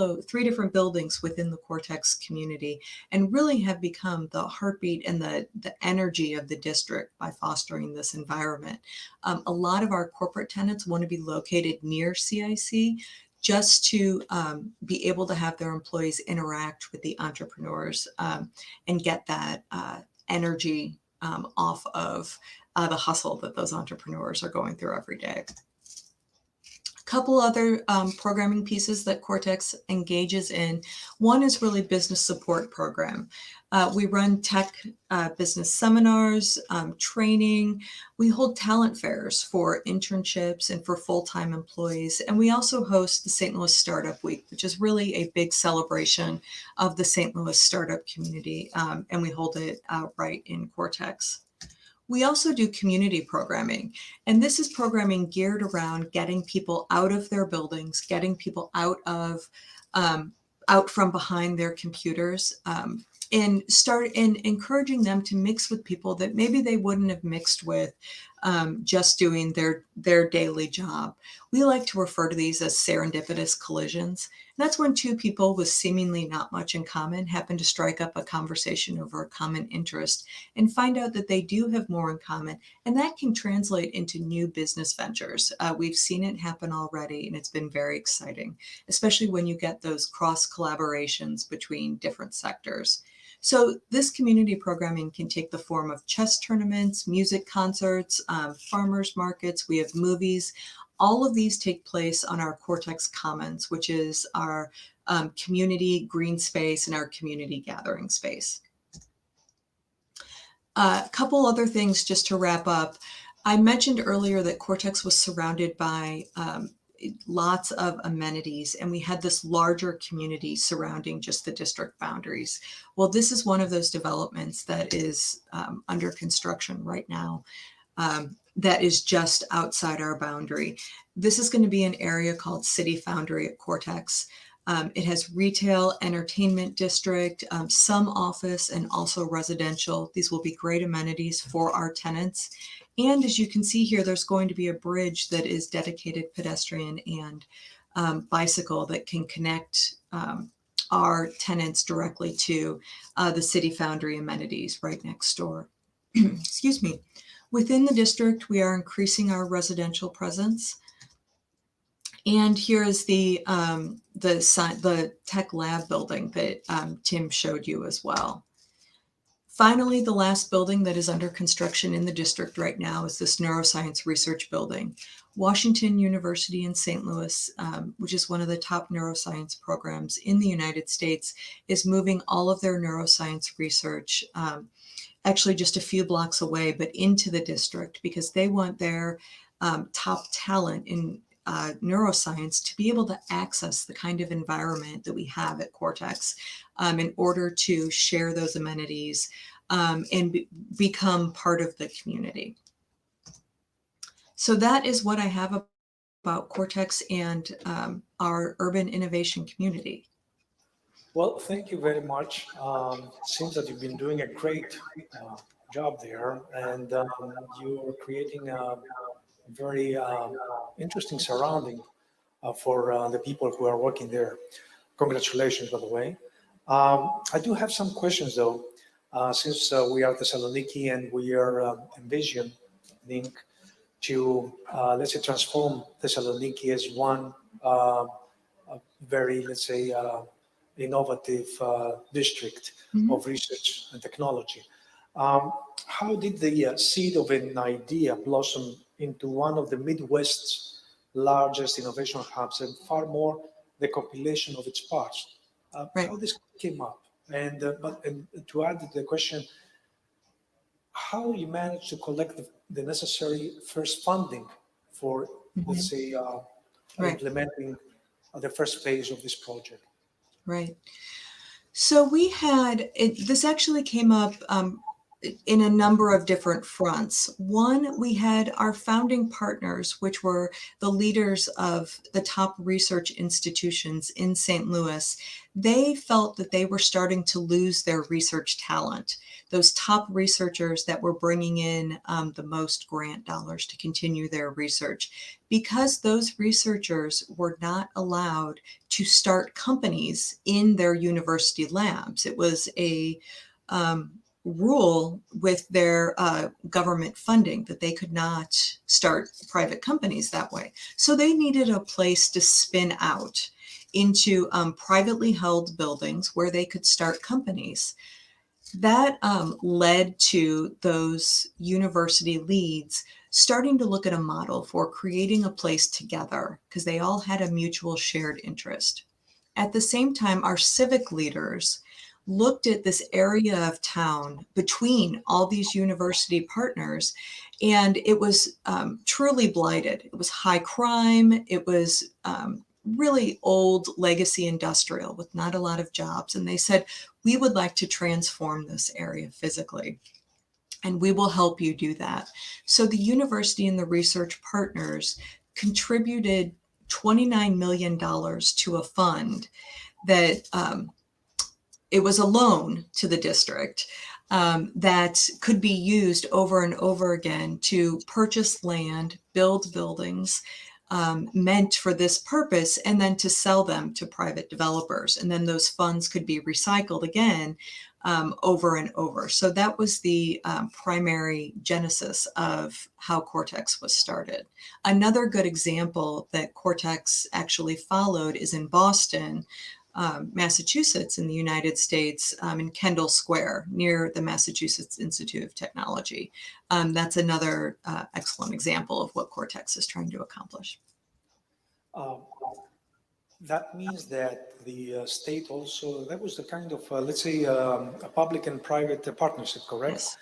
different buildings within the Cortex community, and really have become the heartbeat and the energy of the district by fostering this environment. A lot of our corporate tenants want to be located near CIC just to be able to have their employees interact with the entrepreneurs and get that energy off of the hustle that those entrepreneurs are going through every day. A couple other programming pieces that Cortex engages in. One is really business support program. We run tech business seminars, training. We hold talent fairs for internships and for full-time employees. And we also host the St. Louis Startup Week, which is really a big celebration of the St. Louis startup community. And we hold it right in Cortex. We also do community programming, and this is programming geared around getting people out of their buildings, getting people out from behind their computers, and encouraging them to mix with people that maybe they wouldn't have mixed with just doing their daily job. We like to refer to these as serendipitous collisions. And that's when two people with seemingly not much in common happen to strike up a conversation over a common interest and find out that they do have more in common. And that can translate into new business ventures. We've seen it happen already, and it's been very exciting, especially when you get those cross collaborations between different sectors. So this community programming can take the form of chess tournaments, music concerts, farmers markets. We have movies. All of these take place on our Cortex Commons, which is our community green space and our community gathering space. A couple other things just to wrap up. I mentioned earlier that Cortex was surrounded by lots of amenities, and we had this larger community surrounding just the district boundaries. Well, this is one of those developments that is under construction right now that is just outside our boundary. This is going to be an area called City Foundry at Cortex. It has retail, entertainment district, some office, and also residential. These will be great amenities for our tenants. And as you can see here, there's going to be a bridge that is dedicated pedestrian and bicycle that can connect our tenants directly to the City Foundry amenities right next door. Excuse me. Within the district, we are increasing our residential presence. And here is the tech lab building that Tim showed you as well. Finally, the last building that is under construction in the district right now is this neuroscience research building. Washington University in St. Louis, which is one of the top neuroscience programs in the United States, is moving all of their neuroscience research, actually just a few blocks away, but into the district because they want their top talent in neuroscience to be able to access the kind of environment that we have at Cortex in order to share those amenities and become part of the community. So that is what I have about Cortex and our urban innovation community. Well, thank you very much. Seems that you've been doing a great job there, and you're creating a very interesting surrounding for the people who are working there. Congratulations, by the way. I do have some questions, though, since we are Thessaloniki and we are envisioning to, let's say, transform Thessaloniki as one very, let's say, innovative district of research and technology. How did the seed of an idea blossom into one of the Midwest's largest innovation hubs and far more the compilation of its parts? How this came up? And to add to the question, how you managed to collect the necessary first funding for, let's say, implementing the first phase of this project? Right. So we had, this actually came up in a number of different fronts. One, we had our founding partners, which were the leaders of the top research institutions in St. Louis. They felt that they were starting to lose their research talent. Those top researchers that were bringing in the most grant dollars to continue their research, because those researchers were not allowed to start companies in their university labs. It was a rule with their government funding that they could not start private companies that way. So they needed a place to spin out into privately held buildings where they could start companies. That led to those university leads starting to look at a model for creating a place together because they all had a mutual shared interest. At the same time, our civic leaders looked at this area of town between all these university partners, and it was truly blighted. It was high crime. It was really old legacy industrial with not a lot of jobs. And they said, we would like to transform this area physically, and we will help you do that. So the university and the research partners contributed $29 million to a fund that it was a loan to the district that could be used over and over again to purchase land, build buildings meant for this purpose, and then to sell them to private developers. And then those funds could be recycled again over and over. So that was the primary genesis of how Cortex was started. Another good example that Cortex actually followed is in Boston, Massachusetts in the United States, in Kendall Square near the Massachusetts Institute of Technology. That's another excellent example of what Cortex is trying to accomplish. That means that the state also, that was the kind of, let's say, a public and private partnership, correct? Yes.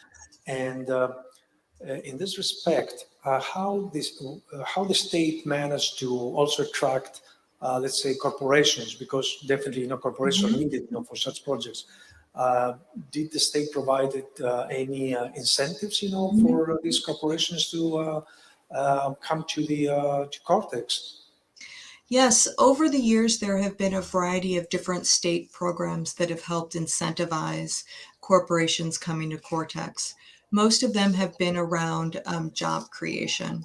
And in this respect, how the state managed to also attract let's say corporations, because definitely corporations are needed for such projects. Did the state provide any incentives for these corporations to come to the to Cortex? Yes, over the years, there have been a variety of different state programs that have helped incentivize corporations coming to Cortex. Most of them have been around job creation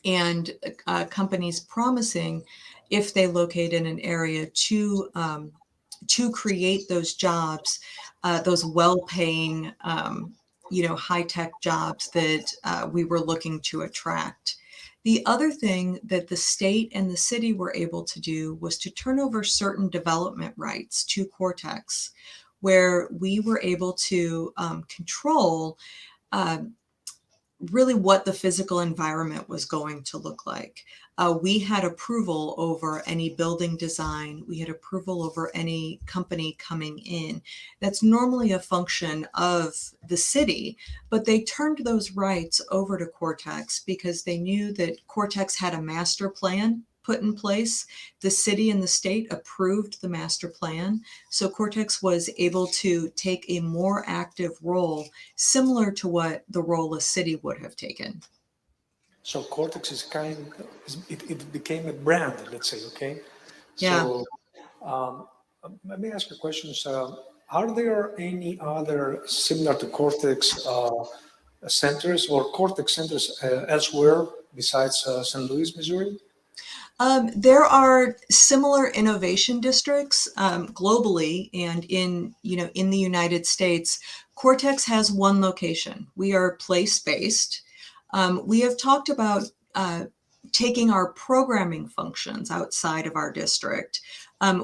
and companies promising, if they locate in an area, to create those jobs, those well-paying, high-tech jobs that we were looking to attract. The other thing that the state and the city were able to do was to turn over certain development rights to Cortex, where we were able to control really what the physical environment was going to look like. We had approval over any building design. We had approval over any company coming in. That's normally a function of the city, but they turned those rights over to Cortex because they knew that Cortex had a master plan put in place. The city and the state approved the master plan. So Cortex was able to take a more active role, similar to what the role a city would have taken. So Cortex is it became a brand, let's say, okay? Yeah. So let me ask you questions. Are there any other similar to Cortex centers or Cortex centers elsewhere besides St. Louis, Missouri? There are similar innovation districts globally, and in the United States. Cortex has one location. We are place-based. We have talked about taking our programming functions outside of our district.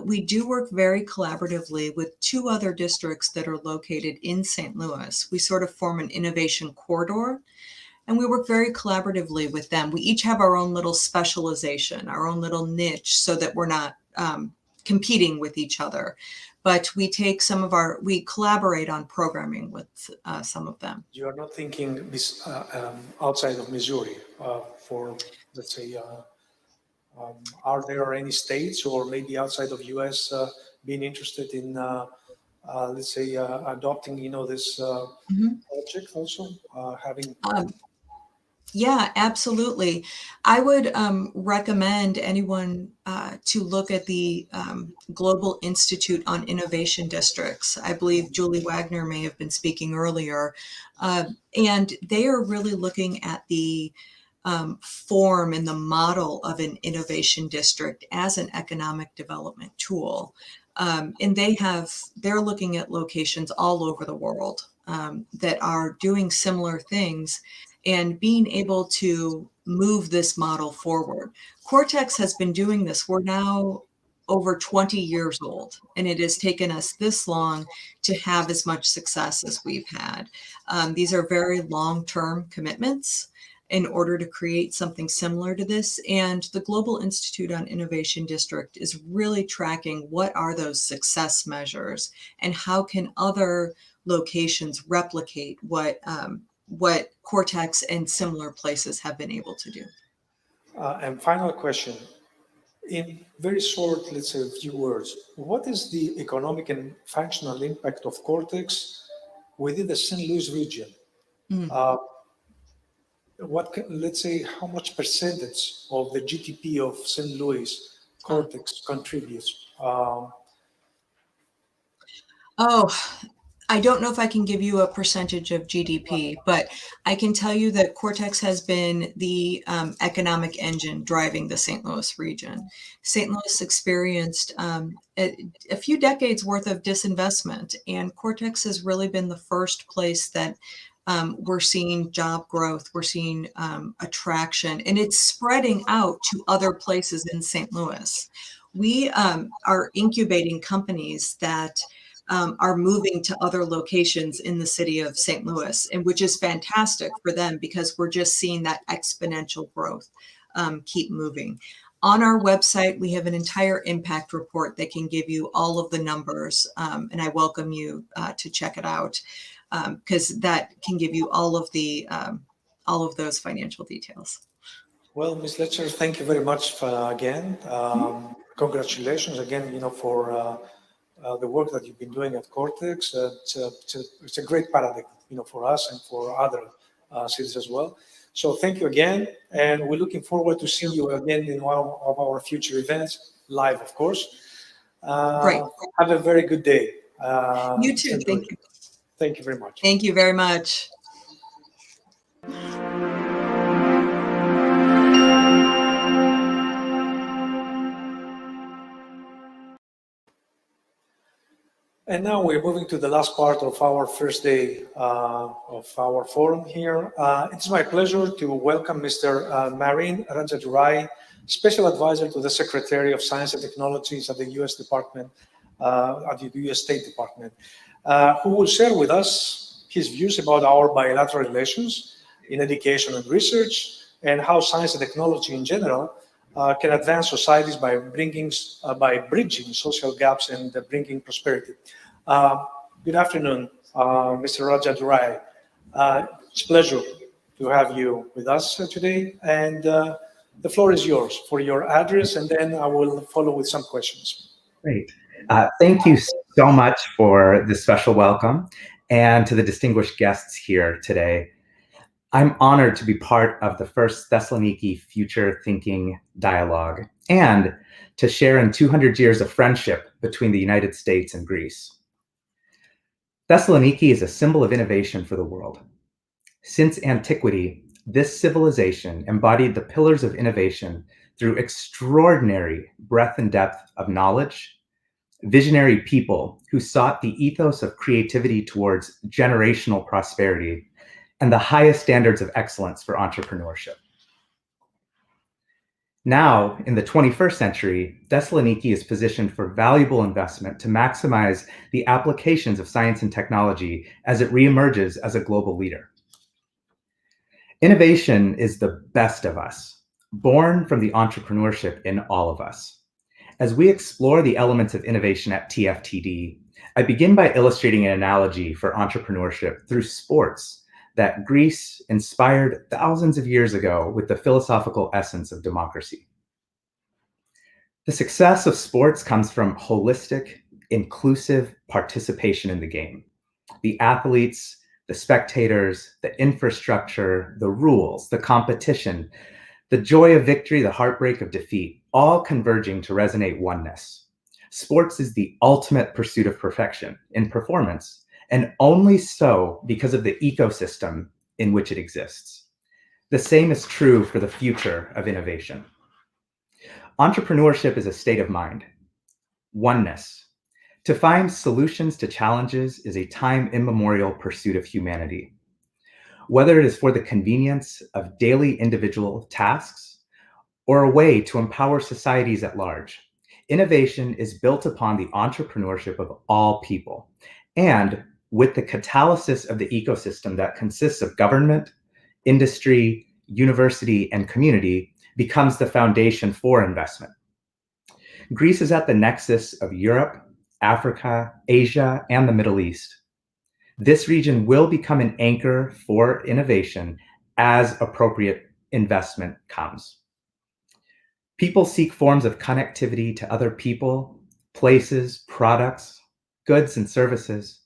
We do work very collaboratively with two other districts that are located in St. Louis. We sort of form an innovation corridor, and we work very collaboratively with them. We each have our own little specialization, our own little niche, so that we're not competing with each other. But we collaborate on programming with some of them. You are not thinking this outside of Missouri for, let's say, are there any states or maybe outside of US being interested in, let's say, adopting, this project also, having... Yeah, absolutely. I would recommend anyone to look at the Global Institute on Innovation Districts. I believe Julie Wagner may have been speaking earlier. And they are really looking at the form and the model of an innovation district as an economic development tool. And they're looking at locations all over the world that are doing similar things and being able to move this model forward. Cortex has been doing this. We're now over 20 years old, and it has taken us this long to have as much success as we've had. These are very long-term commitments in order to create something similar to this. And the Global Institute on Innovation District is really tracking what are those success measures and how can other locations replicate what Cortex and similar places have been able to do. And final question, in very short, let's say a few words, what is the economic and functional impact of Cortex within the St. Louis region? Let's say, how much percentage of the GDP of St. Louis Cortex contributes? I don't know if I can give you a percentage of GDP, but I can tell you that Cortex has been the economic engine driving the St. Louis region. St. Louis experienced a few decades worth of disinvestment, and Cortex has really been the first place that we're seeing job growth, we're seeing attraction, and it's spreading out to other places in St. Louis. We are incubating companies that are moving to other locations in the city of St. Louis, and which is fantastic for them because we're just seeing that exponential growth keep moving. On our website, we have an entire impact report that can give you all of the numbers, and I welcome you to check it out because that can give you all of those financial details. Well, Ms. Letcher, thank you very much again. Congratulations again, for the work that you've been doing at Cortex. It's a great paradigm, for us and for other cities as well. So thank you again, and we're looking forward to see you again in one of our future events, live, of course. Great. Have a very good day. You too. Thank you. Thank you very much. Thank you very much. And now we're moving to the last part of our first day of our forum here. It's my pleasure to welcome Mr. Marin Rajadurai, Special Advisor to the Secretary of Science and Technologies at the U.S. Department, at the U.S. State Department, who will share with us his views about our bilateral relations in education and research, and how science and technology in general can advance societies by bridging social gaps and bringing prosperity. Good afternoon, Mr. Rajadurai. It's a pleasure to have you with us today, and the floor is yours for your address, and then I will follow with some questions. Great. Thank you so much for this special welcome, and to the distinguished guests here today. I'm honored to be part of the first Thessaloniki Future Thinking Dialogue, and to share in 200 years of friendship between the United States and Greece. Thessaloniki is a symbol of innovation for the world. Since antiquity, this civilization embodied the pillars of innovation through extraordinary breadth and depth of knowledge, visionary people who sought the ethos of creativity towards generational prosperity, and the highest standards of excellence for entrepreneurship. Now, in the 21st century, Thessaloniki is positioned for valuable investment to maximize the applications of science and technology as it reemerges as a global leader. Innovation is the best of us, born from the entrepreneurship in all of us. As we explore the elements of innovation at TFTD, I begin by illustrating an analogy for entrepreneurship through sports that Greece inspired thousands of years ago with the philosophical essence of democracy. The success of sports comes from holistic, inclusive participation in the game. The athletes, the spectators, the infrastructure, the rules, the competition, the joy of victory, the heartbreak of defeat, all converging to resonate oneness. Sports is the ultimate pursuit of perfection in performance, and only so because of the ecosystem in which it exists. The same is true for the future of innovation. Entrepreneurship is a state of mind. Oneness. To find solutions to challenges is a time immemorial pursuit of humanity. Whether it is for the convenience of daily individual tasks or a way to empower societies at large, innovation is built upon the entrepreneurship of all people, and with the catalysis of the ecosystem that consists of government, industry, university, and community, becomes the foundation for investment. Greece is at the nexus of Europe, Africa, Asia, and the Middle East. This region will become an anchor for innovation as appropriate investment comes. People seek forms of connectivity to other people, places, products, goods, and services.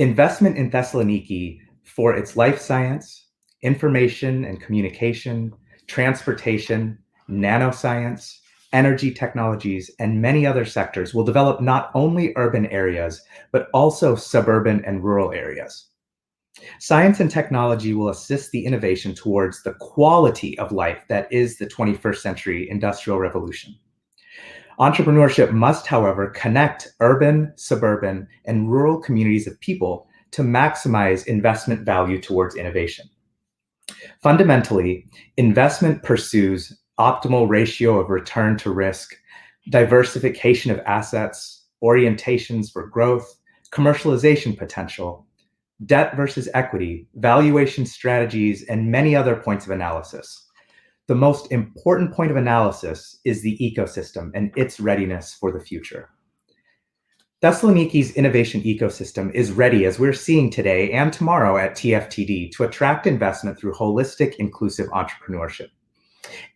Investment in Thessaloniki for its life science, information and communication, transportation, nanoscience, energy technologies, and many other sectors will develop not only urban areas, but also suburban and rural areas. Science and technology will assist the innovation towards the quality of life that is the 21st century industrial revolution. Entrepreneurship must, however, connect urban, suburban, and rural communities of people to maximize investment value towards innovation. Fundamentally, investment pursues optimal ratio of return to risk, diversification of assets, orientations for growth, commercialization potential, debt versus equity, valuation strategies, and many other points of analysis. The most important point of analysis is the ecosystem and its readiness for the future. Thessaloniki's innovation ecosystem is ready, as we're seeing today and tomorrow at TFTD, to attract investment through holistic, inclusive entrepreneurship.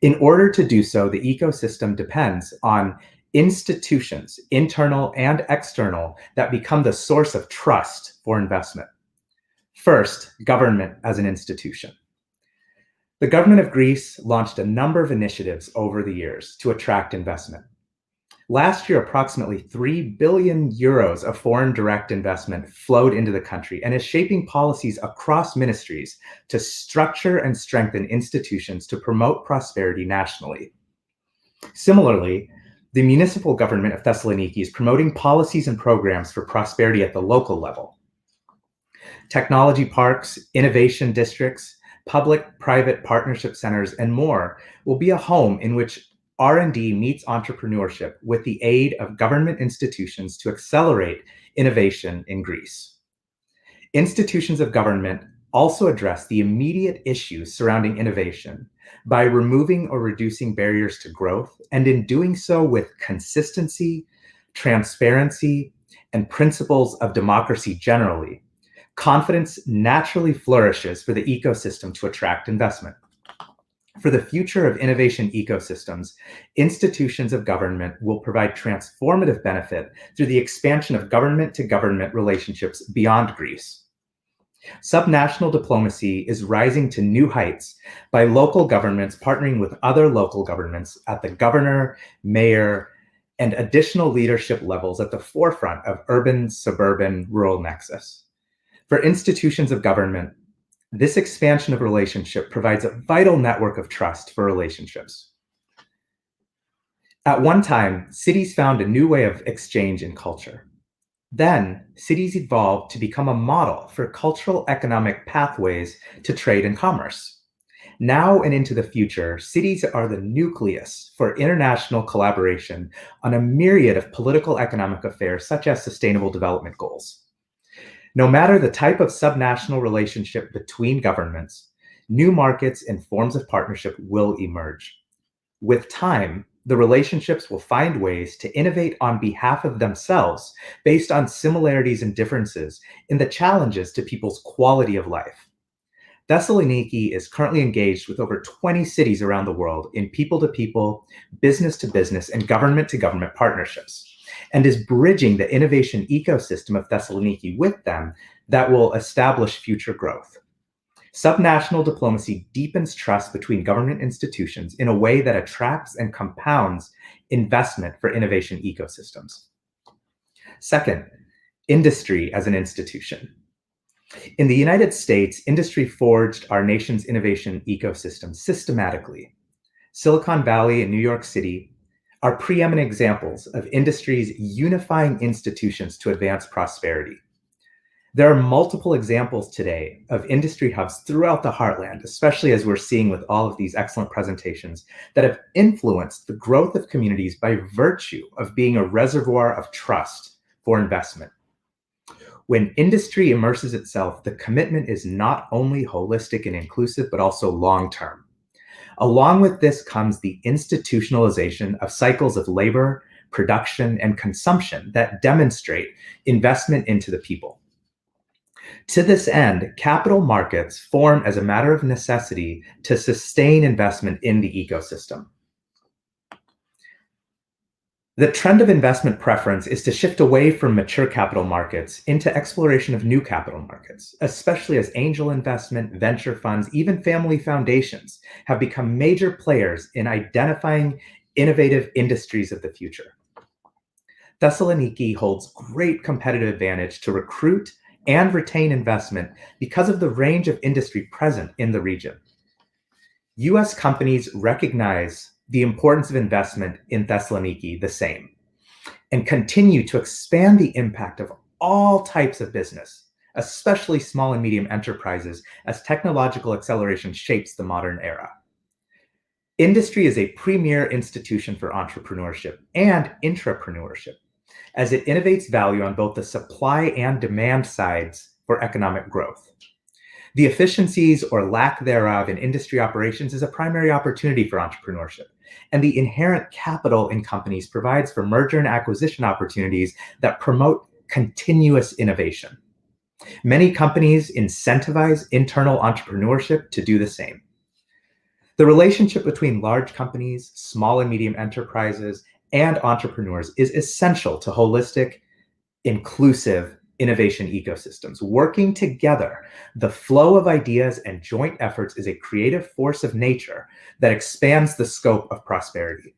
In order to do so, the ecosystem depends on institutions, internal and external, that become the source of trust for investment. First, government as an institution. The government of Greece launched a number of initiatives over the years to attract investment. Last year, approximately 3 billion euros of foreign direct investment flowed into the country and is shaping policies across ministries to structure and strengthen institutions to promote prosperity nationally. Similarly, the municipal government of Thessaloniki is promoting policies and programs for prosperity at the local level. Technology parks, innovation districts, public-private partnership centers, and more will be a home in which R&D meets entrepreneurship with the aid of government institutions to accelerate innovation in Greece. Institutions of government also address the immediate issues surrounding innovation by removing or reducing barriers to growth, and in doing so with consistency, transparency, and principles of democracy generally. Confidence naturally flourishes for the ecosystem to attract investment. For the future of innovation ecosystems, institutions of government will provide transformative benefit through the expansion of government-to-government relationships beyond Greece. Subnational diplomacy is rising to new heights by local governments partnering with other local governments at the governor, mayor, and additional leadership levels at the forefront of urban-suburban rural nexus. For institutions of government, this expansion of relationship provides a vital network of trust for relationships. At one time, cities found a new way of exchange and culture. Then, cities evolved to become a model for cultural economic pathways to trade and commerce. Now and into the future, cities are the nucleus for international collaboration on a myriad of political economic affairs such as sustainable development goals. No matter the type of subnational relationship between governments, new markets and forms of partnership will emerge. With time, the relationships will find ways to innovate on behalf of themselves based on similarities and differences in the challenges to people's quality of life. Thessaloniki is currently engaged with over 20 cities around the world in people-to-people, business-to-business, and government-to-government partnerships, and is bridging the innovation ecosystem of Thessaloniki with them that will establish future growth. Subnational diplomacy deepens trust between government institutions in a way that attracts and compounds investment for innovation ecosystems. Second, industry as an institution. In the United States, industry forged our nation's innovation ecosystem systematically. Silicon Valley and New York City are preeminent examples of industries unifying institutions to advance prosperity. There are multiple examples today of industry hubs throughout the heartland, especially as we're seeing with all of these excellent presentations, that have influenced the growth of communities by virtue of being a reservoir of trust for investment. When industry immerses itself, the commitment is not only holistic and inclusive, but also long-term. Along with this comes the institutionalization of cycles of labor, production, and consumption that demonstrate investment into the people. To this end, capital markets form as a matter of necessity to sustain investment in the ecosystem. The trend of investment preference is to shift away from mature capital markets into exploration of new capital markets, especially as angel investment, venture funds, even family foundations have become major players in identifying innovative industries of the future. Thessaloniki holds great competitive advantage to recruit and retain investment because of the range of industry present in the region. US companies recognize the importance of investment in Thessaloniki the same, and continue to expand the impact of all types of business, especially small and medium enterprises, as technological acceleration shapes the modern era. Industry is a premier institution for entrepreneurship and intrapreneurship, as it innovates value on both the supply and demand sides for economic growth. The efficiencies or lack thereof in industry operations is a primary opportunity for entrepreneurship, and the inherent capital in companies provides for merger and acquisition opportunities that promote continuous innovation. Many companies incentivize internal entrepreneurship to do the same. The relationship between large companies, small and medium enterprises, and entrepreneurs is essential to holistic, inclusive innovation ecosystems. Working together, the flow of ideas and joint efforts is a creative force of nature that expands the scope of prosperity.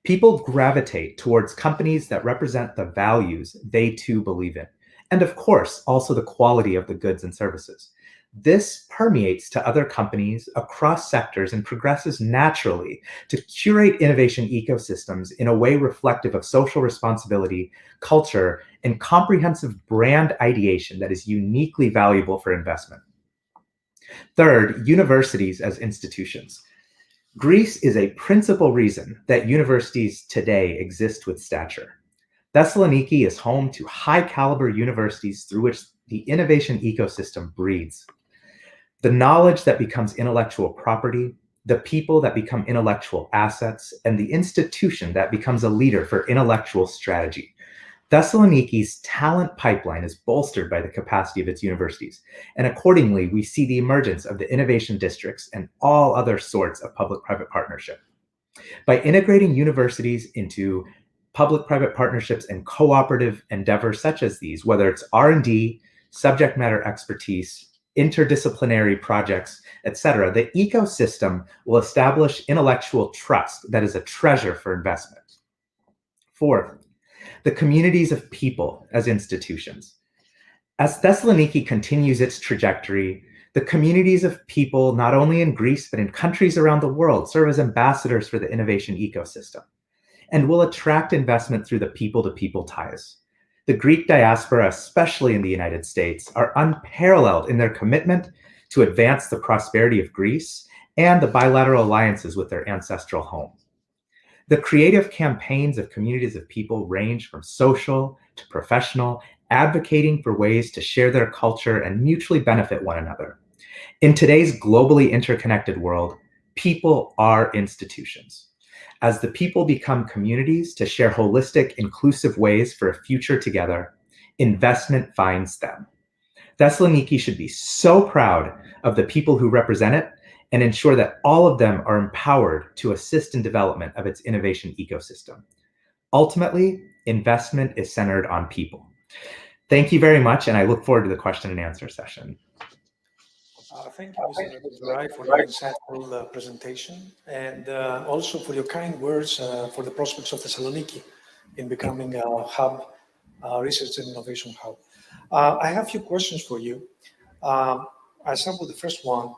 People gravitate towards companies that represent the values they too believe in, and of course, also the quality of the goods and services. This permeates to other companies across sectors and progresses naturally to curate innovation ecosystems in a way reflective of social responsibility, culture, and comprehensive brand ideation that is uniquely valuable for investment. Third, universities as institutions. Greece is a principal reason that universities today exist with stature. Thessaloniki is home to high-caliber universities through which the innovation ecosystem breeds. The knowledge that becomes intellectual property, the people that become intellectual assets, and the institution that becomes a leader for intellectual strategy. Thessaloniki's talent pipeline is bolstered by the capacity of its universities, and accordingly, we see the emergence of the innovation districts and all other sorts of public-private partnership. By integrating universities into public-private partnerships and cooperative endeavors such as these, whether it's R&D, subject matter expertise, interdisciplinary projects, etc., the ecosystem will establish intellectual trust that is a treasure for investment. Fourth, the communities of people as institutions. As Thessaloniki continues its trajectory, the communities of people, not only in Greece, but in countries around the world, serve as ambassadors for the innovation ecosystem and will attract investment through the people-to-people ties. The Greek diaspora, especially in the United States, are unparalleled in their commitment to advance the prosperity of Greece and the bilateral alliances with their ancestral home. The creative campaigns of communities of people range from social to professional, advocating for ways to share their culture and mutually benefit one another. In today's globally interconnected world, people are institutions. As the people become communities to share holistic, inclusive ways for a future together, investment finds them. Thessaloniki should be so proud of the people who represent it and ensure that all of them are empowered to assist in development of its innovation ecosystem. Ultimately, investment is centered on people. Thank you very much, and I look forward to the question and answer session. Thank you, Mr. Rai, for your insightful presentation, and also for your kind words for the prospects of Thessaloniki in becoming a hub, research and innovation hub. I have a few questions for you. I'll start with the first one.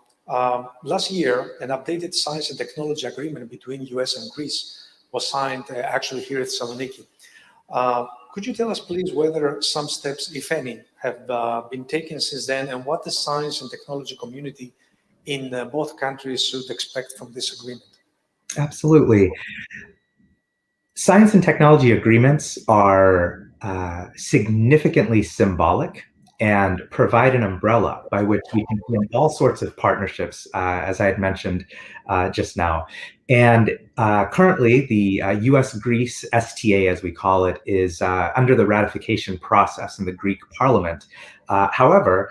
Last year, an updated science and technology agreement between US and Greece was signed actually here at Thessaloniki. Could you tell us, please, whether some steps, if any, have been taken since then, and what the science and technology community in both countries should expect from this agreement? Absolutely. Science and technology agreements are significantly symbolic and provide an umbrella by which we can form all sorts of partnerships, as I had mentioned just now. And currently, the US-Greece STA, as we call it, is under the ratification process in the Greek parliament. However,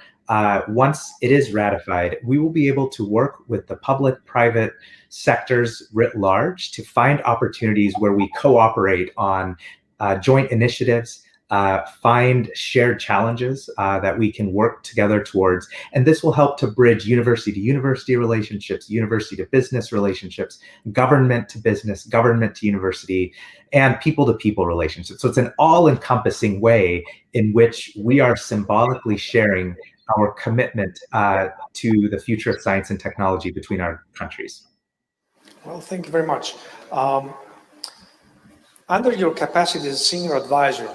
once it is ratified, we will be able to work with the public-private sectors writ large to find opportunities where we cooperate on joint initiatives, find shared challenges that we can work together towards. And this will help to bridge university-to-university relationships, university-to-business relationships, government-to-business, government-to-university, and people-to-people relationships. So it's an all-encompassing way in which we are symbolically sharing our commitment to the future of science and technology between our countries. Well, thank you very much. Under your capacity as a senior advisor,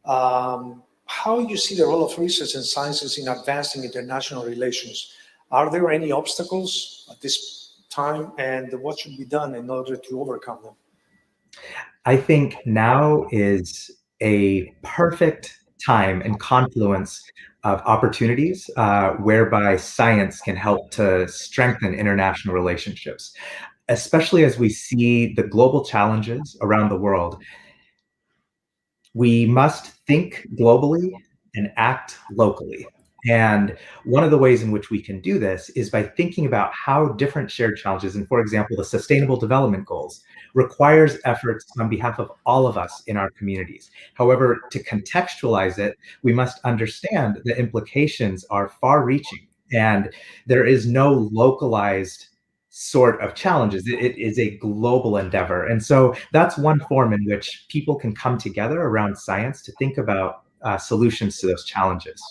how you see the role of research and sciences in advancing international relations? Are there any obstacles at this time, and what should be done in order to overcome them? I think now is a perfect time and confluence of opportunities whereby science can help to strengthen international relationships, especially as we see the global challenges around the world. We must think globally and act locally. And one of the ways in which we can do this is by thinking about how different shared challenges, and for example, the Sustainable Development Goals, requires efforts on behalf of all of us in our communities. However, to contextualize it, we must understand the implications are far-reaching, and there is no localized sort of challenges. It is a global endeavor. And so that's one form in which people can come together around science to think about solutions to those challenges.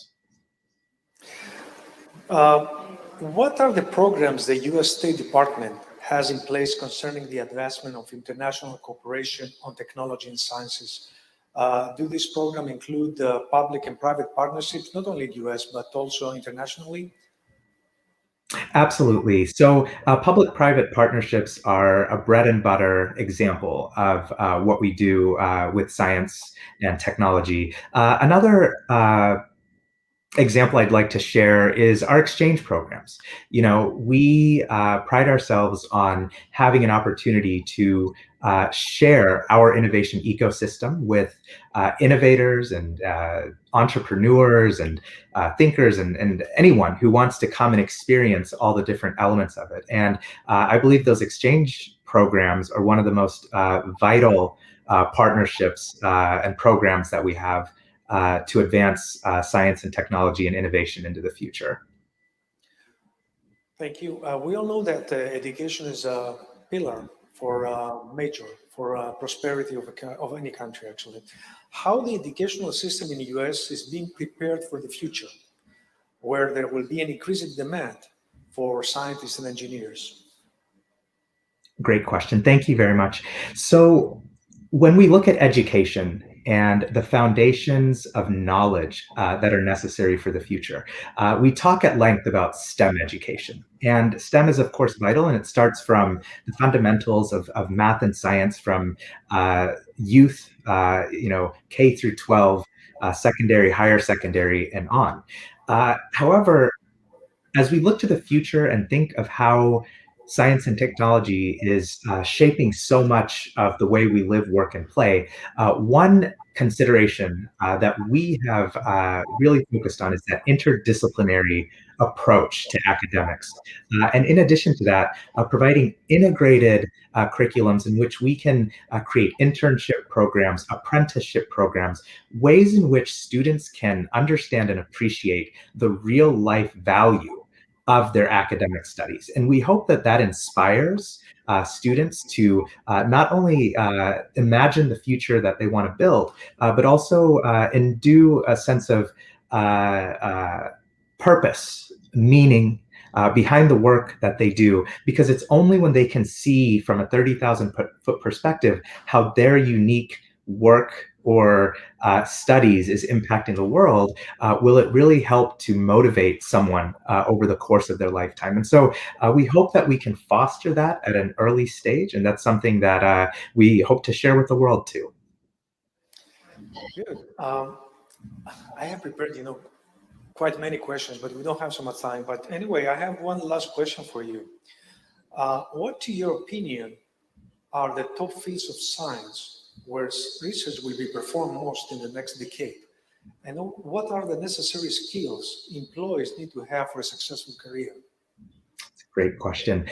What are the programs the U.S. State Department has in place concerning the advancement of international cooperation on technology and sciences? Do this program include public and private partnerships, not only in the U.S., but also internationally? Absolutely. So public-private partnerships are a bread and butter example of what we do with science and technology. Another example I'd like to share is our exchange programs. You know, we pride ourselves on having an opportunity to share our innovation ecosystem with innovators and entrepreneurs and thinkers and anyone who wants to come and experience all the different elements of it. And I believe those exchange programs are one of the most vital partnerships and programs that we have to advance science and technology and innovation into the future. Thank you. We all know that education is a pillar for prosperity of any country, actually. How the educational system in the US is being prepared for the future, where there will be an increasing demand for scientists and engineers? Great question. Thank you very much. So when we look at education and the foundations of knowledge that are necessary for the future, we talk at length about STEM education. And STEM is, of course, vital, and it starts from the fundamentals of math and science from youth, K through 12, secondary, higher secondary, and on. However, as we look to the future and think of how science and technology is shaping so much of the way we live, work, and play, one consideration that we have really focused on is that interdisciplinary approach to academics. And in addition to that, providing integrated curriculums in which we can create internship programs, apprenticeship programs, ways in which students can understand and appreciate the real life value of their academic studies. And we hope that that inspires students to not only imagine the future that they want to build, but also endue a sense of purpose, meaning behind the work that they do, because it's only when they can see from a 30,000 foot perspective how their unique work or studies is impacting the world, will it really help to motivate someone over the course of their lifetime. And so we hope that we can foster that at an early stage, and that's something that we hope to share with the world too. Good. I have prepared, quite many questions, but we don't have so much time. But anyway, I have one last question for you. What, to your opinion, are the top fields of science where research will be performed most in the next decade? And what are the necessary skills employees need to have for a successful career? Great question.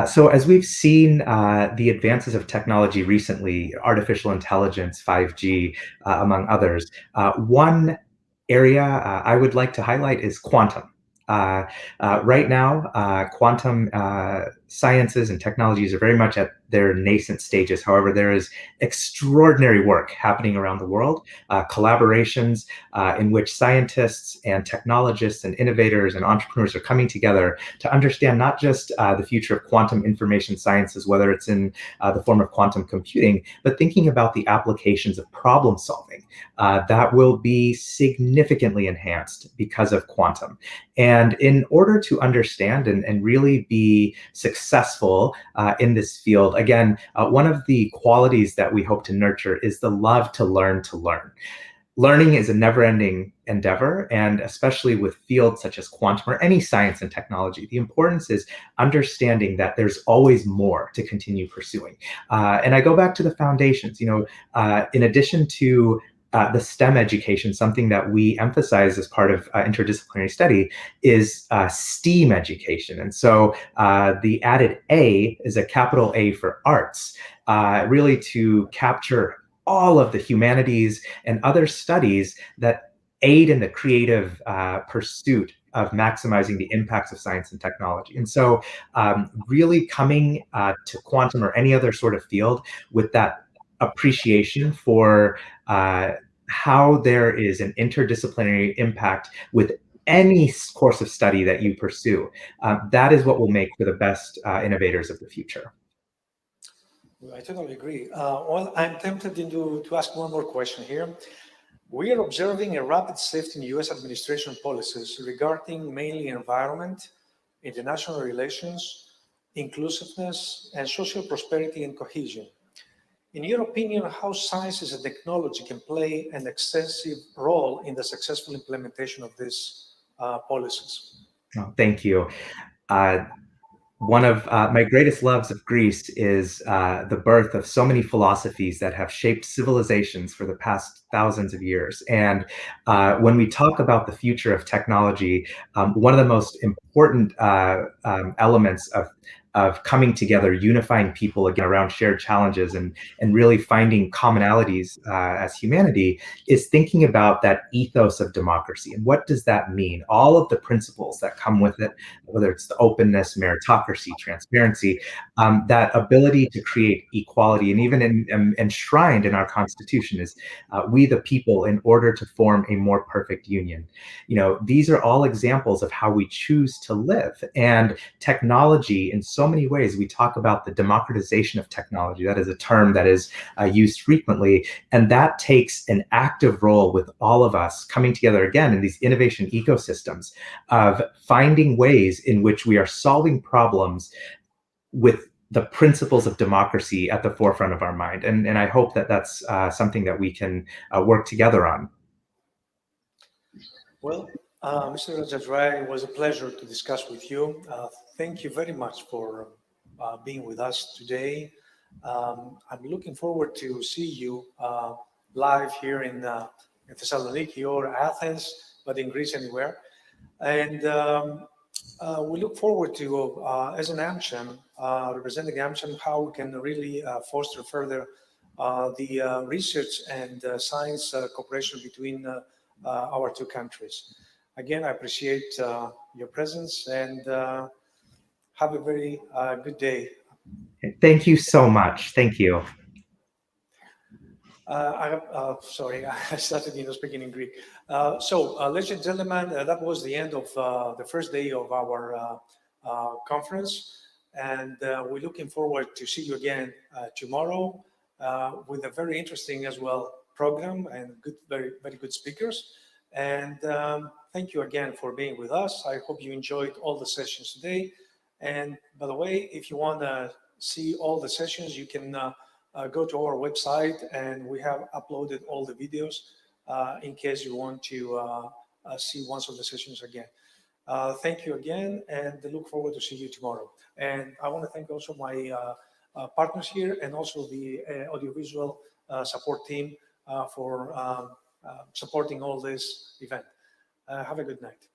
So as we've seen the advances of technology recently, artificial intelligence, 5G, among others, one area I would like to highlight is quantum. Right now, quantum sciences and technologies are very much at their nascent stages. However, there is extraordinary work happening around the world, collaborations in which scientists and technologists and innovators and entrepreneurs are coming together to understand not just the future of quantum information sciences, whether it's in the form of quantum computing, but thinking about the applications of problem solving that will be significantly enhanced because of quantum. And in order to understand and really be successful in this field, again, one of the qualities that we hope to nurture is the love to learn to learn. Learning is a never-ending endeavor, and especially with fields such as quantum or any science and technology, the importance is understanding that there's always more to continue pursuing. And I go back to the foundations. In addition to the STEM education, something that we emphasize as part of interdisciplinary study, is STEAM education. And so the added A is a capital A for arts, really to capture all of the humanities and other studies that aid in the creative pursuit of maximizing the impacts of science and technology. And so really coming to quantum or any other sort of field with that appreciation for how there is an interdisciplinary impact with any course of study that you pursue. That is what will make for the best innovators of the future. I totally agree. Well, I'm tempted to ask one more question here. We are observing a rapid shift in US administration policies regarding mainly environment, international relations, inclusiveness, and social prosperity and cohesion. In your opinion, how science and technology can play an extensive role in the successful implementation of these policies? Oh, thank you. One of my greatest loves of Greece is the birth of so many philosophies that have shaped civilizations for the past thousands of years. And when we talk about the future of technology, one of the most important elements of coming together, unifying people again around shared challenges and really finding commonalities as humanity, is thinking about that ethos of democracy. And what does that mean? All of the principles that come with it, whether it's the openness, meritocracy, transparency, that ability to create equality, and even enshrined in our Constitution is we the people in order to form a more perfect union. You know, these are all examples of how we choose to live. And technology, in so many ways, we talk about the democratization of technology. That is a term that is used frequently. And that takes an active role with all of us coming together again in these innovation ecosystems of finding ways in which we are solving problems with the principles of democracy at the forefront of our mind. And I hope that that's something that we can work together on. Well, Mr. Rajat, it was a pleasure to discuss with you. Thank you very much for being with us today. I'm looking forward to see you live here in Thessaloniki or Athens, but in Greece anywhere. And we look forward to, as an AmCham, representing AmCham, how we can really foster further the research and science cooperation between our two countries. Again, I appreciate your presence and have a very good day. Thank you so much. Thank you. Sorry, I started speaking in Greek. Ladies and gentlemen, that was the end of the first day of our conference. And we're looking forward to see you again tomorrow with a very interesting as well program and very, very good speakers. And thank you again for being with us. I hope you enjoyed all the sessions today. And by the way, if you want to see all the sessions, you can go to our website, and we have uploaded all the videos in case you want to see one of the sessions again. Thank you again, and look forward to see you tomorrow. And I want to thank also my partners here and also the audiovisual support team for supporting all this event. Have a good night.